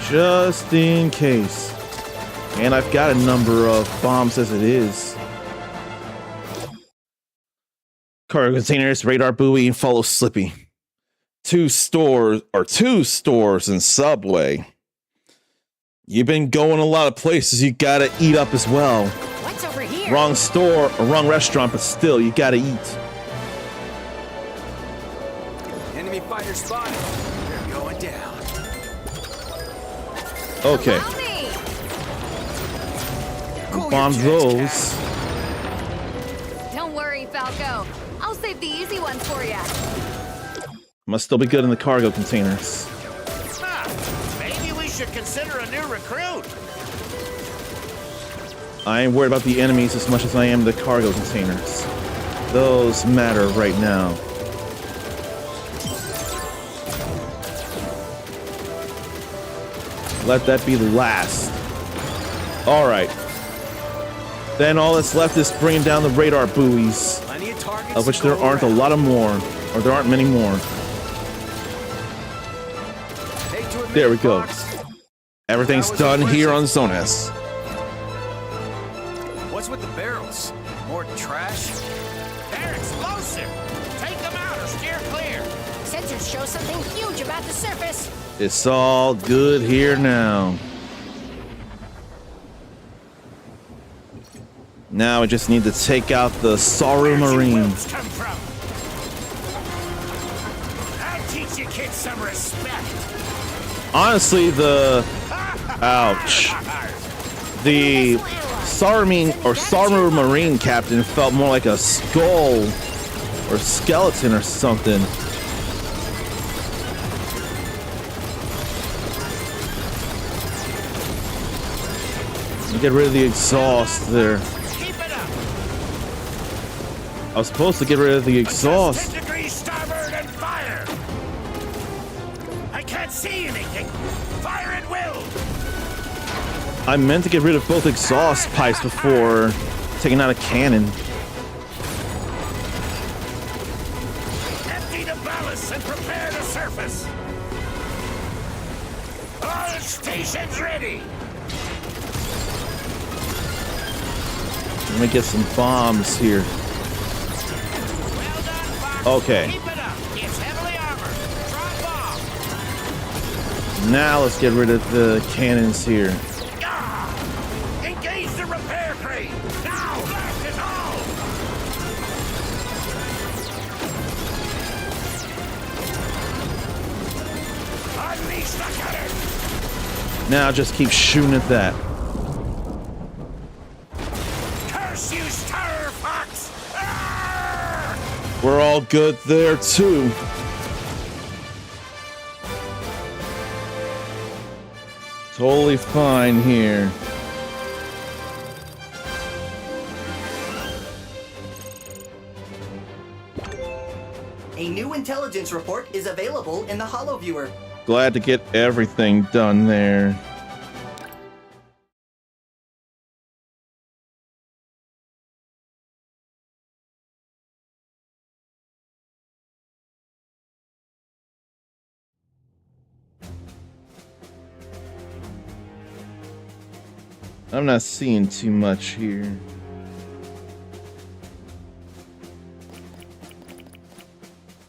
Just in case. And I've got a number of bombs as it is. Cargo containers, radar buoy, and follow Slippy. Two stores and Subway. You've been going a lot of places. You gotta eat up as well. What's over here? Wrong store or wrong restaurant, but still, you gotta eat. Enemy fighter spotted. They're going down. Okay, Allow me. Cool bomb your jets, those. Cat. Don't worry, Falco. I'll save the easy ones for you. Must still be good in the cargo containers. Maybe we should consider a new recruit. I ain't worried about the enemies as much as I am the cargo containers. Those matter right now. Let that be the last. Alright. Then all that's left is bringing down the radar buoys, Plenty of targets of which to there go aren't a around. lot of more, or there aren't many more. Hate to admit There we it, go. Fox. Everything's That was done here on impressive. Zone S. What's with the barrels? More trash? They're explosive. Take them out or steer clear. Sensors show something huge about the surface. It's all good here now. Now I just need to take out the Saru Where'd you Marine. wolves come from? I'll teach you kids some respect. Honestly, ouch. The Saru Marine captain felt more like a skull or skeleton or something. Get rid of the exhaust there. Keep it up. I was supposed to get rid of the exhaust. 10 degrees starboard and fire. I can't see anything. Fire at will. I meant to get rid of both exhaust pipes before taking out a cannon. Empty the ballast and prepare the surface. Station's ready. Let me get some bombs here. Well done, Fox. Okay. Keep it up. It's heavily armored. Drop bomb. Now let's get rid of the cannons here. Engage the repair crane. Now, blast it all. Unleash the cannon. Now just keep shooting at that. Curse you, Star Fox. Arr! We're all good there too. Totally fine here. A new intelligence report is available in the Holo Viewer. Glad to get everything done there. I'm not seeing too much here.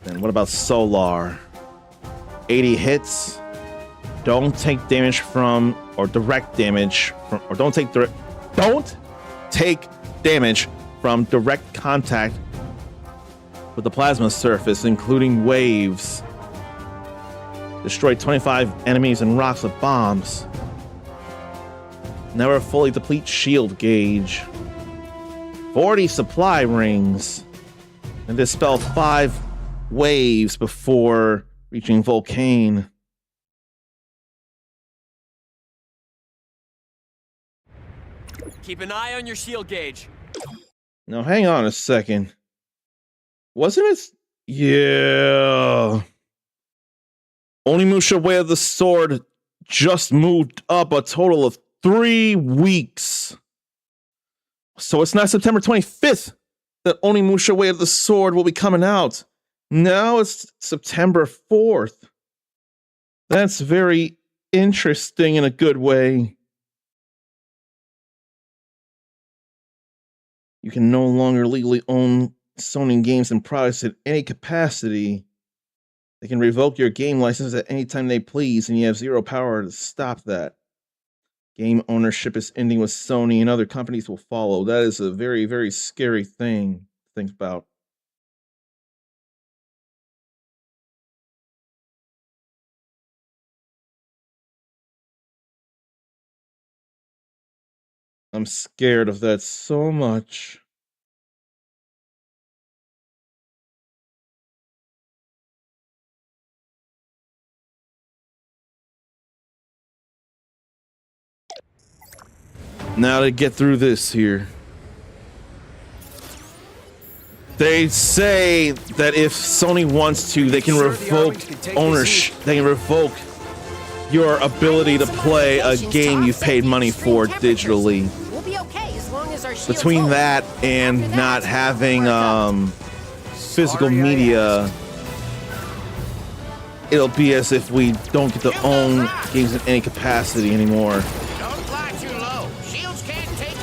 Then what about Solar? 80 hits. Don't take damage from or direct damage from or don't take damage from direct contact with the plasma surface, including waves. Destroy 25 enemies and rocks with bombs. Never fully deplete shield gauge. 40 supply rings. And dispel 5 waves before reaching Volcane. Keep an eye on your shield gauge. Now hang on a second. Wasn't it? Yeah. Onimusha Way of the Sword just moved up a total of 3 weeks. So it's not September 25th that Onimusha Way of the Sword will be coming out. Now it's September 4th. That's very interesting in a good way. You can no longer legally own Sony games and products in any capacity. They can revoke your game license at any time they please, and you have zero power to stop that. Game ownership is ending with Sony, and other companies will follow. That is a very, very scary thing to think about. I'm scared of that so much. Now to get through this here. They say that if Sony wants to, they can revoke ownership. They can revoke your ability to play a game you've paid money for digitally. We'll be okay as long as our shields Between hold. that and After that, not having physical Sorry I media, it'll be as if we don't get to own games in any capacity anymore. Don't fly too low. Shields can't take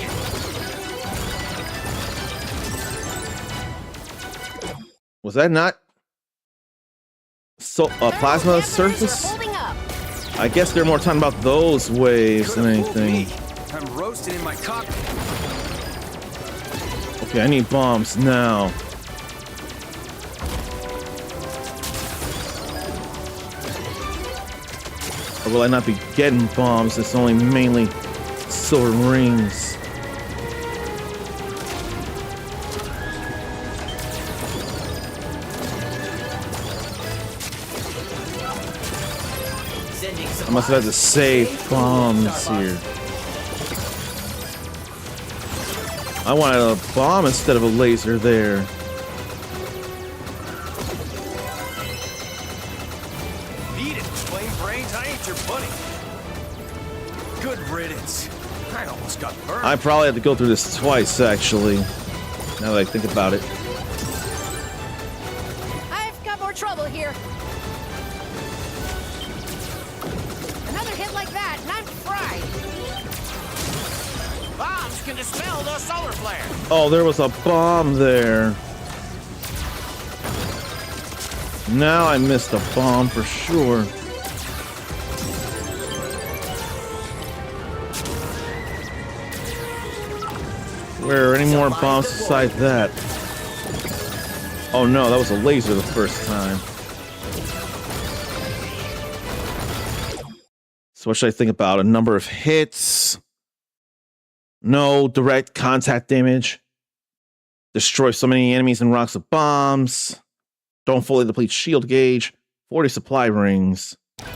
it. Was that not so plasma surface? Holding up. I guess they're more talking about those waves than anything. I'm roasted in my cockpit. Okay, I need bombs now. Or will I not be getting bombs? It's only mainly silver rings. I must have had to save bombs here. I wanted a bomb instead of a laser there. Beat it, flame brains. I ain't your buddy. Good riddance. I almost got burned. I probably had to go through this twice, actually. Now that I think about it. I've got more trouble here. Another hit like that, can dispel the solar flare. Oh, there was a bomb there. Now I missed a bomb for sure. Where are any more bombs besides that? Oh no, that was a laser the first time. So what should I think about? A number of hits? No direct contact damage. Destroy so many enemies and rocks with bombs. Don't fully deplete shield gauge. 40 supply rings. And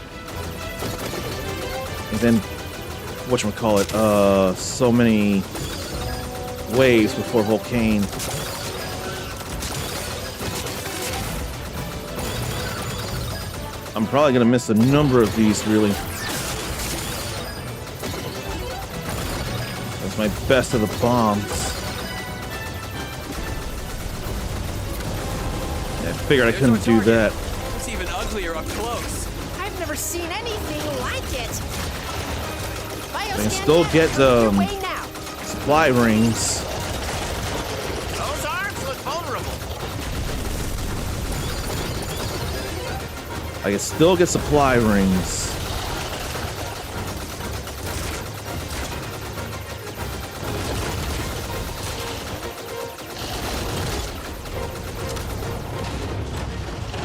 then, whatchamacallit, so many waves before Volcane. I'm probably gonna miss a number of these, really. That's my best of the bombs. Yeah, I figured I couldn't do that. It's even uglier up close. I've never seen anything like it. I can still get supply rings. Those arms look vulnerable. I can still get supply rings.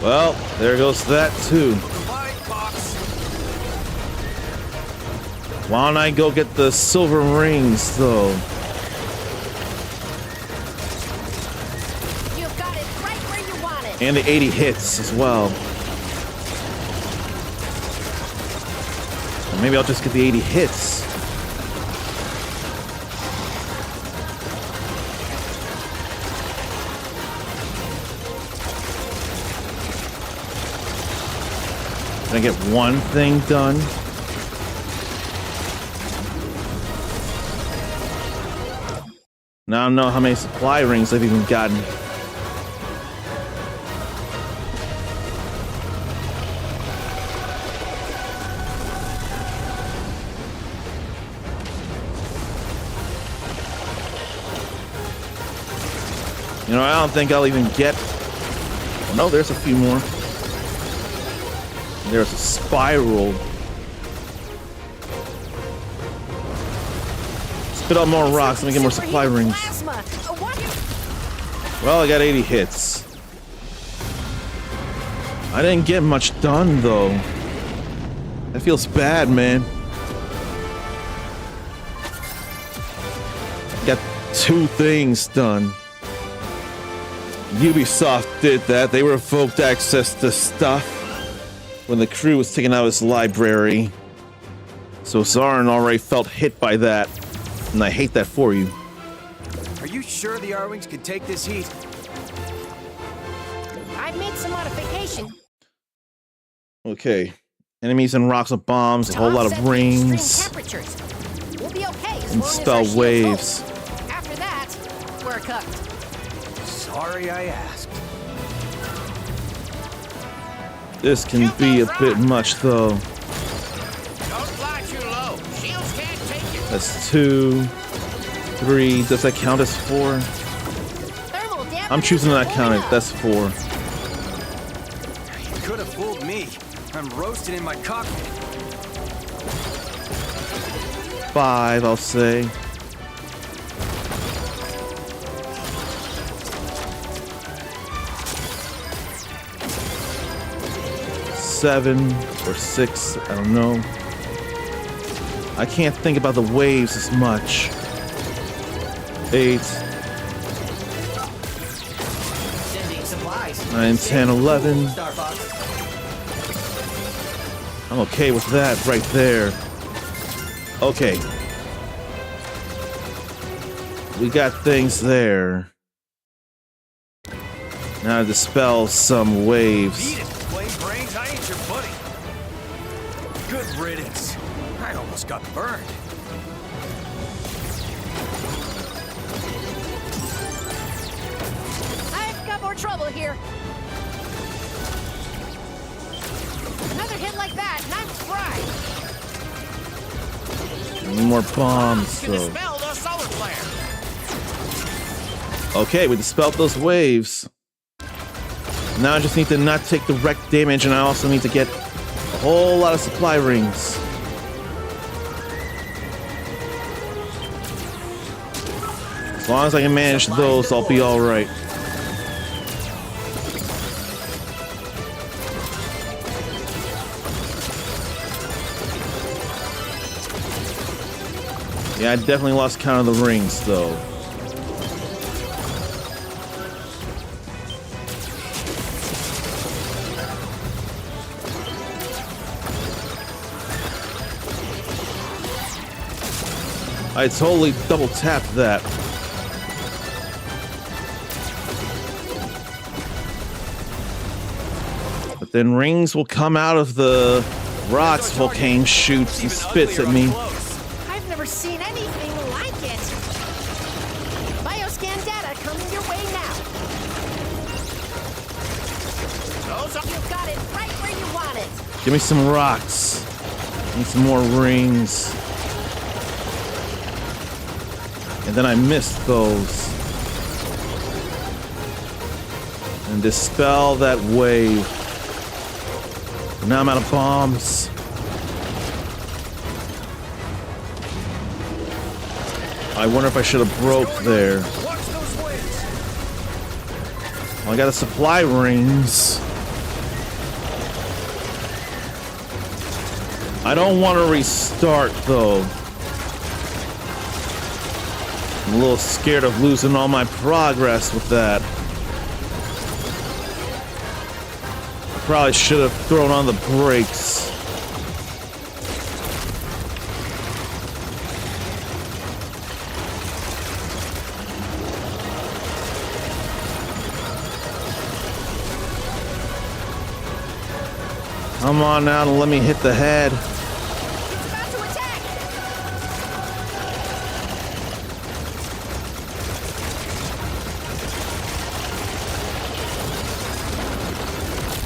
Well, there goes that too. Why don't I go get the silver rings though? You've got it right where you want it. And the 80 hits as well. Or maybe I'll just get the 80 hits. Can I get one thing done? Now I don't know how many supply rings I've even gotten. You know, I don't think I'll even get... Oh, no, there's a few more. There's a spiral. Spit out more rocks, let me get more supply rings. Well, I got 80 hits. I didn't get much done, though. That feels bad, man. Got 2 things done. Ubisoft did that. They revoked access to stuff when the crew was taking out his library. So Zarin already felt hit by that. And I hate that for you. Are you sure the R-Wings can take this heat? I've made some modification. Okay. Enemies and rocks with bombs, a whole lot of rings. We'll be okay as And long as spell our shields waves. hold. After that, we're cooked. Sorry I asked. This can be a bit much, though. Don't fly too low. Shields can't take you. That's 2, 3. Does that count as 4? I'm choosing not count it. That's 4. You could have fooled me. I'm roasted in my cockpit. 5, I'll say. Seven or 6, I don't know. I can't think about the waves as much. 8, 9, 10, 11. I'm okay with that right there. Okay. We got things there. Now to dispel some waves. Beat it, plain brains, I ain't your buddy. Good riddance. I almost got burned. I've got more trouble here. Another hit like that, and I'm fried. More bombs, Can though. dispel the solar flare. Okay, we dispelled those waves. Now I just need to not take direct damage, and I also need to get a whole lot of supply rings. As long as I can manage those, I'll be all right. Yeah, I definitely lost count of the rings, though. I totally double tapped that. But then rings will come out of the rocks Volcane shoots and spits at me. I've never seen anything like it. Bioscan data coming your way now. You've got it right where you want it. Give me some rocks. Need some more rings. And then I missed those. And dispel that wave. Now I'm out of bombs. I wonder if I should have broke there. Well, I got the supply rings. I don't want to restart though. I'm a little scared of losing all my progress with that. I probably should have thrown on the brakes. Come on now and let me hit the head. It's about to attack.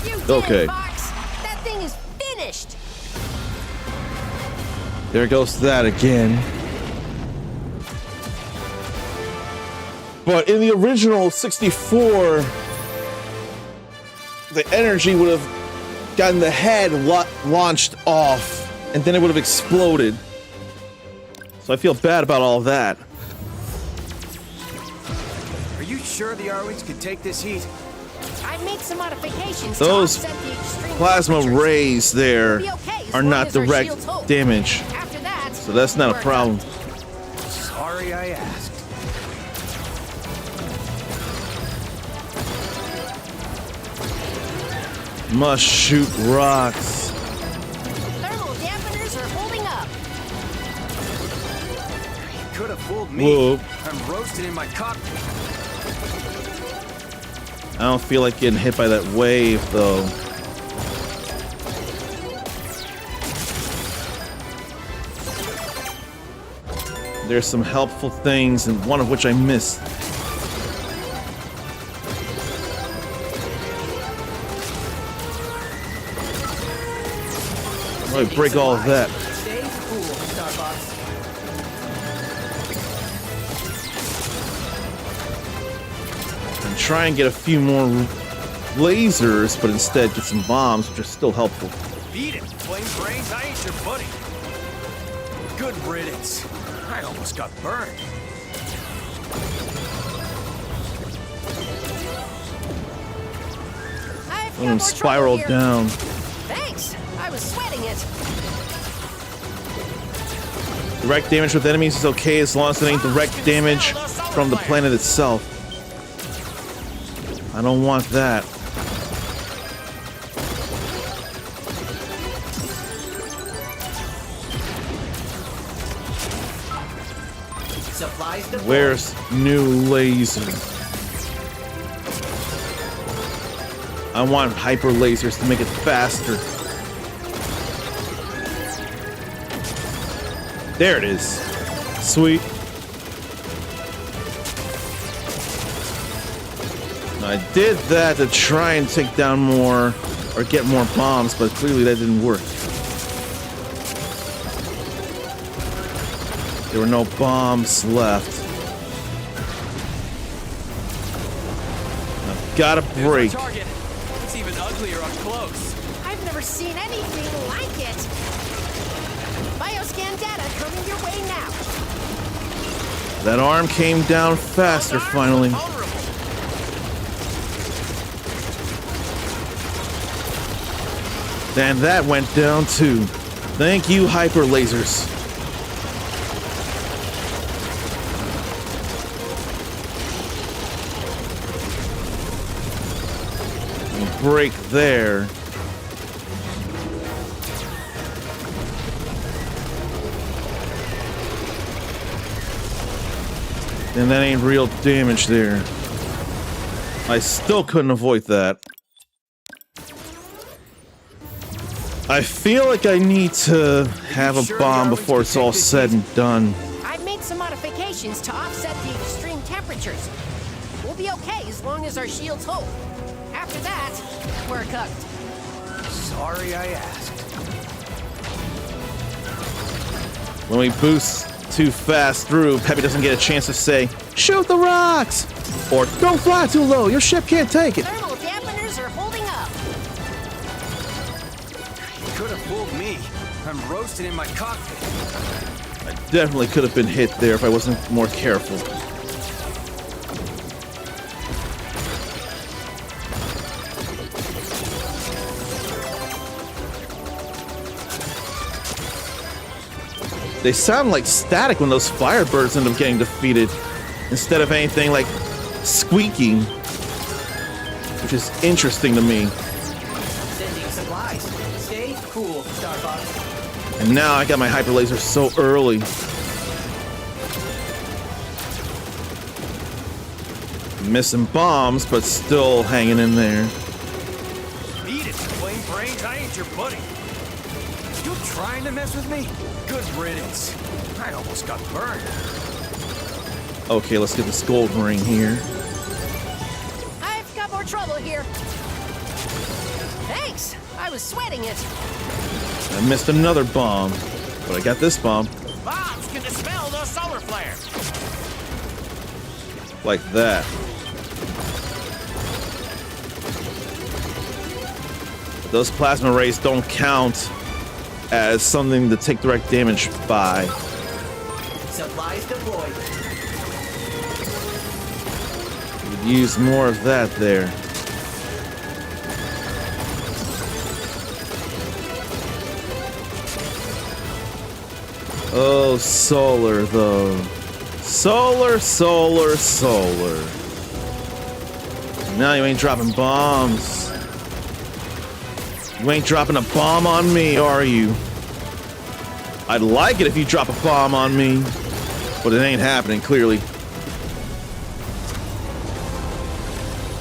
You did Okay. it, Fox. That thing is finished. There goes that again. But in the original 64, the energy would have gotten the head launched off, and then it would have exploded. So I feel bad about all of that. Are you sure the Arwings can take this heat? I've made some modifications Those to offset the extreme plasma temperatures. rays there We'll be okay as are long not as our direct shields hold. damage, After that, so that's not a we're problem. Sorry I asked. Must shoot rocks. thermal dampeners are holding up. You could have fooled me. Whoa. I'm roasted in my cockpit. I don't feel like getting hit by that wave though. There's some helpful things, and one of which I missed. I break all of that. Stay cool, Starbucks. And try and get a few more lasers, but instead get some bombs, which are still helpful. Beat it, flame brains, I ain't your buddy. Good riddance. I almost got burned. I've got And more spiraled trouble here. down. Thanks. I was sweating it. Direct damage with enemies is okay as long as it ain't direct damage from the planet itself. I don't want that. Supplies deployed. Where's new laser? I want hyper lasers to make it faster. There it is. Sweet. I did that to try and take down more or get more bombs, but clearly that didn't work. There were no bombs left. gotta There's break. our target. It's even uglier up close. I've never seen anything like it. Bioscan data coming your way now. That arm came down faster finally. And that went down too. Thank you, hyper lasers. Break there. And that ain't real damage there. I still couldn't avoid that. I feel like I need to have a bomb before it's all said and done. I've made some modifications to offset the extreme temperatures. We'll be okay as long as our shields hold. After that, we're cooked. Sorry I asked. When we boost too fast through, Peppy doesn't get a chance to say, "Shoot the rocks!" or "Don't fly too low, your ship can't take it." Thermal dampeners are holding up. You could have fooled me. I'm roasting in my cockpit. I definitely could have been hit there if I wasn't more careful. They sound like static when those firebirds end up getting defeated, instead of anything like squeaking, which is interesting to me. Sending supplies. Stay cool, Star Fox. And now I got my hyper laser so early. Missing bombs, but still hanging in there. Beat it, plain brains. I ain't your buddy. You trying to mess with me? Good riddance. I almost got burned. Okay, let's get this gold ring here. I've got more trouble here. Thanks. I was sweating it. I missed another bomb, but I got this bomb. Bombs can dispel those solar flares. Like that. Those plasma rays don't count as something to take direct damage by. Supplies deployed. Could use more of that there. Oh, solar though. Solar, solar, solar. Now you ain't dropping bombs. You ain't dropping a bomb on me, are you? I'd like it if you drop a bomb on me, but it ain't happening, clearly.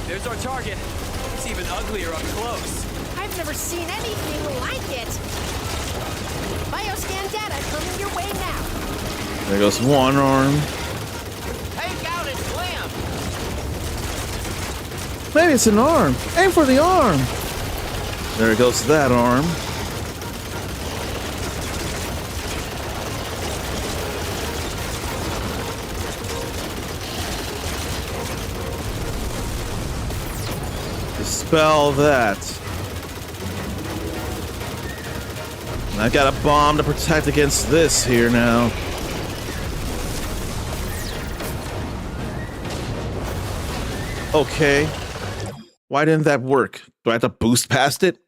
There's our target. It's even uglier up close. I've never seen anything like it. Bioscan data coming your way now. There goes one arm. Take out its limb. Maybe it's an arm. Aim for the arm. There goes that arm. Dispel that. And I've got a bomb to protect against this here now. Okay. Why didn't that work? Do I have to boost past it?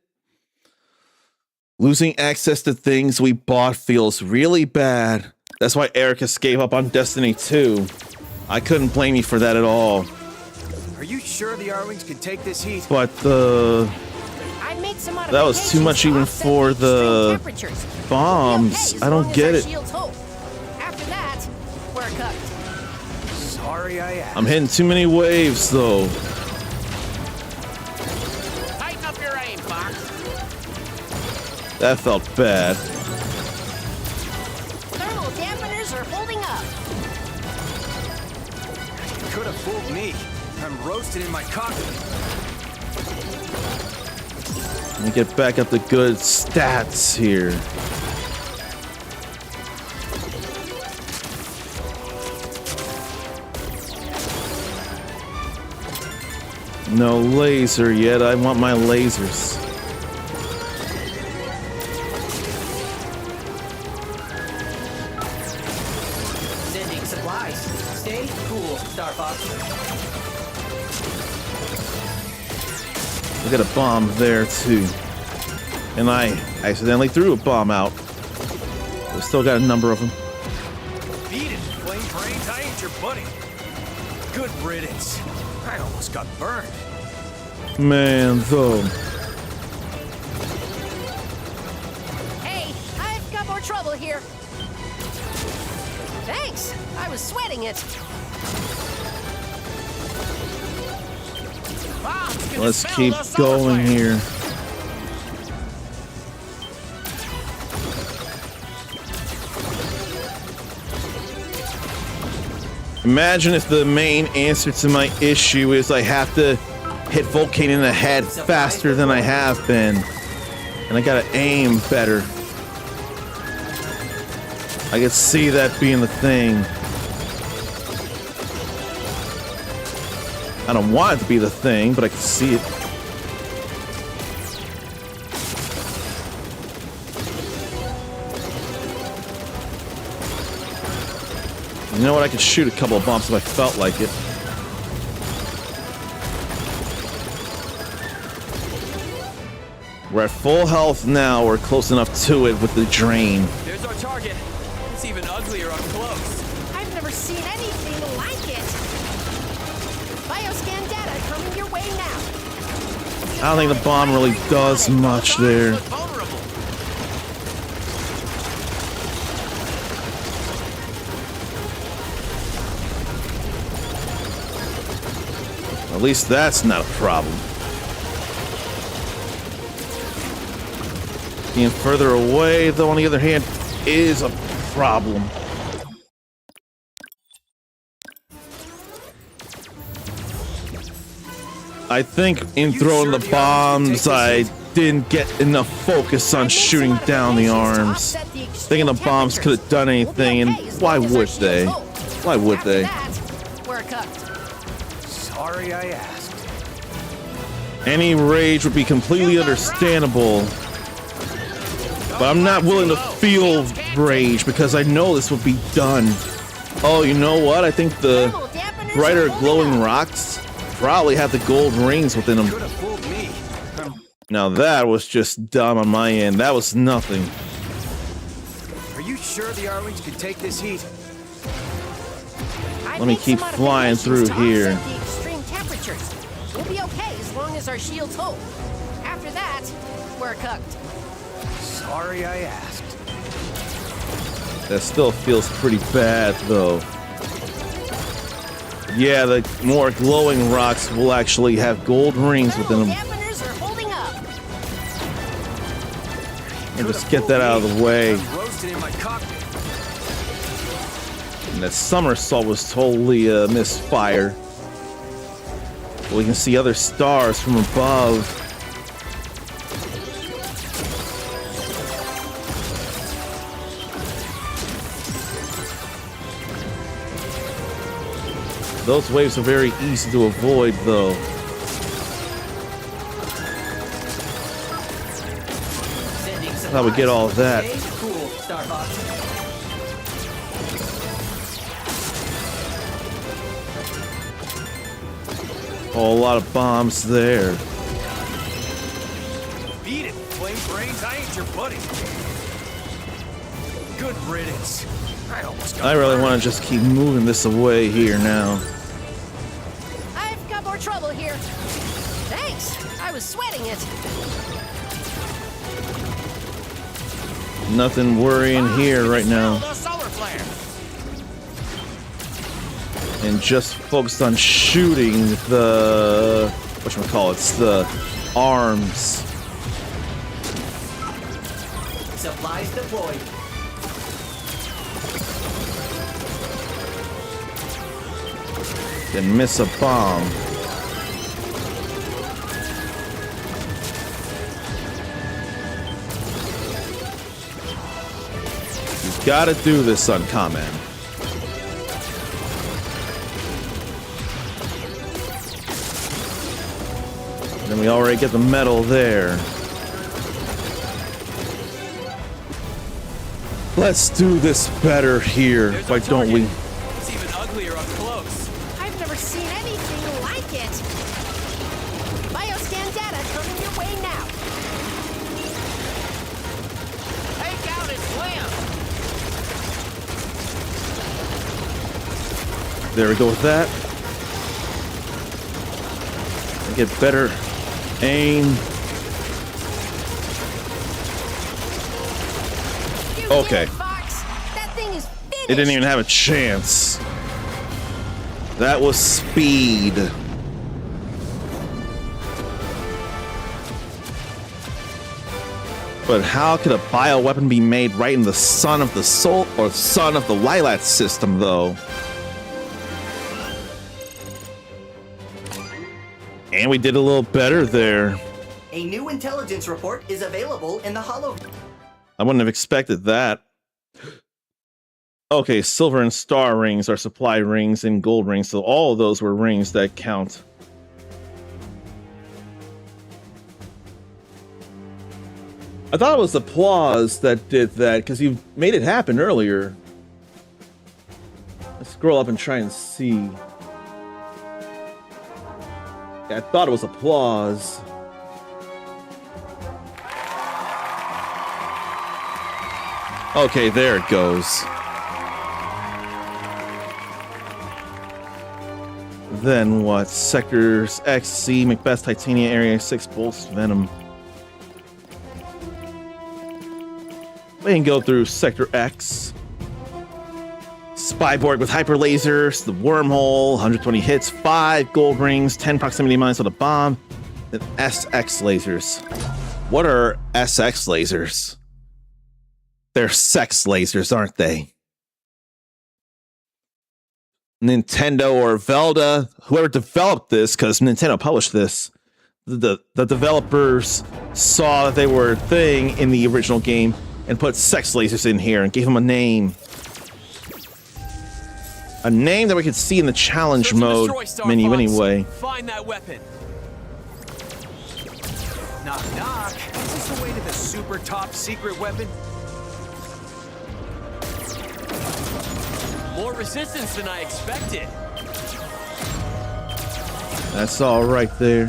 Losing access to things we bought feels really bad. That's why Ericus gave up on Destiny 2. I couldn't blame you for that at all. Are you sure the Arwings can take this heat? But I made some that was too much even for the bombs. I don't get it. After that, we're cooked. Sorry I asked. I'm hitting too many waves though. Tighten up your aim, Fox. That felt bad. Thermal dampeners are holding up. You could have fooled me. I'm roasted in my cockpit. Let me get back up to good stats here. No laser yet. I want my lasers. Sending supplies. Stay cool, Star Fox. We got a bomb there too. And I accidentally threw a bomb out. We still got a number of them. Beat it, flame brains. I ain't your buddy. Good riddance. I almost got burned. Man, though. Hey, I've got more trouble here. Thanks. I was sweating it. Let's keep going here. Imagine if the main answer to my issue is I have to hit Volcane in the head faster than I have been. And I gotta aim better. I could see that being the thing. I don't want it to be the thing, but I can see it. You know what? I could shoot a couple of bombs if I felt like it. We're at full health now. We're close enough to it with the drain. There's our target. It's even uglier up close. I've never seen anything like it. Bioscan data coming your way now. I don't think the bomb really does much there. At least that's not a problem. Being further away, though, on the other hand, is a problem. I think in throwing the bombs, I didn't get enough focus on shooting down the arms. Thinking the bombs could have done anything, and why would they? Why would they? We're cooked. Sorry I asked. Any rage would be completely understandable. But I'm not willing to feel rage because I know this would be done. Oh, you know what? I think the brighter glowing rocks probably have the gold rings within them. Now that was just dumb on my end. That was nothing. Are you sure the Arlings can take this heat? Let me keep flying through here. The extreme temperatures. We'll be okay as long as our shields hold. After that, we're cooked. Sorry I asked. That still feels pretty bad, though. Yeah, the more glowing rocks will actually have gold rings within them. Dampeners are holding up. And just get that out of the way. Roasted in my cockpit. And that somersault was totally a misfire. We can see other stars from above. Those waves are very easy to avoid, though. How we get all of that? Cool, Star Fox. A lot of bombs there. Beat it, flame brains. I ain't your buddy. Good riddance. I almost got I really want to just keep moving this away here now. I've got more trouble here. Thanks. I was sweating it. Nothing worrying here right now. And just focused on shooting the whatchamacallits, the arms. Supplies deployed. And miss a bomb. You gotta do this, Uncommon. Then we already get the metal there. Let's do this better here. Why don't we? It's even uglier up close. I've never seen anything like it. Bioscan data coming your way now. Take out his limb! There we go with that. Get better aim. Okay. That thing is finished. It didn't even have a chance. That was speed. But how could a bioweapon be made right in the sun of the soul or sun of the Lylat system, though? And we did a little better there. A new intelligence report is available in the holo. I wouldn't have expected that. Okay, silver and star rings are supply rings and gold rings, so all of those were rings that count. I thought it was applause that did that, because you made it happen earlier. Let's scroll up and try and see. Yeah, I thought it was applause. Okay, there it goes. Then what? Sectors X, C, Macbeth, Titania, Area 6, Bolts, Venom. We can go through Sector X. Spyboard with hyper lasers, the wormhole, 120 hits, 5 gold rings, 10 proximity mines with a bomb, and SX lasers. What are SX lasers? They're sex lasers, aren't they? Nintendo or Velda, whoever developed this, because Nintendo published this, the developers saw that they were a thing in the original game and put sex lasers in here and gave them a name. A name that we could see in the challenge mode menu anyway. Find that weapon. Knock, knock. Is this the way to the super top secret weapon? More resistance than I expected. That's all right there.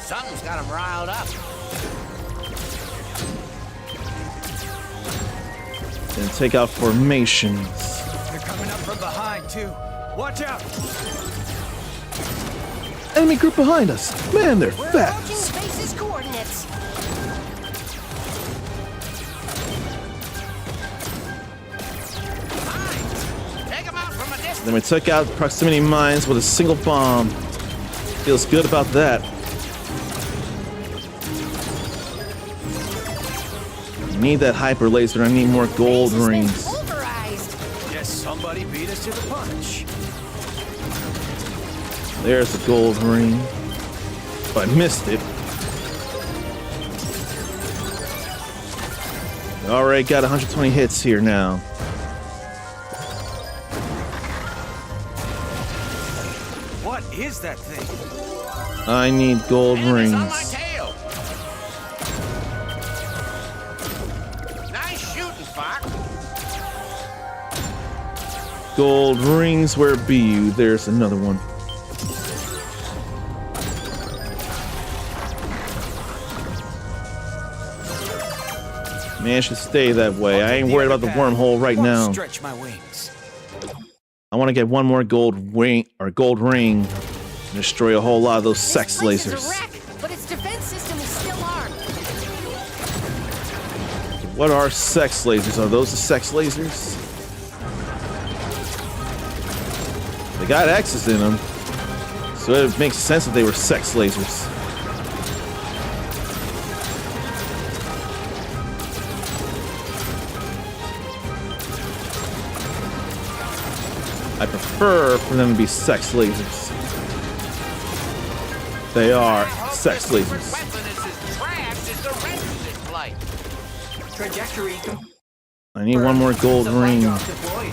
Something's got him riled up. Then take out formations. They're coming up from behind, too. Watch out! Enemy group behind us. Man, they're We're fast. approaching base's coordinates. Take him out from a distance. Then we took out proximity mines with a single bomb. Feels good about that. I need that hyper laser. I need more gold Base has been rings. pulverized. Guess somebody beat us to the punch. There's a gold ring. But I missed it. Already got 120 hits here now. What is that thing? I need gold Enemy's on my rings. tail. Nice shooting, Fox. Gold rings, where be you? There's another one. Man, should stay that way. I ain't worried about the wormhole right now. Stretch my wings. I want to get one more gold ring or gold ring and destroy a whole lot of those sex This place is a lasers. wreck, but its defense system is still armed. What are sex lasers? Are those the sex lasers? They got X's in them, so it makes sense that they were sex lasers. I prefer for them to be sex lasers. They are sex lasers. Weapon is as trash as the rest of this flight. Trajectory. I need one more gold Supply ring. drop deployed.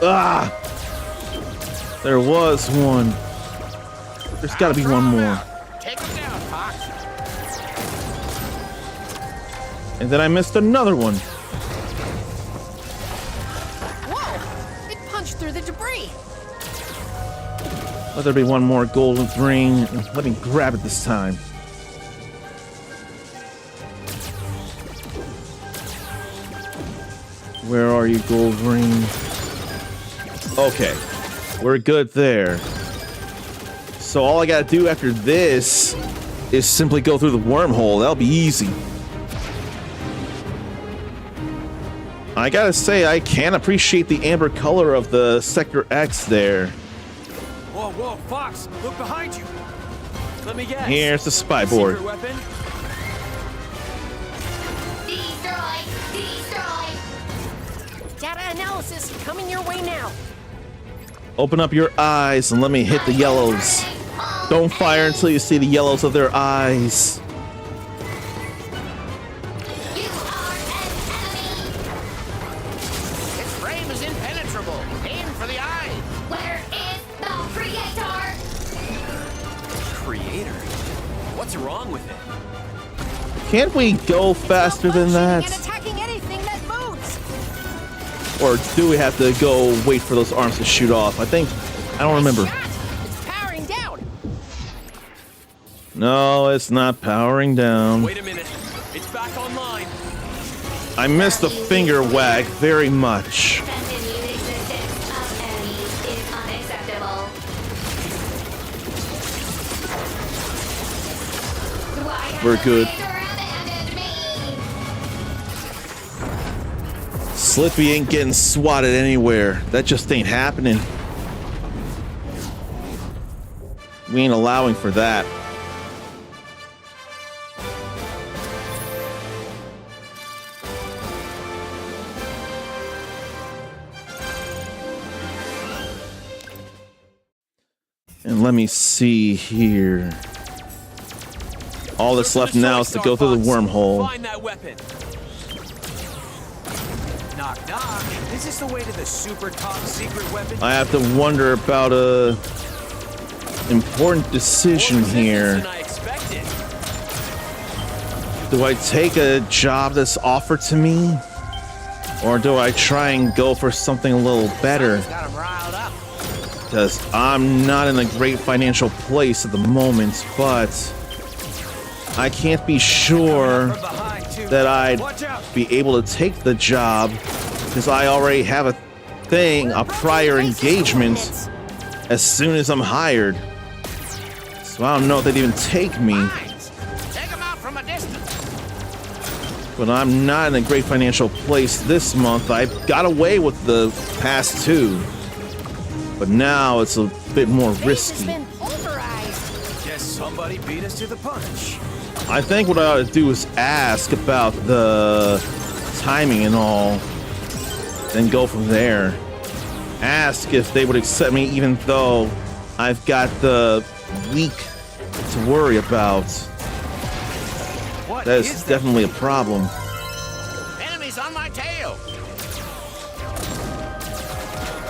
Ah! There was one. There's gotta be one more. Take him down, Fox. And then I missed another one. Whoa! It punched through the debris. Let there be one more golden ring. Let me grab it this time. Where are you, gold ring? Okay, we're good there. So all I gotta do after this is simply go through the wormhole. That'll be easy. I gotta say, I can appreciate the amber color of the Sector X there. Whoa, whoa, Fox, look behind you. Let me guess. Here's the spy board. Secret weapon? Data analysis coming your way now. Open up your eyes and let me hit the yellows. Don't fire until you see the yellows of their eyes. Its frame is impenetrable. Aim for the eye. Where is the creator? Creator? What's wrong with it? Can't we go faster than that? And attacking anything that moves. Or do we have to go wait for those arms to shoot off? I don't remember. It's powering down. No, it's not powering down. Wait a minute. It's back online. I missed the finger wag very much. Continued existence of enemies is unacceptable. Why has We're the good. creator abandoned me? Slippy ain't getting swatted anywhere. That just ain't happening. We ain't allowing for that. And let me see here. All that's left now is to go through the wormhole. Find that weapon. Knock, knock. Is this the way to the super top secret weapon? I have to wonder about a important decision More resistance here. than I expected. Do I take a job that's offered to me? Or do I try and go for something a little better? Got him riled up. Because I'm not in a great financial place at the moment, but I can't be sure From behind, too. that I'd Watch out. be able to take the job because I already have a thing, a prior engagement as soon as I'm hired. So I don't know if they'd even take me, Mines. Take him out from a distance. but I'm not in a great financial place this month. I got away with the past two, but now it's a bit more Base has risky. been pulverized. Guess somebody beat us to the punch. I think what I ought to do is ask about the timing and all, then go from there. Ask if they would accept me even though I've got the week to worry about. What That is is that? definitely a problem. Enemies on my tail.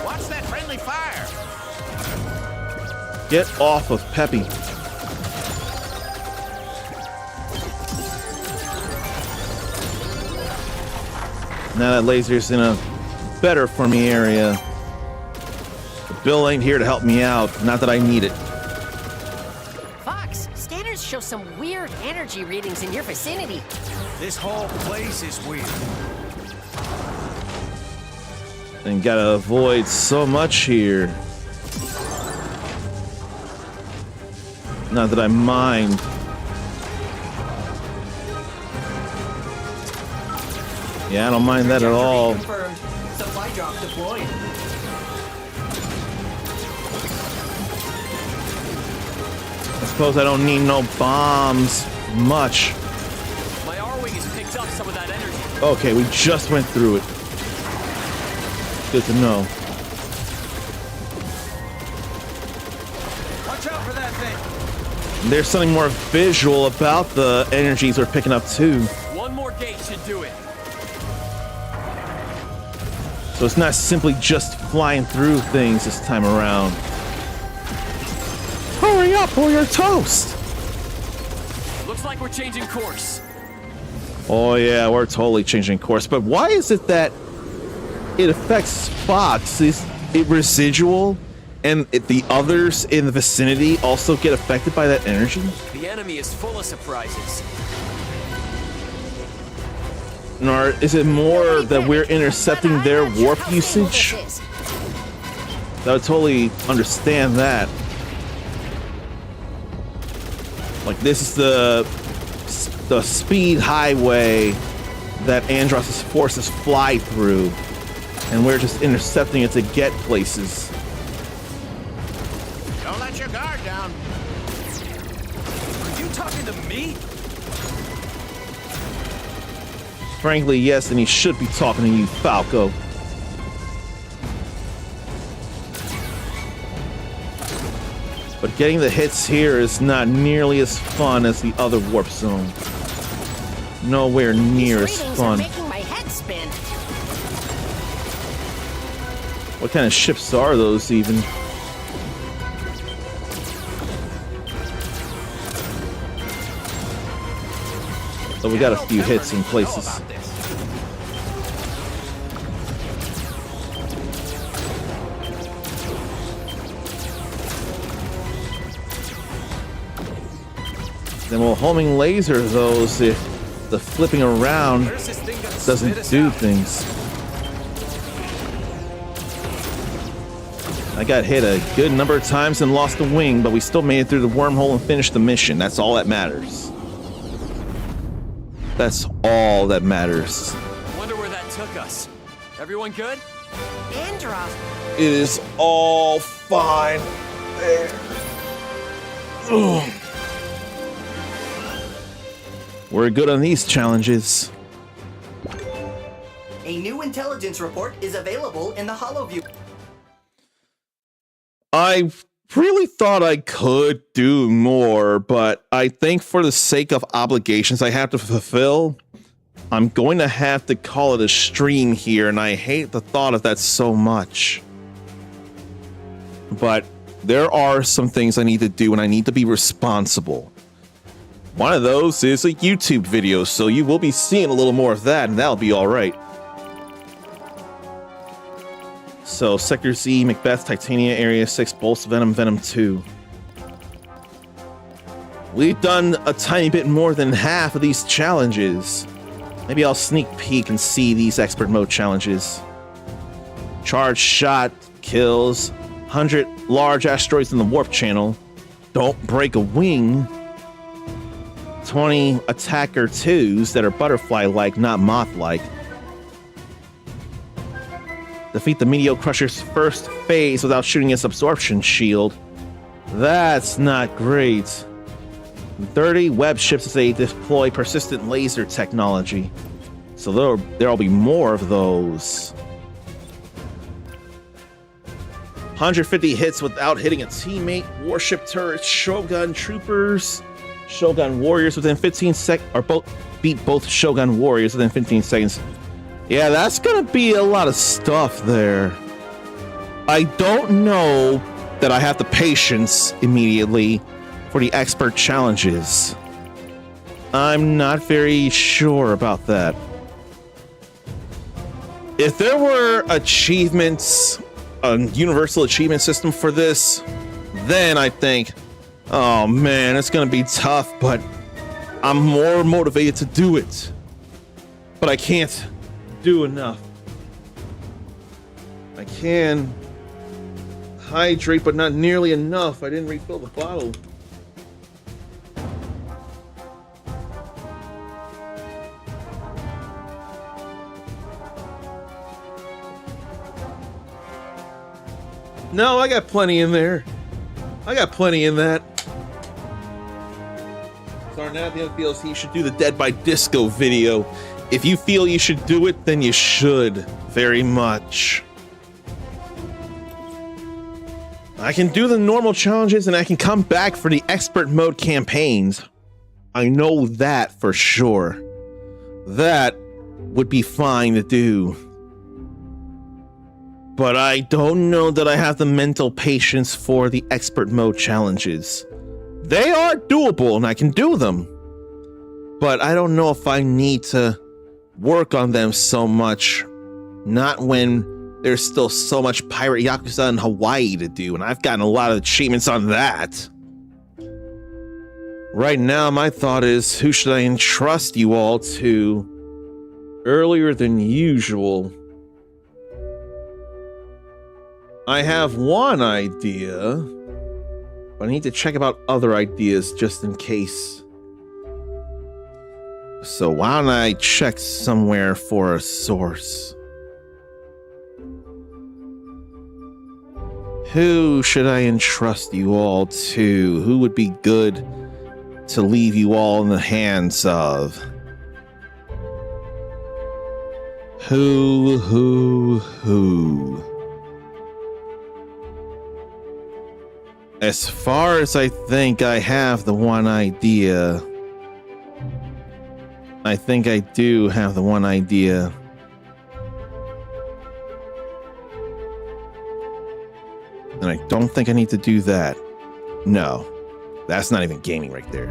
Watch that friendly fire. Get off of Peppy. Now that laser's in a better for me area. The bill ain't here to help me out. Not that I need it. Fox, scanners show some weird energy readings in your vicinity. This whole place is weird. And gotta avoid so much here. Not that I mind. Yeah, I don't mind that at all. Confirmed. Supply drop deployed. I suppose I don't need no bombs much. My R-Wing has picked up some of that energy. Okay, we just went through it. Good to know. Watch out for that thing. There's something more visual about the energies we're picking up too. One more gate should do it. So it's not simply just flying through things this time around. Hurry up or you're toast! Looks like we're changing course. Oh yeah, we're totally changing course. But why is it that it affects Fox? Is it residual? And the others in the vicinity also get affected by that energy? The enemy is full of surprises. Or is it more that we're intercepting their warp usage? I would totally understand that. Like, this is the speed highway that Andross's forces fly through, and we're just intercepting it to get places. Don't let your guard down. Are you talking to me? Frankly, yes, and he should be talking to you, Falco. But getting the hits here is not nearly as fun as the other warp zone. Nowhere near as fun. Making my head spin. What kind of ships are those even? So we got a few hits in places. Then we'll homing laser those if the flipping around doesn't do things. I got hit a good number of times and lost a wing, but we still made it through the wormhole and finished the mission. That's all that matters. That's all that matters. Wonder where that took us. Everyone good? Andross. It is all fine. There. Ugh. We're good on these challenges. A new intelligence report is available in the HoloView. I really thought I could do more, but I think for the sake of obligations I have to fulfill, I'm going to have to call it a stream here, and I hate the thought of that so much. But there are some things I need to do, and I need to be responsible. One of those is a YouTube video, so you will be seeing a little more of that, and that'll be all right. So, Sector Z, Macbeth, Titania, Area 6, Bolts, Venom, Venom 2. We've done a tiny bit more than half of these challenges. Maybe I'll sneak peek and see these expert mode challenges. Charge shot, kills, 100 large asteroids in the warp channel. Don't break a wing. 20 attacker 2s that are butterfly-like, not moth-like. Defeat the Meteor Crusher's first phase without shooting its absorption shield. That's not great. 30 web ships as they deploy persistent laser technology. So there'll be more of those. 150 hits without hitting a teammate. Warship turrets, Shogun troopers, Shogun warriors within 15 seconds, or beat both Shogun warriors within 15 seconds. Yeah, that's gonna be a lot of stuff there. I don't know that I have the patience immediately for the expert challenges. I'm not very sure about that. If there were achievements, a universal achievement system for this, then I think, oh man, it's gonna be tough, but I'm more motivated to do it. But I can't do enough. I can hydrate, but not nearly enough. I didn't refill the bottle. No, I got plenty in there. I got plenty in that. Sarnathian feels he should do the Dead by Disco video. If you feel you should do it, then you should. Very much. I can do the normal challenges and I can come back for the expert mode campaigns. I know that for sure. That would be fine to do. but I don't know that I have the mental patience for the expert mode challenges. They are doable and I can do them, but I don't know if I need to work on them so much. Not when there's still so much Pirate Yakuza in Hawaii to do, and I've gotten a lot of achievements on that. Right now, my thought is, who should I entrust you all to earlier than usual? I have one idea, but I need to check about other ideas just in case. So why don't I check somewhere for a source? Who should I entrust you all to? Who would be good to leave you all in the hands of? Who? As far as I think I have the one idea. I think I do have the one idea. And I don't think I need to do that. No, that's not even gaming right there.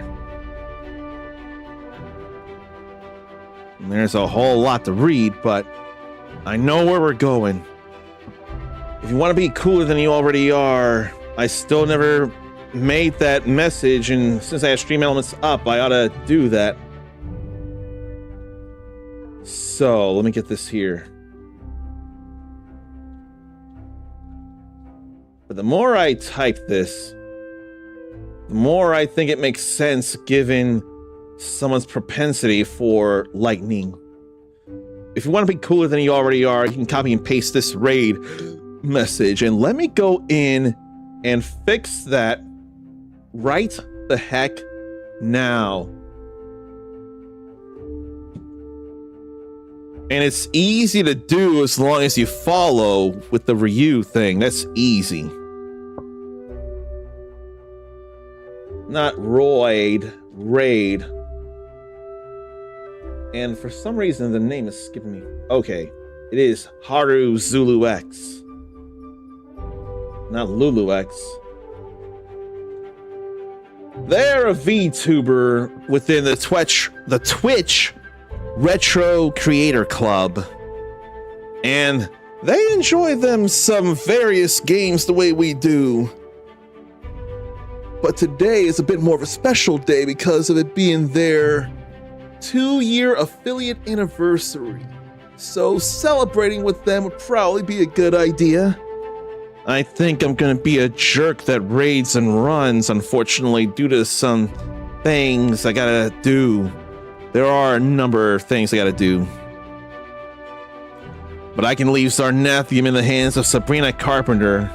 And there's a whole lot to read, but I know where we're going. If you want to be cooler than you already are, I still never made that message, and since I have stream elements up, I ought to do that. So, let me get this here. But the more I type this, the more I think it makes sense given someone's propensity for lightning. If you want to be cooler than you already are, you can copy and paste this raid message, and let me go in and fix that right the heck now. And it's easy to do as long as you follow with the Ryu thing. That's easy. Not Royd, Raid. And for some reason, the name is skipping me. Okay, it is Haru Zulu X. Not Lulu X. They're a VTuber within the Twitch Retro Creator Club, and they enjoy them some various games the way we do. But today is a bit more of a special day because of it being their 2-year affiliate anniversary. So celebrating with them would probably be a good idea. I think I'm gonna be a jerk that raids and runs, unfortunately, due to some things I gotta do. There are a number of things I gotta do. But I can leave Zarnathium in the hands of Sabrina Carpenter.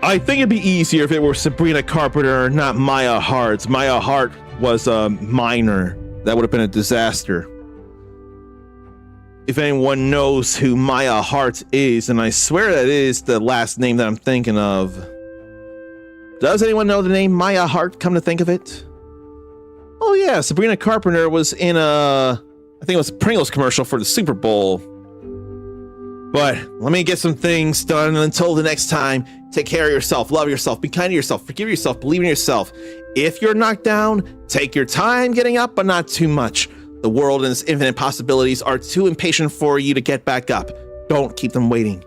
I think it'd be easier if it were Sabrina Carpenter, not Maya Hart. Maya Hart was a minor. That would have been a disaster. If anyone knows who Maya Hart is, and I swear that is the last name that I'm thinking of. Does anyone know the name Maya Hart, come to think of it? Oh yeah, Sabrina Carpenter was in I think it was a Pringles commercial for the Super Bowl. But let me get some things done, and until the next time, take care of yourself, love yourself, be kind to yourself, forgive yourself, believe in yourself. If you're knocked down, take your time getting up, but not too much. The world and its infinite possibilities are too impatient for you to get back up. Don't keep them waiting.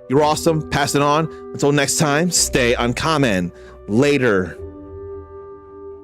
You're awesome, pass it on. Until next time, stay uncommon. Later.